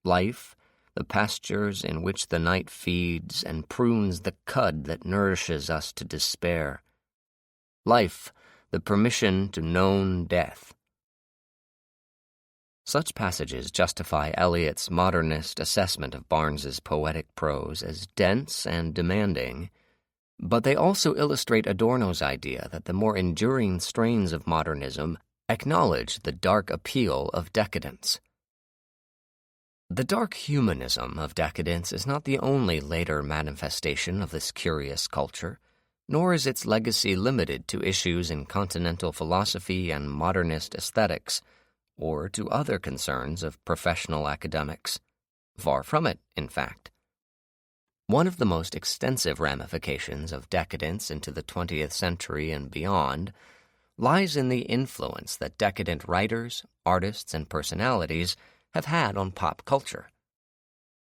Life, the pastures in which the night feeds and prunes the cud that nourishes us to despair. Life, the permission to known death. Such passages justify Eliot's modernist assessment of Barnes's poetic prose as dense and demanding, but they also illustrate Adorno's idea that the more enduring strains of modernism acknowledge the dark appeal of decadence. The dark humanism of decadence is not the only later manifestation of this curious culture, nor is its legacy limited to issues in continental philosophy and modernist aesthetics, or to other concerns of professional academics. Far from it, in fact. One of the most extensive ramifications of decadence into the 20th century and beyond lies in the influence that decadent writers, artists, and personalities have had on pop culture.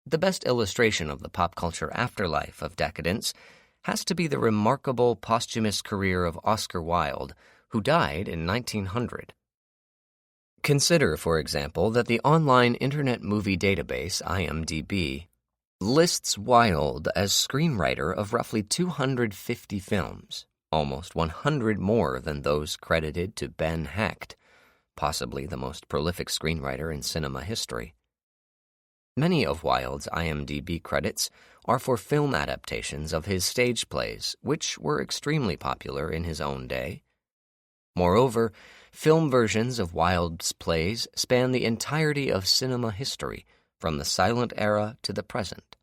The best illustration of the pop culture afterlife of decadence has to be the remarkable posthumous career of Oscar Wilde, who died in 1900. Consider, for example, that the online Internet Movie Database, IMDb, lists Wilde as screenwriter of roughly 250 films, almost 100 more than those credited to Ben Hecht, possibly the most prolific screenwriter in cinema history. Many of Wilde's IMDb credits are for film adaptations of his stage plays, which were extremely popular in his own day. Moreover, film versions of Wilde's plays span the entirety of cinema history, from the silent era to the present.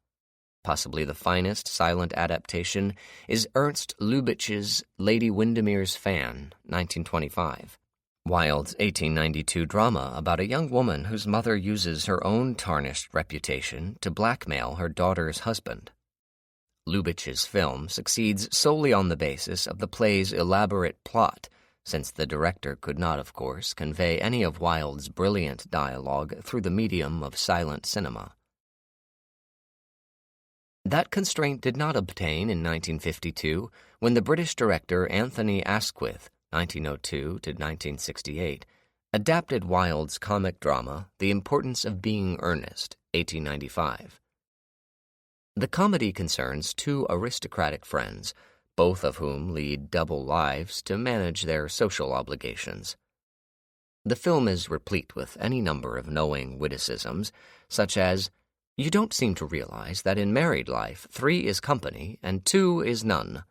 Possibly the finest silent adaptation is Ernst Lubitsch's Lady Windermere's Fan, 1925. Wilde's 1892 drama about a young woman whose mother uses her own tarnished reputation to blackmail her daughter's husband. Lubitsch's film succeeds solely on the basis of the play's elaborate plot, since the director could not, of course, convey any of Wilde's brilliant dialogue through the medium of silent cinema. That constraint did not obtain in 1952 when the British director Anthony Asquith, 1902 to 1968, adapted Wilde's comic drama The Importance of Being Earnest, 1895. The comedy concerns two aristocratic friends, both of whom lead double lives to manage their social obligations. The film is replete with any number of knowing witticisms, such as, "You don't seem to realize that in married life 3 is company and 2 is none."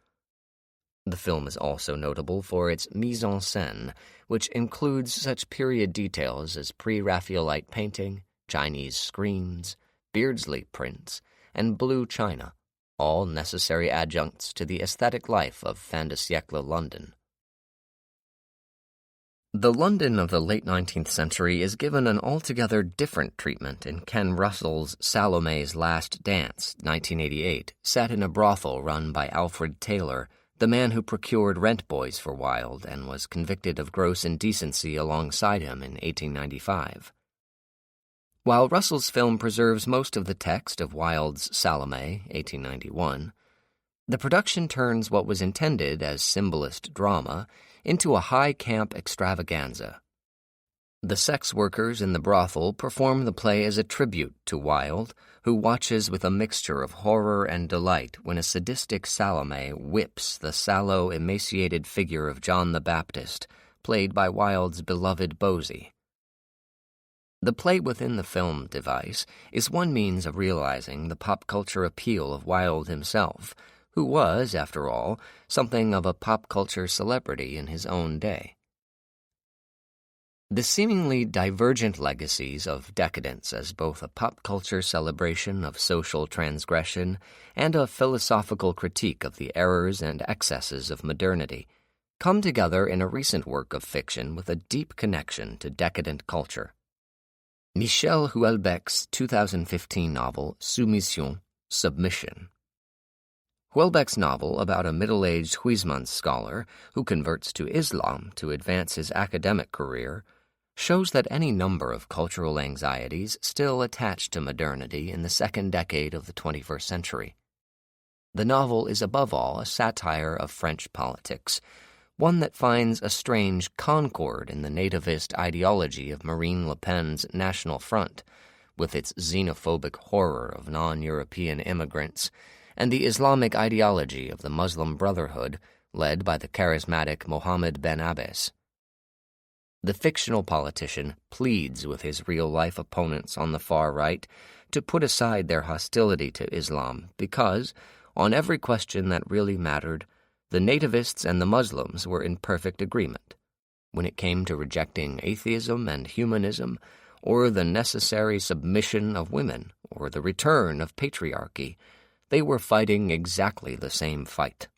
The film is also notable for its mise-en-scène, which includes such period details as pre-Raphaelite painting, Chinese screens, Beardsley prints, and blue china, all necessary adjuncts to the aesthetic life of fin de siècle London. The London of the late 19th century is given an altogether different treatment in Ken Russell's Salome's Last Dance, 1988, set in a brothel run by Alfred Taylor, the man who procured rent boys for Wilde and was convicted of gross indecency alongside him in 1895. While Russell's film preserves most of the text of Wilde's Salome, 1891, the production turns what was intended as symbolist drama into a high-camp extravaganza. The sex workers in the brothel perform the play as a tribute to Wilde, who watches with a mixture of horror and delight when a sadistic Salome whips the sallow, emaciated figure of John the Baptist, played by Wilde's beloved Bosie. The play within the film device is one means of realizing the pop culture appeal of Wilde himself, who was, after all, something of a pop culture celebrity in his own day. The seemingly divergent legacies of Decadence as both a pop culture celebration of social transgression and a philosophical critique of the errors and excesses of modernity come together in a recent work of fiction with a deep connection to decadent culture. Michel Houellebecq's 2015 novel Soumission, Submission. Houellebecq's novel about a middle-aged Huysmans scholar who converts to Islam to advance his academic career shows that any number of cultural anxieties still attach to modernity in the second decade of the 21st century. The novel is above all a satire of French politics, one that finds a strange concord in the nativist ideology of Marine Le Pen's National Front, with its xenophobic horror of non-European immigrants, and the Islamic ideology of the Muslim Brotherhood, led by the charismatic Mohammed Ben Abbas. The fictional politician pleads with his real-life opponents on the far right to put aside their hostility to Islam because, on every question that really mattered, the nativists and the Muslims were in perfect agreement. When it came to rejecting atheism and humanism, or the necessary submission of women, or the return of patriarchy, they were fighting exactly the same fight.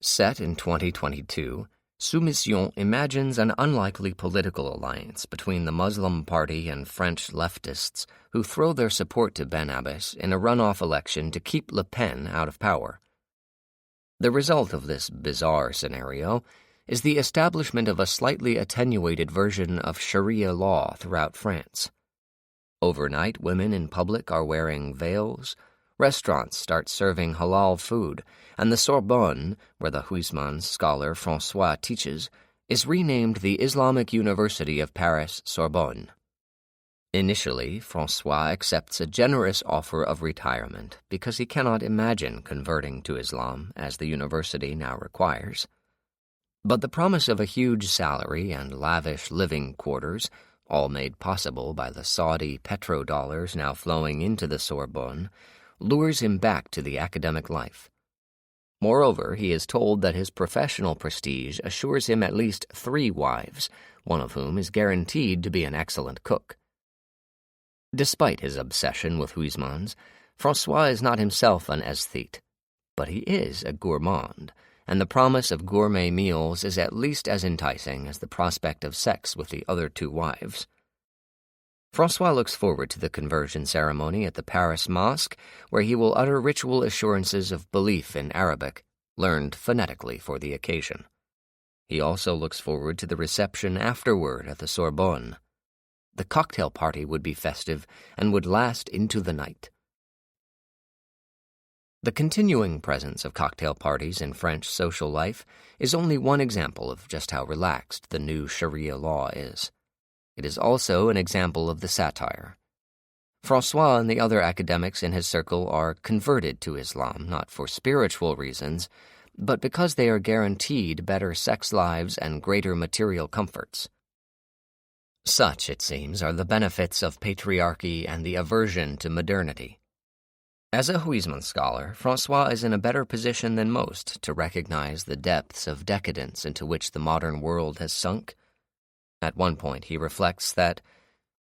Set in 2022, Soumission imagines an unlikely political alliance between the Muslim Party and French leftists who throw their support to Ben Abbas in a runoff election to keep Le Pen out of power. The result of this bizarre scenario is the establishment of a slightly attenuated version of Sharia law throughout France. Overnight, women in public are wearing veils, restaurants start serving halal food, and the Sorbonne, where the Huysmans scholar François teaches, is renamed the Islamic University of Paris Sorbonne. Initially, François accepts a generous offer of retirement because he cannot imagine converting to Islam, as the university now requires. But the promise of a huge salary and lavish living quarters, all made possible by the Saudi petrodollars now flowing into the Sorbonne, lures him back to the academic life. Moreover, he is told that his professional prestige assures him at least 3 wives, one of whom is guaranteed to be an excellent cook. Despite his obsession with Huysmans, François is not himself an aesthete, but he is a gourmand, and the promise of gourmet meals is at least as enticing as the prospect of sex with the other 2 wives. François looks forward to the conversion ceremony at the Paris Mosque, where he will utter ritual assurances of belief in Arabic, learned phonetically for the occasion. He also looks forward to the reception afterward at the Sorbonne. The cocktail party would be festive and would last into the night. The continuing presence of cocktail parties in French social life is only one example of just how relaxed the new Sharia law is. It is also an example of the satire. François and the other academics in his circle are converted to Islam not for spiritual reasons, but because they are guaranteed better sex lives and greater material comforts. Such, it seems, are the benefits of patriarchy and the aversion to modernity. As a Huysmans scholar, François is in a better position than most to recognize the depths of decadence into which the modern world has sunk. At one point he reflects that,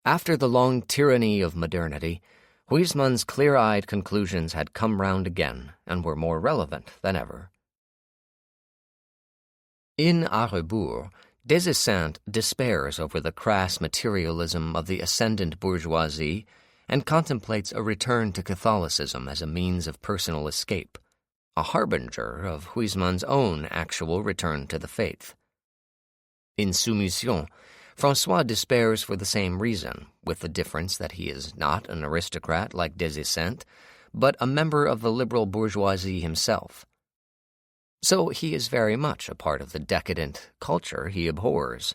after the long tyranny of modernity, Huysmans' clear-eyed conclusions had come round again and were more relevant than ever. In A Rebours, Des Esseintes despairs over the crass materialism of the ascendant bourgeoisie and contemplates a return to Catholicism as a means of personal escape, a harbinger of Huysmans' own actual return to the faith. In Soumission, François despairs for the same reason, with the difference that he is not an aristocrat like Des Esseintes, but a member of the liberal bourgeoisie himself. So he is very much a part of the decadent culture he abhors.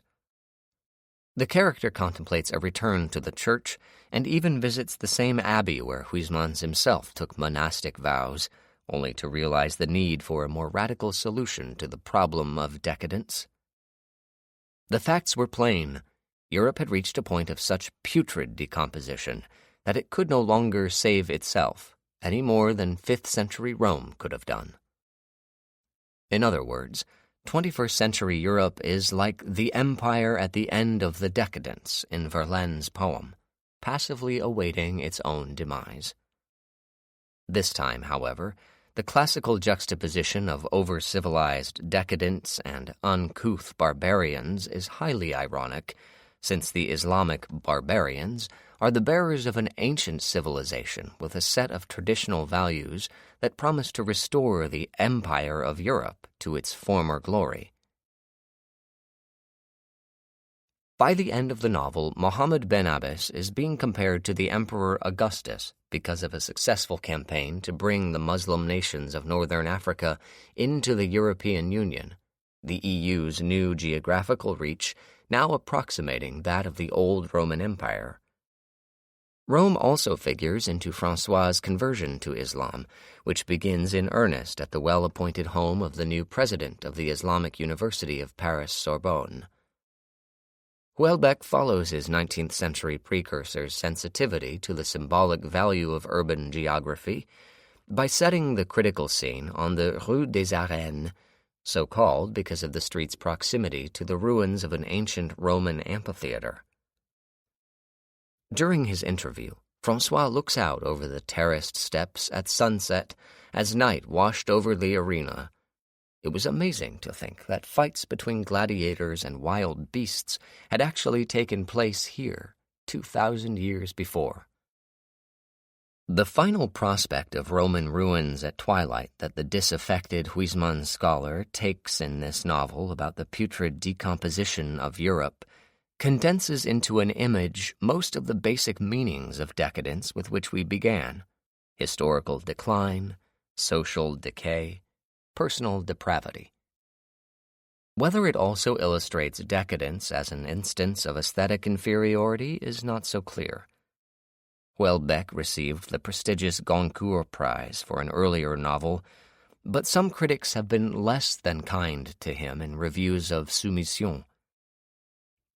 The character contemplates a return to the church and even visits the same abbey where Huysmans himself took monastic vows, only to realize the need for a more radical solution to the problem of decadence. The facts were plain. Europe had reached a point of such putrid decomposition that it could no longer save itself, any more than 5th century Rome could have done. In other words, 21st century Europe is like the empire at the end of the Decadence in Verlaine's poem, passively awaiting its own demise. This time, however, the classical juxtaposition of over-civilized decadents and uncouth barbarians is highly ironic, since the Islamic barbarians are the bearers of an ancient civilization with a set of traditional values that promise to restore the empire of Europe to its former glory. By the end of the novel, Mohammed ben Abbas is being compared to the Emperor Augustus because of a successful campaign to bring the Muslim nations of northern Africa into the European Union, the EU's new geographical reach now approximating that of the old Roman Empire. Rome also figures into François' conversion to Islam, which begins in earnest at the well-appointed home of the new president of the Islamic University of Paris Sorbonne. Houellebecq follows his 19th century precursor's sensitivity to the symbolic value of urban geography by setting the critical scene on the Rue des Arènes, so called because of the street's proximity to the ruins of an ancient Roman amphitheater. During his interview, François looks out over the terraced steps at sunset as night washed over the arena. It was amazing to think that fights between gladiators and wild beasts had actually taken place here 2,000 years before. The final prospect of Roman ruins at twilight that the disaffected Huysmans scholar takes in this novel about the putrid decomposition of Europe condenses into an image most of the basic meanings of decadence with which we began: historical decline, social decay, personal depravity. Whether it also illustrates decadence as an instance of aesthetic inferiority is not so clear. Houellebecq received the prestigious Goncourt Prize for an earlier novel, but some critics have been less than kind to him in reviews of Soumission.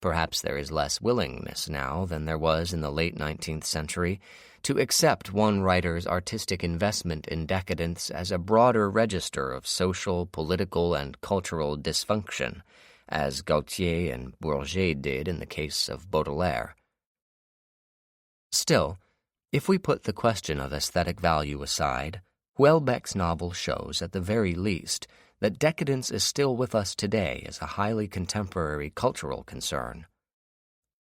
Perhaps there is less willingness now than there was in the late 19th century to accept one writer's artistic investment in decadence as a broader register of social, political, and cultural dysfunction, as Gautier and Bourget did in the case of Baudelaire. Still, if we put the question of aesthetic value aside, Houellebecq's novel shows, at the very least, that decadence is still with us today as a highly contemporary cultural concern.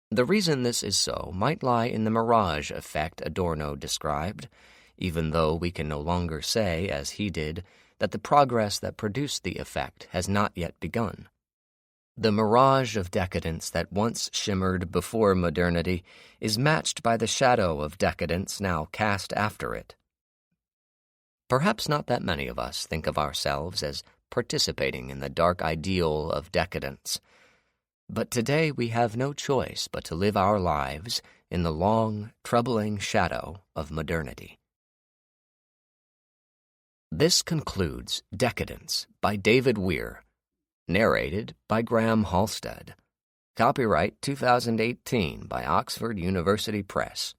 The reason this is so might lie in the mirage effect Adorno described, even though we can no longer say, as he did, that the progress that produced the effect has not yet begun. The mirage of decadence that once shimmered before modernity is matched by the shadow of decadence now cast after it. Perhaps not that many of us think of ourselves as participating in the dark ideal of decadence, but today we have no choice but to live our lives in the long, troubling shadow of modernity. This concludes Decadence by David Weir, narrated by Graham Halstead. Copyright 2018 by Oxford University Press.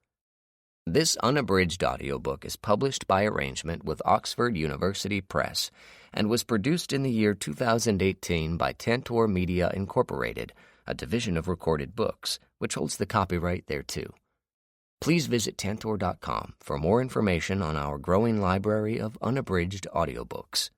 This unabridged audiobook is published by arrangement with Oxford University Press and was produced in the year 2018 by Tantor Media Incorporated, a division of Recorded Books, which holds the copyright thereto. Please visit Tantor.com for more information on our growing library of unabridged audiobooks.